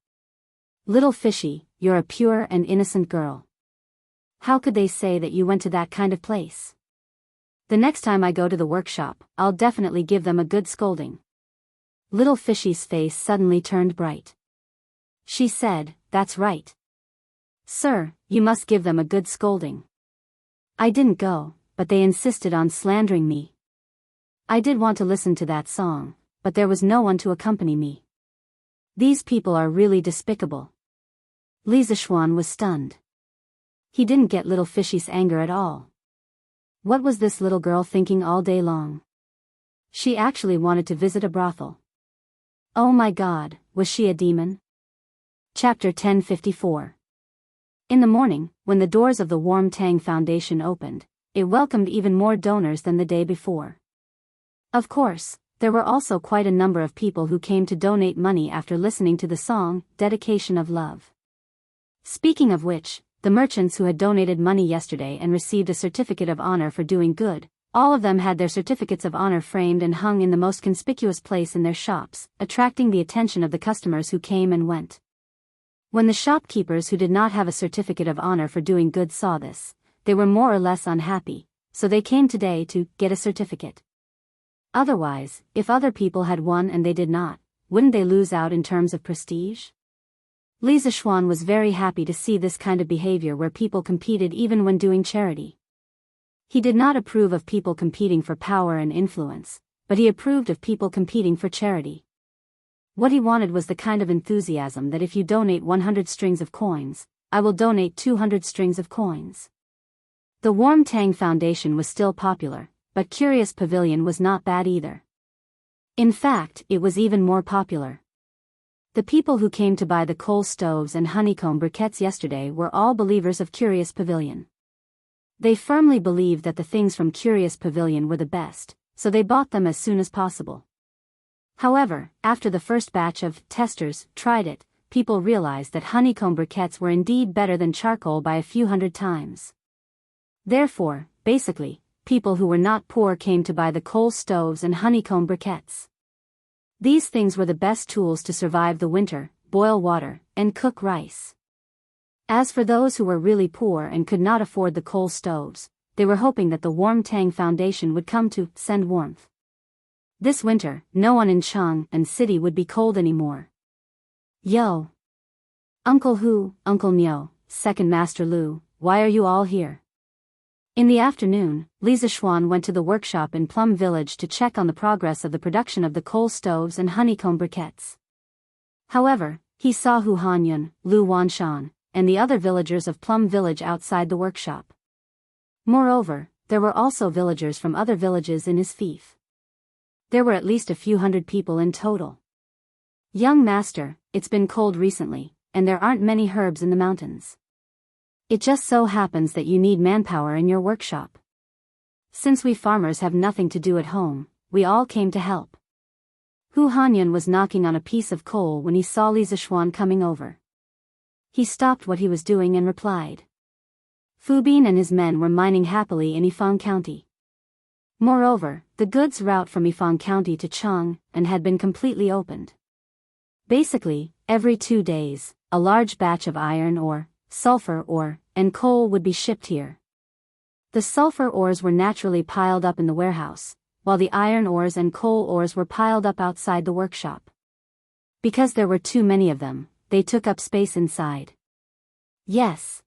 Little Fishy, you're a pure and innocent girl. How could they say that you went to that kind of place? The next time I go to the workshop, I'll definitely give them a good scolding." Little Fishy's face suddenly turned bright. She said, "That's right. Sir, you must give them a good scolding. I didn't go, but they insisted on slandering me. I did want to listen to that song, but there was no one to accompany me. These people are really despicable." Li Zishuan was stunned. He didn't get Little Fishy's anger at all. What was this little girl thinking all day long? She actually wanted to visit a brothel. Oh my God, was she a demon? Chapter 1054. In the morning, when the doors of the Warm Tang Foundation opened, it welcomed even more donors than the day before. Of course, there were also quite a number of people who came to donate money after listening to the song, Dedication of Love. Speaking of which, the merchants who had donated money yesterday and received a certificate of honor for doing good, all of them had their certificates of honor framed and hung in the most conspicuous place in their shops, attracting the attention of the customers who came and went. When the shopkeepers who did not have a certificate of honor for doing good saw this, they were more or less unhappy, so they came today to get a certificate. Otherwise, if other people had won and they did not, wouldn't they lose out in terms of prestige? Li Zishuan was very happy to see this kind of behavior where people competed even when doing charity. He did not approve of people competing for power and influence, but he approved of people competing for charity. What he wanted was the kind of enthusiasm that if you donate 100 strings of coins, I will donate 200 strings of coins. The Warm Tang Foundation was still popular, but Curious Pavilion was not bad either. In fact, it was even more popular. The people who came to buy the coal stoves and honeycomb briquettes yesterday were all believers of Curious Pavilion. They firmly believed that the things from Curious Pavilion were the best, so they bought them as soon as possible. However, after the first batch of testers tried it, people realized that honeycomb briquettes were indeed better than charcoal by a few hundred times. Therefore, basically, people who were not poor came to buy the coal stoves and honeycomb briquettes. These things were the best tools to survive the winter, boil water, and cook rice. As for those who were really poor and could not afford the coal stoves, they were hoping that the Warm Tang Foundation would come to send warmth. This winter, no one in Chang'an City would be cold anymore. Yo! Uncle Hu, Uncle Nyo, Second Master Lu, why are you all here? In the afternoon, Li Zishuan went to the workshop in Plum Village to check on the progress of the production of the coal stoves and honeycomb briquettes. However, he saw Hu Hanyun, Lu Wanshan, and the other villagers of Plum Village outside the workshop. Moreover, there were also villagers from other villages in his fief. There were at least a few hundred people in total. Young master, it's been cold recently, and there aren't many herbs in the mountains. It just so happens that you need manpower in your workshop. Since we farmers have nothing to do at home, we all came to help. Hu Hanyun was knocking on a piece of coal when he saw Li Zishuan coming over. He stopped what he was doing and replied. Fu Bin and his men were mining happily in Yifang County. Moreover, the goods route from Yifang County to Chang'an had been completely opened. Basically, every 2 days, a large batch of iron ore, sulfur ore, and coal would be shipped here. The sulfur ores were naturally piled up in the warehouse, while the iron ores and coal ores were piled up outside the workshop. Because there were too many of them, they took up space inside. Yes.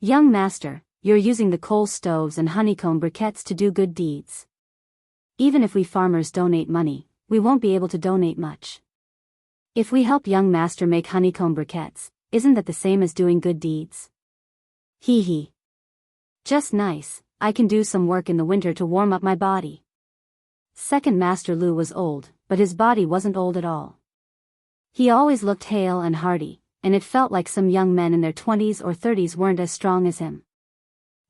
Young master, you're using the coal stoves and honeycomb briquettes to do good deeds. Even if we farmers donate money, we won't be able to donate much. If we help young master make honeycomb briquettes, isn't that the same as doing good deeds? Hee hee. Just nice, I can do some work in the winter to warm up my body. Second Master Lu was old, but his body wasn't old at all. He always looked hale and hearty, and it felt like some young men in their 20s or 30s weren't as strong as him.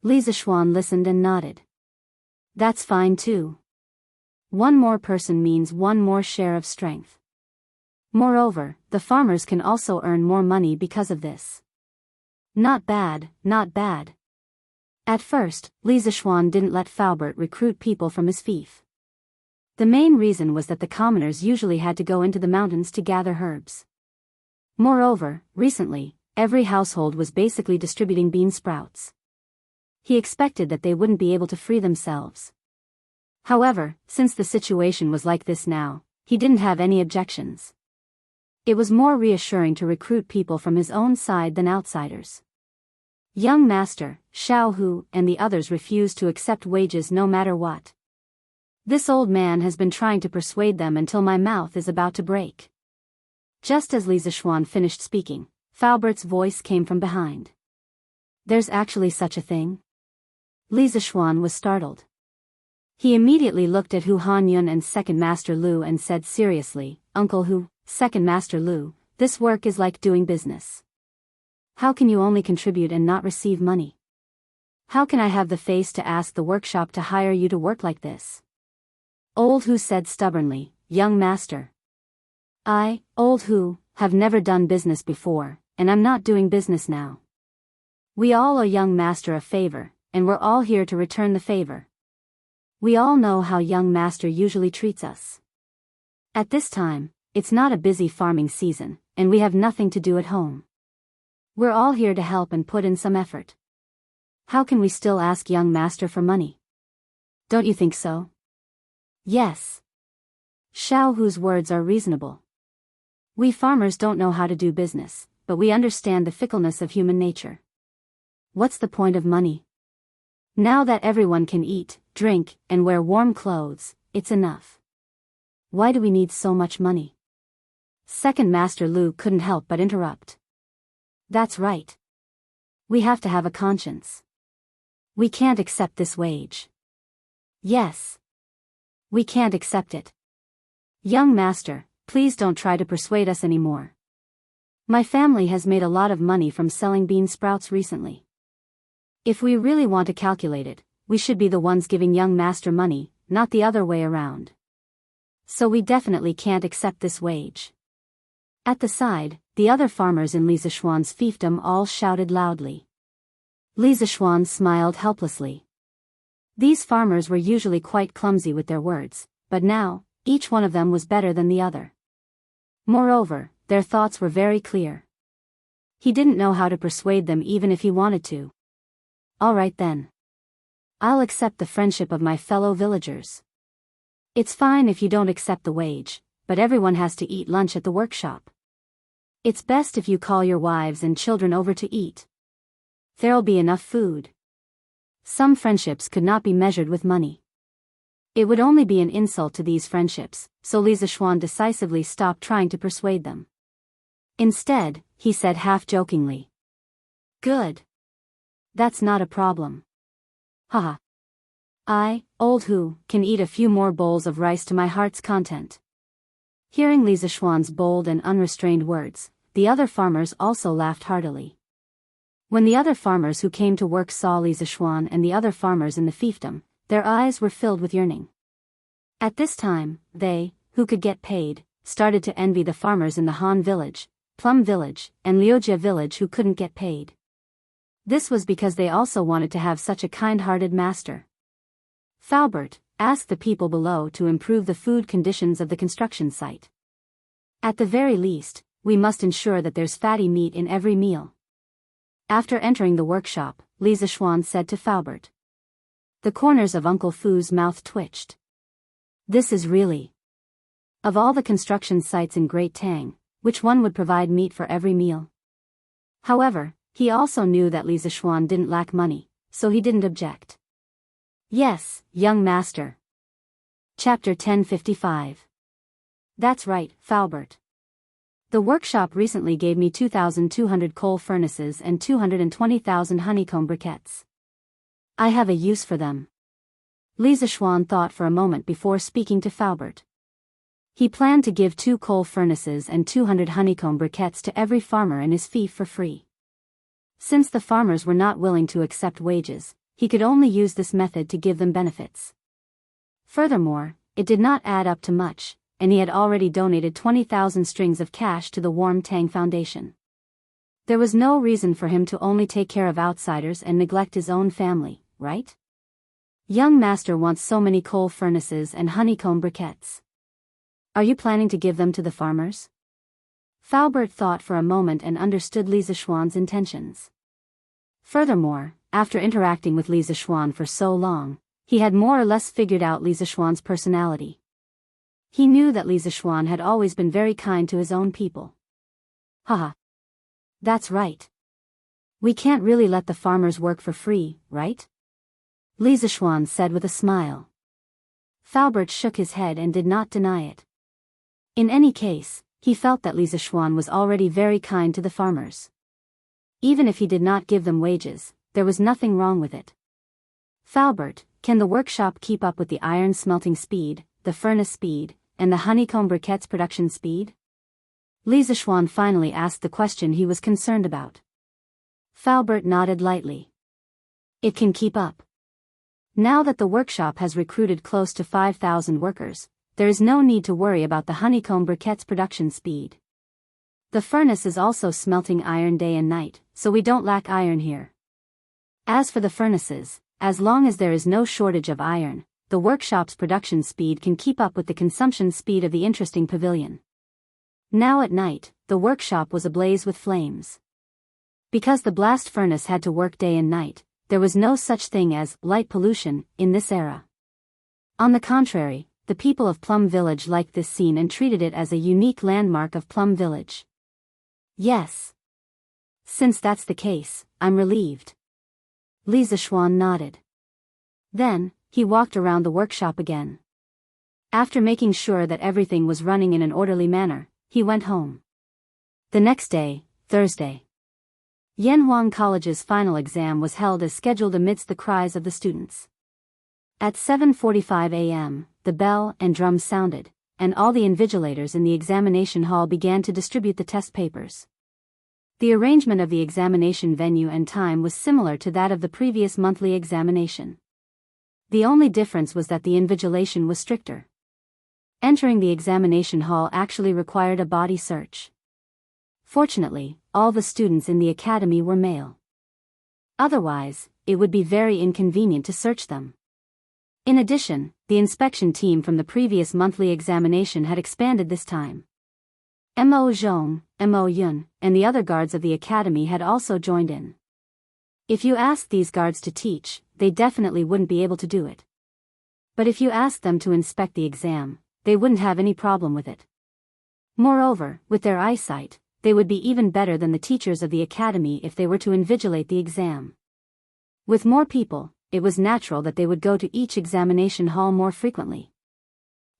Li Zishuan listened and nodded. That's fine too. One more person means one more share of strength. Moreover, the farmers can also earn more money because of this. Not bad, not bad. At first, Li Zishuan didn't let Faubert recruit people from his fief. The main reason was that the commoners usually had to go into the mountains to gather herbs. Moreover, recently, every household was basically distributing bean sprouts. He expected that they wouldn't be able to free themselves. However, since the situation was like this now, he didn't have any objections. It was more reassuring to recruit people from his own side than outsiders. Young master, Xiao Hu, and the others refused to accept wages no matter what. This old man has been trying to persuade them until my mouth is about to break. Just as Li Zishuan finished speaking, Faubert's voice came from behind. There's actually such a thing? Li Zishuan was startled. He immediately looked at Hu Hanyun and Second Master Lu and said seriously, Uncle Hu, Second Master Lu, this work is like doing business. How can you only contribute and not receive money? How can I have the face to ask the workshop to hire you to work like this? Old Hu said stubbornly, Young master. I, Old Hu, have never done business before, and I'm not doing business now. We all owe young master a favor, and we're all here to return the favor. We all know how young master usually treats us. At this time, it's not a busy farming season, and we have nothing to do at home. We're all here to help and put in some effort. How can we still ask young master for money? Don't you think so? Yes. Xiao Hu's words are reasonable. We farmers don't know how to do business, but we understand the fickleness of human nature. What's the point of money? Now that everyone can eat, drink, and wear warm clothes, it's enough. Why do we need so much money? Second Master Lu couldn't help but interrupt. That's right. We have to have a conscience. We can't accept this wage. Yes. We can't accept it. Young master, please don't try to persuade us anymore. My family has made a lot of money from selling bean sprouts recently. If we really want to calculate it, we should be the ones giving young master money, not the other way around. So we definitely can't accept this wage. At the side, the other farmers in Li Zishuan's fiefdom all shouted loudly. Li Zishuan smiled helplessly. These farmers were usually quite clumsy with their words, but now, each one of them was better than the other. Moreover, their thoughts were very clear. He didn't know how to persuade them even if he wanted to. All right then. I'll accept the friendship of my fellow villagers. It's fine if you don't accept the wage, but everyone has to eat lunch at the workshop. It's best if you call your wives and children over to eat. There'll be enough food. Some friendships could not be measured with money. It would only be an insult to these friendships, so Li Zishuan decisively stopped trying to persuade them. Instead, he said half-jokingly. Good. That's not a problem. Haha. I, Old Hu, can eat a few more bowls of rice to my heart's content. Hearing Li Zishuan's bold and unrestrained words, the other farmers also laughed heartily. When the other farmers who came to work saw Li Zishuan and the other farmers in the fiefdom, their eyes were filled with yearning. At this time, they, who could get paid, started to envy the farmers in the Han village, Plum village, and Liujia village who couldn't get paid. This was because they also wanted to have such a kind-hearted master. Faubert, ask the people below to improve the food conditions of the construction site. At the very least, we must ensure that there's fatty meat in every meal. After entering the workshop, Li Zishuan said to Faubert. The corners of Uncle Fu's mouth twitched. This is really Of all the construction sites in Great Tang, which one would provide meat for every meal? However, he also knew that Li Zishuan didn't lack money, so he didn't object. Yes, young master. Chapter 1055. That's right, Falbert. The workshop recently gave me 2,200 coal furnaces and 220,000 honeycomb briquettes. I have a use for them. Li Zishuan thought for a moment before speaking to Falbert. He planned to give 2 coal furnaces and 200 honeycomb briquettes to every farmer in his fief for free. Since the farmers were not willing to accept wages, he could only use this method to give them benefits. Furthermore, it did not add up to much, and he had already donated 20,000 strings of cash to the Warm Tang Foundation. There was no reason for him to only take care of outsiders and neglect his own family, right? Young master wants so many coal furnaces and honeycomb briquettes. Are you planning to give them to the farmers? Falbert thought for a moment and understood Li Zishuan's intentions. Furthermore, after interacting with Li Zishuan for so long, he had more or less figured out Li Zishuan's personality. He knew that Li Zishuan had always been very kind to his own people. Haha. That's right. We can't really let the farmers work for free, right? Li Zishuan said with a smile. Falbert shook his head and did not deny it. In any case, he felt that Li Zishuan was already very kind to the farmers. Even if he did not give them wages, there was nothing wrong with it. Falbert, can the workshop keep up with the iron smelting speed, the furnace speed, and the honeycomb briquettes production speed? Li Zishuan finally asked the question he was concerned about. Falbert nodded lightly. It can keep up. Now that the workshop has recruited close to 5,000 workers, there is no need to worry about the honeycomb briquettes production speed. The furnace is also smelting iron day and night, so we don't lack iron here. As for the furnaces, as long as there is no shortage of iron, the workshop's production speed can keep up with the consumption speed of the interesting pavilion. Now at night, the workshop was ablaze with flames. Because the blast furnace had to work day and night, there was no such thing as light pollution in this era. On the contrary, the people of Plum Village liked this scene and treated it as a unique landmark of Plum Village. Yes. Since that's the case, I'm relieved. Li Zishuan nodded. Then, he walked around the workshop again. After making sure that everything was running in an orderly manner, he went home. The next day, Thursday, Yanhuang College's final exam was held as scheduled amidst the cries of the students. At 7:45 a.m., the bell and drums sounded, and all the invigilators in the examination hall began to distribute the test papers. The arrangement of the examination venue and time was similar to that of the previous monthly examination. The only difference was that the invigilation was stricter. Entering the examination hall actually required a body search. Fortunately, all the students in the academy were male. Otherwise, it would be very inconvenient to search them. In addition, the inspection team from the previous monthly examination had expanded this time. Mo Zhong, Mo Yun, and the other guards of the academy had also joined in. If you asked these guards to teach, they definitely wouldn't be able to do it. But if you asked them to inspect the exam, they wouldn't have any problem with it. Moreover, with their eyesight, they would be even better than the teachers of the academy if they were to invigilate the exam. With more people, it was natural that they would go to each examination hall more frequently.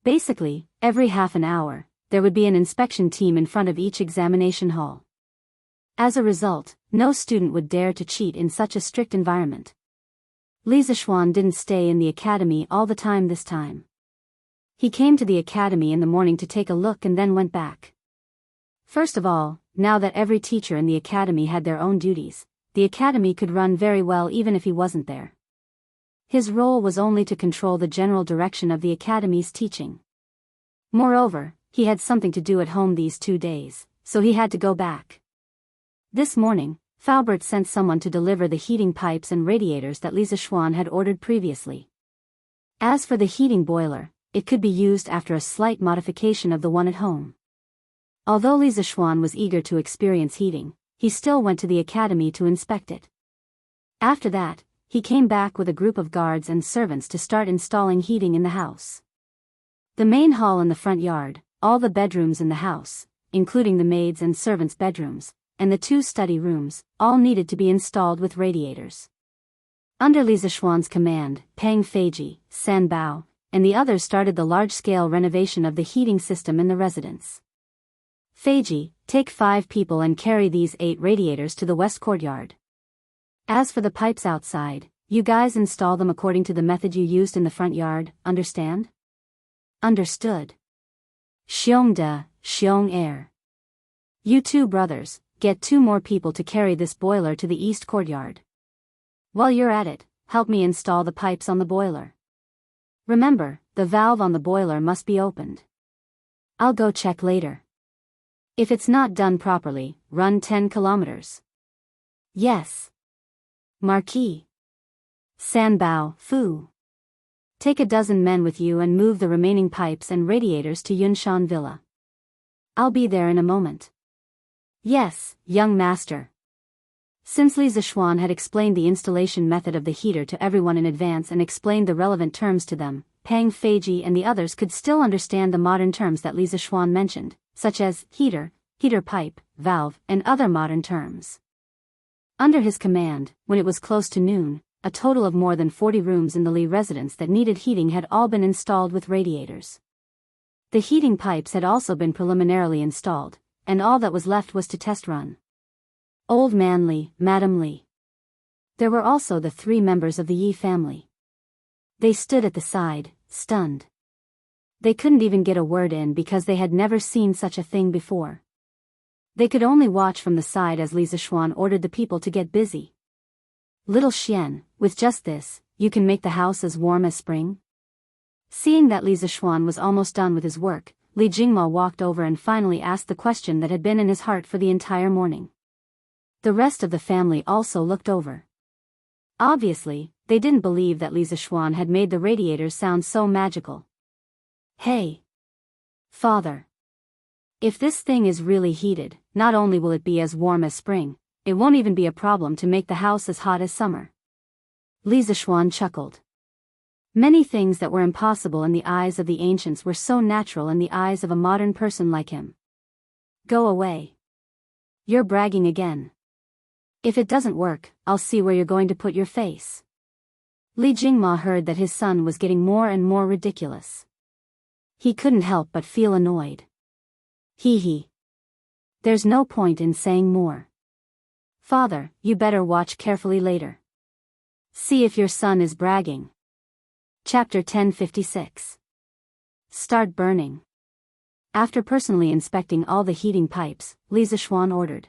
Basically, every half an hour, there would be an inspection team in front of each examination hall. As a result, no student would dare to cheat in such a strict environment. Li Zishuan didn't stay in the academy all the time this time. He came to the academy in the morning to take a look and then went back. First of all, now that every teacher in the academy had their own duties, the academy could run very well even if he wasn't there. His role was only to control the general direction of the academy's teaching. Moreover, he had something to do at home these 2 days, so he had to go back. This morning, Falbert sent someone to deliver the heating pipes and radiators that Li Zishuan had ordered previously. As for the heating boiler, it could be used after a slight modification of the one at home. Although Li Zishuan was eager to experience heating, he still went to the academy to inspect it. After that, he came back with a group of guards and servants to start installing heating in the house. The main hall in the front yard, all the bedrooms in the house, including the maids' and servants' bedrooms, and the 2 study rooms, all needed to be installed with radiators. Under Li Zishuan's command, Peng Feiji, San Bao, and the others started the large-scale renovation of the heating system in the residence. Feiji, take 5 people and carry these 8 radiators to the west courtyard. As for the pipes outside, you guys install them according to the method you used in the front yard, understand? Understood. Xiong de, Xiong air. You 2 brothers, get 2 more people to carry this boiler to the east courtyard. While you're at it, help me install the pipes on the boiler. Remember, the valve on the boiler must be opened. I'll go check later. If it's not done properly, run 10 kilometers. Yes. Marquis. San Bao, Fu. Take a dozen men with you and move the remaining pipes and radiators to Yunshan Villa. I'll be there in a moment. Yes, young master. Since Li Zishuan had explained the installation method of the heater to everyone in advance and explained the relevant terms to them, Peng Feiji and the others could still understand the modern terms that Li Zishuan mentioned, such as heater, heater pipe, valve, and other modern terms. Under his command, when it was close to noon, a total of more than 40 rooms in the Li residence that needed heating had all been installed with radiators. The heating pipes had also been preliminarily installed, and all that was left was to test run. Old Man Li, Madam Li. There were also the 3 members of the Yi family. They stood at the side, stunned. They couldn't even get a word in because they had never seen such a thing before. They could only watch from the side as Li Zishuan ordered the people to get busy. Little Xian, with just this, you can make the house as warm as spring? Seeing that Li Zishuan was almost done with his work, Li Jingma walked over and finally asked the question that had been in his heart for the entire morning. The rest of the family also looked over. Obviously, they didn't believe that Li Zishuan had made the radiators sound so magical. Hey! Father! If this thing is really heated, not only will it be as warm as spring, it won't even be a problem to make the house as hot as summer. Li Zishuan chuckled. Many things that were impossible in the eyes of the ancients were so natural in the eyes of a modern person like him. Go away. You're bragging again. If it doesn't work, I'll see where you're going to put your face. Li Jingma heard that his son was getting more and more ridiculous. He couldn't help but feel annoyed. Hee. There's no point in saying more. Father, you better watch carefully later. See if your son is bragging. Chapter 1056. Start burning. After personally inspecting all the heating pipes, Li Zishuan ordered.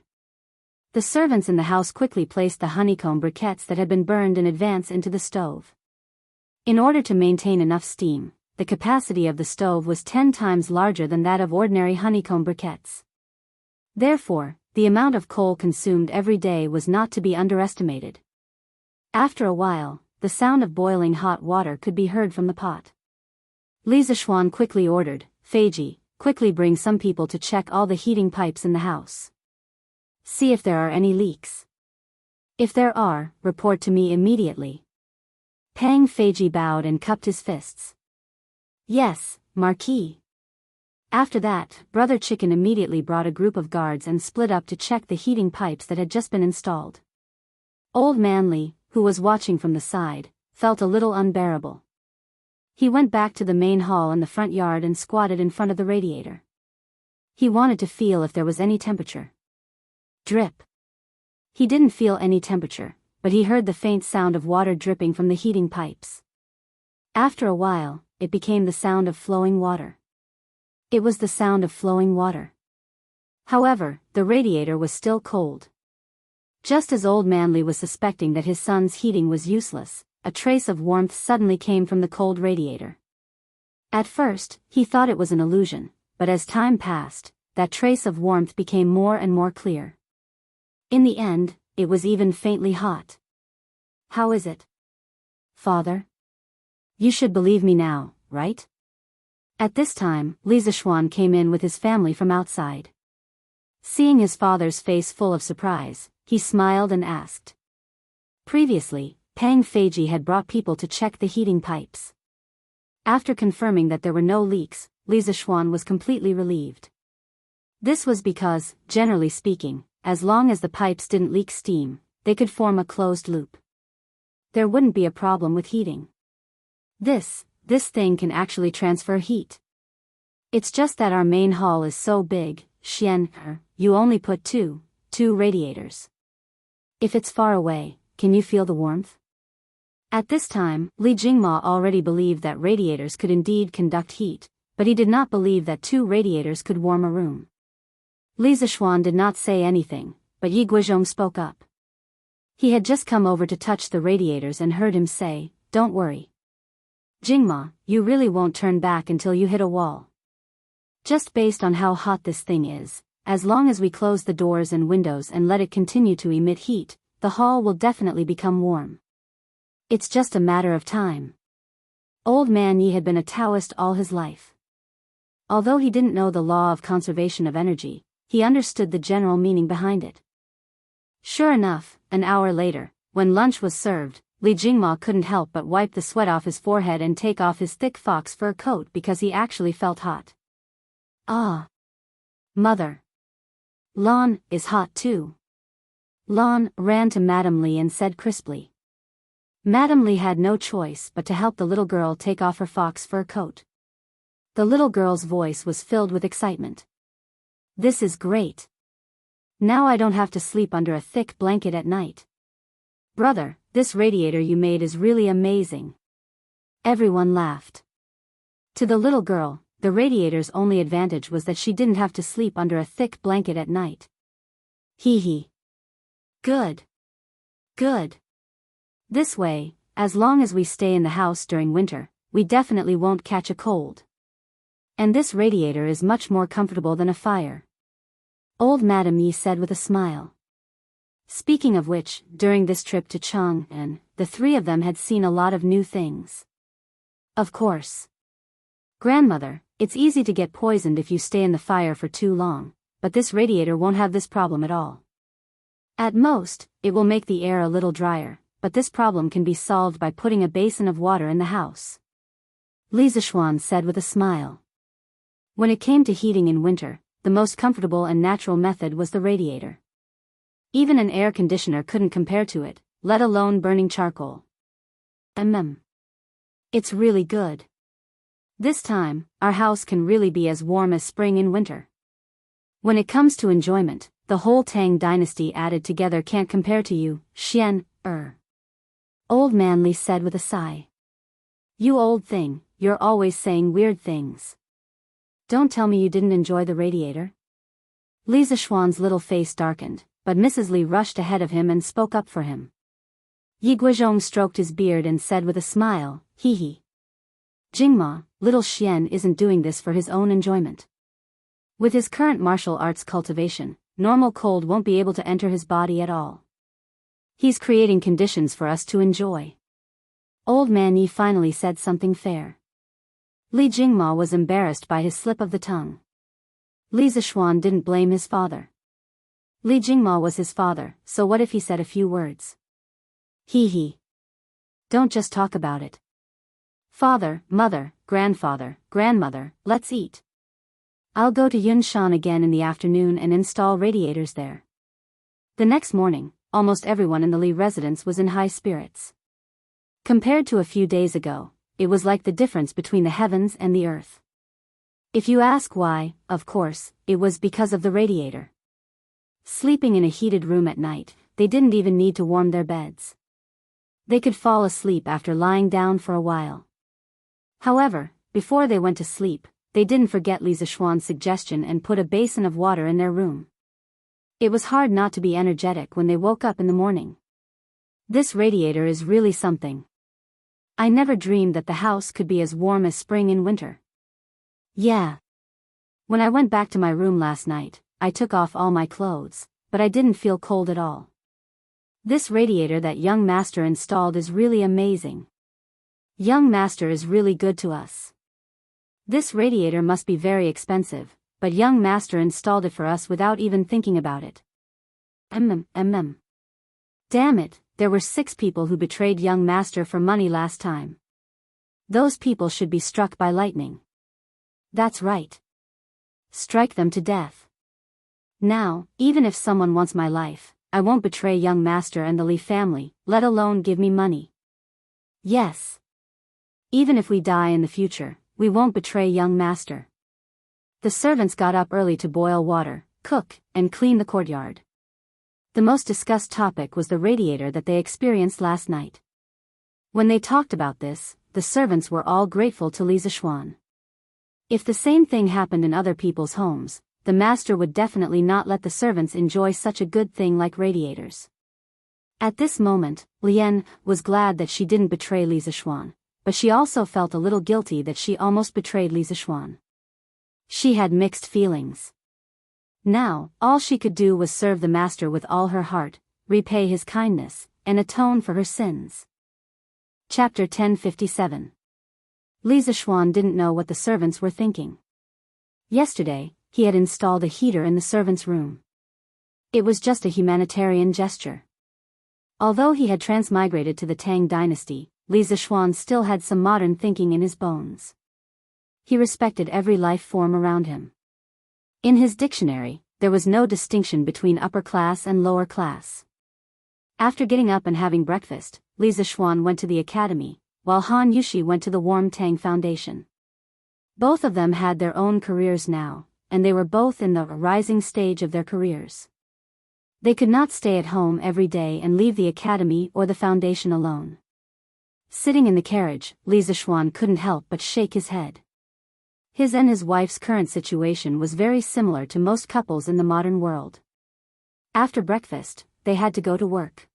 The servants in the house quickly placed the honeycomb briquettes that had been burned in advance into the stove. In order to maintain enough steam, the capacity of the stove was 10 times larger than that of ordinary honeycomb briquettes. Therefore, the amount of coal consumed every day was not to be underestimated. After a while, the sound of boiling hot water could be heard from the pot. Li Zishuan quickly ordered, Feiji, quickly bring some people to check all the heating pipes in the house. See if there are any leaks. If there are, report to me immediately. Peng Feiji bowed and cupped his fists. Yes, Marquis. After that, Brother Chicken immediately brought a group of guards and split up to check the heating pipes that had just been installed. Old Man Li, who was watching from the side, felt a little unbearable. He went back to the main hall in the front yard and squatted in front of the radiator. He wanted to feel if there was any temperature. Drip. He didn't feel any temperature, but he heard the faint sound of water dripping from the heating pipes. After a while, it became the sound of flowing water. It was the sound of flowing water. However, the radiator was still cold. Just as Old Man Li was suspecting that his son's heating was useless, a trace of warmth suddenly came from the cold radiator. At first, he thought it was an illusion, but as time passed, that trace of warmth became more and more clear. In the end, it was even faintly hot. How is it? Father? You should believe me now, right? At this time, Li Zishuan came in with his family from outside. Seeing his father's face full of surprise, he smiled and asked. Previously, Peng Feiji had brought people to check the heating pipes. After confirming that there were no leaks, Li Zishuan was completely relieved. This was because, generally speaking, as long as the pipes didn't leak steam, they could form a closed loop. There wouldn't be a problem with heating. This thing can actually transfer heat. It's just that our main hall is so big, you only put two radiators. If it's far away, can you feel the warmth? At this time, Li Jingma already believed that radiators could indeed conduct heat, but he did not believe that 2 radiators could warm a room. Li Zishuan did not say anything, but Yi Guizhong spoke up. He had just come over to touch the radiators and heard him say, "Don't worry. Jingma, you really won't turn back until you hit a wall. Just based on how hot this thing is, as long as we close the doors and windows and let it continue to emit heat, the hall will definitely become warm. It's just a matter of time." Old Man Yi had been a Taoist all his life. Although he didn't know the law of conservation of energy, he understood the general meaning behind it. Sure enough, an hour later, when lunch was served, Li Jingma couldn't help but wipe the sweat off his forehead and take off his thick fox fur coat because he actually felt hot. Ah! Mother! Lan is hot too. Lan ran to Madame Li and said crisply. Madame Li had no choice but to help the little girl take off her fox fur coat. The little girl's voice was filled with excitement. This is great. Now I don't have to sleep under a thick blanket at night. Brother, this radiator you made is really amazing. Everyone laughed. To the little girl, the radiator's only advantage was that she didn't have to sleep under a thick blanket at night. Hee hee. Good. Good. This way, as long as we stay in the house during winter, we definitely won't catch a cold. And this radiator is much more comfortable than a fire. Old Madame Yi said with a smile. Speaking of which, during this trip to Chang'an, the 3 of them had seen a lot of new things. Of course. Grandmother, it's easy to get poisoned if you stay in the fire for too long, but this radiator won't have this problem at all. At most, it will make the air a little drier, but this problem can be solved by putting a basin of water in the house. Li Zishuan said with a smile. When it came to heating in winter, the most comfortable and natural method was the radiator. Even an air conditioner couldn't compare to it, let alone burning charcoal. It's really good. This time, our house can really be as warm as spring in winter. When it comes to enjoyment, the whole Tang dynasty added together can't compare to you, Old Man Li said with a sigh. You old thing, you're always saying weird things. Don't tell me you didn't enjoy the radiator. Li Zishuan's little face darkened, but Mrs. Li rushed ahead of him and spoke up for him. Yi Guizhong stroked his beard and said with a smile, hee hee. Jingma, little Xian isn't doing this for his own enjoyment. With his current martial arts cultivation, normal cold won't be able to enter his body at all. He's creating conditions for us to enjoy. Old Man Yi finally said something fair. Li Jingma was embarrassed by his slip of the tongue. Li Zishuan didn't blame his father. Li Jingma was his father, so what if he said a few words? Hee hee. Don't just talk about it. Father, mother, grandfather, grandmother, let's eat. I'll go to Yunshan again in the afternoon and install radiators there. The next morning, almost everyone in the Li residence was in high spirits. Compared to a few days ago, it was like the difference between the heavens and the earth. If you ask why, of course, it was because of the radiator. Sleeping in a heated room at night, they didn't even need to warm their beds. They could fall asleep after lying down for a while. However, before they went to sleep, they didn't forget Li Zishuan's suggestion and put a basin of water in their room. It was hard not to be energetic when they woke up in the morning. This radiator is really something. I never dreamed that the house could be as warm as spring in winter. Yeah. When I went back to my room last night, I took off all my clothes, but I didn't feel cold at all. This radiator that young master installed is really amazing. Young master is really good to us. This radiator must be very expensive, but young master installed it for us without even thinking about it. Damn it, there were 6 people who betrayed young master for money last time. Those people should be struck by lightning. That's right. Strike them to death. Now, even if someone wants my life, I won't betray young master and the Li family, let alone give me money. Yes. Even if we die in the future, we won't betray young master. The servants got up early to boil water, cook, and clean the courtyard. The most discussed topic was the radiator that they experienced last night. When they talked about this, the servants were all grateful to Li Zishuan. If the same thing happened in other people's homes, the master would definitely not let the servants enjoy such a good thing like radiators. At this moment, Lian was glad that she didn't betray Li Zishuan, but she also felt a little guilty that she almost betrayed Li Zishuan. She had mixed feelings. Now, all she could do was serve the master with all her heart, repay his kindness, and atone for her sins. Chapter 1057. Li Zishuan didn't know what the servants were thinking. Yesterday, he had installed a heater in the servants' room. It was just a humanitarian gesture. Although he had transmigrated to the Tang dynasty, Li Zishuan still had some modern thinking in his bones. He respected every life form around him. In his dictionary, there was no distinction between upper class and lower class. After getting up and having breakfast, Li Zishuan went to the academy, while Han Yushi went to the Warm Tang Foundation. Both of them had their own careers now, and they were both in the rising stage of their careers. They could not stay at home every day and leave the academy or the foundation alone. Sitting in the carriage, Li Zishuan couldn't help but shake his head. His and his wife's current situation was very similar to most couples in the modern world. After breakfast, they had to go to work.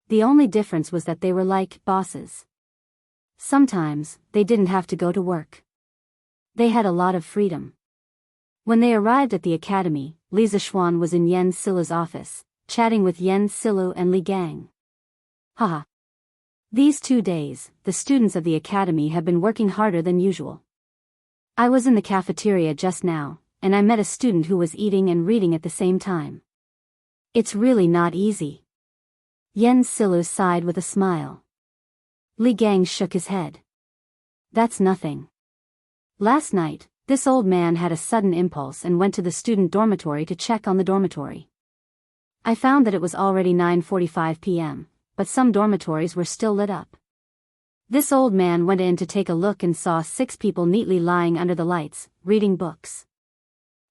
The only difference was that they were like bosses. Sometimes, they didn't have to go to work. They had a lot of freedom. When they arrived at the academy, Li Zishuan was in Yen Silu's office, chatting with Yen Silu and Li Gang. Haha. These 2 days, the students of the academy have been working harder than usual. I was in the cafeteria just now, and I met a student who was eating and reading at the same time. It's really not easy. Yen Silu sighed with a smile. Li Gang shook his head. That's nothing. Last night, this old man had a sudden impulse and went to the student dormitory to check on the dormitory. I found that it was already 9:45 p.m., but some dormitories were still lit up. This old man went in to take a look and saw 6 people neatly lying under the lights, reading books.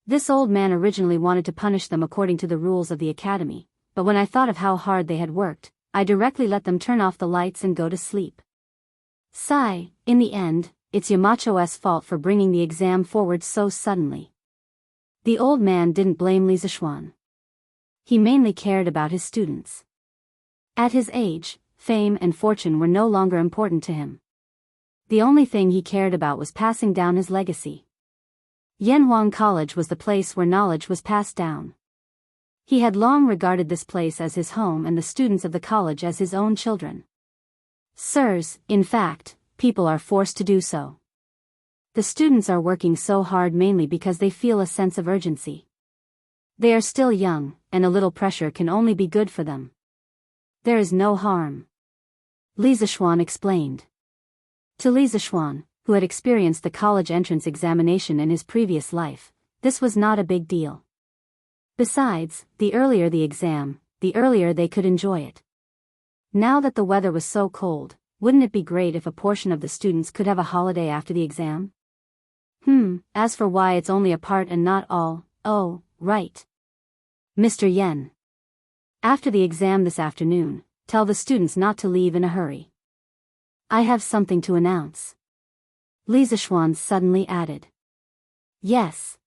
This old man originally wanted to punish them according to the rules of the academy, but when I thought of how hard they had worked, I directly let them turn off the lights and go to sleep. Sigh, in the end, it's Yamacho's fault for bringing the exam forward so suddenly. The old man didn't blame Li Zishuan. He mainly cared about his students. At his age, fame and fortune were no longer important to him. The only thing he cared about was passing down his legacy. Yanhuang College was the place where knowledge was passed down. He had long regarded this place as his home and the students of the college as his own children. Sirs, in fact, people are forced to do so. The students are working so hard mainly because they feel a sense of urgency. They are still young, and a little pressure can only be good for them. There is no harm. Li Zishuan explained. To Li Zishuan, who had experienced the college entrance examination in his previous life, this was not a big deal. Besides, the earlier the exam, the earlier they could enjoy it. Now that the weather was so cold, wouldn't it be great if a portion of the students could have a holiday after the exam? As for why it's only a part and not all, oh, right. Mr. Yen. After the exam this afternoon, tell the students not to leave in a hurry. I have something to announce. Li Zishuan suddenly added. Yes.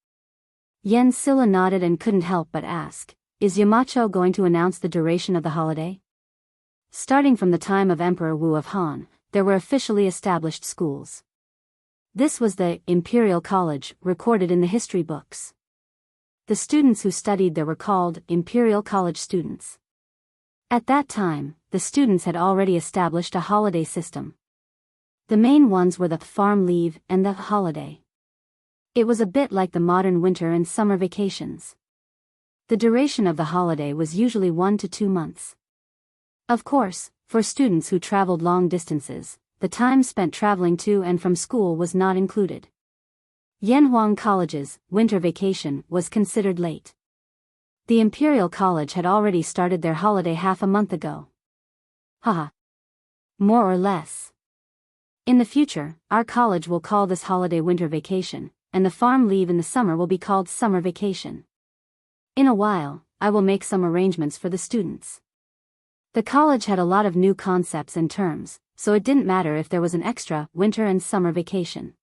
Yen Silla nodded and couldn't help but ask, is Yamacho going to announce the duration of the holiday? Starting from the time of Emperor Wu of Han, there were officially established schools. This was the Imperial College recorded in the history books. The students who studied there were called Imperial College students. At that time, the students had already established a holiday system. The main ones were the farm leave and the holiday. It was a bit like the modern winter and summer vacations. The duration of the holiday was usually 1 to 2 months. Of course, for students who traveled long distances, the time spent traveling to and from school was not included. Yanhuang College's winter vacation was considered late. The Imperial College had already started their holiday half a month ago. Haha. More or less. In the future, our college will call this holiday winter vacation, and the farm leave in the summer will be called summer vacation. In a while, I will make some arrangements for the students. The college had a lot of new concepts and terms, so it didn't matter if there was an extra winter and summer vacation.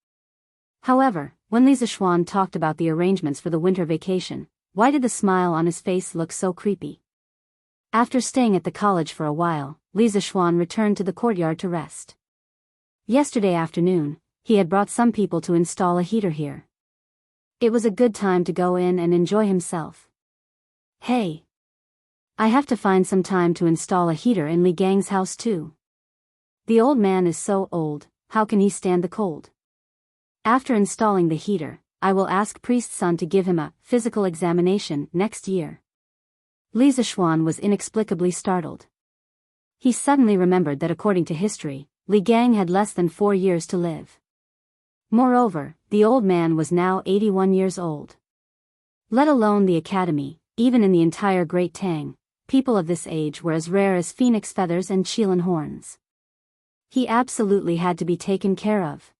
However, when Li Zishuan talked about the arrangements for the winter vacation, why did the smile on his face look so creepy? After staying at the college for a while, Li Zishuan returned to the courtyard to rest. Yesterday afternoon, he had brought some people to install a heater here. It was a good time to go in and enjoy himself. Hey! I have to find some time to install a heater in Li Gang's house too. The old man is so old, how can he stand the cold? After installing the heater, I will ask Priest's son to give him a physical examination next year. Li Zishuan was inexplicably startled. He suddenly remembered that according to history, Li Gang had less than 4 years to live. Moreover, the old man was now 81 years old. Let alone the academy, even in the entire Great Tang, people of this age were as rare as phoenix feathers and Qilin horns. He absolutely had to be taken care of.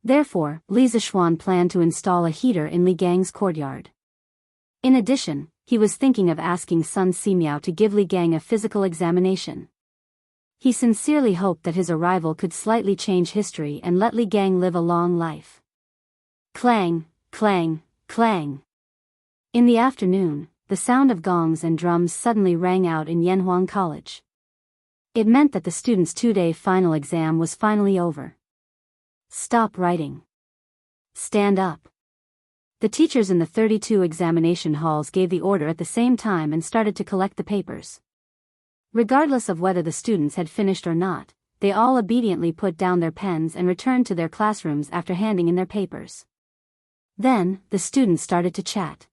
Therefore, Li Zishuan planned to install a heater in Li Gang's courtyard. In addition, he was thinking of asking Sun Simiao to give Li Gang a physical examination. He sincerely hoped that his arrival could slightly change history and let Li Gang live a long life. Clang, clang, clang. In the afternoon, the sound of gongs and drums suddenly rang out in Yanhuang College. It meant that the students' 2-day final exam was finally over. Stop writing. Stand up. The teachers in the 32 examination halls gave the order at the same time and started to collect the papers. Regardless of whether the students had finished or not, they all obediently put down their pens and returned to their classrooms after handing in their papers. Then, the students started to chat.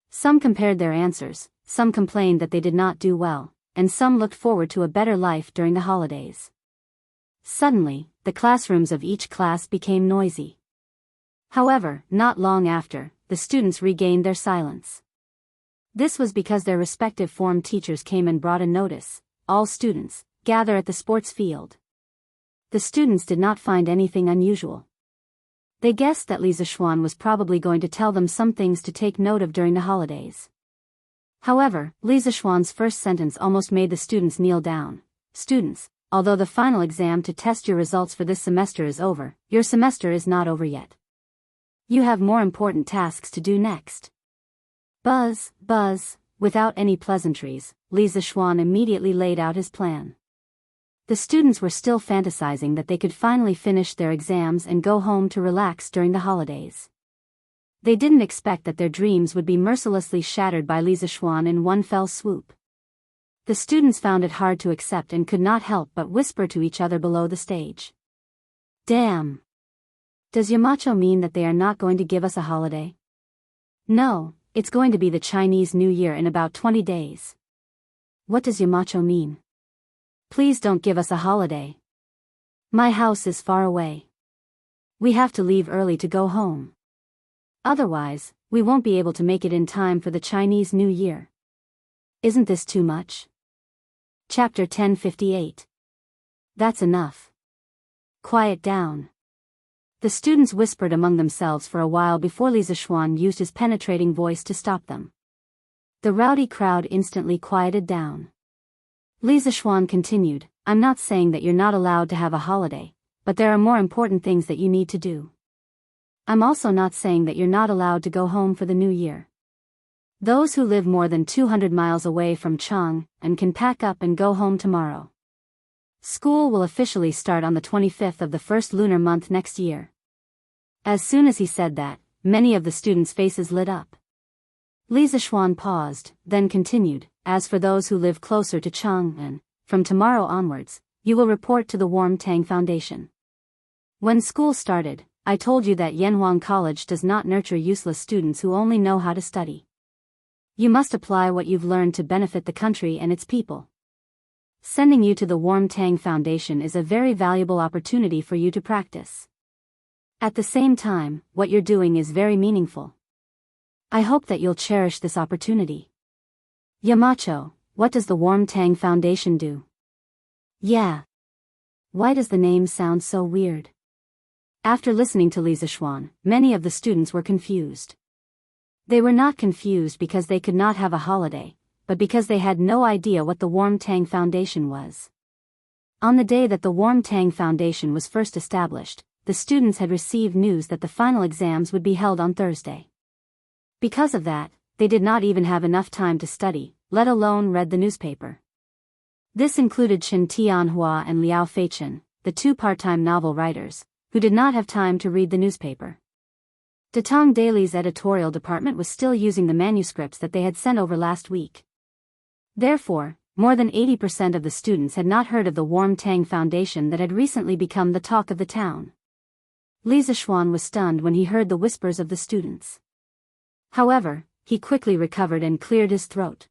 Some compared their answers, some complained that they did not do well, and some looked forward to a better life during the holidays. Suddenly, the classrooms of each class became noisy. However, not long after, the students regained their silence. This was because their respective form teachers came and brought a notice: all students, gather at the sports field. The students did not find anything unusual. They guessed that Li Zishuan was probably going to tell them some things to take note of during the holidays. However, Li Zishuan's first sentence almost made the students kneel down. Students, although the final exam to test your results for this semester is over, your semester is not over yet. You have more important tasks to do next. Buzz, buzz, without any pleasantries, Li Zishuan immediately laid out his plan. The students were still fantasizing that they could finally finish their exams and go home to relax during the holidays. They didn't expect that their dreams would be mercilessly shattered by Li Zishuan in one fell swoop. The students found it hard to accept and could not help but whisper to each other below the stage. Damn! Does Yamacho mean that they are not going to give us a holiday? No. It's going to be the Chinese New Year in about 20 days. What does Yamacho mean? Please don't give us a holiday. My house is far away. We have to leave early to go home. Otherwise, we won't be able to make it in time for the Chinese New Year. Isn't this too much? Chapter 1058. That's enough. Quiet down. The students whispered among themselves for a while before Li Zishuan used his penetrating voice to stop them. The rowdy crowd instantly quieted down. Li Zishuan continued, I'm not saying that you're not allowed to have a holiday, but there are more important things that you need to do. I'm also not saying that you're not allowed to go home for the new year. Those who live more than 200 miles away from Chang and can pack up and go home tomorrow. School will officially start on the 25th of the first lunar month next year. As soon as he said that, many of the students' faces lit up. Li Zishuan paused, then continued, as for those who live closer to Chang'an, from tomorrow onwards, you will report to the Warm Tang Foundation. When school started, I told you that Yanhuang College does not nurture useless students who only know how to study. You must apply what you've learned to benefit the country and its people. Sending you to the Warm Tang Foundation is a very valuable opportunity for you to practice. At the same time, what you're doing is very meaningful. I hope that you'll cherish this opportunity. Yamacho, what does the Warm Tang Foundation do? Yeah. Why does the name sound so weird? After listening to Li Zishuan, many of the students were confused. They were not confused because they could not have a holiday, but because they had no idea what the Warm Tang Foundation was. On the day that the Warm Tang Foundation was first established, the students had received news that the final exams would be held on Thursday. Because of that, they did not even have enough time to study, let alone read the newspaper. This included Chen Tianhua and Liao Feichen, the two part-time novel writers, who did not have time to read the newspaper. Datong Daily's editorial department was still using the manuscripts that they had sent over last week. Therefore, more than 80% of the students had not heard of the Warm Tang Foundation that had recently become the talk of the town. Li Zishuan was stunned when he heard the whispers of the students. However, he quickly recovered and cleared his throat.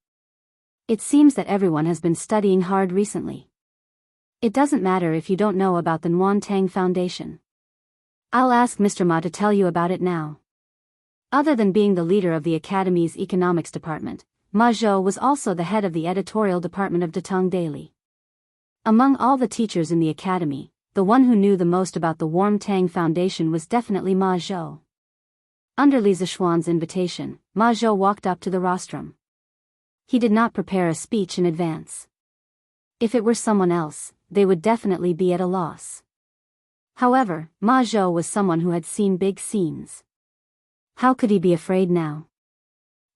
It seems that everyone has been studying hard recently. It doesn't matter if you don't know about the Warm Tang Foundation. I'll ask Mr. Ma to tell you about it now. Other than being the leader of the Academy's economics department, Ma Zhou was also the head of the editorial department of Datong Daily. Among all the teachers in the academy, the one who knew the most about the Warm Tang Foundation was definitely Ma Zhou. Under Li Zishuan's invitation, Ma Zhou walked up to the rostrum. He did not prepare a speech in advance. If it were someone else, they would definitely be at a loss. However, Ma Zhou was someone who had seen big scenes. How could he be afraid now?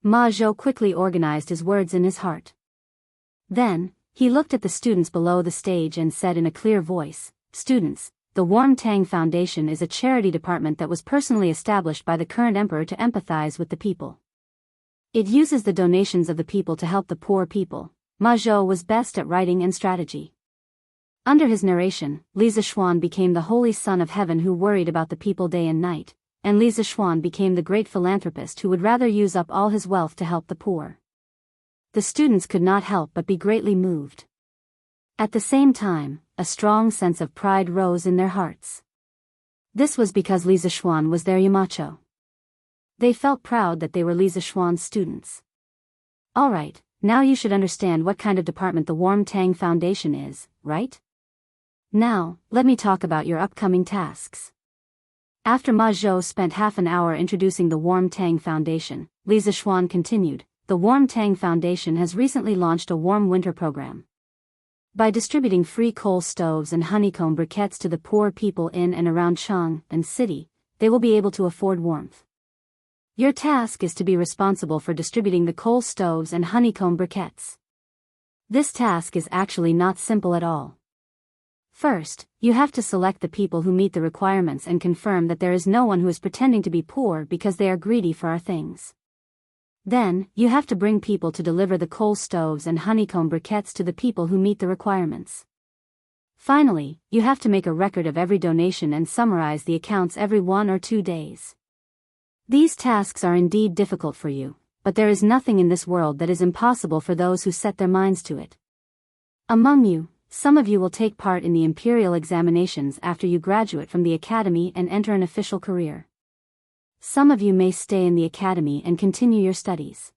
Ma Zhou quickly organized his words in his heart. Then, he looked at the students below the stage and said in a clear voice, "Students, the Warm Tang Foundation is a charity department that was personally established by the current emperor to empathize with the people. It uses the donations of the people to help the poor people." Ma Zhou was best at writing and strategy. Under his narration, Li Zishuan became the holy son of heaven who worried about the people day and night, and Li Zishuan became the great philanthropist who would rather use up all his wealth to help the poor. The students could not help but be greatly moved. At the same time, a strong sense of pride rose in their hearts. This was because Li Zishuan was their Yamacho. They felt proud that they were Li Zishuan's students. Alright, now you should understand what kind of department the Warm Tang Foundation is, right? Now, let me talk about your upcoming tasks. After Ma Zhou spent half an hour introducing the Warm Tang Foundation, Li Zishuan continued, "The Warm Tang Foundation has recently launched a warm winter program. By distributing free coal stoves and honeycomb briquettes to the poor people in and around Chang'an City, they will be able to afford warmth. Your task is to be responsible for distributing the coal stoves and honeycomb briquettes. This task is actually not simple at all. First, you have to select the people who meet the requirements and confirm that there is no one who is pretending to be poor because they are greedy for our things. Then, you have to bring people to deliver the coal stoves and honeycomb briquettes to the people who meet the requirements. Finally, you have to make a record of every donation and summarize the accounts every 1 or 2 days. These tasks are indeed difficult for you, but there is nothing in this world that is impossible for those who set their minds to it. Among you, some of you will take part in the imperial examinations after you graduate from the academy and enter an official career. Some of you may stay in the academy and continue your studies.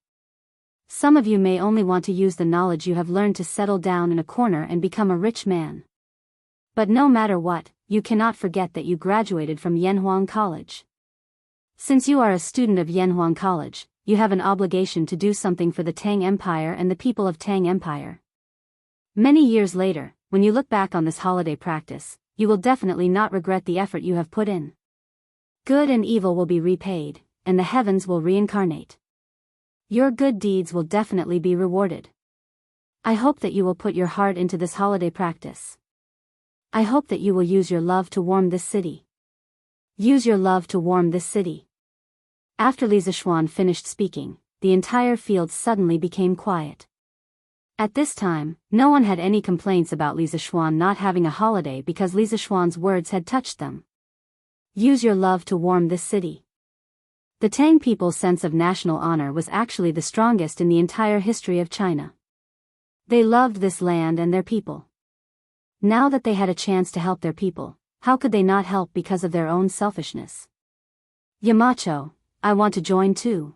Some of you may only want to use the knowledge you have learned to settle down in a corner and become a rich man. But no matter what, you cannot forget that you graduated from Yanhuang College. Since you are a student of Yanhuang College, you have an obligation to do something for the Tang Empire and the people of Tang Empire. Many years later, when you look back on this holiday practice, you will definitely not regret the effort you have put in. Good and evil will be repaid, and the heavens will reincarnate. Your good deeds will definitely be rewarded. I hope that you will put your heart into this holiday practice. I hope that you will use your love to warm this city. Use your love to warm this city." After Li Zishuan finished speaking, the entire field suddenly became quiet. At this time, no one had any complaints about Li Zishuan not having a holiday because Li Zishuan's words had touched them. Use your love to warm this city. The Tang people's sense of national honor was actually the strongest in the entire history of China. They loved this land and their people. Now that they had a chance to help their people, how could they not help because of their own selfishness? Yamacho, I want to join too.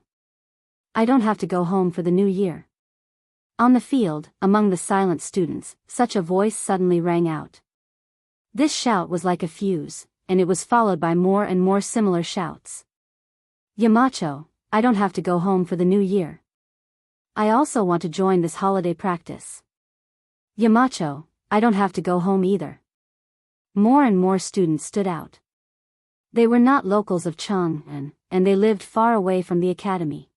I don't have to go home for the new year. On the field, among the silent students, such a voice suddenly rang out. This shout was like a fuse, and it was followed by more and more similar shouts. Yamacho, I don't have to go home for the new year. I also want to join this holiday practice. Yamacho, I don't have to go home either. More and more students stood out. They were not locals of Chang'an, and they lived far away from the academy.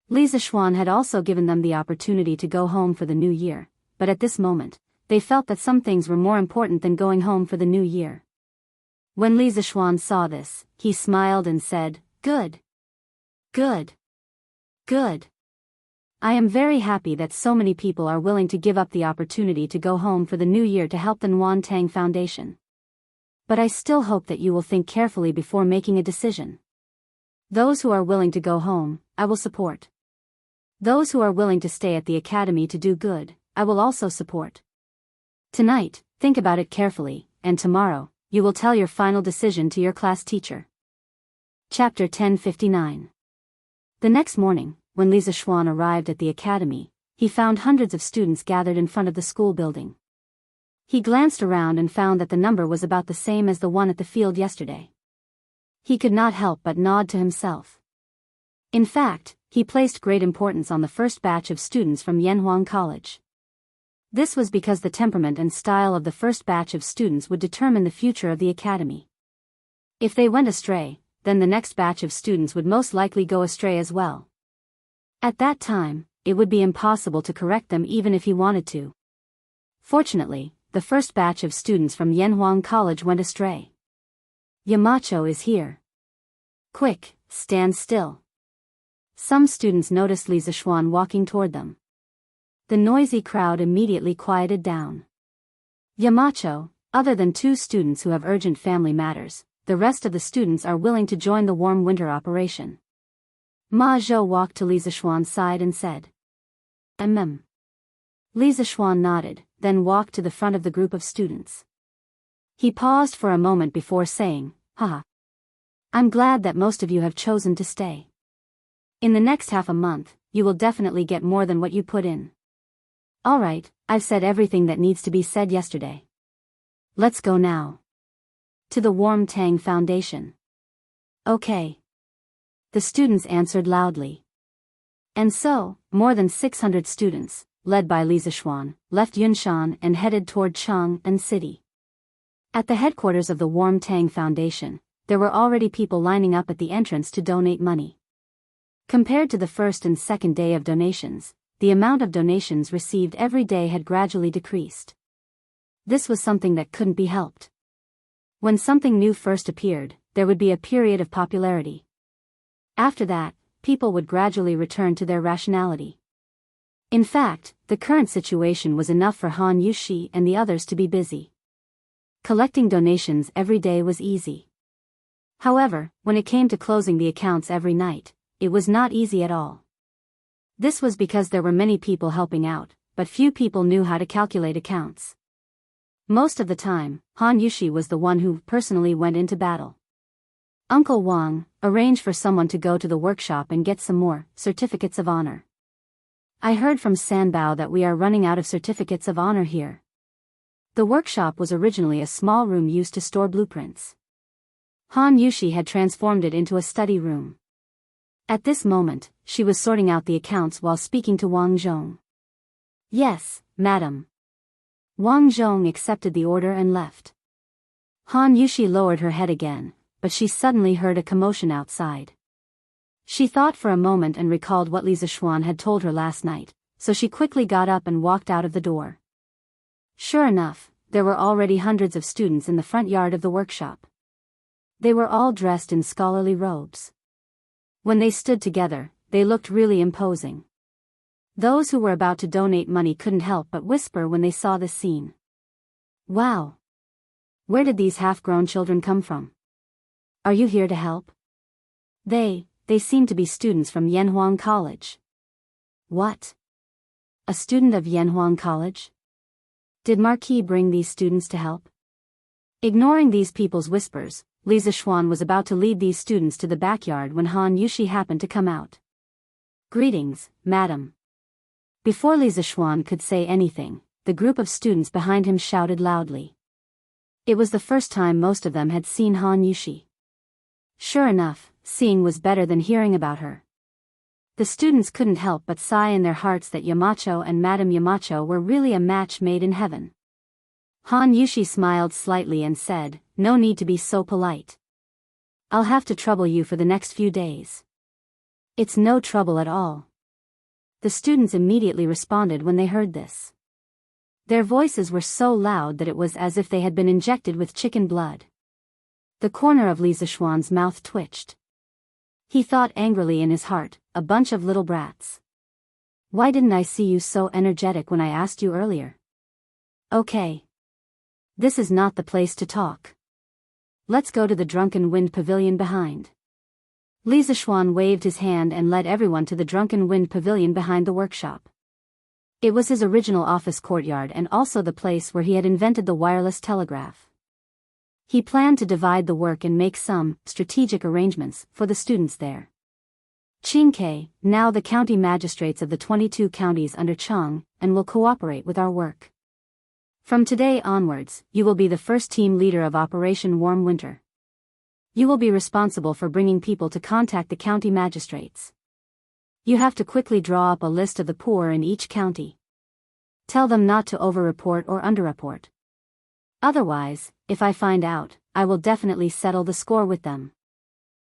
Li Zishuan had also given them the opportunity to go home for the new year, but at this moment, they felt that some things were more important than going home for the new year. When Li Zishuan saw this, he smiled and said, Good. Good. Good. I am very happy that so many people are willing to give up the opportunity to go home for the new year to help the Nuan Tang Foundation. But I still hope that you will think carefully before making a decision. Those who are willing to go home, I will support. Those who are willing to stay at the academy to do good, I will also support. Tonight, think about it carefully, and tomorrow, you will tell your final decision to your class teacher. Chapter 1059. The next morning, when Li Zishuan arrived at the academy, he found hundreds of students gathered in front of the school building. He glanced around and found that the number was about the same as the one at the field yesterday. He could not help but nod to himself. In fact, he placed great importance on the first batch of students from Yanhuang College. This was because the temperament and style of the first batch of students would determine the future of the academy. If they went astray, then the next batch of students would most likely go astray as well. At that time, it would be impossible to correct them even if he wanted to. Fortunately, the first batch of students from Yanhuang College went astray. Yamacho is here. Quick, stand still. Some students noticed Li Zishuan walking toward them. The noisy crowd immediately quieted down. Yamacho, other than 2 students who have urgent family matters, the rest of the students are willing to join the warm winter operation. Ma Zhou walked to Li Zishuan's side and said, Li Zishuan nodded, then walked to the front of the group of students. He paused for a moment before saying, Haha. I'm glad that most of you have chosen to stay. In the next half a month, you will definitely get more than what you put in. Alright, I've said everything that needs to be said yesterday. Let's go now. To the Warm Tang Foundation. Okay. The students answered loudly. And so, more than 600 students, led by Li Zishuan, left Yunshan and headed toward Chang'an City. At the headquarters of the Warm Tang Foundation, there were already people lining up at the entrance to donate money. Compared to the first and second day of donations, the amount of donations received every day had gradually decreased. This was something that couldn't be helped. When something new first appeared, there would be a period of popularity. After that, people would gradually return to their rationality. In fact, the current situation was enough for Han Yushi and the others to be busy. Collecting donations every day was easy. However, when it came to closing the accounts every night, it was not easy at all. This was because there were many people helping out, but few people knew how to calculate accounts. Most of the time, Han Yushi was the one who personally went into battle. Uncle Wang, arrange for someone to go to the workshop and get some more certificates of honor. I heard from Sanbao that we are running out of certificates of honor here. The workshop was originally a small room used to store blueprints. Han Yushi had transformed it into a study room. At this moment, she was sorting out the accounts while speaking to Wang Zhong. Yes, madam. Wang Zhong accepted the order and left. Han Yushi lowered her head again, but she suddenly heard a commotion outside. She thought for a moment and recalled what Li Zishuan had told her last night, so she quickly got up and walked out of the door. Sure enough, there were already hundreds of students in the front yard of the workshop. They were all dressed in scholarly robes. When they stood together, they looked really imposing. Those who were about to donate money couldn't help but whisper when they saw this scene. Wow! Where did these half-grown children come from? Are you here to help? They seem to be students from Yanhuang College. What? a student of Yanhuang College? Did Marquis bring these students to help? Ignoring these people's whispers, Li Zixuan was about to lead these students to the backyard when Han Yushi happened to come out. Greetings, madam. Before Li Zixuan could say anything, the group of students behind him shouted loudly. It was the first time most of them had seen Han Yushi. Sure enough, seeing was better than hearing about her. The students couldn't help but sigh in their hearts that Yamacho and Madame Yamacho were really a match made in heaven. Han Yushi smiled slightly and said, "No need to be so polite. I'll have to trouble you for the next few days." "It's no trouble at all." The students immediately responded when they heard this. Their voices were so loud that it was as if they had been injected with chicken blood. The corner of Li Zixuan's mouth twitched. He thought angrily in his heart, a bunch of little brats. Why didn't I see you so energetic when I asked you earlier? Okay. This is not the place to talk. Let's go to the Drunken Wind Pavilion behind. Li Zixuan waved his hand and led everyone to the Drunken Wind Pavilion behind the workshop. It was his original office courtyard and also the place where he had invented the wireless telegraph. He planned to divide the work and make some strategic arrangements for the students there. Qingke, now the county magistrates of the 22 counties under Chang, and will cooperate with our work. From today onwards, you will be the first team leader of Operation Warm Winter. You will be responsible for bringing people to contact the county magistrates. You have to quickly draw up a list of the poor in each county. Tell them not to over-report or under-report. Otherwise, if I find out, I will definitely settle the score with them.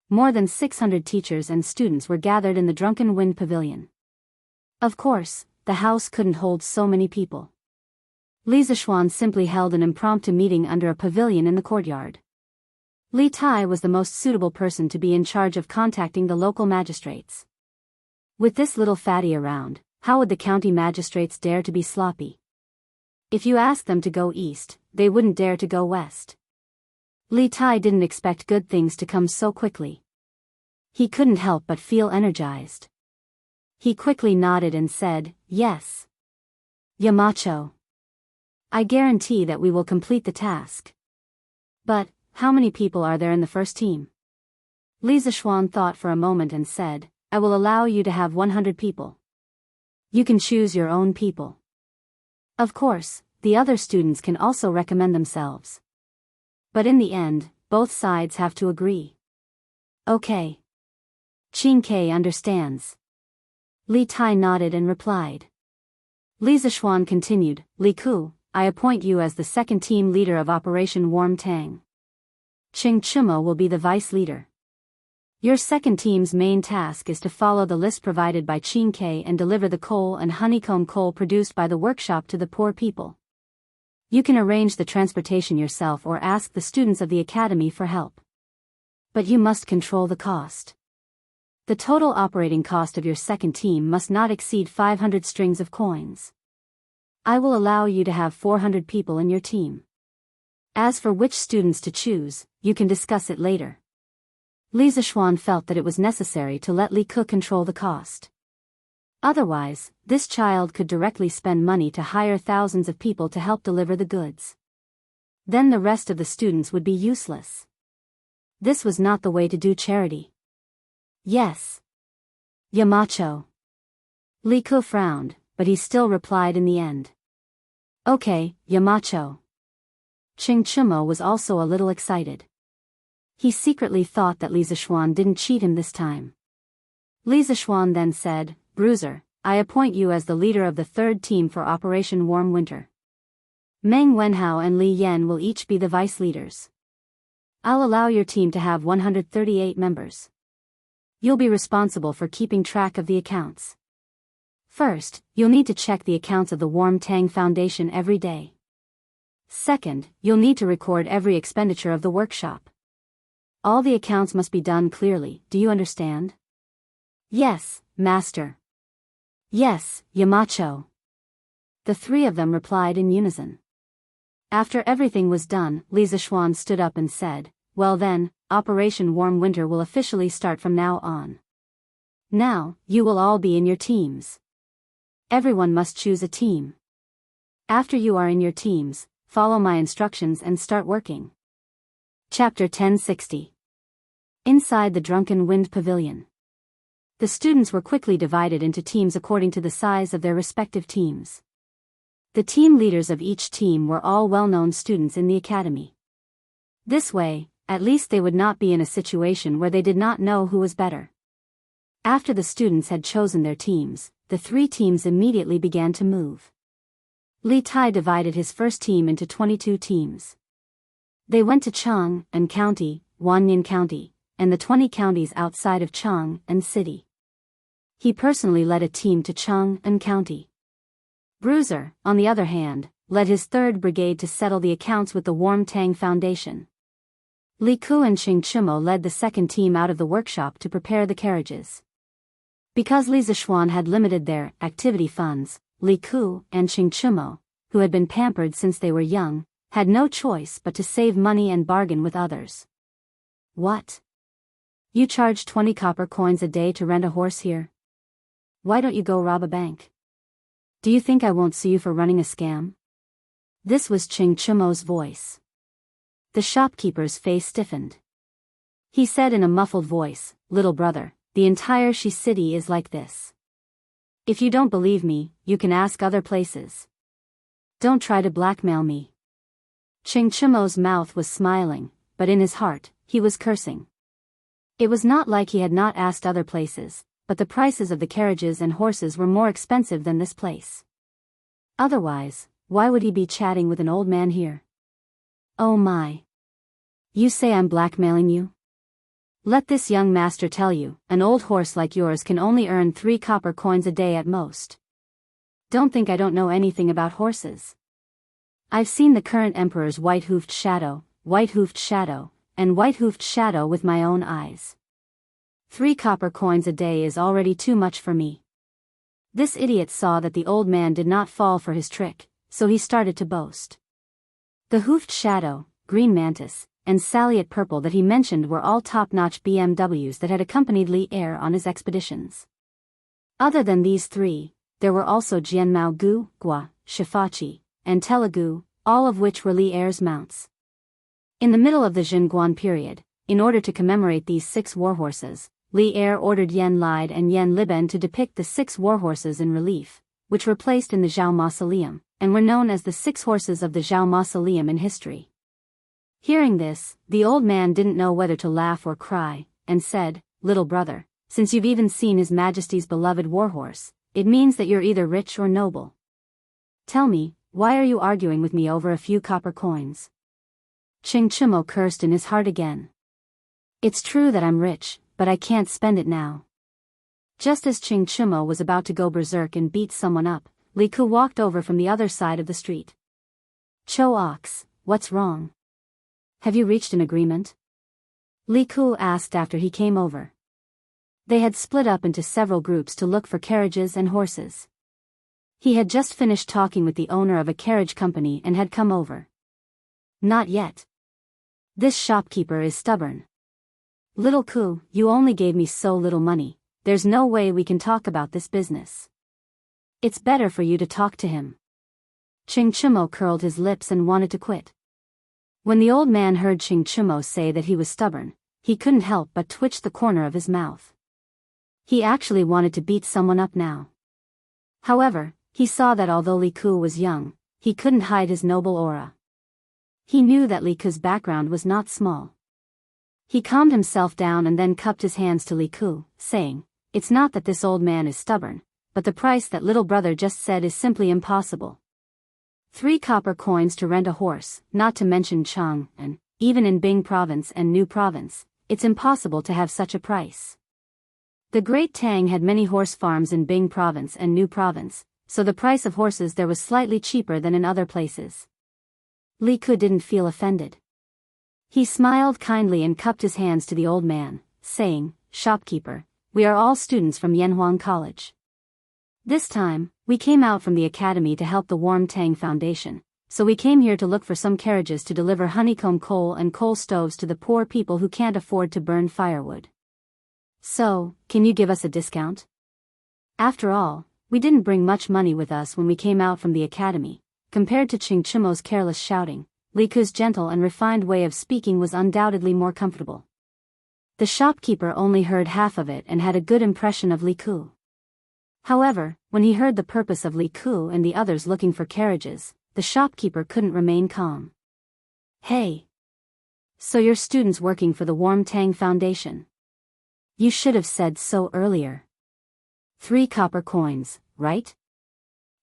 More than 600 teachers and students were gathered in the Drunken Wind Pavilion. Of course, the house couldn't hold so many people. Li Zixuan simply held an impromptu meeting under a pavilion in the courtyard. Li Tai was the most suitable person to be in charge of contacting the local magistrates. With this little fatty around, how would the county magistrates dare to be sloppy? If you asked them to go east, they wouldn't dare to go west. Li Tai didn't expect good things to come so quickly. He couldn't help but feel energized. He quickly nodded and said, "Yes. Yamacho. I guarantee that we will complete the task." "But, how many people are there in the first team?" Li Zixuan thought for a moment and said, "I will allow you to have 100 people. You can choose your own people. Of course, the other students can also recommend themselves. But in the end, both sides have to agree." "Okay. Qingke understands." Li Tai nodded and replied. Li Zixuan continued, "Li Ku, I appoint you as the second team leader of Operation Warm Tang. Qing Chimo will be the vice leader. Your second team's main task is to follow the list provided by Qingke and deliver the coal and honeycomb coal produced by the workshop to the poor people. You can arrange the transportation yourself or ask the students of the academy for help. But you must control the cost. The total operating cost of your second team must not exceed 500 strings of coins. I will allow you to have 400 people in your team. As for which students to choose, you can discuss it later." Li Zixuan felt that it was necessary to let Li Ke control the cost. Otherwise, this child could directly spend money to hire thousands of people to help deliver the goods. Then the rest of the students would be useless. This was not the way to do charity. "Yes. Yamacho." Li Ke frowned, but he still replied in the end. "Okay, Yamacho." Qing Chimo was also a little excited. He secretly thought that Li Zixuan didn't cheat him this time. Li Zixuan then said, "Bruiser, I appoint you as the leader of the third team for Operation Warm Winter. Meng Wenhao and Li Yan will each be the vice leaders. I'll allow your team to have 138 members. You'll be responsible for keeping track of the accounts. First, you'll need to check the accounts of the Warm Tang Foundation every day. Second, you'll need to record every expenditure of the workshop. All the accounts must be done clearly, do you understand?" "Yes, master." "Yes, Yamacho." The three of them replied in unison. After everything was done, Li Zixuan stood up and said, "Well then, Operation Warm Winter will officially start from now on. Now, you will all be in your teams. Everyone must choose a team. After you are in your teams, follow my instructions and start working. Chapter 1060. Inside the Drunken Wind Pavilion. The students were quickly divided into teams according to the size of their respective teams. The team leaders of each team were all well-known students in the academy. This way, at least they would not be in a situation where they did not know who was better. After the students had chosen their teams, the three teams immediately began to move. Li Tai divided his first team into 22 teams. They went to Chang'an County, Wanyan County, and the 20 counties outside of Chang'an City. He personally led a team to Chang'an County. Bruiser, on the other hand, led his 3rd Brigade to settle the accounts with the Warm Tang Foundation. Li Ku and Xing Chimo led the 2nd team out of the workshop to prepare the carriages. Because Li Zishuan had limited their activity funds, Li Ku and Xing Chimo, who had been pampered since they were young, had no choice but to save money and bargain with others. What? You charge 20 copper coins a day to rent a horse here? Why don't you go rob a bank? Do you think I won't sue you for running a scam? This was Xing Chimo's voice. The shopkeeper's face stiffened. He said in a muffled voice, "Little brother, the entire Shi city is like this. If you don't believe me, you can ask other places. Don't try to blackmail me." Xing Chimo's mouth was smiling, but in his heart, he was cursing. It was not like he had not asked other places, but the prices of the carriages and horses were more expensive than this place. Otherwise, why would he be chatting with an old man here? Oh my. You say I'm blackmailing you? Let this young master tell you, an old horse like yours can only earn 3 copper coins a day at most. Don't think I don't know anything about horses. I've seen the current emperor's white-hoofed shadow, and white-hoofed shadow with my own eyes. 3 copper coins a day is already too much for me. This idiot saw that the old man did not fall for his trick, so he started to boast. The hoofed shadow, green mantis, and Saliot Purple that he mentioned were all top-notch BMWs that had accompanied Li Er on his expeditions. Other than these 3, there were also Jianmao Gu, Gua, Shifachi, and Telugu, all of which were Li Er's mounts. In the middle of the Zhenguan period, in order to commemorate these 6 warhorses, Li Er ordered Yen Lide and Yen Liben to depict the 6 warhorses in relief, which were placed in the Zhao Mausoleum, and were known as the 6 horses of the Zhao Mausoleum in history. Hearing this, the old man didn't know whether to laugh or cry, and said, "Little brother, since you've even seen His Majesty's beloved warhorse, it means that you're either rich or noble. Tell me, why are you arguing with me over a few copper coins?" Xing Chimo cursed in his heart again. It's true that I'm rich, but I can't spend it now. Just as Xing Chimo was about to go berserk and beat someone up, Li Ku walked over from the other side of the street. "Cho Ox, what's wrong? Have you reached an agreement?" Li Ku asked after he came over. They had split up into several groups to look for carriages and horses. He had just finished talking with the owner of a carriage company and had come over. "Not yet. This shopkeeper is stubborn. Little Ku, you only gave me so little money, there's no way we can talk about this business. It's better for you to talk to him." Xing Chimo curled his lips and wanted to quit. When the old man heard Xing Chimo say that he was stubborn, he couldn't help but twitch the corner of his mouth. He actually wanted to beat someone up now. However, he saw that although Li Ku was young, he couldn't hide his noble aura. He knew that Li Ku's background was not small. He calmed himself down and then cupped his hands to Li Ku, saying, "It's not that this old man is stubborn, but the price that little brother just said is simply impossible. 3 copper coins to rent a horse, not to mention Chang, and even in Bing province and New province, it's impossible to have such a price." The Great Tang had many horse farms in Bing province and New province, so the price of horses there was slightly cheaper than in other places. Li Ku didn't feel offended. He smiled kindly and cupped his hands to the old man, saying, "Shopkeeper, we are all students from Yanhuang College. This time, we came out from the academy to help the Warm Tang Foundation, so we came here to look for some carriages to deliver honeycomb coal and coal stoves to the poor people who can't afford to burn firewood. So, can you give us a discount? After all, We didn't bring much money with us when we came out from the academy. Compared to Ching Chimo's careless shouting, Li Ke's gentle and refined way of speaking was undoubtedly more comfortable. The shopkeeper only heard half of it and had a good impression of Li Ke. However, when he heard the purpose of Li Ke and the others looking for carriages, the shopkeeper couldn't remain calm. Hey! So you're students working for the Warm Tang Foundation. You should have said so earlier. 3 copper coins, right?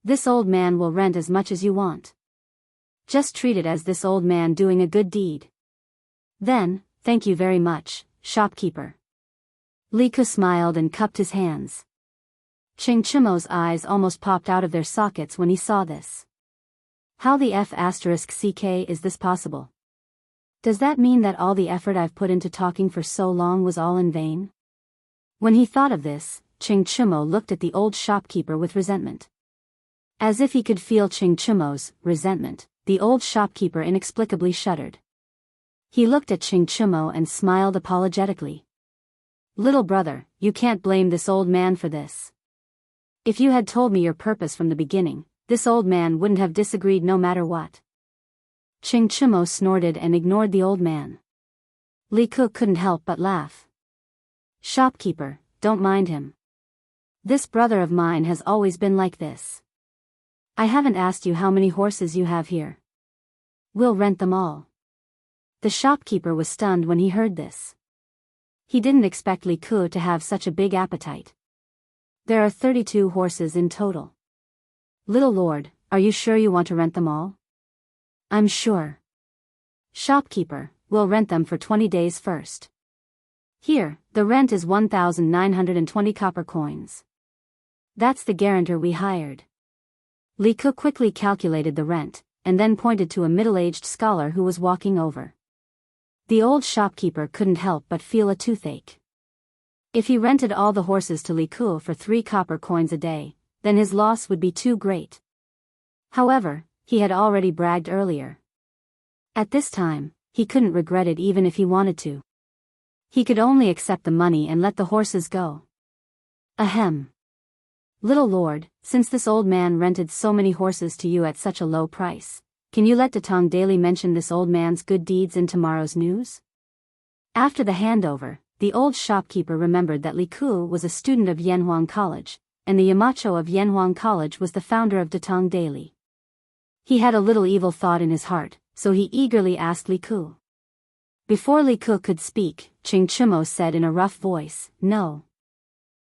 This old man will rent as much as you want. Just treat it as this old man doing a good deed. Then, thank you very much, shopkeeper. Li Ke smiled and cupped his hands. Ching Chimo's eyes almost popped out of their sockets when he saw this. How the F***ck is this possible? Does that mean that all the effort I've put into talking for so long was all in vain? When he thought of this, Ching Chimo looked at the old shopkeeper with resentment. As if he could feel Ching Chimo's resentment, the old shopkeeper inexplicably shuddered. He looked at Ching Chimo and smiled apologetically. Little brother, you can't blame this old man for this. If you had told me your purpose from the beginning, this old man wouldn't have disagreed no matter what. Ching Chimo snorted and ignored the old man. Li Ke couldn't help but laugh. Shopkeeper, don't mind him. This brother of mine has always been like this. I haven't asked you how many horses you have here. We'll rent them all. The shopkeeper was stunned when he heard this. He didn't expect Li Ke to have such a big appetite. There are 32 horses in total. Little lord, are you sure you want to rent them all? I'm sure. Shopkeeper, we'll rent them for 20 days first. Here, the rent is 1,920 copper coins. That's the guarantor we hired. Li Ke quickly calculated the rent, and then pointed to a middle-aged scholar who was walking over. The old shopkeeper couldn't help but feel a toothache. If he rented all the horses to Li Ke for 3 copper coins a day, then his loss would be too great. However, he had already bragged earlier. At this time, he couldn't regret it even if he wanted to. He could only accept the money and let the horses go. Ahem. Little lord, since this old man rented so many horses to you at such a low price, can you let Datong Daily mention this old man's good deeds in tomorrow's news? After the handover, the old shopkeeper remembered that Li Ke was a student of Yanhuang College, and the Yamacho of Yanhuang College was the founder of Datong Daily. He had a little evil thought in his heart, so he eagerly asked Li Ke. Before Li Ke could speak, Ching Chimo said in a rough voice, "No.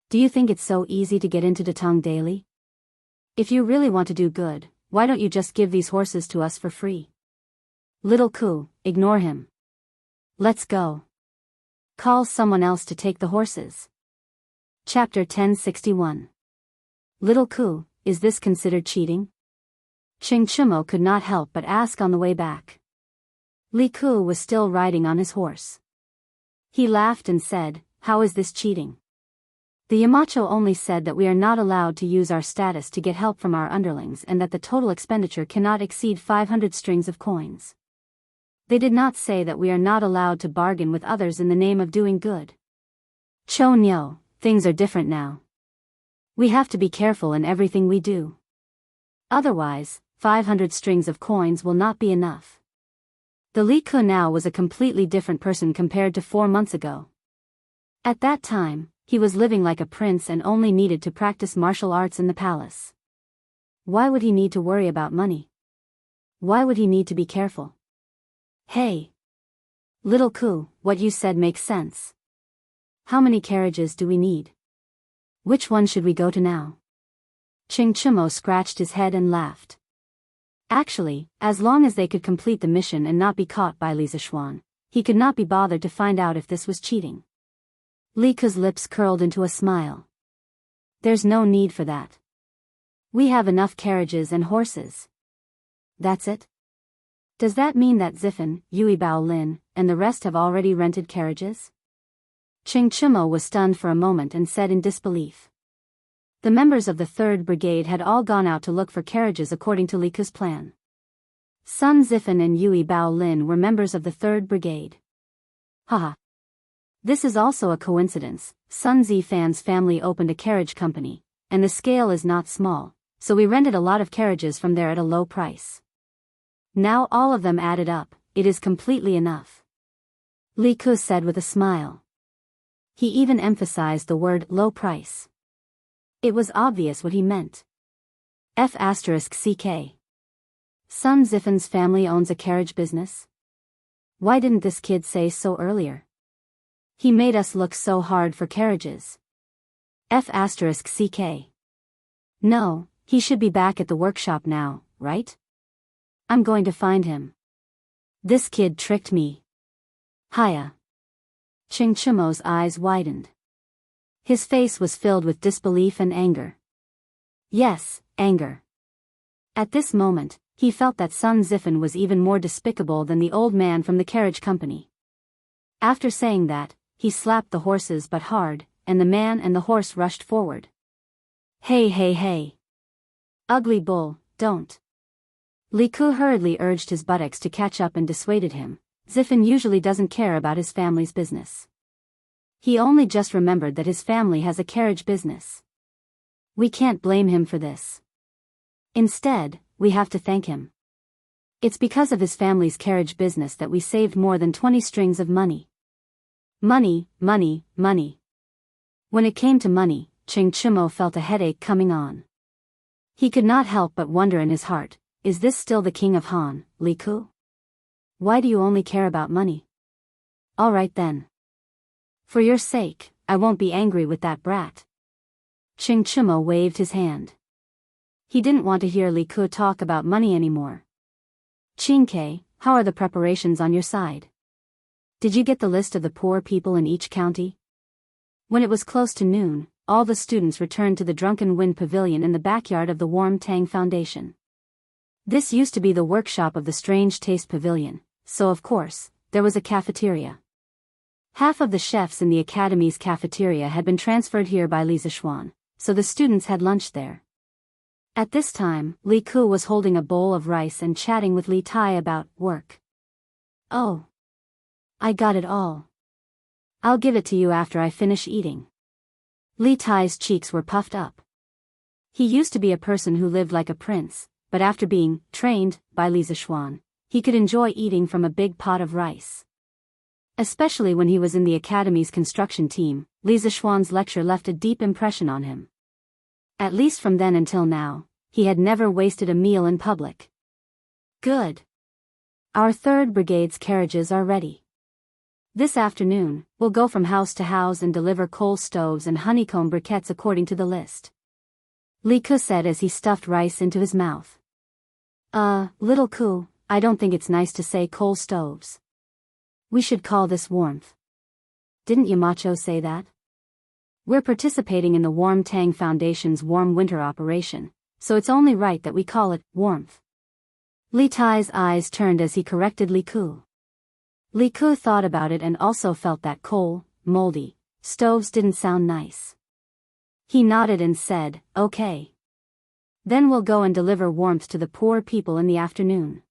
Do you think it's so easy to get into Datong Daily? If you really want to do good, why don't you just give these horses to us for free? Little Ke, ignore him. Let's go. Call someone else to take the horses." Chapter 1061. Little Ke, is this considered cheating? Ching Chimo could not help but ask on the way back. Li Ke was still riding on his horse. He laughed and said, "How is this cheating? The Yamacho only said that we are not allowed to use our status to get help from our underlings and that the total expenditure cannot exceed 500 strings of coins. They did not say that we are not allowed to bargain with others in the name of doing good. Cho Nyo, things are different now. We have to be careful in everything we do. Otherwise, 500 strings of coins will not be enough." The Li Ke now was a completely different person compared to 4 months ago. At that time, he was living like a prince and only needed to practice martial arts in the palace. Why would he need to worry about money? Why would he need to be careful? Hey! Little Ke, what you said makes sense. How many carriages do we need? Which one should we go to now? Ching Chimo scratched his head and laughed. Actually, as long as they could complete the mission and not be caught by Li Zishuan, he could not be bothered to find out if this was cheating. Li Ke's lips curled into a smile. There's no need for that. We have enough carriages and horses. That's it? Does that mean that Ziffen, Yui Bao Lin, and the rest have already rented carriages? Ching Chimo was stunned for a moment and said in disbelief. The members of the 3rd Brigade had all gone out to look for carriages according to Li Ke's plan. Sun Ziffen and Yui Bao Lin were members of the 3rd Brigade. Haha. This is also a coincidence. Sun Zifan's family opened a carriage company, and the scale is not small, so we rented a lot of carriages from there at a low price. Now all of them added up, it is completely enough. Li Ku said with a smile. He even emphasized the word low price. It was obvious what he meant. F***ck. Sun Zifen's family owns a carriage business? Why didn't this kid say so earlier? He made us look so hard for carriages. F***ck. No, he should be back at the workshop now, right? I'm going to find him. This kid tricked me. Hiya. Ching Chimo's eyes widened. His face was filled with disbelief and anger. Yes, anger. At this moment, he felt that Sun Zifen was even more despicable than the old man from the carriage company. After saying that, he slapped the horses but hard, and the man and the horse rushed forward. Hey. Ugly bull, don't. Li Ku hurriedly urged his buttocks to catch up and dissuaded him. Zifen usually doesn't care about his family's business. He only just remembered that his family has a carriage business. We can't blame him for this. Instead, we have to thank him. It's because of his family's carriage business that we saved more than 20 strings of money. Money. When it came to money, Ching Chimo felt a headache coming on. He could not help but wonder in his heart, is this still the king of Han, Li Ku? Why do you only care about money? All right then. For your sake, I won't be angry with that brat. Ching Chimo waved his hand. He didn't want to hear Li Ku talk about money anymore. Qingke, how are the preparations on your side? Did you get the list of the poor people in each county? When it was close to noon, all the students returned to the Drunken Wind Pavilion in the backyard of the Warm Tang Foundation. This used to be the workshop of the Strange Taste Pavilion, so of course, there was a cafeteria. Half of the chefs in the academy's cafeteria had been transferred here by Li Zishuan, so the students had lunch there. At this time, Li Ku was holding a bowl of rice and chatting with Li Tai about work. Oh. I got it all. I'll give it to you after I finish eating. Li Tai's cheeks were puffed up. He used to be a person who lived like a prince, but after being trained by Li Zishuan, he could enjoy eating from a big pot of rice. Especially when he was in the academy's construction team, Li Zishuan's lecture left a deep impression on him. At least from then until now, he had never wasted a meal in public. Good. Our 3rd Brigade's carriages are ready. This afternoon, we'll go from house to house and deliver coal stoves and honeycomb briquettes according to the list. Li Ku said as he stuffed rice into his mouth. Little Ku, I don't think it's nice to say coal stoves. We should call this warmth. Didn't Yamacho say that? We're participating in the Warm Tang Foundation's warm winter operation, so it's only right that we call it warmth. Li Tai's eyes turned as he corrected Li Ku. Li Ku thought about it and also felt that coal, moldy, stoves didn't sound nice. He nodded and said, okay. Then we'll go and deliver warmth to the poor people in the afternoon.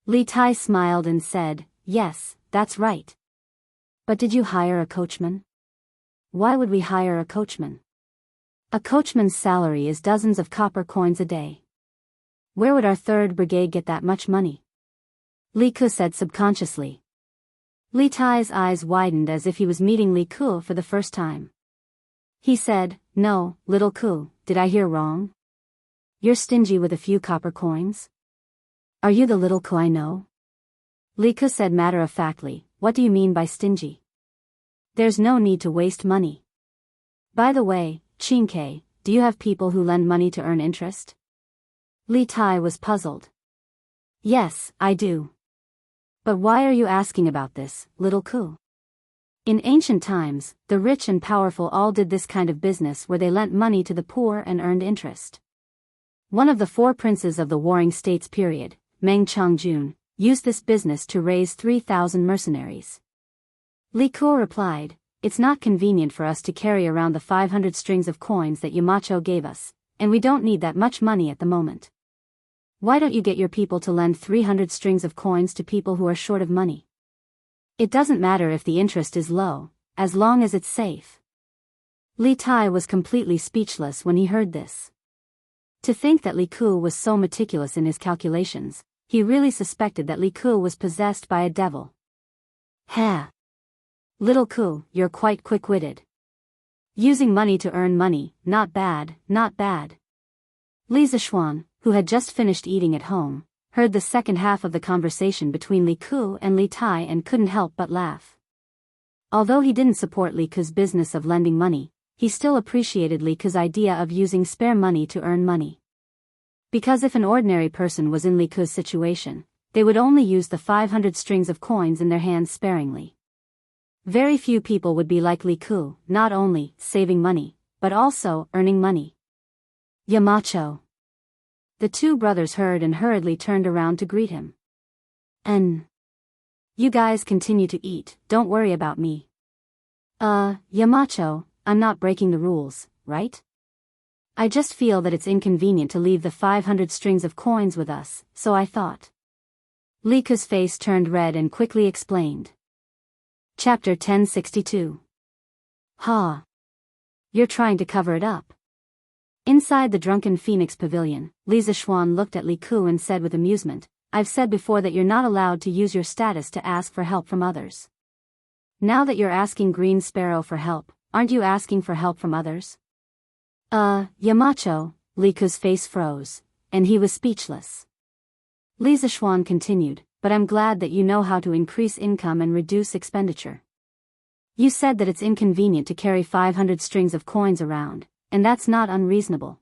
Li Tai smiled and said, yes, that's right. But did you hire a coachman? Why would we hire a coachman? A coachman's salary is dozens of copper coins a day. Where would our 3rd Brigade get that much money? Li Ku said subconsciously. Li Tai's eyes widened as if he was meeting Li Ku for the first time. He said, no, little Ku, did I hear wrong? You're stingy with a few copper coins? Are you the little Ku I know? Li Ku said matter-of-factly, what do you mean by stingy? There's no need to waste money. By the way, Qingke, do you have people who lend money to earn interest? Li Tai was puzzled. Yes, I do. But why are you asking about this, little Ku? In ancient times, the rich and powerful all did this kind of business where they lent money to the poor and earned interest. One of the 4 princes of the Warring States period, Meng Changjun, used this business to raise 3,000 mercenaries. Li Ku replied, it's not convenient for us to carry around the 500 strings of coins that Yamacho gave us, and we don't need that much money at the moment. Why don't you get your people to lend 300 strings of coins to people who are short of money? It doesn't matter if the interest is low, as long as it's safe. Li Tai was completely speechless when he heard this. To think that Li Ku was so meticulous in his calculations, he really suspected that Li Ku was possessed by a devil. Ha! Little Ku, you're quite quick-witted. Using money to earn money, not bad, not bad. Li Zishuan, who had just finished eating at home, heard the second half of the conversation between Li Ku and Li Tai and couldn't help but laugh. Although he didn't support Li Ku's business of lending money, he still appreciated Li Ku's idea of using spare money to earn money. Because if an ordinary person was in Li Ku's situation, they would only use the 500 strings of coins in their hands sparingly. Very few people would be like Li Ku, not only saving money, but also earning money. Yamacho. The two brothers heard and hurriedly turned around to greet him. You guys continue to eat, don't worry about me. Yamacho, I'm not breaking the rules, right? I just feel that it's inconvenient to leave the 500 strings of coins with us, so I thought. Li Ku's face turned red and quickly explained. Chapter 1062. Ha! You're trying to cover it up. Inside the Drunken Phoenix Pavilion, Li Zishuan looked at Li Ku and said with amusement, I've said before that you're not allowed to use your status to ask for help from others. Now that you're asking Green Sparrow for help, aren't you asking for help from others? Yamacho, Li Ku's face froze, and he was speechless. Li Zishuan continued, but I'm glad that you know how to increase income and reduce expenditure. You said that it's inconvenient to carry 500 strings of coins around, and that's not unreasonable.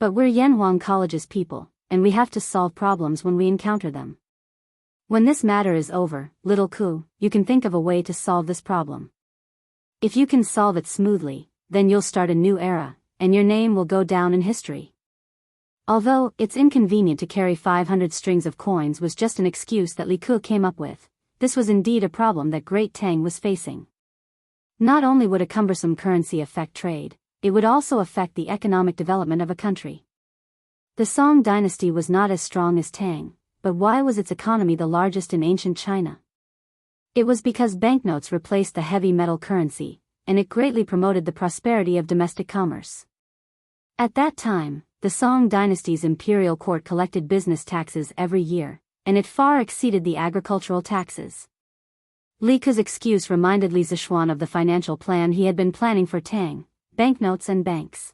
But we're Yanhuang College's people, and we have to solve problems when we encounter them. When this matter is over, little Ku, you can think of a way to solve this problem. If you can solve it smoothly, then you'll start a new era, and your name will go down in history. Although it's inconvenient to carry 500 strings of coins was just an excuse that Li Ku came up with, this was indeed a problem that Great Tang was facing. Not only would a cumbersome currency affect trade, it would also affect the economic development of a country. The Song dynasty was not as strong as Tang, but why was its economy the largest in ancient China? It was because banknotes replaced the heavy metal currency, and it greatly promoted the prosperity of domestic commerce. At that time, the Song dynasty's imperial court collected business taxes every year, and it far exceeded the agricultural taxes. Li Ku's excuse reminded Li Zishuan of the financial plan he had been planning for Tang, banknotes and banks.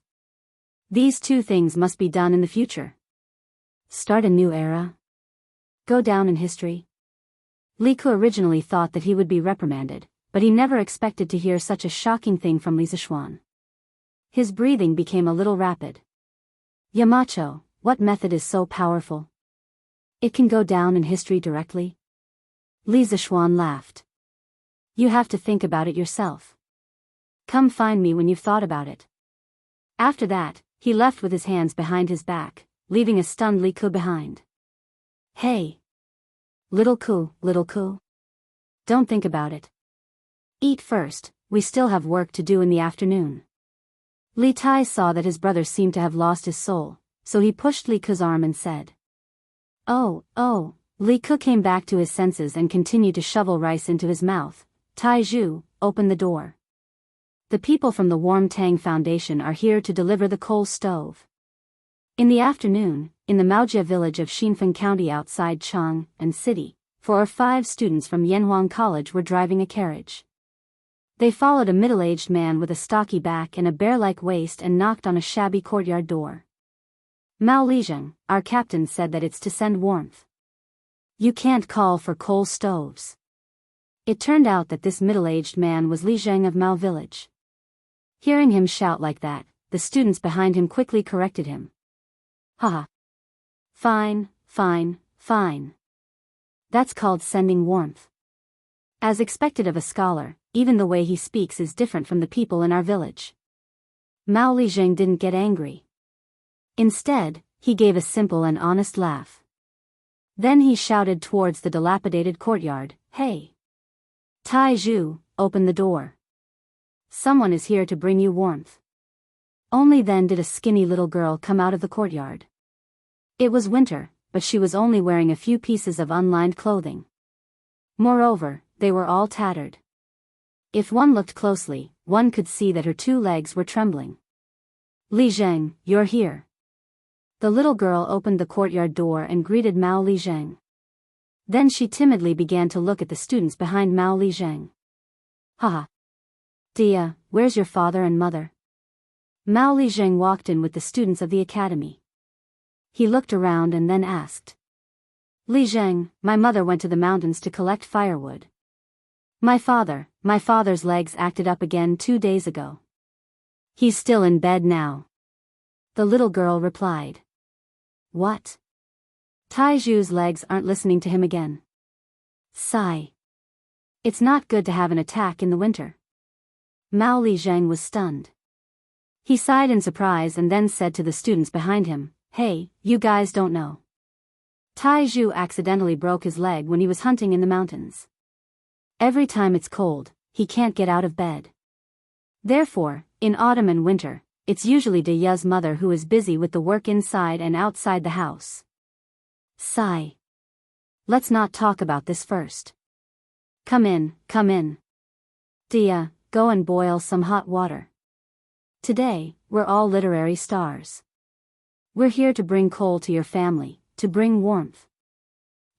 These two things must be done in the future. Start a new era? Go down in history? Li Ku originally thought that he would be reprimanded, but he never expected to hear such a shocking thing from Li Zishuan. His breathing became a little rapid. Yamacho, what method is so powerful? It can go down in history directly? Li Zishuan laughed. You have to think about it yourself. Come find me when you've thought about it. After that, he left with his hands behind his back, leaving a stunned Li Ku behind. Hey! Little Ku. Don't think about it. Eat first, we still have work to do in the afternoon. Li Tai saw that his brother seemed to have lost his soul, so he pushed Li Ku's arm and said. Oh. Li Ku came back to his senses and continued to shovel rice into his mouth. Tai Zhu, open the door. The people from the Warm Tang Foundation are here to deliver the coal stove. In the afternoon, in the Maojia village of Xinfeng County outside Chang and City, 4 or 5 students from Yanhuang College were driving a carriage. They followed a middle-aged man with a stocky back and a bear-like waist and knocked on a shabby courtyard door. Mao Lijing, our captain, said that it's to send warmth. You can't call for coal stoves. It turned out that this middle-aged man was Li Zheng of Mao village. Hearing him shout like that, the students behind him quickly corrected him. Haha. Fine. That's called sending warmth. As expected of a scholar, even the way he speaks is different from the people in our village. Mao Lijing didn't get angry. Instead, he gave a simple and honest laugh. Then he shouted towards the dilapidated courtyard, Hey! Tai Zhu, open the door. Someone is here to bring you warmth. Only then did a skinny little girl come out of the courtyard. It was winter, but she was only wearing a few pieces of unlined clothing. Moreover, they were all tattered. If one looked closely, one could see that her 2 legs were trembling. Li Zheng, you're here. The little girl opened the courtyard door and greeted Mao Li Zheng. Then she timidly began to look at the students behind Mao Li Zheng. Haha. Dia, where's your father and mother? Mao Li Zheng walked in with the students of the academy. He looked around and then asked. Li Zheng, my mother went to the mountains to collect firewood. My father's legs acted up again 2 days ago. He's still in bed now. The little girl replied. What? Taiju's legs aren't listening to him again. Sigh. It's not good to have an attack in the winter. Mao Li Zheng was stunned. He sighed in surprise and then said to the students behind him, Hey, you guys don't know. Taiju accidentally broke his leg when he was hunting in the mountains. Every time it's cold, he can't get out of bed. Therefore, in autumn and winter, it's usually Diya's mother who is busy with the work inside and outside the house. Sigh. Let's not talk about this first. Come in, come in. Diya, go and boil some hot water. Today, we're all literary stars. We're here to bring coal to your family, to bring warmth.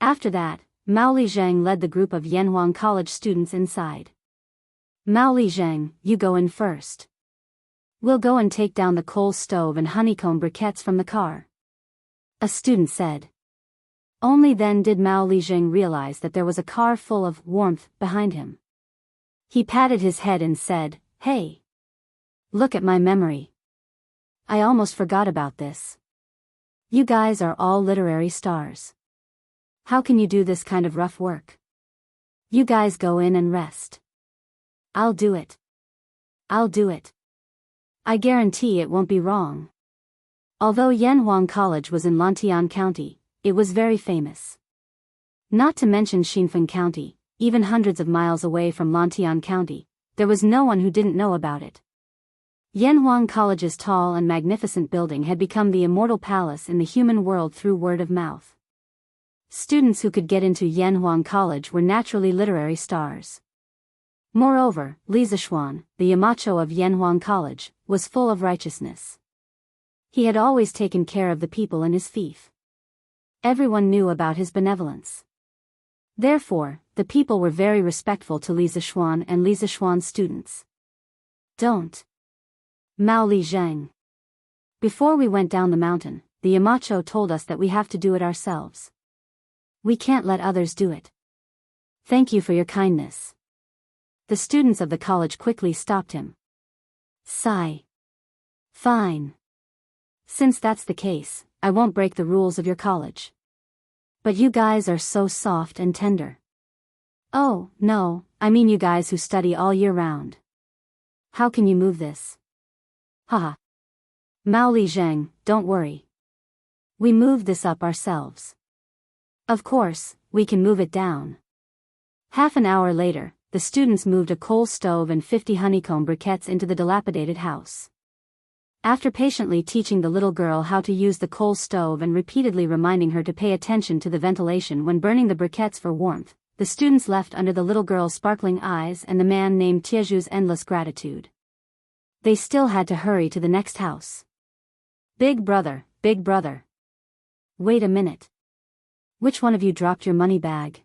After that, Mao Li Zheng led the group of Yanhuang College students inside. Mao Li Zheng, you go in first. We'll go and take down the coal stove and honeycomb briquettes from the car. A student said. Only then did Mao Li Zheng realize that there was a car full of warmth behind him. He patted his head and said, Hey! Look at my memory. I almost forgot about this. You guys are all literary stars. How can you do this kind of rough work? You guys go in and rest. I'll do it. I'll do it. I guarantee it won't be wrong. Although Yanhuang College was in Lantian County, it was very famous. Not to mention Xinfeng County, even hundreds of miles away from Lantian County, there was no one who didn't know about it. Yanhuang College's tall and magnificent building had become the immortal palace in the human world through word of mouth. Students who could get into Yanhuang College were naturally literary stars. Moreover, Li Zishuan, the Yamacho of Yanhuang College, was full of righteousness. He had always taken care of the people in his fief. Everyone knew about his benevolence. Therefore, the people were very respectful to Li Zishuan and Li Zishuan's students. Don't. Mao Li Zheng. Before we went down the mountain, the Yamacho told us that we have to do it ourselves. We can't let others do it. Thank you for your kindness. The students of the college quickly stopped him. Sigh. Fine. Since that's the case, I won't break the rules of your college. But you guys are so soft and tender. Oh, no, I mean you guys who study all year round. How can you move this? Haha. Mao Li Zheng, don't worry. We moved this up ourselves. Of course, we can move it down. Half an hour later, the students moved a coal stove and 50 honeycomb briquettes into the dilapidated house. After patiently teaching the little girl how to use the coal stove and repeatedly reminding her to pay attention to the ventilation when burning the briquettes for warmth, the students left under the little girl's sparkling eyes and the man named Tieju's endless gratitude. They still had to hurry to the next house. Big brother, big brother. Wait a minute. Which one of you dropped your money bag?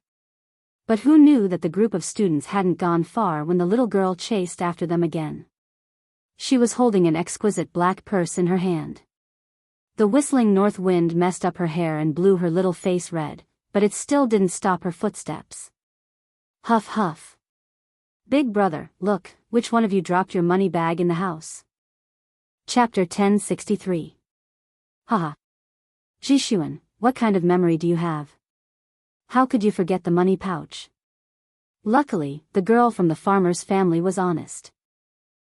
But who knew that the group of students hadn't gone far when the little girl chased after them again. She was holding an exquisite black purse in her hand. The whistling north wind messed up her hair and blew her little face red, but it still didn't stop her footsteps. Huff huff. Big brother, look, which one of you dropped your money bag in the house? Chapter 1063. Haha. Jishuan, what kind of memory do you have? How could you forget the money pouch? Luckily, the girl from the farmer's family was honest.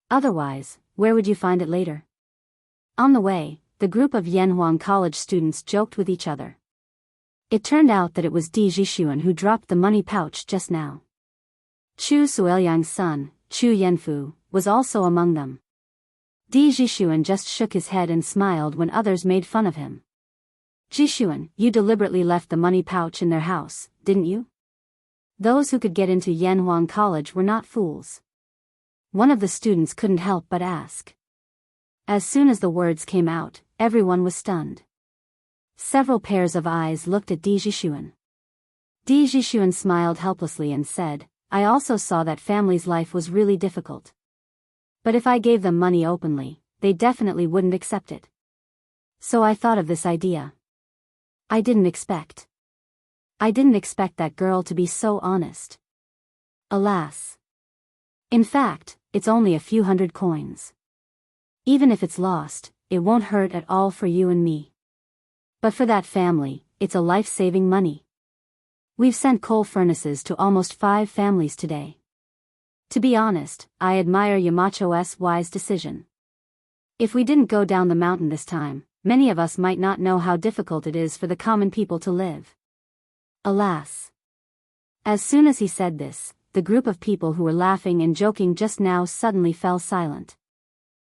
Otherwise, where would you find it later? On the way, the group of Yanhuang College students joked with each other. It turned out that it was Di Jishuan who dropped the money pouch just now. Chu Suoyang's son, Chu Yanfu, was also among them. Di Jishuan just shook his head and smiled when others made fun of him. Jishuan, you deliberately left the money pouch in their house, didn't you? Those who could get into Yanhuang College were not fools. one of the students couldn't help but ask. As soon as the words came out, everyone was stunned. Several pairs of eyes looked at Di Jixuan. Di Jixuan smiled helplessly and said, I also saw that family's life was really difficult. But if I gave them money openly, they definitely wouldn't accept it. So I thought of this idea. I didn't expect that girl to be so honest. Alas. In fact, it's only a few hundred coins. Even if it's lost, it won't hurt at all for you and me. But for that family, it's a life-saving money. We've sent coal furnaces to almost 5 families today. To be honest, I admire Yamacho's wise decision. If we didn't go down the mountain this time, many of us might not know how difficult it is for the common people to live. Alas. As soon as he said this, the group of people who were laughing and joking just now suddenly fell silent.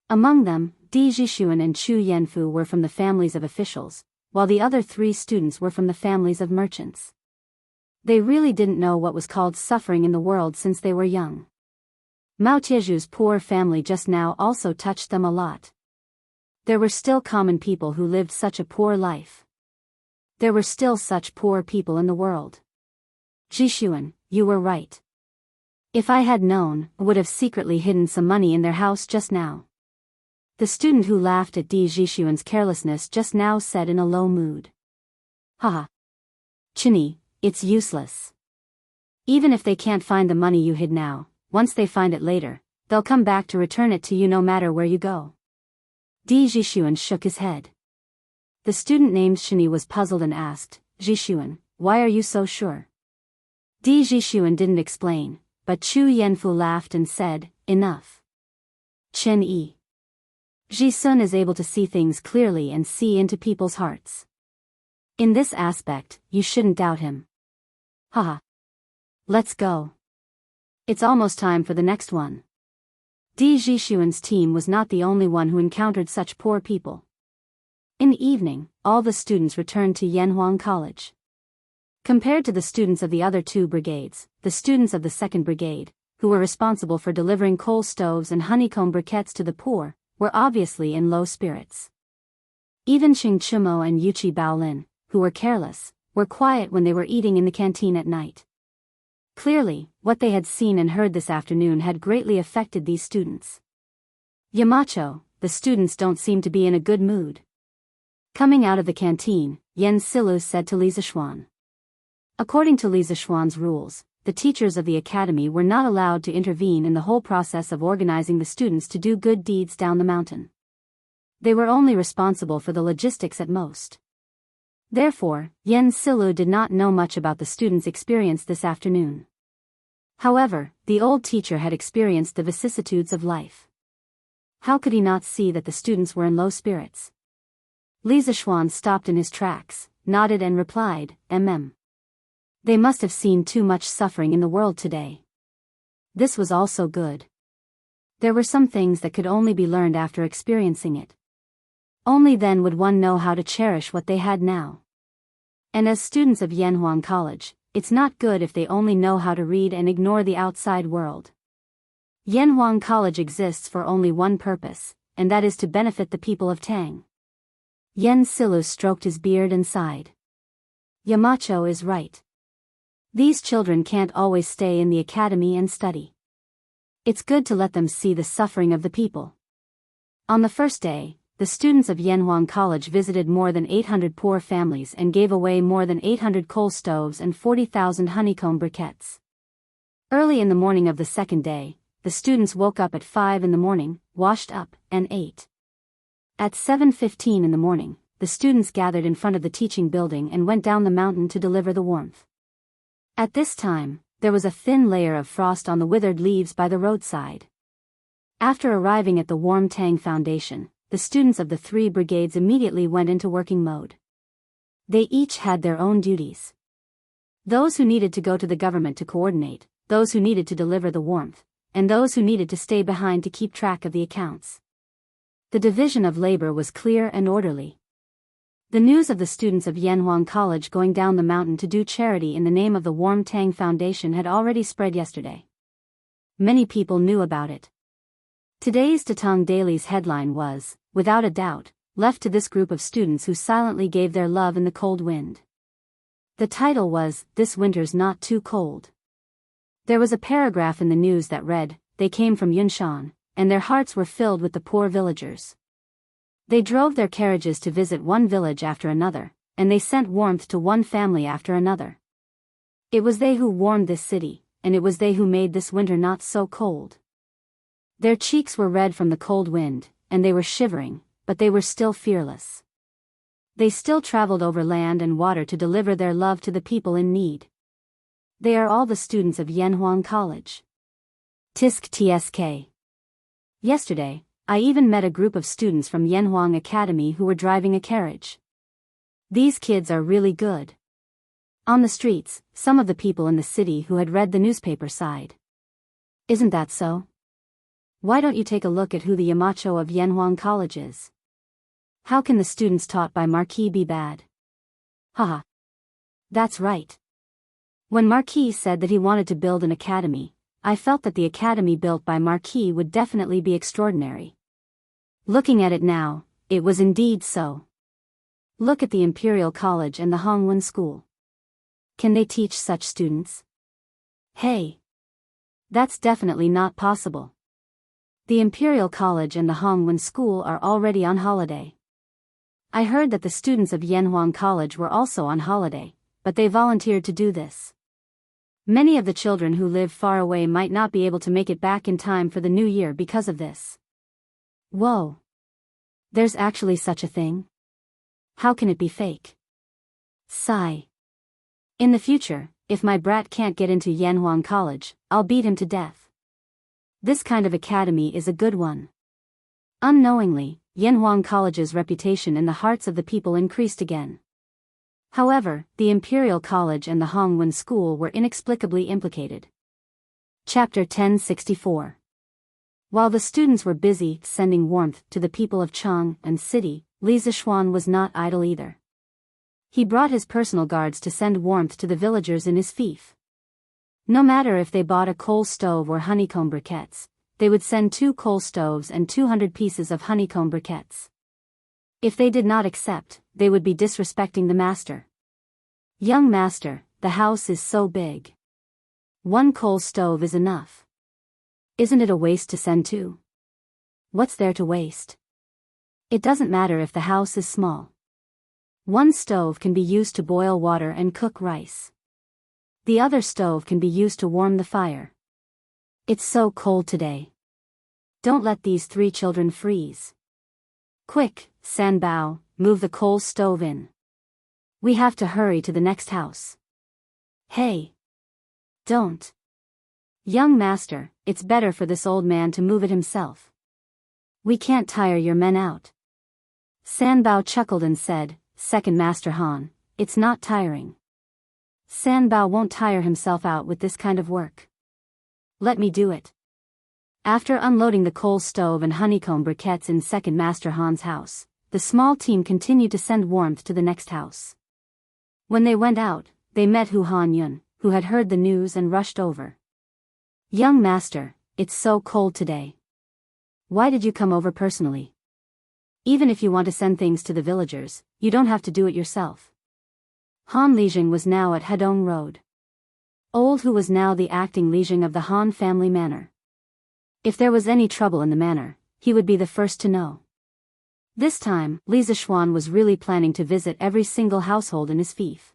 Among them, Di Jixuan and Chu Yanfu were from the families of officials, while the other 3 students were from the families of merchants. They really didn't know what was called suffering in the world since they were young. Mao Tieju's poor family just now also touched them a lot. There were still common people who lived such a poor life. There were still such poor people in the world. Jixuan, you were right. If I had known, I would have secretly hidden some money in their house just now. The student who laughed at Di Jixuan's carelessness just now said in a low mood. Haha. Chinny, it's useless. Even if they can't find the money you hid now, once they find it later, they'll come back to return it to you no matter where you go. Di Jixuan shook his head. The student named Chinny was puzzled and asked, Jixuan, why are you so sure? Di Jixuan didn't explain, but Chu Yanfu laughed and said, enough. Chen Yi. Ji-sun is able to see things clearly and see into people's hearts. In this aspect, you shouldn't doubt him. Haha. Let's go. It's almost time for the next one. Di Jixuan's team was not the only one who encountered such poor people. In the evening, all the students returned to Yanhuang College. Compared to the students of the other 2 brigades, the students of the 2nd Brigade, who were responsible for delivering coal stoves and honeycomb briquettes to the poor, were obviously in low spirits. Even Xing Chumo and Yuchi Baolin, who were careless, were quiet when they were eating in the canteen at night. Clearly, what they had seen and heard this afternoon had greatly affected these students. Yamacho, the students don't seem to be in a good mood. Coming out of the canteen, Yen Silu said to Li Zixuan. According to Li Zixuan's rules, the teachers of the academy were not allowed to intervene in the whole process of organizing the students to do good deeds down the mountain. They were only responsible for the logistics at most. Therefore, Yen Silu did not know much about the students' experience this afternoon. However, the old teacher had experienced the vicissitudes of life. How could he not see that the students were in low spirits? Li Zixuan stopped in his tracks, nodded and replied, They must have seen too much suffering in the world today. This was also good. There were some things that could only be learned after experiencing it. Only then would one know how to cherish what they had now. And as students of Yanhuang College, it's not good if they only know how to read and ignore the outside world. Yanhuang College exists for only one purpose, and that is to benefit the people of Tang. Yen Silu stroked his beard and sighed. Yamacho is right. These children can't always stay in the academy and study. It's good to let them see the suffering of the people. On the first day, the students of Yanhuang College visited more than 800 poor families and gave away more than 800 coal stoves and 40,000 honeycomb briquettes. Early in the morning of the second day, the students woke up at 5 in the morning, washed up, and ate. At 7:15 in the morning, the students gathered in front of the teaching building and went down the mountain to deliver the warmth. At this time, there was a thin layer of frost on the withered leaves by the roadside. After arriving at the warm Tang Foundation, the students of the 3 brigades immediately went into working mode. They each had their own duties. Those who needed to go to the government to coordinate, those who needed to deliver the warmth, and those who needed to stay behind to keep track of the accounts. The division of labor was clear and orderly. The news of the students of Yanhuang College going down the mountain to do charity in the name of the Warm Tang Foundation had already spread yesterday. Many people knew about it. Today's Datong Daily's headline was, without a doubt, left to this group of students who silently gave their love in the cold wind. The title was, This Winter's Not Too Cold. There was a paragraph in the news that read, they came from Yunshan, and their hearts were filled with the poor villagers. They drove their carriages to visit one village after another, and they sent warmth to one family after another. It was they who warmed this city, and it was they who made this winter not so cold. Their cheeks were red from the cold wind, and they were shivering, but they were still fearless. They still traveled over land and water to deliver their love to the people in need. They are all the students of Yanhuang College. Tisk TSK. Yesterday, I even met a group of students from Yanhuang Academy who were driving a carriage. These kids are really good. On the streets, some of the people in the city who had read the newspaper sighed. Isn't that so? Why don't you take a look at who the Yamacho of Yanhuang College is? How can the students taught by Marquis be bad? Haha. That's right. When Marquis said that he wanted to build an academy, I felt that the academy built by Marquis would definitely be extraordinary. Looking at it now, it was indeed so. Look at the Imperial College and the Hongwen School. Can they teach such students? Hey! That's definitely not possible. The Imperial College and the Hongwen School are already on holiday. I heard that the students of Yanhuang College were also on holiday, but they volunteered to do this. Many of the children who live far away might not be able to make it back in time for the new year because of this. Whoa! There's actually such a thing? How can it be fake? Sigh. In the future, if my brat can't get into Yanhuang College, I'll beat him to death. This kind of academy is a good one. Unknowingly, Yanhuang College's reputation in the hearts of the people increased again. However, the Imperial College and the Hongwen School were inexplicably implicated. Chapter 1064. While the students were busy sending warmth to the people of Chang and City, Li Zishuan was not idle either. He brought his personal guards to send warmth to the villagers in his fief. No matter if they bought a coal stove or honeycomb briquettes, they would send 2 coal stoves and 200 pieces of honeycomb briquettes. If they did not accept, they would be disrespecting the master. Young master, the house is so big. 1 coal stove is enough. Isn't it a waste to send 2? What's there to waste? It doesn't matter if the house is small. 1 stove can be used to boil water and cook rice. The other stove can be used to warm the fire. It's so cold today. Don't let these 3 children freeze. Quick, Sanbao, move the coal stove in. We have to hurry to the next house. Hey! Don't. Young master, it's better for this old man to move it himself. We can't tire your men out. Sanbao chuckled and said, Second Master Han, it's not tiring. Sanbao won't tire himself out with this kind of work. Let me do it. After unloading the coal stove and honeycomb briquettes in Second Master Han's house, the small team continued to send warmth to the next house. When they went out, they met Hu Han Yun, who had heard the news and rushed over. Young master, it's so cold today. Why did you come over personally? Even if you want to send things to the villagers, you don't have to do it yourself. Han Lijing was now at Hedong Road. Old Hu was now the acting Lijing of the Han family manor. If there was any trouble in the manor, he would be the first to know. This time, Li Zishuan was really planning to visit every single household in his fief.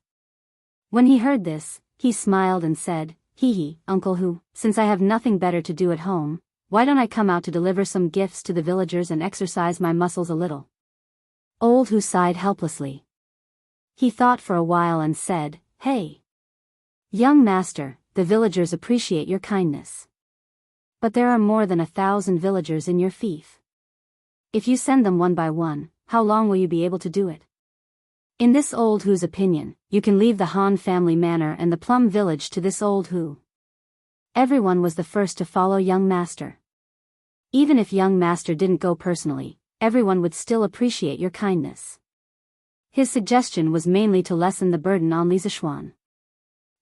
When he heard this, he smiled and said, Hee hee, Uncle Hu, since I have nothing better to do at home, why don't I come out to deliver some gifts to the villagers and exercise my muscles a little? Old Hu sighed helplessly. He thought for a while and said, Hey! Young master, the villagers appreciate your kindness. But there are more than 1,000 villagers in your fief. If you send them one by one, how long will you be able to do it? In this old Hu's opinion, you can leave the Han family manor and the Plum village to this old Hu. Everyone was the first to follow young master. Even if young master didn't go personally, everyone would still appreciate your kindness. His suggestion was mainly to lessen the burden on Li Zishuan.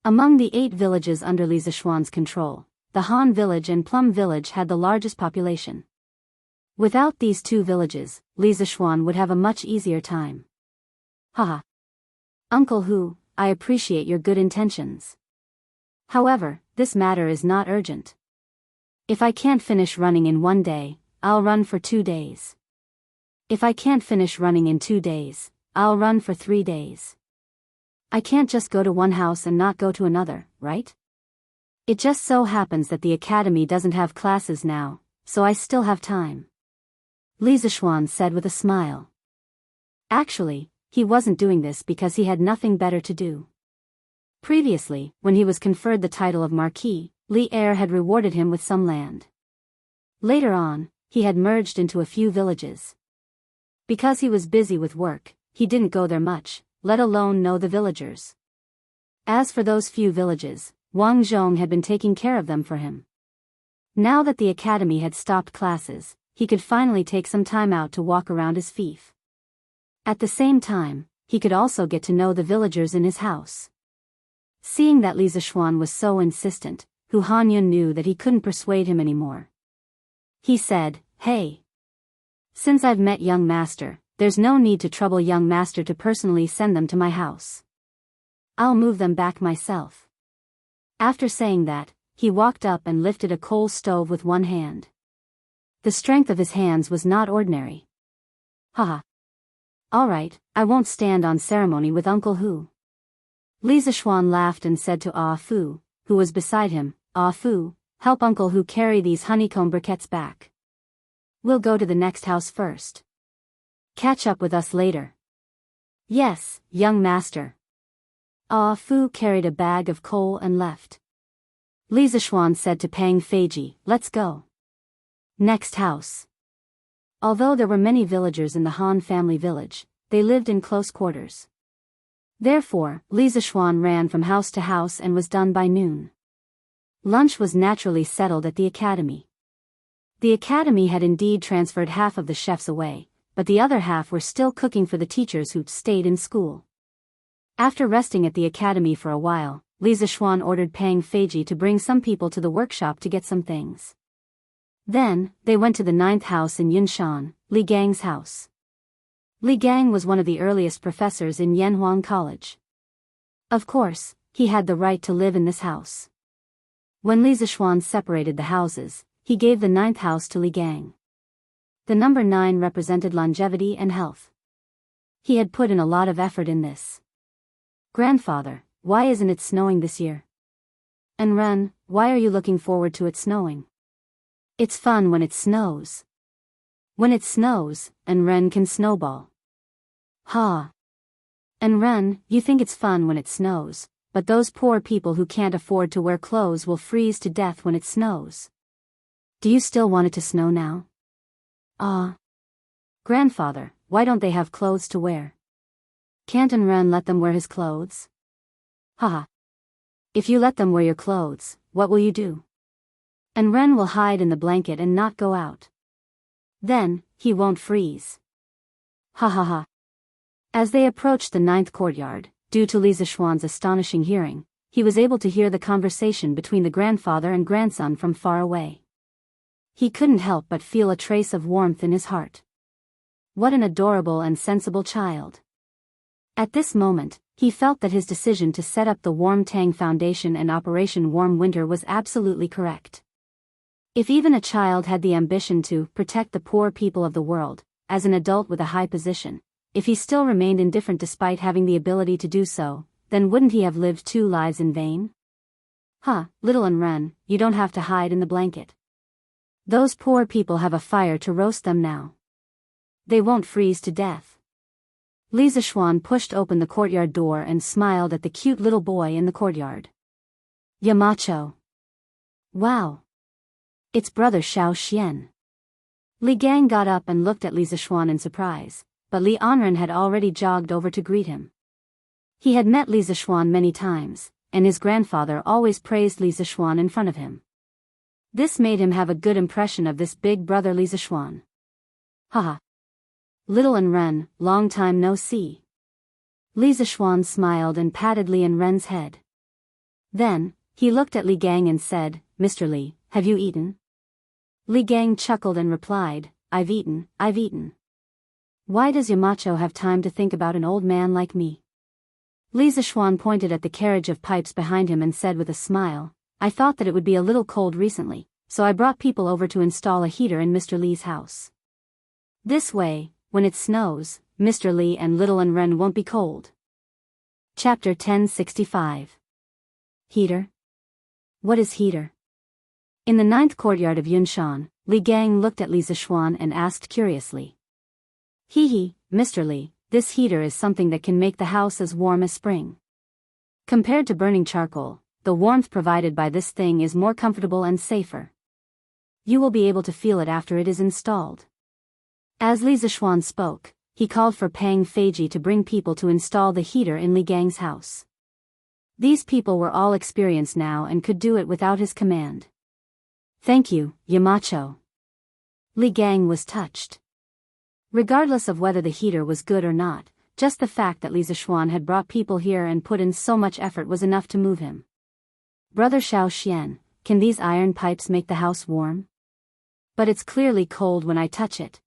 Among the 8 villages under Li Zishuan's control, the Han village and Plum village had the largest population. Without these two villages, Li Zishuan would have a much easier time. Haha. Uncle Hu, I appreciate your good intentions. However, this matter is not urgent. If I can't finish running in 1 day, I'll run for 2 days. If I can't finish running in 2 days, I'll run for 3 days. I can't just go to one house and not go to another, right? It just so happens that the academy doesn't have classes now, so I still have time. Li Zishuan said with a smile. Actually, he wasn't doing this because he had nothing better to do. Previously, when he was conferred the title of Marquis, Li Er had rewarded him with some land. Later on, he had merged into a few villages. Because he was busy with work, he didn't go there much, let alone know the villagers. As for those few villages, Wang Zhong had been taking care of them for him. Now that the academy had stopped classes, he could finally take some time out to walk around his fief. At the same time, he could also get to know the villagers in his house. Seeing that Li Zishuan was so insistent, Hu Hanyun knew that he couldn't persuade him anymore. He said, "Hey. Since I've met young master, there's no need to trouble young master to personally send them to my house. I'll move them back myself." After saying that, he walked up and lifted a coal stove with one hand. The strength of his hands was not ordinary. Haha. Alright, I won't stand on ceremony with Uncle Hu. Li Zishuan laughed and said to Ah Fu, who was beside him, "Ah Fu, help Uncle Hu carry these honeycomb briquettes back. We'll go to the next house first. Catch up with us later." "Yes, young master." Ah Fu carried a bag of coal and left. Li Zishuan said to Pang Feiji, "Let's go." Next house. Although there were many villagers in the Han family village, they lived in close quarters. Therefore, Li Zishuan ran from house to house and was done by noon. Lunch was naturally settled at the academy. The academy had indeed transferred half of the chefs away, but the other half were still cooking for the teachers who stayed in school. After resting at the academy for a while, Li Zishuan ordered Pang Feiji to bring some people to the workshop to get some things. Then, they went to the 9th house in Yunshan, Li Gang's house. Li Gang was one of the earliest professors in Yanhuang College. Of course, he had the right to live in this house. When Li Zishuan separated the houses, he gave the 9th house to Li Gang. The number 9 represented longevity and health. He had put in a lot of effort in this. "Grandfather, why isn't it snowing this year?" "And Ren, why are you looking forward to it snowing?" "It's fun when it snows. When it snows, and Ren can snowball." "Ha. And Ren, you think it's fun when it snows, but those poor people who can't afford to wear clothes will freeze to death when it snows. Do you still want it to snow now?" "Ah. Grandfather, why don't they have clothes to wear? Can't Ren let them wear his clothes?" "Haha. If you let them wear your clothes, what will you do? And Ren will hide in the blanket and not go out. Then, he won't freeze." Ha ha ha. As they approached the 9th courtyard, due to Li Zishuan's astonishing hearing, he was able to hear the conversation between the grandfather and grandson from far away. He couldn't help but feel a trace of warmth in his heart. What an adorable and sensible child. At this moment, he felt that his decision to set up the Warm Tang Foundation and Operation Warm Winter was absolutely correct. If even a child had the ambition to protect the poor people of the world, as an adult with a high position, if he still remained indifferent despite having the ability to do so, then wouldn't he have lived 2 lives in vain? Little Ren, you don't have to hide in the blanket. Those poor people have a fire to roast them now. They won't freeze to death. Li Zishuan pushed open the courtyard door and smiled at the cute little boy in the courtyard. "Yamacho. Wow. It's brother Xiao Xian." Li Gang got up and looked at Li Zishuan in surprise, but Li Anren had already jogged over to greet him. He had met Li Zishuan many times, and his grandfather always praised Li Zishuan in front of him. This made him have a good impression of this big brother Li Zishuan. Haha. "Little Ren, long time no see." Li Zishuan smiled and patted Li Ren's head. Then, he looked at Li Gang and said, "Mr. Li, have you eaten?" Li Gang chuckled and replied, I've eaten, I've eaten. Why does Yamacho have time to think about an old man like me? Li Zishuan pointed at the carriage of pipes behind him and said with a smile, I thought that it would be a little cold recently, so I brought people over to install a heater in Mr. Li's house. This way, when it snows, Mr. Li and little Ren won't be cold. Chapter 1065. Heater? What is heater? In the 9th courtyard of Yunshan, Li Gang looked at Li Zishuan and asked curiously. Hee, Mr. Li, this heater is something that can make the house as warm as spring. Compared to burning charcoal, the warmth provided by this thing is more comfortable and safer. You will be able to feel it after it is installed. As Li Zishuan spoke, he called for Pang Feiji to bring people to install the heater in Li Gang's house. These people were all experienced now and could do it without his command. Thank you, Yamacho. Li Gang was touched. Regardless of whether the heater was good or not, just the fact that Li Zishuan had brought people here and put in so much effort was enough to move him. Brother Xiao Xian, can these iron pipes make the house warm? But it's clearly cold when I touch it.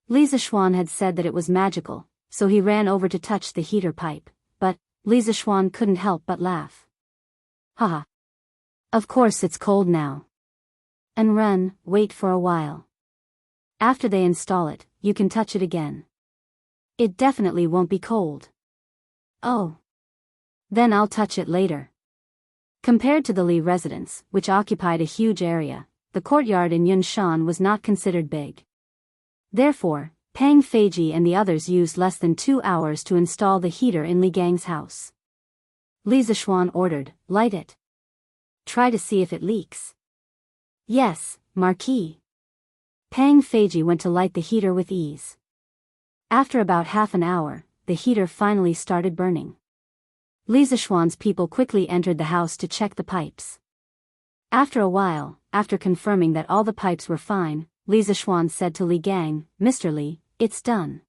Li Zishuan had said that it was magical, so he ran over to touch the heater pipe, but Li Zishuan couldn't help but laugh. Haha. Of course it's cold now. And Ren, wait for a while. After they install it, you can touch it again. It definitely won't be cold. Oh. Then I'll touch it later. Compared to the Li residence, which occupied a huge area, the courtyard in Yunshan was not considered big. Therefore, Pang Feiji and the others used less than 2 hours to install the heater in Li Gang's house. Li Zishuan ordered, light it. Try to see if it leaks. Yes, Marquis. Pang Feiji went to light the heater with ease. After about half an hour, the heater finally started burning. Li Zishuan's people quickly entered the house to check the pipes. After a while, after confirming that all the pipes were fine, Li Zishuan said to Li Gang, Mr. Li, it's done.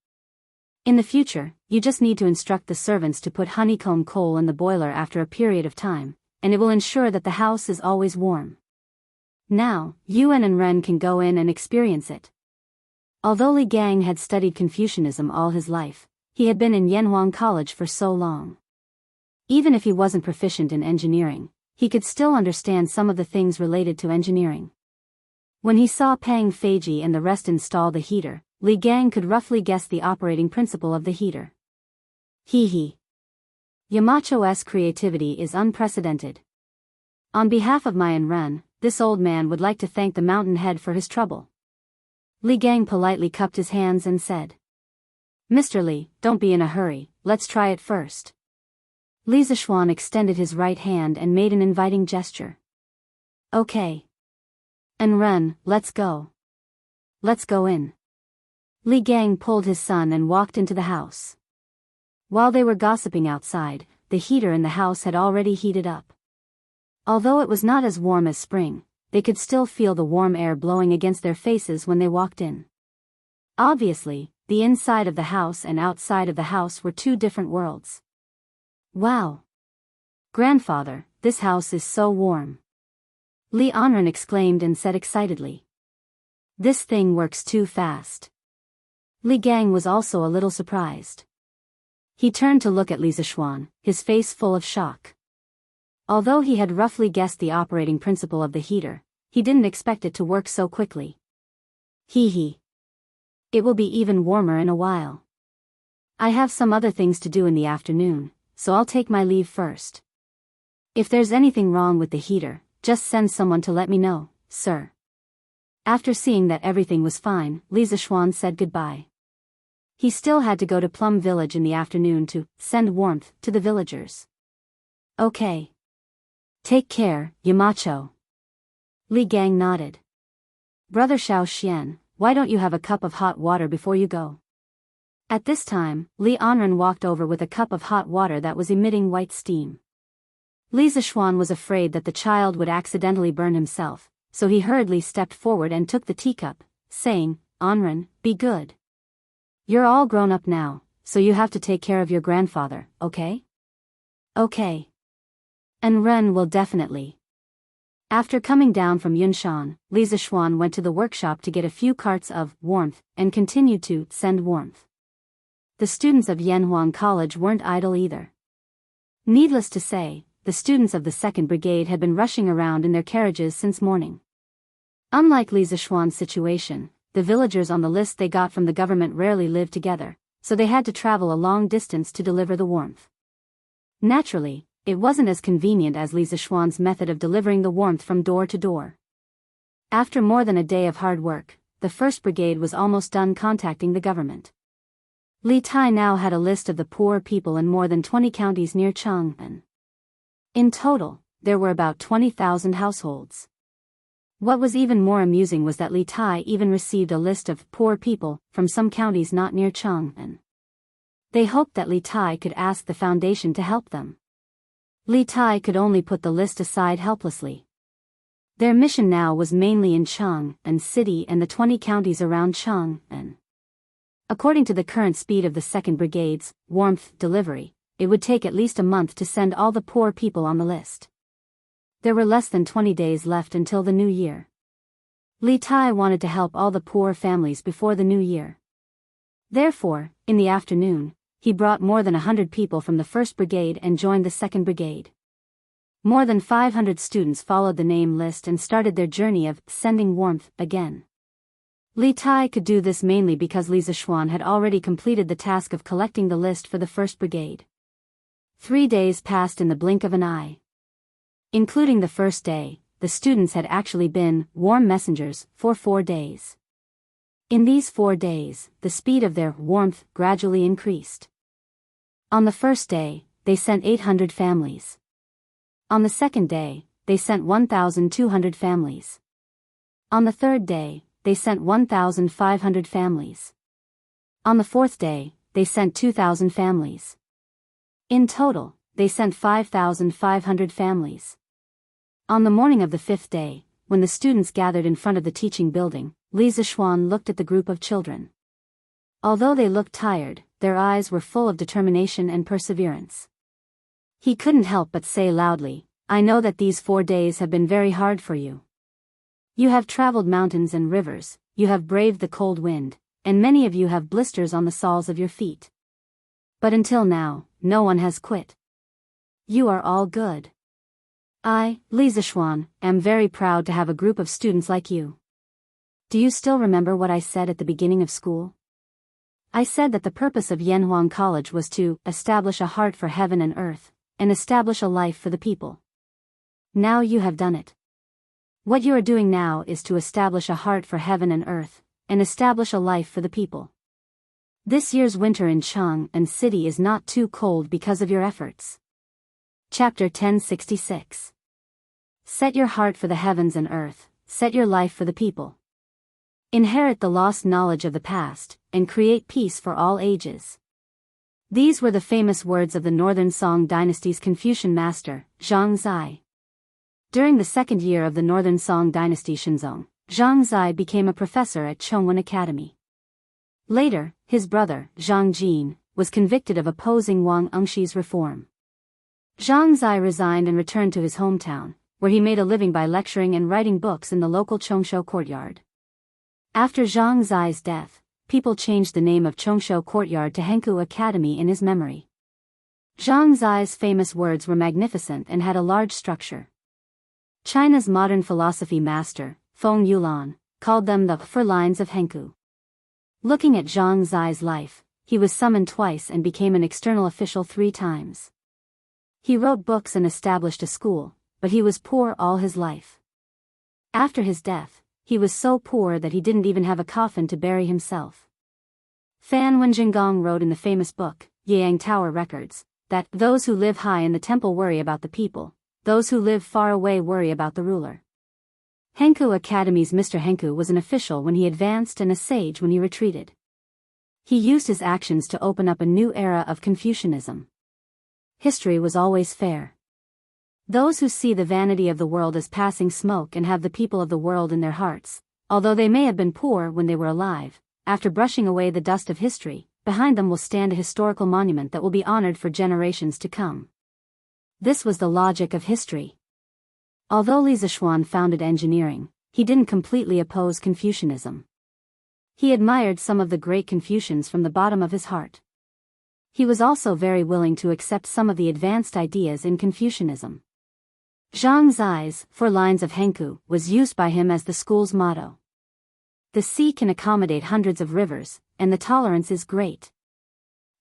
In the future, you just need to instruct the servants to put honeycomb coal in the boiler after a period of time, and it will ensure that the house is always warm. Now, Yuan and Ren can go in and experience it. Although Li Gang had studied Confucianism all his life, he had been in Yanhuang College for so long. Even if he wasn't proficient in engineering, he could still understand some of the things related to engineering. When he saw Pang Feiji and the rest install the heater, Li Gang could roughly guess the operating principle of the heater. Hee. Yamacho's creativity is unprecedented. On behalf of Mai and Ren, this old man would like to thank the mountain head for his trouble. Li Gang politely cupped his hands and said. Mr. Li, don't be in a hurry, let's try it first. Li Zishuan extended his right hand and made an inviting gesture. Okay. And Ren, let's go. Let's go in. Li Gang pulled his son and walked into the house. While they were gossiping outside, the heater in the house had already heated up. Although it was not as warm as spring, they could still feel the warm air blowing against their faces when they walked in. Obviously, the inside of the house and outside of the house were two different worlds. Wow! Grandfather, this house is so warm. Li Anren exclaimed and said excitedly. This thing works too fast. Li Gang was also a little surprised. He turned to look at Li Zishuan, his face full of shock. Although he had roughly guessed the operating principle of the heater, he didn't expect it to work so quickly. Hee. It will be even warmer in a while. I have some other things to do in the afternoon, so I'll take my leave first. If there's anything wrong with the heater, just send someone to let me know, sir. After seeing that everything was fine, Li Zishuan said goodbye. He still had to go to Plum Village in the afternoon to send warmth to the villagers. Okay. Take care, Yamacho. Li Gang nodded. Brother Xiao Xian, why don't you have a cup of hot water before you go? At this time, Li Anren walked over with a cup of hot water that was emitting white steam. Li Zishuan was afraid that the child would accidentally burn himself, so he hurriedly stepped forward and took the teacup, saying, Anren, be good. You're all grown up now, so you have to take care of your grandfather, okay? Okay. And Ren will definitely. After coming down from Yunshan, Li Zishuan went to the workshop to get a few carts of warmth and continued to send warmth. The students of Yanhuang College weren't idle either. Needless to say, the students of the 2nd Brigade had been rushing around in their carriages since morning. Unlike Li Zishuan's situation, the villagers on the list they got from the government rarely lived together, so they had to travel a long distance to deliver the warmth. Naturally, it wasn't as convenient as Li Zishuan's method of delivering the warmth from door to door. After more than a day of hard work, the 1st Brigade was almost done contacting the government. Li Tai now had a list of the poor people in more than 20 counties near Chang'an. In total, there were about 20,000 households. What was even more amusing was that Li Tai even received a list of poor people from some counties not near Chang'an. They hoped that Li Tai could ask the foundation to help them. Li Tai could only put the list aside helplessly. Their mission now was mainly in Chang'an City and the 20 counties around Chang'an. According to the current speed of the 2nd Brigade's warmth delivery, it would take at least a month to send all the poor people on the list. There were less than 20 days left until the new year. Li Tai wanted to help all the poor families before the new year. Therefore, in the afternoon, he brought more than 100 people from the 1st Brigade and joined the 2nd Brigade. More than 500 students followed the name list and started their journey of sending warmth again. Li Tai could do this mainly because Li Zishuan had already completed the task of collecting the list for the 1st Brigade. 3 days passed in the blink of an eye. Including the first day, the students had actually been warm messengers for 4 days. In these 4 days, the speed of their warmth gradually increased. On the first day, they sent 800 families. On the second day, they sent 1,200 families. On the third day, they sent 1,500 families. On the fourth day, they sent 2,000 families. In total, they sent 5,500 families. On the morning of the 5th day, when the students gathered in front of the teaching building, Li Zishuan looked at the group of children. Although they looked tired, their eyes were full of determination and perseverance. He couldn't help but say loudly, "I know that these 4 days have been very hard for you. You have traveled mountains and rivers, you have braved the cold wind, and many of you have blisters on the soles of your feet. But until now, no one has quit. You are all good. I, Li Zishuan, am very proud to have a group of students like you. Do you still remember what I said at the beginning of school? I said that the purpose of Yanhuang College was to establish a heart for heaven and earth, and establish a life for the people. Now you have done it. What you are doing now is to establish a heart for heaven and earth, and establish a life for the people. This year's winter in Chang'an City is not too cold because of your efforts." Chapter 1066. Set your heart for the heavens and earth, set your life for the people. Inherit the lost knowledge of the past, and create peace for all ages. These were the famous words of the Northern Song Dynasty's Confucian master, Zhang Zai. During the 2nd year of the Northern Song Dynasty Shenzong, Zhang Zai became a professor at Chongwen Academy. Later, his brother, Zhang Jin, was convicted of opposing Wang Engshi's reform. Zhang Zai resigned and returned to his hometown, where he made a living by lecturing and writing books in the local Chongsho courtyard. After Zhang Zai's death, people changed the name of Chongsho Courtyard to Henku Academy in his memory. Zhang Zai's famous words were magnificent and had a large structure. China's modern philosophy master, Feng Yulan, called them the four lines of Henku. Looking at Zhang Zai's life, he was summoned twice and became an external official 3 times. He wrote books and established a school, but he was poor all his life. After his death, he was so poor that he didn't even have a coffin to bury himself. Fan Wenjingong wrote in the famous book, Yang Tower Records, that those who live high in the temple worry about the people, those who live far away worry about the ruler. Henku Academy's Mr. Henku was an official when he advanced and a sage when he retreated. He used his actions to open up a new era of Confucianism. History was always fair. Those who see the vanity of the world as passing smoke and have the people of the world in their hearts, although they may have been poor when they were alive, after brushing away the dust of history, behind them will stand a historical monument that will be honored for generations to come. This was the logic of history. Although Li Zixuan founded engineering, he didn't completely oppose Confucianism. He admired some of the great Confucians from the bottom of his heart. He was also very willing to accept some of the advanced ideas in Confucianism. Zhang Zai's 4 lines of Hengku was used by him as the school's motto. The sea can accommodate hundreds of rivers, and the tolerance is great.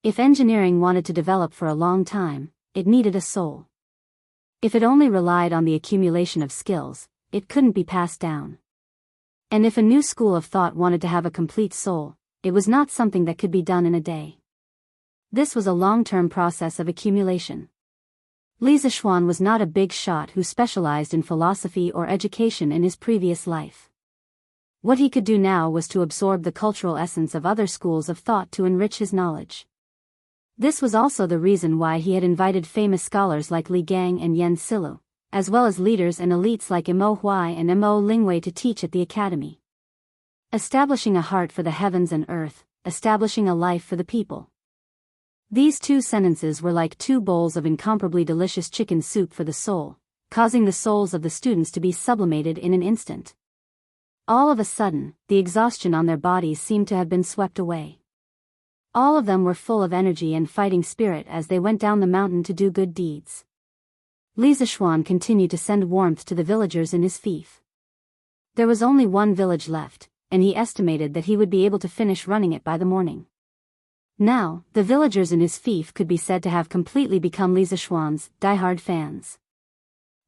If engineering wanted to develop for a long time, it needed a soul. If it only relied on the accumulation of skills, it couldn't be passed down. And if a new school of thought wanted to have a complete soul, it was not something that could be done in a day. This was a long-term process of accumulation. Li Zixuan was not a big shot who specialized in philosophy or education in his previous life. What he could do now was to absorb the cultural essence of other schools of thought to enrich his knowledge. This was also the reason why he had invited famous scholars like Li Gang and Yen Silu, as well as leaders and elites like Mo Huai and Mo Lingwei to teach at the academy. Establishing a heart for the heavens and earth, establishing a life for the people. These 2 sentences were like 2 bowls of incomparably delicious chicken soup for the soul, causing the souls of the students to be sublimated in an instant. All of a sudden, the exhaustion on their bodies seemed to have been swept away. All of them were full of energy and fighting spirit as they went down the mountain to do good deeds. Li Zixuan continued to send warmth to the villagers in his fief. There was only 1 village left, and he estimated that he would be able to finish running it by the morning. Now, the villagers in his fief could be said to have completely become Li Zixuan's diehard fans.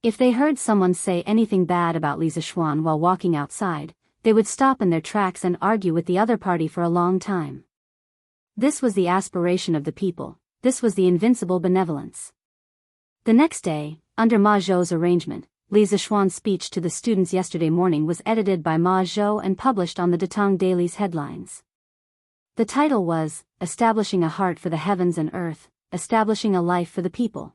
If they heard someone say anything bad about Li Zixuan while walking outside, they would stop in their tracks and argue with the other party for a long time. This was the aspiration of the people, this was the invincible benevolence. The next day, under Ma Zhou's arrangement, Li Zixuan's speech to the students yesterday morning was edited by Ma Zhou and published on the Datong Daily's headlines. The title was, Establishing a Heart for the Heavens and Earth, Establishing a Life for the People.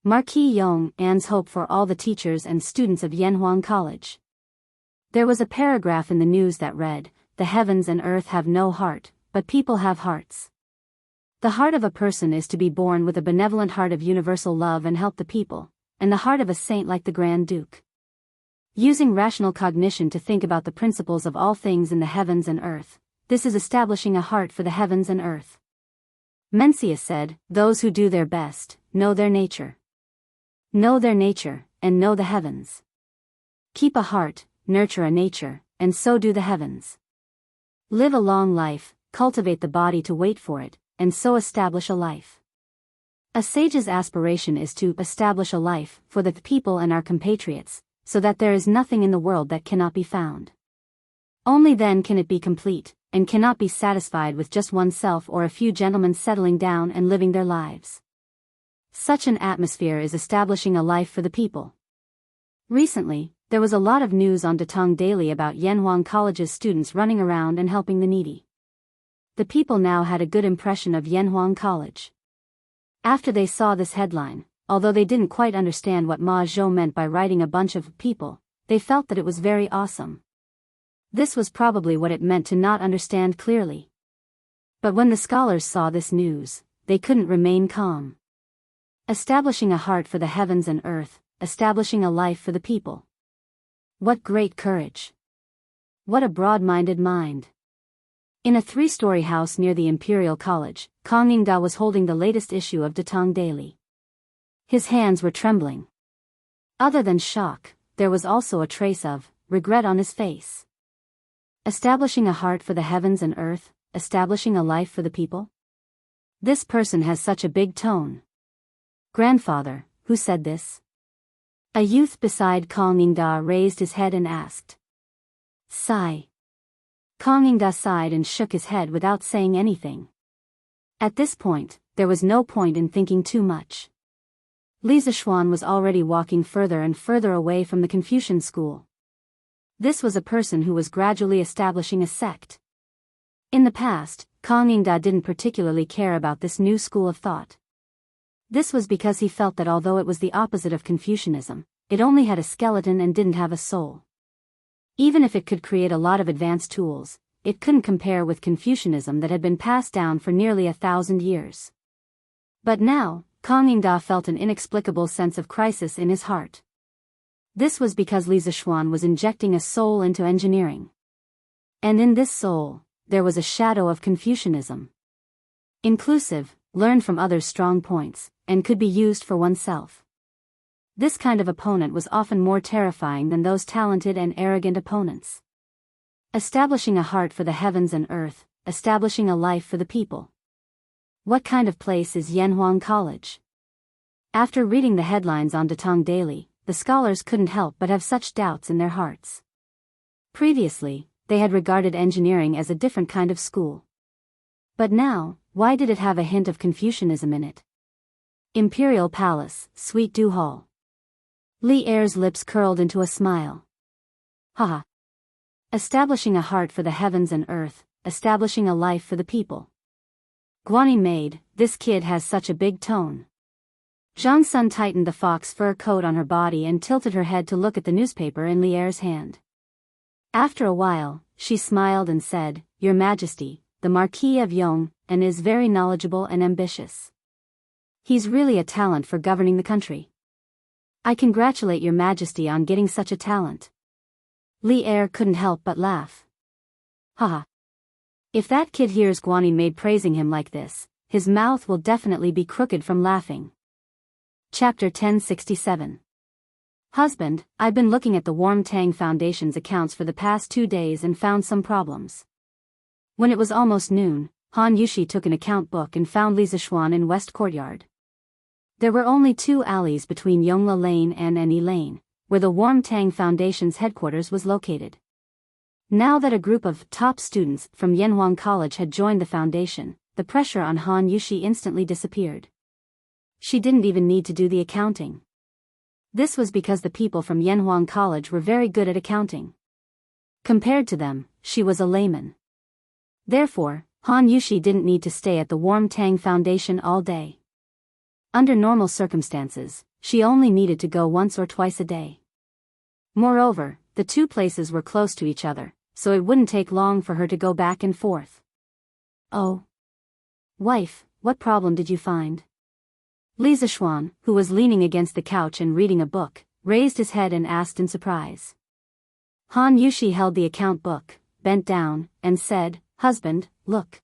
Marquis Yong An's hope for all the teachers and students of Yanhuang College. There was a paragraph in the news that read, The heavens and earth have no heart, but people have hearts. The heart of a person is to be born with a benevolent heart of universal love and help the people, and the heart of a saint like the Grand Duke. Using rational cognition to think about the principles of all things in the heavens and earth, this is establishing a heart for the heavens and earth. Mencius said, Those who do their best, know their nature. Know their nature, and know the heavens. Keep a heart, nurture a nature, and so do the heavens. Live a long life, cultivate the body to wait for it, and so establish a life. A sage's aspiration is to establish a life for the people and our compatriots, so that there is nothing in the world that cannot be found. Only then can it be complete, and cannot be satisfied with just oneself or a few gentlemen settling down and living their lives. Such an atmosphere is establishing a life for the people. Recently, there was a lot of news on Datong Daily about Yanhuang College's students running around and helping the needy. The people now had a good impression of Yanhuang College. After they saw this headline, although they didn't quite understand what Ma Zhou meant by writing a bunch of people, they felt that it was very awesome. This was probably what it meant to not understand clearly. But when the scholars saw this news, they couldn't remain calm. Establishing a heart for the heavens and earth, establishing a life for the people. What great courage! What a broad-minded mind! In a 3-story house near the Imperial College, Kong Yingda was holding the latest issue of Datong Daily. His hands were trembling. Other than shock, there was also a trace of regret on his face. Establishing a heart for the heavens and earth, establishing a life for the people? This person has such a big tone. Grandfather, who said this? A youth beside Kong Yingda raised his head and asked. Sigh. Kong Yingda sighed and shook his head without saying anything. At this point, there was no point in thinking too much. Li Zixuan was already walking further and further away from the Confucian school. This was a person who was gradually establishing a sect. In the past, Kong Yingda didn't particularly care about this new school of thought. This was because he felt that although it was the opposite of Confucianism, it only had a skeleton and didn't have a soul. Even if it could create a lot of advanced tools, it couldn't compare with Confucianism that had been passed down for nearly 1,000 years. But now, Kong Yingda felt an inexplicable sense of crisis in his heart. This was because Li Zixuan was injecting a soul into engineering. And in this soul, there was a shadow of Confucianism. Inclusive, learn from others' strong points, and could be used for oneself. This kind of opponent was often more terrifying than those talented and arrogant opponents. Establishing a heart for the heavens and earth, establishing a life for the people. What kind of place is Yanhuang College? After reading the headlines on Datong Daily, the scholars couldn't help but have such doubts in their hearts. Previously, they had regarded engineering as a different kind of school. But now, why did it have a hint of Confucianism in it? Imperial Palace, Suite Du Hall. Li Er's lips curled into a smile. Haha. Establishing a heart for the heavens and earth, establishing a life for the people. Guanyin maid, this kid has such a big tone. Zhang Sun tightened the fox fur coat on her body and tilted her head to look at the newspaper in Li Er's hand. After a while, she smiled and said, Your Majesty, the Marquis of Yong, and is very knowledgeable and ambitious. He's really a talent for governing the country. I congratulate Your Majesty on getting such a talent. Li Er couldn't help but laugh. Haha. If that kid hears Guanyin maid praising him like this, his mouth will definitely be crooked from laughing. Chapter 1067. Husband, I've been looking at the Warm Tang Foundation's accounts for the past 2 days and found some problems. When it was almost noon, Han Yushi took an account book and found Li Zixuan in West Courtyard. There were only 2 alleys between Yongla Lane and Annie Lane, where the Warm Tang Foundation's headquarters was located. Now that a group of top students from Yanhuang College had joined the foundation, the pressure on Han Yushi instantly disappeared. She didn't even need to do the accounting. This was because the people from Yanhuang College were very good at accounting. Compared to them, she was a layman. Therefore, Han Yushi didn't need to stay at the Warm Tang Foundation all day. Under normal circumstances, she only needed to go once or twice a day. Moreover, the 2 places were close to each other, so it wouldn't take long for her to go back and forth. Oh. Wife, what problem did you find? Li Zixuan, who was leaning against the couch and reading a book, raised his head and asked in surprise. Han Yushi held the account book, bent down, and said, Husband, look.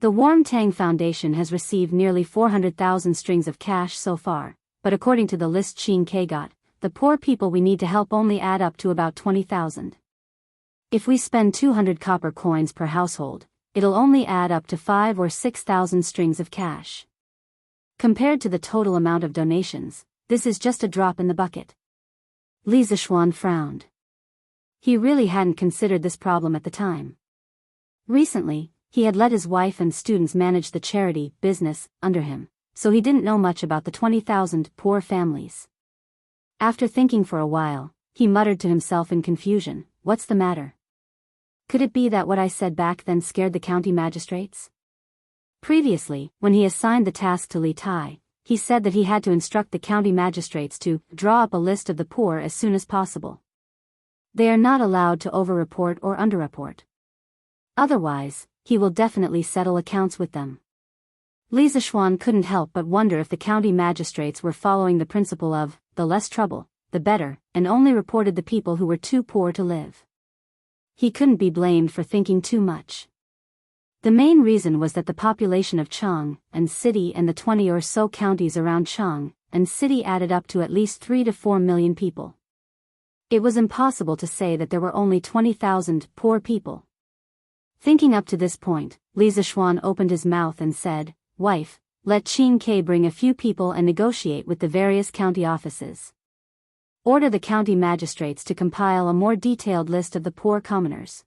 The Warm Tang Foundation has received nearly 400,000 strings of cash so far, but according to the list Qin Ke got, the poor people we need to help only add up to about 20,000. If we spend 200 copper coins per household, it'll only add up to 5 or 6,000 strings of cash. Compared to the total amount of donations, this is just a drop in the bucket. Li Zixuan frowned. He really hadn't considered this problem at the time. Recently, he had let his wife and students manage the charity business under him, so he didn't know much about the 20,000 poor families. After thinking for a while, he muttered to himself in confusion, What's the matter? Could it be that what I said back then scared the county magistrates? Previously, when he assigned the task to Li Tai, he said that he had to instruct the county magistrates to draw up a list of the poor as soon as possible. They are not allowed to over-report or under-report. Otherwise, he will definitely settle accounts with them. Li Zixuan couldn't help but wonder if the county magistrates were following the principle of, the less trouble, the better, and only reported the people who were too poor to live. He couldn't be blamed for thinking too much. The main reason was that the population of Chang and City and the 20 or so counties around Chang and City added up to at least 3 to 4 million people. It was impossible to say that there were only 20,000 poor people. Thinking up to this point, Li Zixuan opened his mouth and said, Wife, let Qin Ke bring a few people and negotiate with the various county offices. Order the county magistrates to compile a more detailed list of the poor commoners.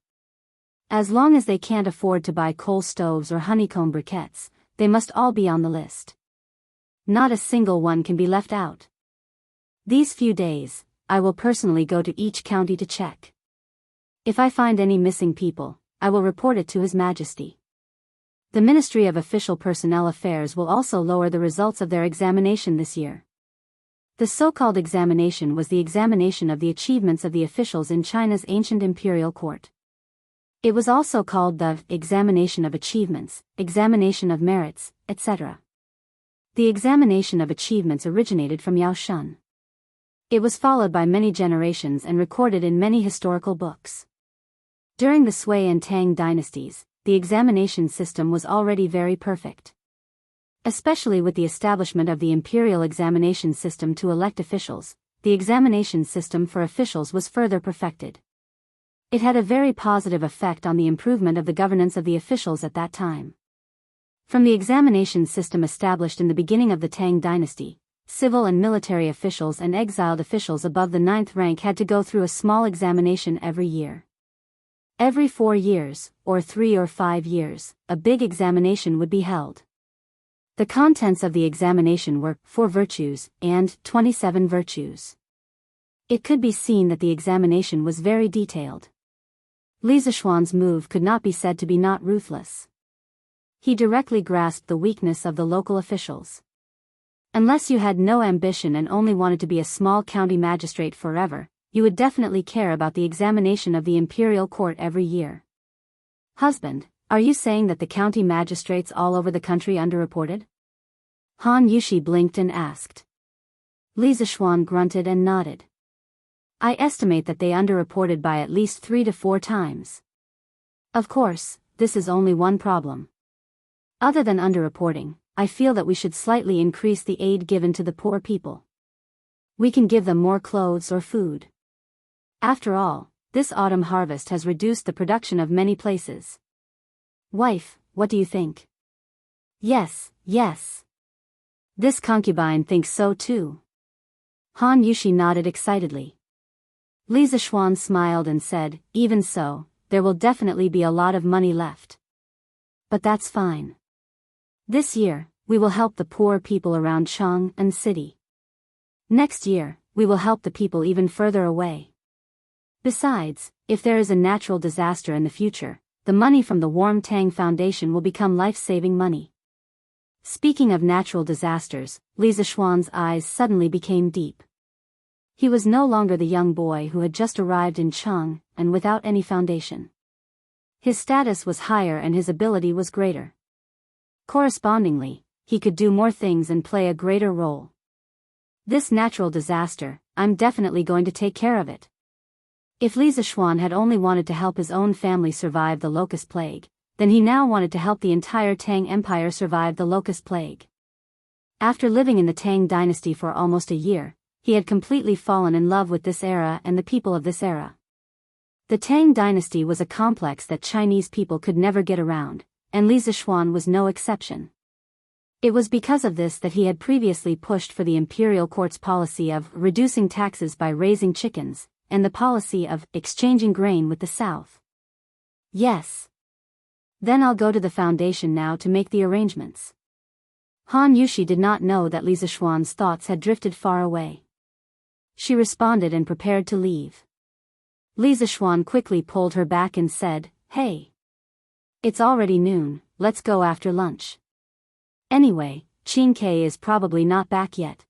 As long as they can't afford to buy coal stoves or honeycomb briquettes, they must all be on the list. Not a single one can be left out. These few days, I will personally go to each county to check. If I find any missing people, I will report it to His Majesty. The Ministry of Official Personnel Affairs will also lower the results of their examination this year. The so-called examination was the examination of the achievements of the officials in China's ancient imperial court. It was also called the examination of achievements, examination of merits, etc. The examination of achievements originated from Yao Shun. It was followed by many generations and recorded in many historical books. During the Sui and Tang dynasties, the examination system was already very perfect. Especially with the establishment of the imperial examination system to elect officials, the examination system for officials was further perfected. It had a very positive effect on the improvement of the governance of the officials at that time. From the examination system established in the beginning of the Tang dynasty, civil and military officials and exiled officials above the 9th rank had to go through a small examination every year. Every 4 years, or 3 or 5 years, a big examination would be held. The contents of the examination were 4 virtues and 27 virtues. It could be seen that the examination was very detailed. Li Zishuan's move could not be said to be not ruthless. He directly grasped the weakness of the local officials. Unless you had no ambition and only wanted to be a small county magistrate forever, you would definitely care about the examination of the imperial court every year. Husband, are you saying that the county magistrates all over the country underreported? Han Yushi blinked and asked. Li Zishuan grunted and nodded. I estimate that they underreported by at least 3 to 4 times. Of course, this is only one problem. Other than underreporting, I feel that we should slightly increase the aid given to the poor people. We can give them more clothes or food. After all, this autumn harvest has reduced the production of many places. Wife, what do you think? Yes, yes. This concubine thinks so too. Han Yushi nodded excitedly. Li Zishuan smiled and said, even so, there will definitely be a lot of money left. But that's fine. This year, we will help the poor people around Chang and city. Next year, we will help the people even further away. Besides, if there is a natural disaster in the future, the money from the Warm Tang Foundation will become life-saving money. Speaking of natural disasters, Li Zishuan's eyes suddenly became deep. He was no longer the young boy who had just arrived in Chang, and without any foundation. His status was higher and his ability was greater. Correspondingly, he could do more things and play a greater role. This natural disaster, I'm definitely going to take care of it. If Li Zishuan had only wanted to help his own family survive the locust plague, then he now wanted to help the entire Tang Empire survive the locust plague. After living in the Tang dynasty for almost a year, he had completely fallen in love with this era and the people of this era. The Tang dynasty was a complex that Chinese people could never get around, and Li Zishuan was no exception. It was because of this that he had previously pushed for the imperial court's policy of reducing taxes by raising chickens, and the policy of exchanging grain with the South. Yes. Then I'll go to the foundation now to make the arrangements. Han Yushi did not know that Li Zishuan's thoughts had drifted far away. She responded and prepared to leave. Li Zishuan quickly pulled her back and said, Hey. It's already noon, let's go after lunch. Anyway, Qing Ke is probably not back yet.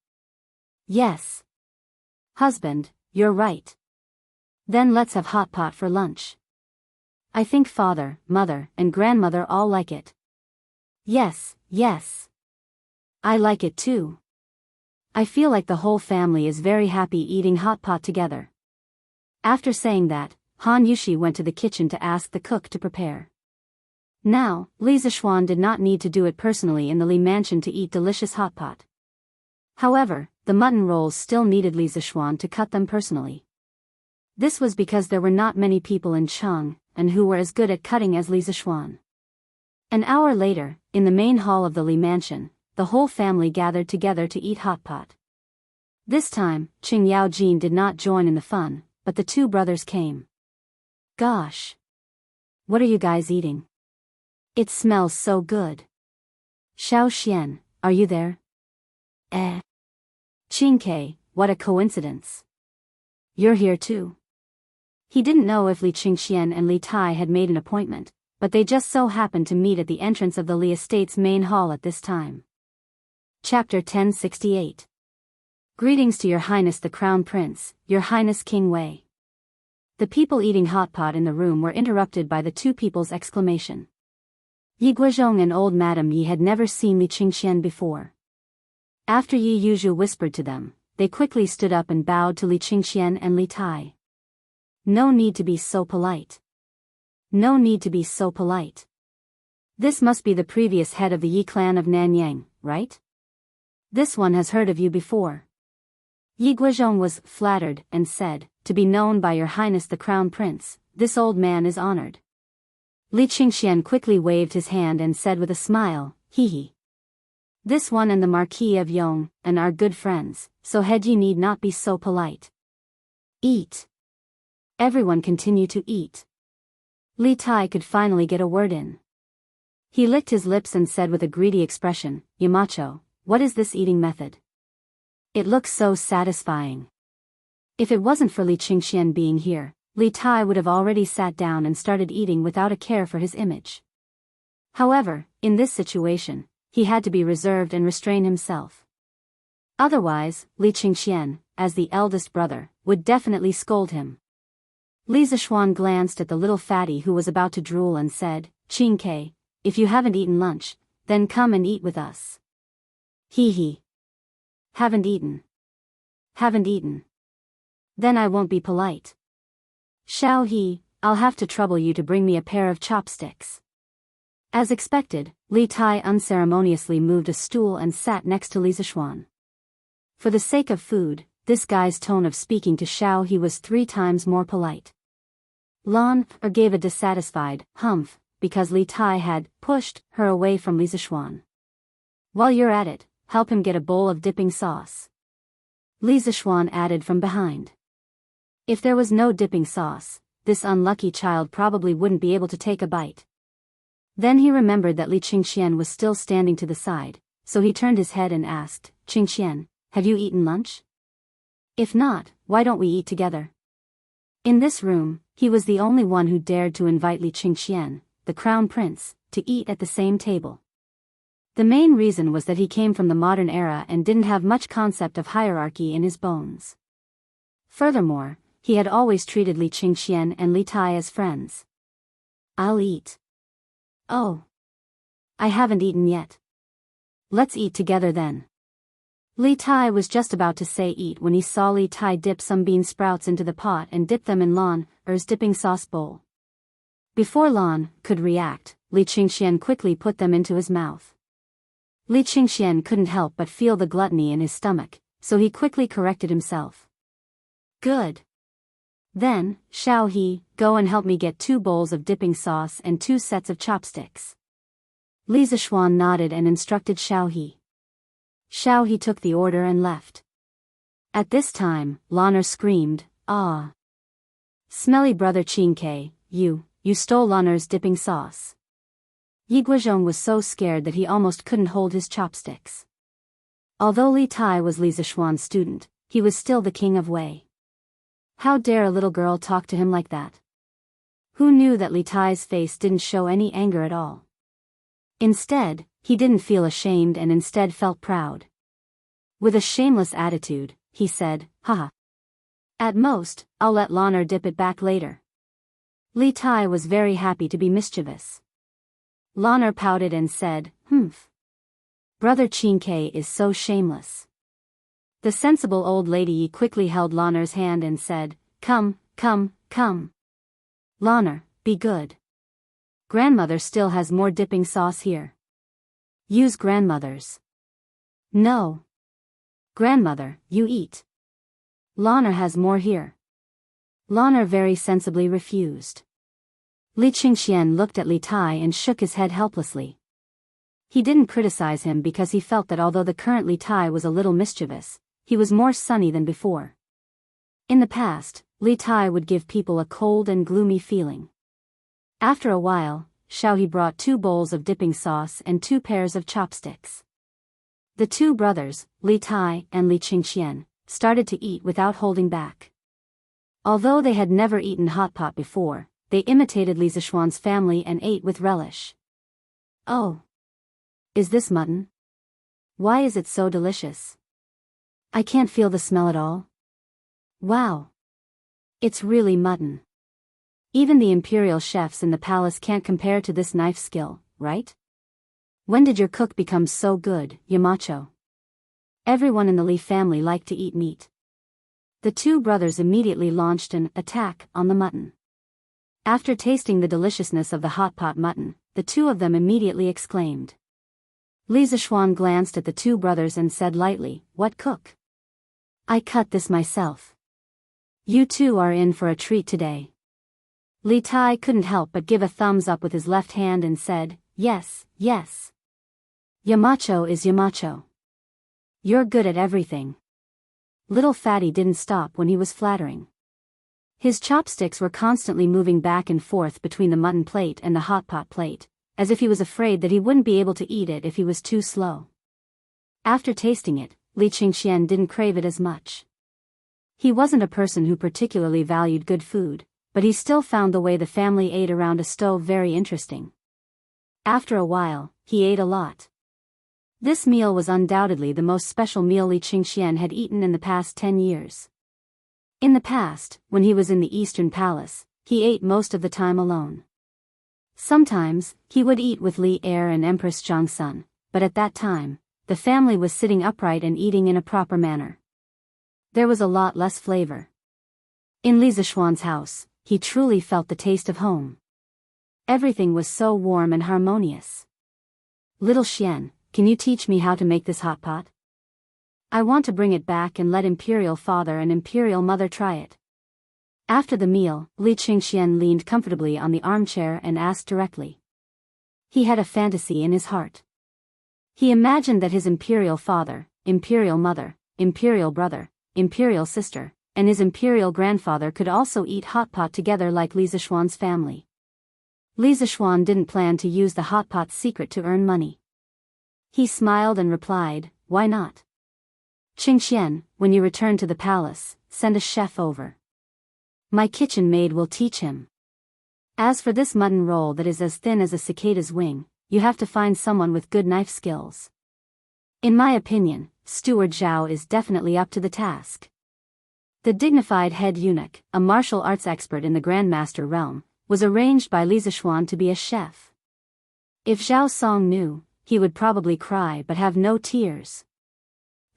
Yes. Husband, you're right. Then let's have hot pot for lunch. I think father, mother, and grandmother all like it. Yes, yes. I like it too. I feel like the whole family is very happy eating hot pot together. After saying that, Han Yushi went to the kitchen to ask the cook to prepare. Now, Li Zishuan did not need to do it personally in the Li mansion to eat delicious hot pot. However, the mutton rolls still needed Li Zishuan to cut them personally. This was because there were not many people in Chang, and who were as good at cutting as Li Zishuan. An hour later, in the main hall of the Li mansion, the whole family gathered together to eat hot pot. This time, Qing Yaojin did not join in the fun, but the 2 brothers came. Gosh! What are you guys eating? It smells so good. Xiao Xian, are you there? Qing Ke, what a coincidence. You're here too. He didn't know if Li Qingxian and Li Tai had made an appointment, but they just so happened to meet at the entrance of the Li estate's main hall at this time. Chapter 1068. Greetings to Your Highness the Crown Prince, Your Highness King Wei. The people eating hot pot in the room were interrupted by the 2 people's exclamation. Yi Guozhong and old Madame Yi had never seen Li Qingxian before. After Yi Yuzhu whispered to them, they quickly stood up and bowed to Li Qingxian and Li Tai. No need to be so polite. No need to be so polite. This must be the previous head of the Yi clan of Nanyang, right? This one has heard of you before. Yi Guizhong was flattered and said, to be known by your highness the crown prince, this old man is honored. Li Qingxian quickly waved his hand and said with a smile, hee hee. This one and the Marquis of Yong, and are good friends, so Heji need not be so polite. Eat. Everyone continued to eat. Li Tai could finally get a word in. He licked his lips and said with a greedy expression, Yamacho, what is this eating method? It looks so satisfying. If it wasn't for Li Qingxian being here, Li Tai would have already sat down and started eating without a care for his image. However, in this situation, he had to be reserved and restrain himself. Otherwise, Li Qingxian, as the eldest brother, would definitely scold him. Li Zishuan glanced at the little fatty who was about to drool and said, Qingke, if you haven't eaten lunch, then come and eat with us. Hee hee. Haven't eaten. Haven't eaten. Then I won't be polite. Shao He, I'll have to trouble you to bring me a pair of chopsticks. As expected, Li Tai unceremoniously moved a stool and sat next to Li Zishuan. For the sake of food, this guy's tone of speaking to Shao He was 3 times more polite. Lan gave a dissatisfied humph, because Li Tai had pushed her away from Li Zishuan. While you're at it, help him get a bowl of dipping sauce. Li Zishuan added from behind. If there was no dipping sauce, this unlucky child probably wouldn't be able to take a bite. Then he remembered that Li Qingxian was still standing to the side, so he turned his head and asked, Qingxian, have you eaten lunch? If not, why don't we eat together? In this room, he was the only one who dared to invite Li Qingxian, the crown prince, to eat at the same table. The main reason was that he came from the modern era and didn't have much concept of hierarchy in his bones. Furthermore, he had always treated Li Qingxian and Li Tai as friends. I'll eat. Oh. I haven't eaten yet. Let's eat together then. Li Tai was just about to say eat when he saw Li Tai dip some bean sprouts into the pot and dip them in Lan's dipping sauce bowl. Before Lan could react, Li Qingxian quickly put them into his mouth. Li Qingxian couldn't help but feel the gluttony in his stomach, so he quickly corrected himself. Good. Then, Shao He, go and help me get 2 bowls of dipping sauce and 2 sets of chopsticks. Li Zishuan nodded and instructed Shao He. Shao He took the order and left. At this time, Lan'er screamed, ah! Smelly brother Qingke, you stole Lan'er's dipping sauce. Yi Guizhong was so scared that he almost couldn't hold his chopsticks. Although Li Tai was Li Zishuan's student, he was still the king of Wei. How dare a little girl talk to him like that? Who knew that Li Tai's face didn't show any anger at all? Instead, he didn't feel ashamed and instead felt proud. With a shameless attitude, he said, haha. At most, I'll let Lan'er dip it back later. Li Tai was very happy to be mischievous. Lan'er pouted and said, humph. Brother Qingke is so shameless. The sensible old lady quickly held Lan'er's hand and said, come, come, come. Lan'er, be good. Grandmother still has more dipping sauce here. Use grandmother's. No. Grandmother, you eat. Lan'er has more here. Lan'er very sensibly refused. Li Qingxian looked at Li Tai and shook his head helplessly. He didn't criticize him because he felt that although the current Li Tai was a little mischievous, he was more sunny than before. In the past, Li Tai would give people a cold and gloomy feeling. After a while, Shao He brought 2 bowls of dipping sauce and 2 pairs of chopsticks. The 2 brothers, Li Tai and Li Qingxian, started to eat without holding back. Although they had never eaten hot pot before, they imitated Li Zishuan's family and ate with relish. Oh! Is this mutton? Why is it so delicious? I can't feel the smell at all. Wow! It's really mutton. Even the imperial chefs in the palace can't compare to this knife skill, right? When did your cook become so good, Yamacho? Everyone in the Li family liked to eat meat. The two brothers immediately launched an attack on the mutton. After tasting the deliciousness of the hot pot mutton, the two of them immediately exclaimed. Li Zishuan glanced at the two brothers and said lightly, "What, cook? I cut this myself. You two are in for a treat today." Li Tai couldn't help but give a thumbs up with his left hand and said, "Yes, yes. Yamacho is Yamacho. You're good at everything." Little Fatty didn't stop when he was flattering. His chopsticks were constantly moving back and forth between the mutton plate and the hot pot plate, as if he was afraid that he wouldn't be able to eat it if he was too slow. After tasting it, Li Qingxian didn't crave it as much. He wasn't a person who particularly valued good food, but he still found the way the family ate around a stove very interesting. After a while, he ate a lot. This meal was undoubtedly the most special meal Li Qingxian had eaten in the past 10 years. In the past, when he was in the Eastern Palace, he ate most of the time alone. Sometimes, he would eat with Li Heir and Empress Jiangsun, but at that time, the family was sitting upright and eating in a proper manner. There was a lot less flavor. In Li Zishuan's house, he truly felt the taste of home. Everything was so warm and harmonious. "Little Xian, can you teach me how to make this hot pot? I want to bring it back and let Imperial Father and Imperial Mother try it." After the meal, Li Qingxian leaned comfortably on the armchair and asked directly. He had a fantasy in his heart. He imagined that his Imperial Father, Imperial Mother, Imperial Brother, Imperial Sister, and his Imperial Grandfather could also eat hot pot together like Li Zishuan's family. Li Zishuan didn't plan to use the hot pot's secret to earn money. He smiled and replied, "Why not? Qingxian, when you return to the palace, send a chef over. My kitchen maid will teach him. As for this mutton roll that is as thin as a cicada's wing, you have to find someone with good knife skills. In my opinion, Steward Zhao is definitely up to the task." The dignified head eunuch, a martial arts expert in the Grandmaster realm, was arranged by Li Zishuan to be a chef. If Zhao Song knew, he would probably cry but have no tears.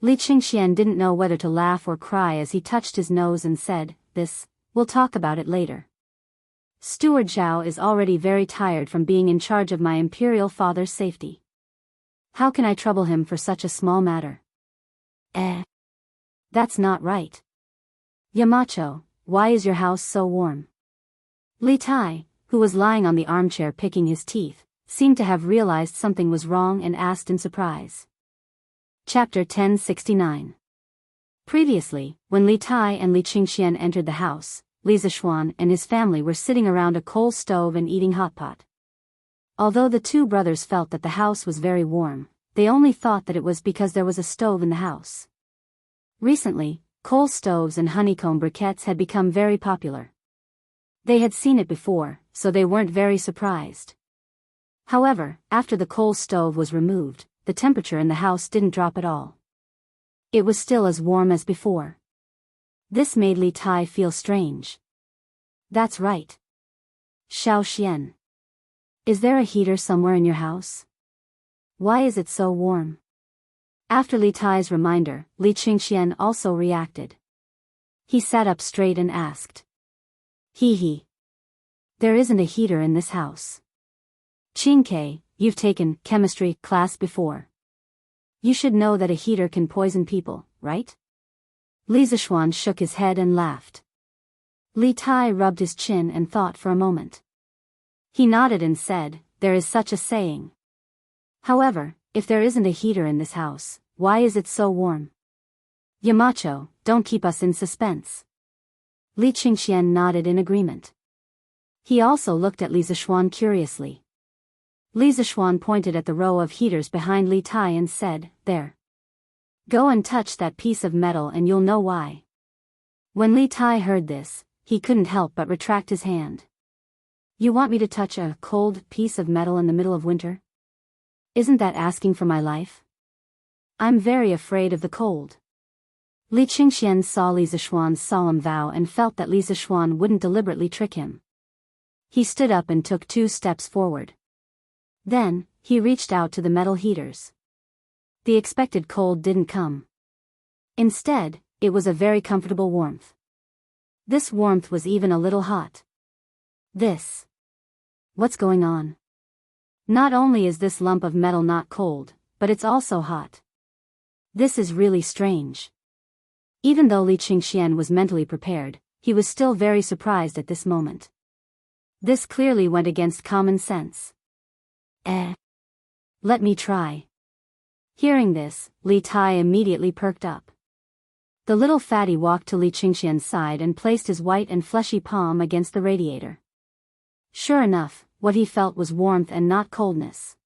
Li Qingxian didn't know whether to laugh or cry as he touched his nose and said, We'll talk about it later. Steward Zhao is already very tired from being in charge of my Imperial Father's safety. How can I trouble him for such a small matter? That's not right. Yamacho, why is your house so warm?" Li Tai, who was lying on the armchair picking his teeth, seemed to have realized something was wrong and asked in surprise. Chapter 1069. Previously, when Li Tai and Li Qingxian entered the house, Li Zishuan and his family were sitting around a coal stove and eating hot pot. Although the two brothers felt that the house was very warm, they only thought that it was because there was a stove in the house. Recently, coal stoves and honeycomb briquettes had become very popular. They had seen it before, so they weren't very surprised. However, after the coal stove was removed, the temperature in the house didn't drop at all. It was still as warm as before. This made Li Tai feel strange. "That's right. Xiao Xian. Is there a heater somewhere in your house? Why is it so warm?" After Li Tai's reminder, Li Qingxian also reacted. He sat up straight and asked. He. There isn't a heater in this house. Qingke, you've taken chemistry class before. You should know that a heater can poison people, right? Li Zishuan shook his head and laughed. Li Tai rubbed his chin and thought for a moment. He nodded and said, "There is such a saying. However, if there isn't a heater in this house, why is it so warm? Yamacho, don't keep us in suspense." Li Qingxian nodded in agreement. He also looked at Li Zishuan curiously. Li Zishuan pointed at the row of heaters behind Li Tai and said, "There. Go and touch that piece of metal and you'll know why." When Li Tai heard this, he couldn't help but retract his hand. "You want me to touch a cold piece of metal in the middle of winter? Isn't that asking for my life? I'm very afraid of the cold." Li Qingxian saw Li Zishuan's solemn vow and felt that Li Zishuan wouldn't deliberately trick him. He stood up and took 2 steps forward. Then, he reached out to the metal heaters. The expected cold didn't come. Instead, it was a very comfortable warmth. This warmth was even a little hot. What's going on? Not only is this lump of metal not cold, but it's also hot. This is really strange. Even though Li Qingxian was mentally prepared, he was still very surprised at this moment. This clearly went against common sense. Let me try. Hearing this, Li Tai immediately perked up. The little fatty walked to Li Qingxian's side and placed his white and fleshy palm against the radiator. Sure enough, what he felt was warmth and not coldness.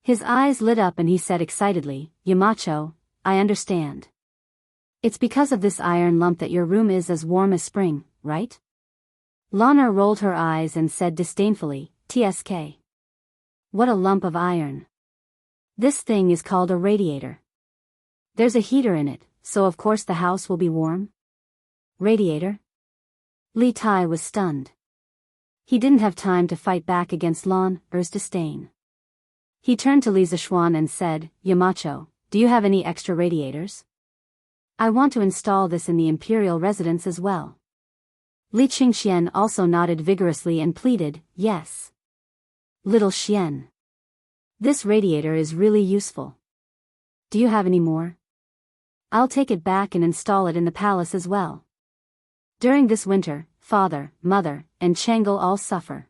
His eyes lit up and he said excitedly, "Yamacho, I understand. It's because of this iron lump that your room is as warm as spring, right?" Lana rolled her eyes and said disdainfully, "TSK. What a lump of iron. This thing is called a radiator. There's a heater in it, so of course the house will be warm." Radiator? Li Tai was stunned. He didn't have time to fight back against Lan Er's disdain. He turned to Li Zishuan and said, "Yamacho, do you have any extra radiators? I want to install this in the imperial residence as well." Li Qingxian also nodded vigorously and pleaded, "Yes. Little Xian. This radiator is really useful. Do you have any more? I'll take it back and install it in the palace as well. During this winter, father, mother, and Chang'e all suffer.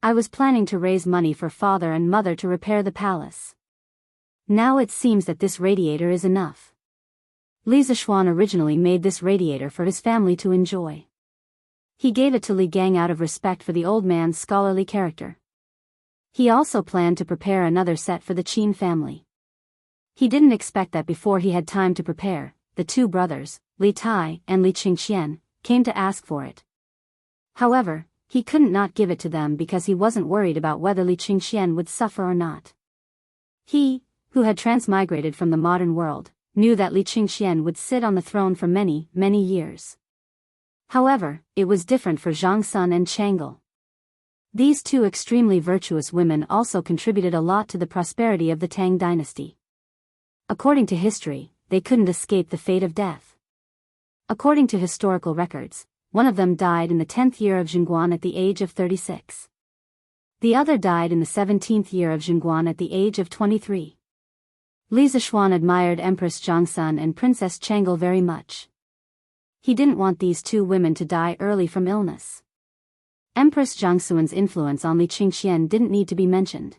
I was planning to raise money for father and mother to repair the palace. Now it seems that this radiator is enough." Li Zishuan originally made this radiator for his family to enjoy. He gave it to Li Gang out of respect for the old man's scholarly character. He also planned to prepare another set for the Qin family. He didn't expect that before he had time to prepare, the two brothers, Li Tai and Li Qingxian, came to ask for it. However, he couldn't not give it to them because he wasn't worried about whether Li Qingxian would suffer or not. He, who had transmigrated from the modern world, knew that Li Qingxian would sit on the throne for many, many years. However, it was different for Zhang Sun and Chang'e. These two extremely virtuous women also contributed a lot to the prosperity of the Tang dynasty. According to history, they couldn't escape the fate of death. According to historical records, one of them died in the 10th year of Zhengguan at the age of 36. The other died in the 17th year of Zhengguan at the age of 23. Li Zishuan admired Empress Zhangsun and Princess Chang'e very much. He didn't want these two women to die early from illness. Empress Zhangsun's influence on Li Qingxian didn't need to be mentioned.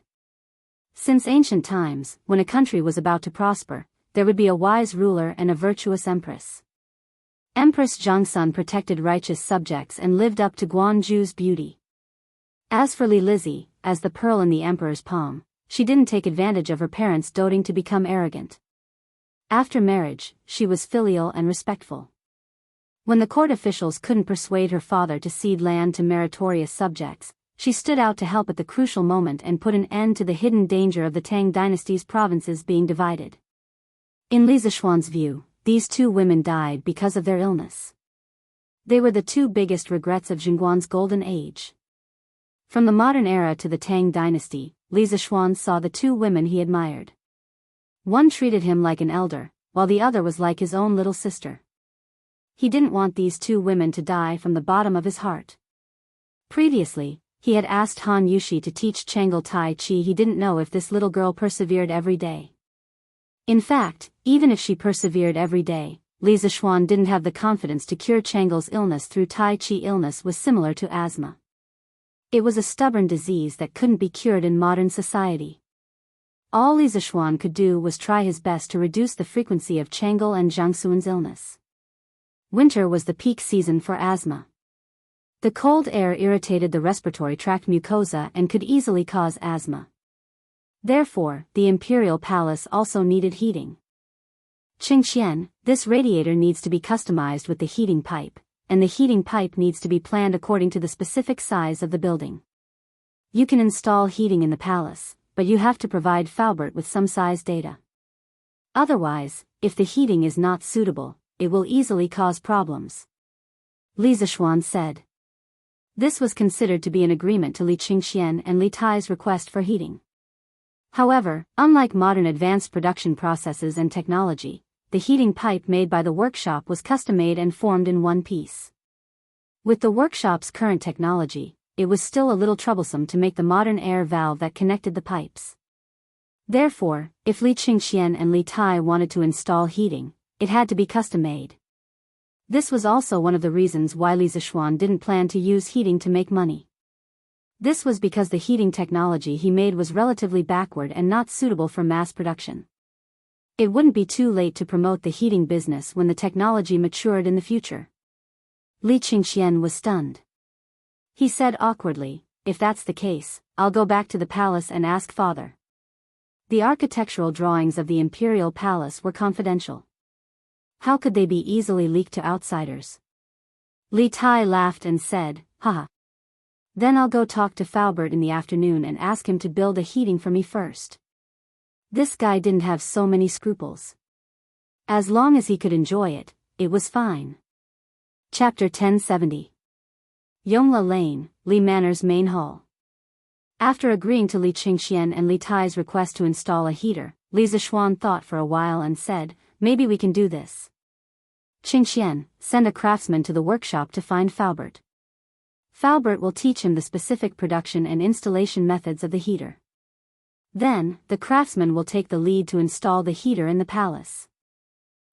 Since ancient times, when a country was about to prosper, there would be a wise ruler and a virtuous empress. Empress Zhangsun protected righteous subjects and lived up to Guanju's beauty. As for Li Lizzie, as the pearl in the emperor's palm, she didn't take advantage of her parents' doting to become arrogant. After marriage, she was filial and respectful. When the court officials couldn't persuade her father to cede land to meritorious subjects, she stood out to help at the crucial moment and put an end to the hidden danger of the Tang dynasty's provinces being divided. In Li Zishuan's view, these two women died because of their illness. They were the two biggest regrets of Zhengguan's golden age. From the modern era to the Tang dynasty, Li Zishuan saw the two women he admired. One treated him like an elder, while the other was like his own little sister. He didn't want these two women to die from the bottom of his heart. Previously, he had asked Han Yushi to teach Chang'e Tai Chi. He didn't know if this little girl persevered every day. In fact, even if she persevered every day, Li Zishuan didn't have the confidence to cure Chang'e's illness through Tai Chi. Illness was similar to asthma. It was a stubborn disease that couldn't be cured in modern society. All Li Zishuan could do was try his best to reduce the frequency of Chang'e and Zhangsun's illness. Winter was the peak season for asthma. The cold air irritated the respiratory tract mucosa and could easily cause asthma. Therefore, the imperial palace also needed heating. Qingxian, this radiator needs to be customized with the heating pipe, and the heating pipe needs to be planned according to the specific size of the building. You can install heating in the palace, but you have to provide Faubert with some size data. Otherwise, if the heating is not suitable, it will easily cause problems. Li Zishuan said. This was considered to be an agreement to Li Qingxian and Li Tai's request for heating. However, unlike modern advanced production processes and technology, the heating pipe made by the workshop was custom-made and formed in one piece. With the workshop's current technology, it was still a little troublesome to make the modern air valve that connected the pipes. Therefore, if Li Qingxian and Li Tai wanted to install heating, it had to be custom-made. This was also one of the reasons why Li Zishuan didn't plan to use heating to make money. This was because the heating technology he made was relatively backward and not suitable for mass production. It wouldn't be too late to promote the heating business when the technology matured in the future. Li Qingxian was stunned. He said awkwardly, "If that's the case, I'll go back to the palace and ask father." The architectural drawings of the imperial palace were confidential. How could they be easily leaked to outsiders? Li Tai laughed and said, "Haha. Then I'll go talk to Faubert in the afternoon and ask him to build a heating for me first." This guy didn't have so many scruples. As long as he could enjoy it, it was fine. Chapter 1070. Yongla Lane, Li Manor's main hall. After agreeing to Li Qingxian and Li Tai's request to install a heater, Li Zishuan thought for a while and said, "Maybe we can do this. Qingxian, send a craftsman to the workshop to find Faubert. Faubert will teach him the specific production and installation methods of the heater. Then, the craftsman will take the lead to install the heater in the palace."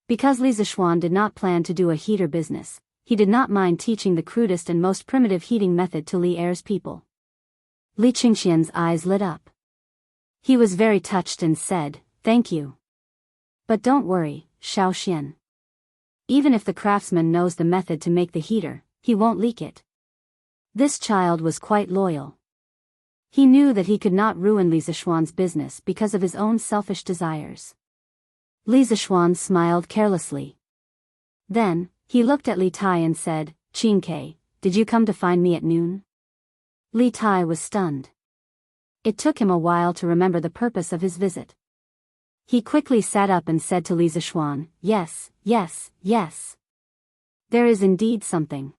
Because Li Zishuan did not plan to do a heater business, he did not mind teaching the crudest and most primitive heating method to Li Er's people. Li Qingxian's eyes lit up. He was very touched and said, "Thank you. But don't worry, Xiao Xian. Even if the craftsman knows the method to make the heater, he won't leak it." This child was quite loyal. He knew that he could not ruin Li Zishuan's business because of his own selfish desires. Li Zishuan smiled carelessly. Then, he looked at Li Tai and said, "Qingke, did you come to find me at noon?" Li Tai was stunned. It took him a while to remember the purpose of his visit. He quickly sat up and said to Li Zishuan, "Yes, yes, yes. There is indeed something.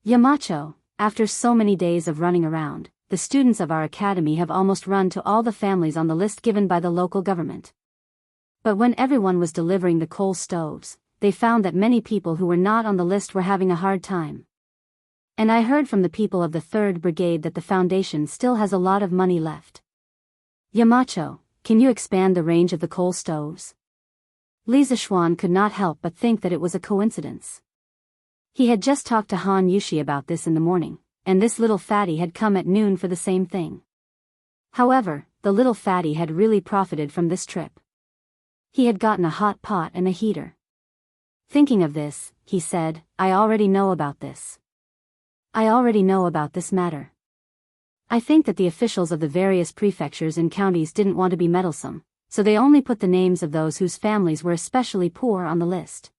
Yamacho, after so many days of running around, the students of our academy have almost run to all the families on the list given by the local government. But when everyone was delivering the coal stoves, they found that many people who were not on the list were having a hard time. And I heard from the people of the 3rd Brigade that the Foundation still has a lot of money left. Yamacho, can you expand the range of the coal stoves?" Li Zishuan could not help but think that it was a coincidence. He had just talked to Han Yushi about this in the morning, and this little fatty had come at noon for the same thing. However, the little fatty had really profited from this trip. He had gotten a hot pot and a heater. Thinking of this, he said, "I already know about this. I already know about this matter. I think that the officials of the various prefectures and counties didn't want to be meddlesome, so they only put the names of those whose families were especially poor on the list.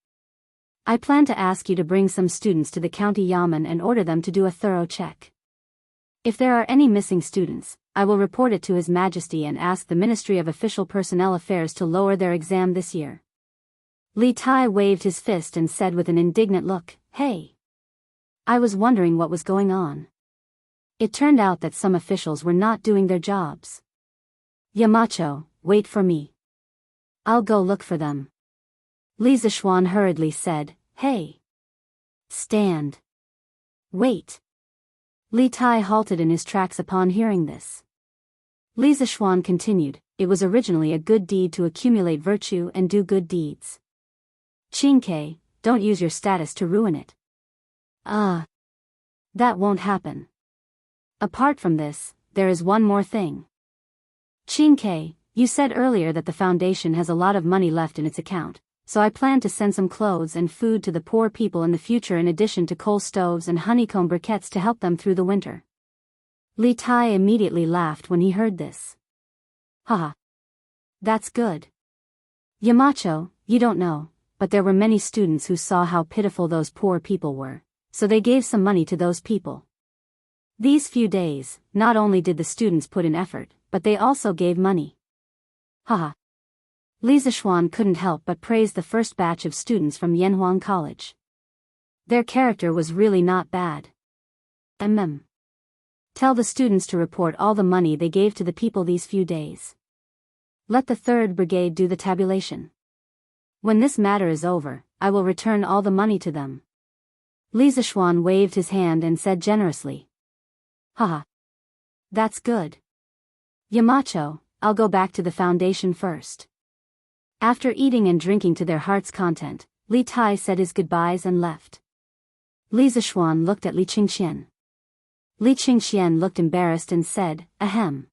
I plan to ask you to bring some students to the county yamen and order them to do a thorough check. If there are any missing students, I will report it to His Majesty and ask the Ministry of Official Personnel Affairs to lower their exam this year." Li Tai waved his fist and said with an indignant look, "Hey! I was wondering what was going on. It turned out that some officials were not doing their jobs. Yamacho, wait for me. I'll go look for them." Li Zishuan hurriedly said, "Hey! Stand. Wait." Li Tai halted in his tracks upon hearing this. Li Zishuan continued, "It was originally a good deed to accumulate virtue and do good deeds. Qingke, don't use your status to ruin it." That won't happen. Apart from this, there is one more thing. Qingke, you said earlier that the Foundation has a lot of money left in its account, so I plan to send some clothes and food to the poor people in the future in addition to coal stoves and honeycomb briquettes to help them through the winter." Li Tai immediately laughed when he heard this. "Haha. That's good. Yamacho, you don't know, but there were many students who saw how pitiful those poor people were, so they gave some money to those people. These few days, not only did the students put in effort, but they also gave money. Haha." Li Zishuan couldn't help but praise the first batch of students from Yanhuang College. Their character was really not bad. Tell the students to report all the money they gave to the people these few days. Let the 3rd Brigade do the tabulation. When this matter is over, I will return all the money to them. Li Zishuan waved his hand and said generously. Haha. That's good. Yamacho, I'll go back to the foundation first. After eating and drinking to their heart's content, Li Tai said his goodbyes and left. Li Zishuan looked at Li Qingxian. Li Qingxian looked embarrassed and said, Ahem.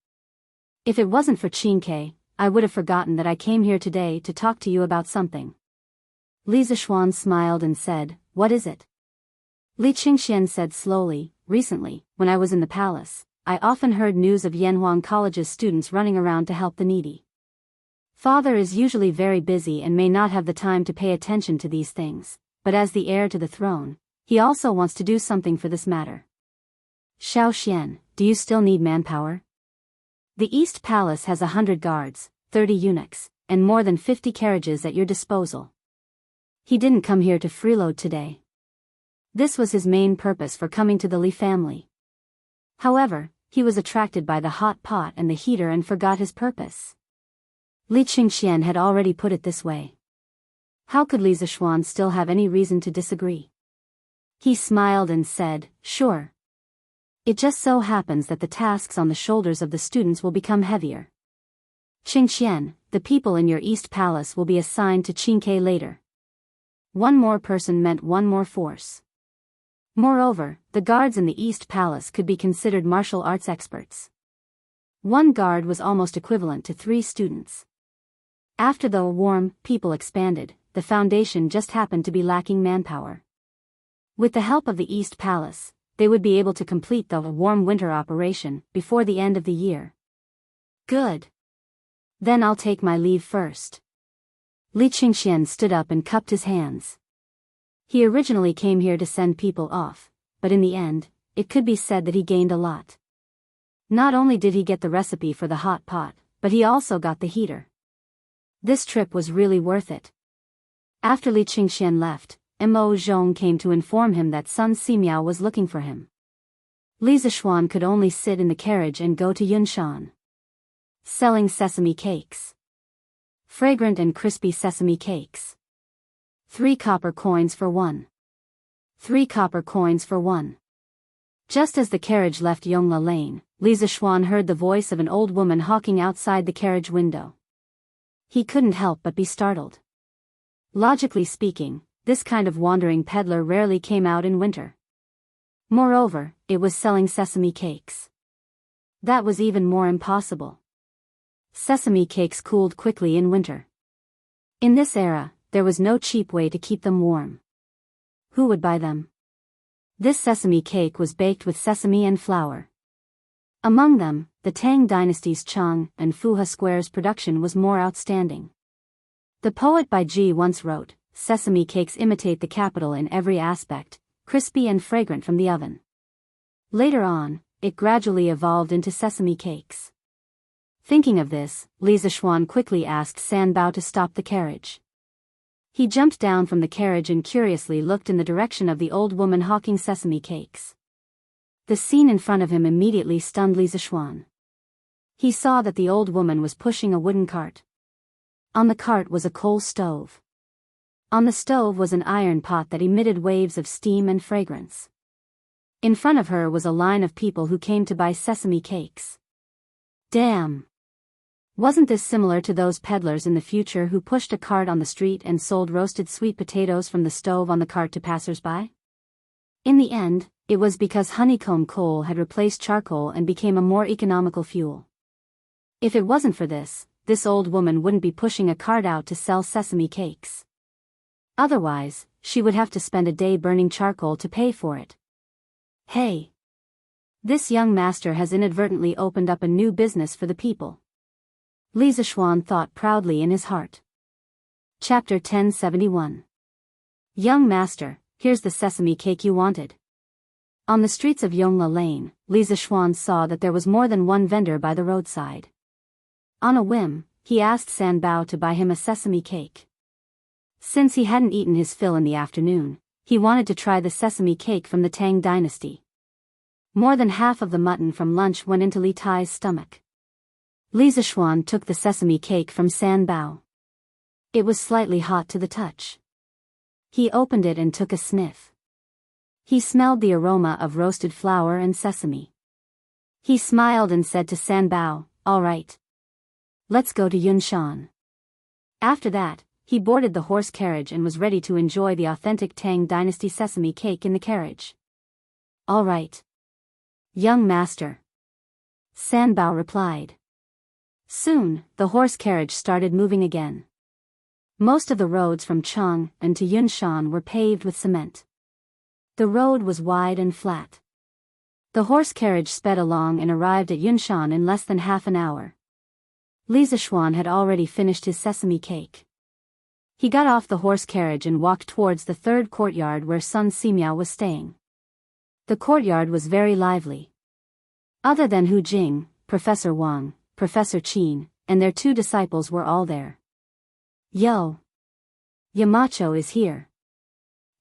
If it wasn't for Qingke, I would have forgotten that I came here today to talk to you about something. Li Zishuan smiled and said, What is it? Li Qingxian said slowly, Recently, when I was in the palace, I often heard news of Yanhuang College's students running around to help the needy. Father is usually very busy and may not have the time to pay attention to these things, but as the heir to the throne, he also wants to do something for this matter. Xiao Xian, do you still need manpower? The East Palace has 100 guards, 30 eunuchs, and more than 50 carriages at your disposal. He didn't come here to freeload today. This was his main purpose for coming to the Li family. However, he was attracted by the hot pot and the heater and forgot his purpose. Li Qingxian had already put it this way. How could Li Zishuan still have any reason to disagree? He smiled and said, Sure. It just so happens that the tasks on the shoulders of the students will become heavier. Qingxian, the people in your East Palace will be assigned to Qingke later. One more person meant one more force. Moreover, the guards in the East Palace could be considered martial arts experts. One guard was almost equivalent to 3 students. After the warm people expanded, the foundation just happened to be lacking manpower. With the help of the East Palace, they would be able to complete the warm winter operation before the end of the year. Good. Then I'll take my leave first. Li Qingxian stood up and cupped his hands. He originally came here to send people off, but in the end, it could be said that he gained a lot. Not only did he get the recipe for the hot pot, but he also got the heater. This trip was really worth it. After Li Qingxian left, Mo Zhong came to inform him that Sun Simiao was looking for him. Li Zishuan could only sit in the carriage and go to Yunshan. Selling sesame cakes. Fragrant and crispy sesame cakes. 3 copper coins for 1. 3 copper coins for 1. Just as the carriage left Yongla Lane, Li Zishuan heard the voice of an old woman hawking outside the carriage window. He couldn't help but be startled. Logically speaking, this kind of wandering peddler rarely came out in winter. Moreover, it was selling sesame cakes. That was even more impossible. Sesame cakes cooled quickly in winter. In this era, there was no cheap way to keep them warm. Who would buy them? This sesame cake was baked with sesame and flour. Among them, the Tang dynasty's Chang and Fuha squares production was more outstanding. The poet Bai Ji once wrote, Sesame cakes imitate the capital in every aspect, crispy and fragrant from the oven. Later on, it gradually evolved into sesame cakes. Thinking of this, Li Zishuan quickly asked San Bao to stop the carriage. He jumped down from the carriage and curiously looked in the direction of the old woman hawking sesame cakes. The scene in front of him immediately stunned Li Zishuan. He saw that the old woman was pushing a wooden cart. On the cart was a coal stove. On the stove was an iron pot that emitted waves of steam and fragrance. In front of her was a line of people who came to buy sesame cakes. Damn! Wasn't this similar to those peddlers in the future who pushed a cart on the street and sold roasted sweet potatoes from the stove on the cart to passers-by? In the end, it was because honeycomb coal had replaced charcoal and became a more economical fuel. If it wasn't for this old woman wouldn't be pushing a cart out to sell sesame cakes. Otherwise, she would have to spend a day burning charcoal to pay for it. Hey! This young master has inadvertently opened up a new business for the people. Li Zishuan thought proudly in his heart. Chapter 1071. Young master, here's the sesame cake you wanted. On the streets of Yongla Lane, Li Zishuan saw that there was more than one vendor by the roadside. On a whim, he asked San Bao to buy him a sesame cake. Since he hadn't eaten his fill in the afternoon, he wanted to try the sesame cake from the Tang dynasty. More than half of the mutton from lunch went into Li Tai's stomach. Li Zishuan took the sesame cake from San Bao. It was slightly hot to the touch. He opened it and took a sniff. He smelled the aroma of roasted flour and sesame. He smiled and said to Sanbao, "All right. Let's go to Yunshan." After that, he boarded the horse carriage and was ready to enjoy the authentic Tang Dynasty sesame cake in the carriage. "All right, young master," Sanbao replied. Soon, the horse carriage started moving again. Most of the roads from Chang and to Yunshan were paved with cement. The road was wide and flat. The horse carriage sped along and arrived at Yunshan in less than half an hour. Li Zishuan had already finished his sesame cake. He got off the horse carriage and walked towards the third courtyard where Sun Simiao was staying. The courtyard was very lively. Other than Hu Jing, Professor Wang, Professor Qin, and their 2 disciples were all there. "Yo! Yamacho is here."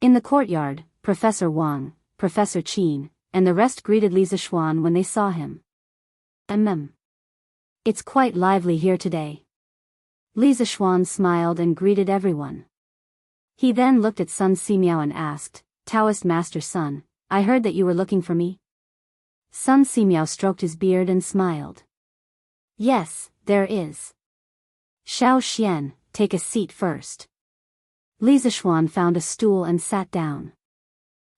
In the courtyard, Professor Wang, Professor Qin, and the rest greeted Li Zishuan when they saw him. It's quite lively here today." Li Zishuan smiled and greeted everyone. He then looked at Sun Simiao and asked, "Taoist Master Sun, I heard that you were looking for me?" Sun Simiao stroked his beard and smiled. "Yes, there is." "Xiao Xian, take a seat first." Li Zishuan found a stool and sat down.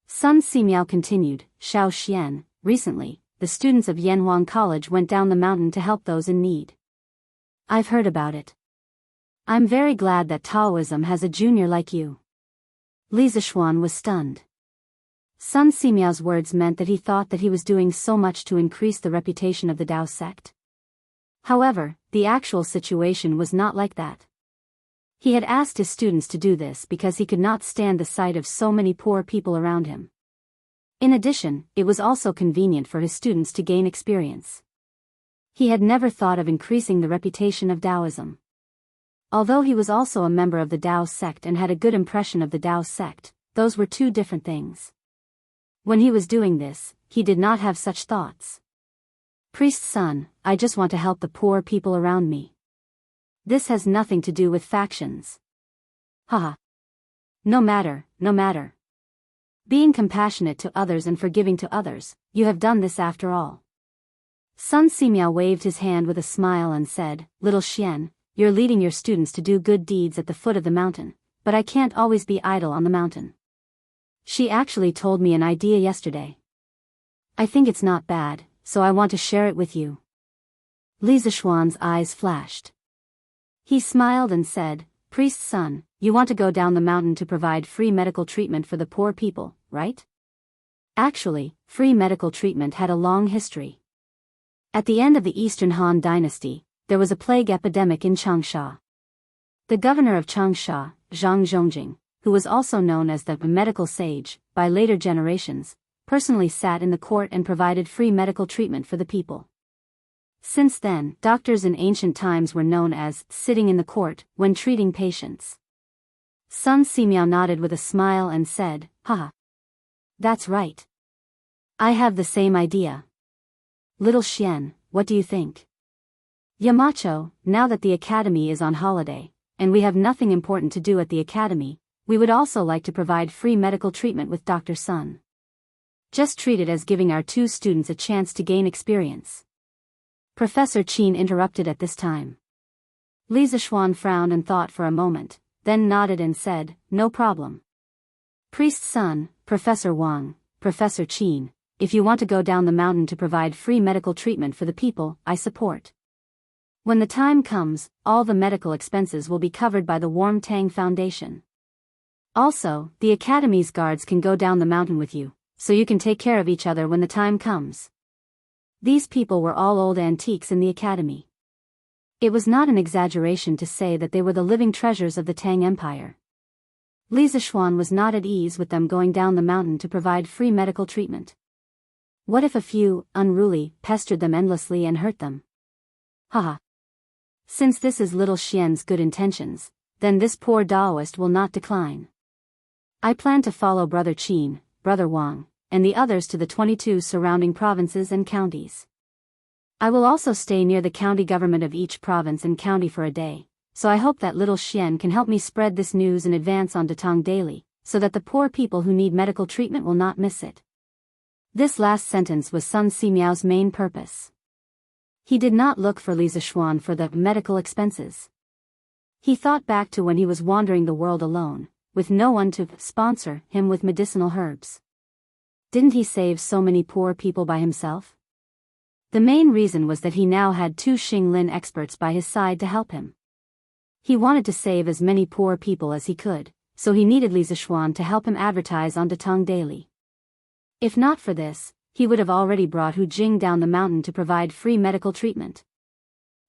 Sun Simiao continued, "Xiao Xian, recently, the students of Yanhuang College went down the mountain to help those in need. I've heard about it. I'm very glad that Taoism has a junior like you." Li Zishuan was stunned. Sun Simiao's words meant that he thought that he was doing so much to increase the reputation of the Tao sect. However, the actual situation was not like that. He had asked his students to do this because he could not stand the sight of so many poor people around him. In addition, it was also convenient for his students to gain experience. He had never thought of increasing the reputation of Taoism. Although he was also a member of the Tao sect and had a good impression of the Tao sect, those were 2 different things. When he was doing this, he did not have such thoughts. "Priest's son, I just want to help the poor people around me. This has nothing to do with factions." Haha. No matter. Being compassionate to others and forgiving to others, you have done this after all. Sun Simiao waved his hand with a smile and said, "Little Xian, you're leading your students to do good deeds at the foot of the mountain, but I can't always be idle on the mountain. She actually told me an idea yesterday. I think it's not bad, so I want to share it with you." Li Zishuan's eyes flashed. He smiled and said, "Priest's son, you want to go down the mountain to provide free medical treatment for the poor people, right?" Actually, free medical treatment had a long history. At the end of the Eastern Han Dynasty, there was a plague epidemic in Changsha. The governor of Changsha, Zhang Zhongjing, who was also known as the medical sage by later generations, personally sat in the court and provided free medical treatment for the people. Since then, doctors in ancient times were known as sitting in the court when treating patients. Sun Simiao nodded with a smile and said, "Haha. That's right. I have the same idea. Little Xian, what do you think?" "Yamacho, now that the academy is on holiday, and we have nothing important to do at the academy, we would also like to provide free medical treatment with Dr. Sun. Just treat it as giving our 2 students a chance to gain experience." Professor Qin interrupted at this time. Li Zishuan frowned and thought for a moment, then nodded and said, "No problem. Priest's son, Professor Wang, Professor Qin, if you want to go down the mountain to provide free medical treatment for the people, I support. When the time comes, all the medical expenses will be covered by the Warm Tang Foundation. Also, the academy's guards can go down the mountain with you, so you can take care of each other when the time comes." These people were all old antiques in the academy. It was not an exaggeration to say that they were the living treasures of the Tang Empire. Li Zishuan was not at ease with them going down the mountain to provide free medical treatment. What if a few, unruly, pestered them endlessly and hurt them? Haha. Since this is little Xian's good intentions, then this poor Daoist will not decline. I plan to follow Brother Qin, Brother Wang, and the others to the 22 surrounding provinces and counties. I will also stay near the county government of each province and county for a day, so I hope that little Xian can help me spread this news in advance on Datong Daily, so that the poor people who need medical treatment will not miss it. This last sentence was Sun Simiao's main purpose. He did not look for Li Zishuan for the medical expenses. He thought back to when he was wandering the world alone, with no one to sponsor him with medicinal herbs. Didn't he save so many poor people by himself? The main reason was that he now had two Xinglin experts by his side to help him. He wanted to save as many poor people as he could, so he needed Li Zishuan to help him advertise on Datong Daily. If not for this, he would have already brought Hu Jing down the mountain to provide free medical treatment.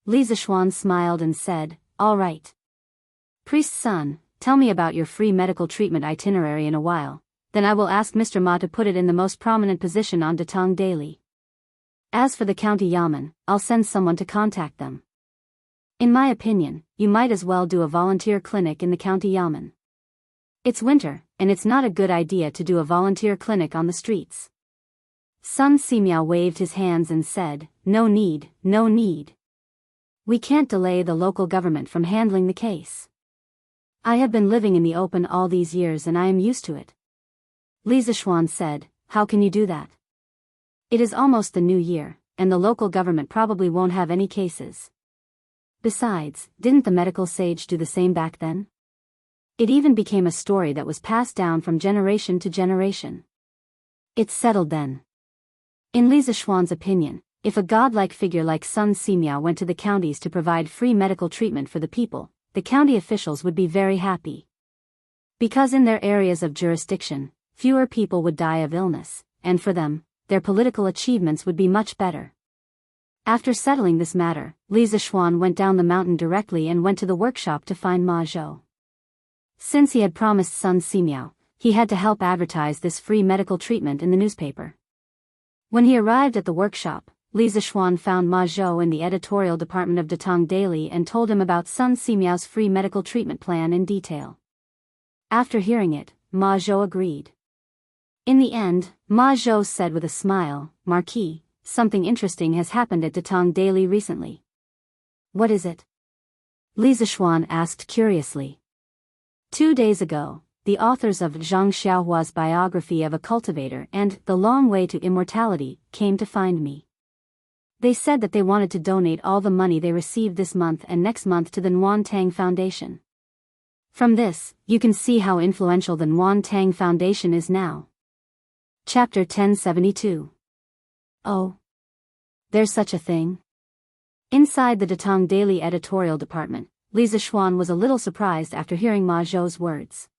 Li Zishuan smiled and said, "All right. Priest's son, tell me about your free medical treatment itinerary in a while, then I will ask Mr. Ma to put it in the most prominent position on Datong Daily. As for the county yamen, I'll send someone to contact them. In my opinion, you might as well do a volunteer clinic in the county yamen. It's winter, and it's not a good idea to do a volunteer clinic on the streets." Sun Simiao waved his hands and said, "No need, no need. We can't delay the local government from handling the case. I have been living in the open all these years and I am used to it." Li Zishuan said, "How can you do that? It is almost the new year, and the local government probably won't have any cases. Besides, didn't the medical sage do the same back then? It even became a story that was passed down from generation to generation. It's settled then." In Li Zishuan's opinion, if a godlike figure like Sun Simiao went to the counties to provide free medical treatment for the people, the county officials would be very happy. Because in their areas of jurisdiction, fewer people would die of illness, and for them, their political achievements would be much better. After settling this matter, Li Zishuan went down the mountain directly and went to the workshop to find Ma Zhou. Since he had promised Sun Simiao, he had to help advertise this free medical treatment in the newspaper. When he arrived at the workshop, Li Zishuan found Ma Zhou in the editorial department of Datong Daily and told him about Sun Simiao's free medical treatment plan in detail. After hearing it, Ma Zhou agreed. In the end, Ma Zhou said with a smile, "Marquis, something interesting has happened at Datong Daily recently." "What is it?" Li Zishuan asked curiously. 2 days ago, the authors of Zhang Xiaohua's biography of a cultivator and The Long Way to Immortality came to find me. They said that they wanted to donate all the money they received this month and next month to the Nguyen Tang Foundation. From this, you can see how influential the Nguyen Tang Foundation is now. Chapter 1072. Oh. There's such a thing? Inside the Datong Daily editorial department, Li Zishuan was a little surprised after hearing Ma Zhou's words.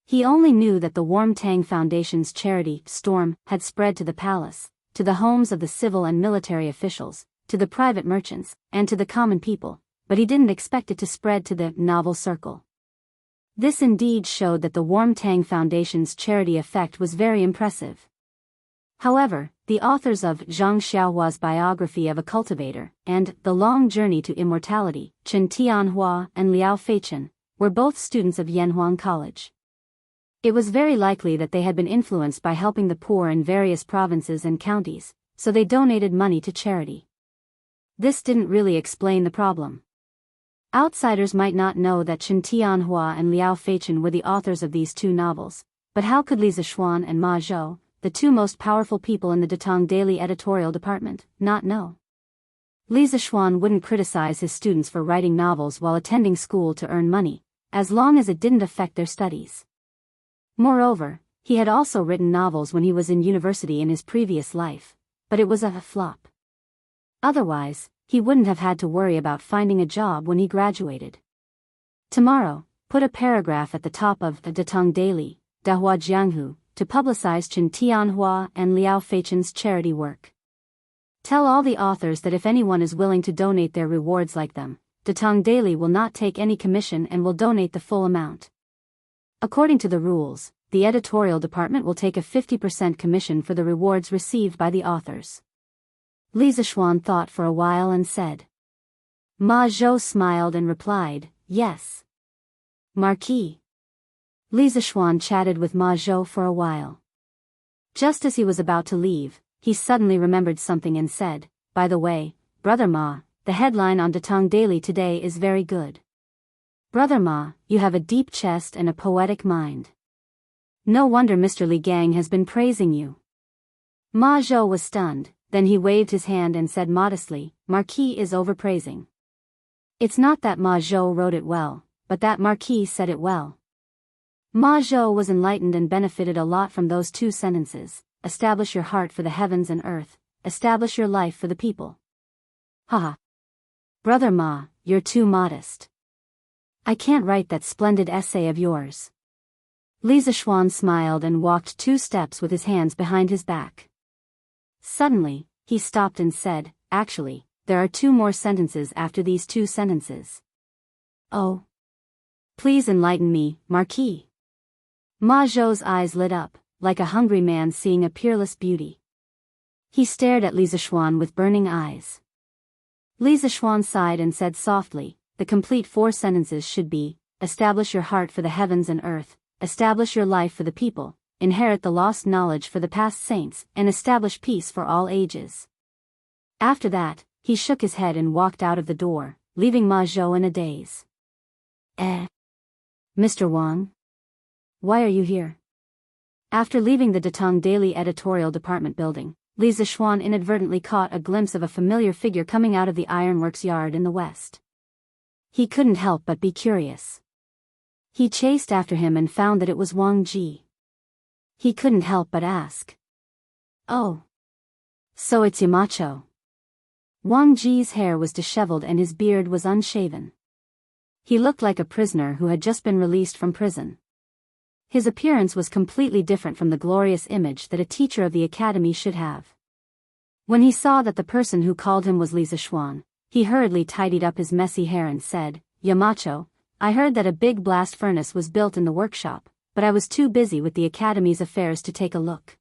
He only knew that the Warm Tang Foundation's charity, Storm, had spread to the palace, to the homes of the civil and military officials, to the private merchants, and to the common people, but he didn't expect it to spread to the novel circle. This indeed showed that the Warm Tang Foundation's charity effect was very impressive. However, the authors of Zhang Xiaohua's biography of a cultivator and The Long Journey to Immortality, Chen Tianhua and Liao Feichen, were both students of Yanhuang College. It was very likely that they had been influenced by helping the poor in various provinces and counties, so they donated money to charity. This didn't really explain the problem. Outsiders might not know that Chen Tianhua and Liao Feichen were the authors of these two novels, but how could Li Zishuan and Ma Zhou, the two most powerful people in the Datong Daily editorial department, not know? Li Zishuan wouldn't criticize his students for writing novels while attending school to earn money, as long as it didn't affect their studies. Moreover, he had also written novels when he was in university in his previous life, but it was a flop. Otherwise, he wouldn't have had to worry about finding a job when he graduated. Tomorrow, put a paragraph at the top of the Datong Daily, Dahua Jianghu, to publicize Chen Tianhua and Liao Feichen's charity work. Tell all the authors that if anyone is willing to donate their rewards like them, Datong Daily will not take any commission and will donate the full amount. According to the rules, the editorial department will take a 50% commission for the rewards received by the authors. Li Zishuan thought for a while and said. Ma Zhou smiled and replied, "Yes. Marquis." Li Zishuan chatted with Ma Zhou for a while. Just as he was about to leave, he suddenly remembered something and said, "By the way, Brother Ma, the headline on Datong Daily today is very good. Brother Ma, you have a deep chest and a poetic mind. No wonder Mr. Li Gang has been praising you. Ma Zhou was stunned, then he waved his hand and said modestly, Marquis is overpraising. It's not that Ma Zhou wrote it well, but that Marquis said it well. Ma Zhou was enlightened and benefited a lot from those two sentences. Establish your heart for the heavens and earth, establish your life for the people. Haha. Brother Ma, you're too modest. I can't write that splendid essay of yours. Li Zishuan smiled and walked 2 steps with his hands behind his back. Suddenly, he stopped and said, actually, there are 2 more sentences after these 2 sentences. Oh. Please enlighten me, Marquis. Ma Zhou's eyes lit up, like a hungry man seeing a peerless beauty. He stared at Li Zishuan with burning eyes. Li Zishuan sighed and said softly, the complete 4 sentences should be, establish your heart for the heavens and earth, establish your life for the people, inherit the lost knowledge for the past saints, and establish peace for all ages. After that, he shook his head and walked out of the door, leaving Ma Zhou in a daze. Mr. Wang? Why are you here? After leaving the Datong Daily Editorial Department building, Li Zishuan inadvertently caught a glimpse of a familiar figure coming out of the ironworks yard in the west. He couldn't help but be curious. He chased after him and found that it was Wang Ji. He couldn't help but ask. Oh. So it's Yamacho. Wang Ji's hair was disheveled and his beard was unshaven. He looked like a prisoner who had just been released from prison. His appearance was completely different from the glorious image that a teacher of the academy should have. When he saw that the person who called him was Li Zishuan, he hurriedly tidied up his messy hair and said, Yamacho, I heard that a big blast furnace was built in the workshop, but I was too busy with the academy's affairs to take a look.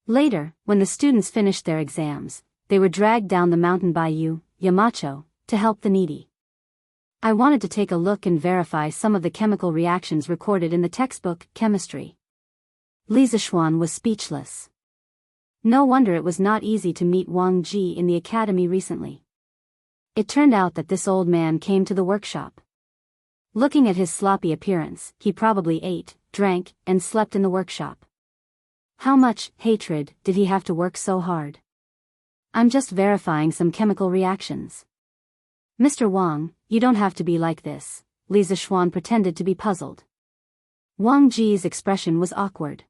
Later, when the students finished their exams, they were dragged down the mountain by you, Yamacho, to help the needy. I wanted to take a look and verify some of the chemical reactions recorded in the textbook, Chemistry. Li Zishuan was speechless. No wonder it was not easy to meet Wang Ji in the academy recently. It turned out that this old man came to the workshop. Looking at his sloppy appearance, he probably ate, drank, and slept in the workshop. How much hatred did he have to work so hard? I'm just verifying some chemical reactions. Mr. Wang, you don't have to be like this, Li Zishuan pretended to be puzzled. Wang Ji's expression was awkward.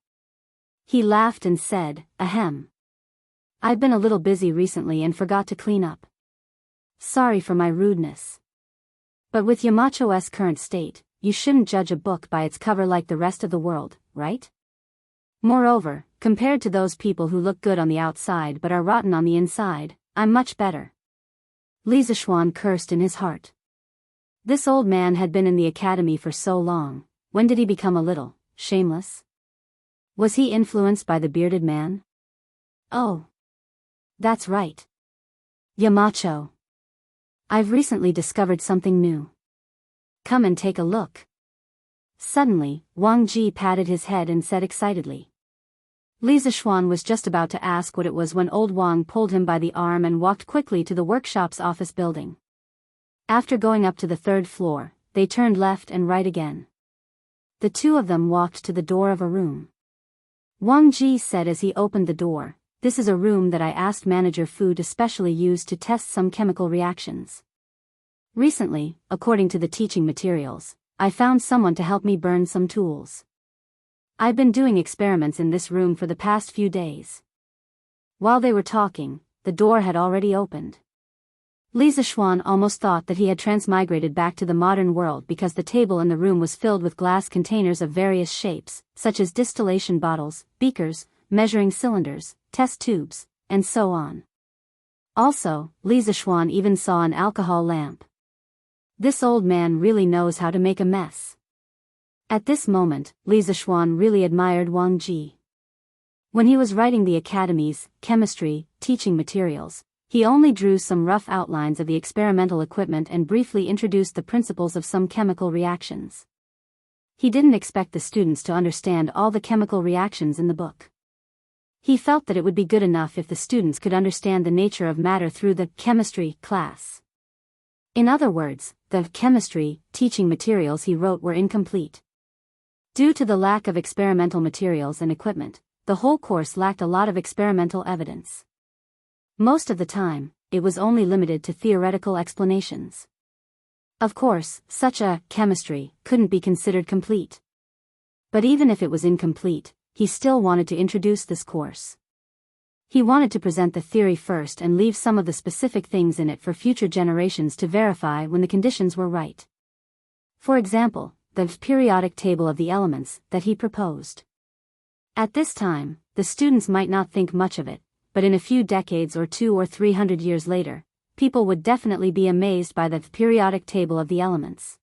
He laughed and said, ahem. I've been a little busy recently and forgot to clean up. Sorry for my rudeness. But with Yamacho's current state, you shouldn't judge a book by its cover like the rest of the world, right? Moreover, compared to those people who look good on the outside but are rotten on the inside, I'm much better. Li Zishuan cursed in his heart. This old man had been in the academy for so long, when did he become a little shameless? Was he influenced by the bearded man? Oh. That's right. Yamacho. I've recently discovered something new. Come and take a look. Suddenly, Wang Ji patted his head and said excitedly. Li Zishuan was just about to ask what it was when old Wang pulled him by the arm and walked quickly to the workshop's office building. After going up to the 3rd floor, they turned left and right again. The 2 of them walked to the door of a room. Wang Ji said as he opened the door, this is a room that I asked Manager Fu to specially use to test some chemical reactions. Recently, according to the teaching materials, I found someone to help me burn some tools. I've been doing experiments in this room for the past few days. While they were talking, the door had already opened. Li Zishuan almost thought that he had transmigrated back to the modern world because the table in the room was filled with glass containers of various shapes, such as distillation bottles, beakers, measuring cylinders, test tubes, and so on. Also, Li Zishuan even saw an alcohol lamp. This old man really knows how to make a mess. At this moment, Li Zishuan really admired Wang Ji. When he was writing the academy's chemistry teaching materials, he only drew some rough outlines of the experimental equipment and briefly introduced the principles of some chemical reactions. He didn't expect the students to understand all the chemical reactions in the book. He felt that it would be good enough if the students could understand the nature of matter through the chemistry class. In other words, the chemistry teaching materials he wrote were incomplete. Due to the lack of experimental materials and equipment, the whole course lacked a lot of experimental evidence. Most of the time, it was only limited to theoretical explanations. Of course, such a chemistry couldn't be considered complete. But even if it was incomplete, he still wanted to introduce this course. He wanted to present the theory first and leave some of the specific things in it for future generations to verify when the conditions were right. For example, the periodic table of the elements that he proposed. At this time, the students might not think much of it, but in a few decades or 200 or 300 years later, people would definitely be amazed by the periodic table of the elements.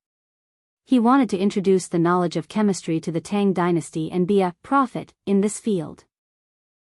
He wanted to introduce the knowledge of chemistry to the Tang dynasty and be a prophet in this field.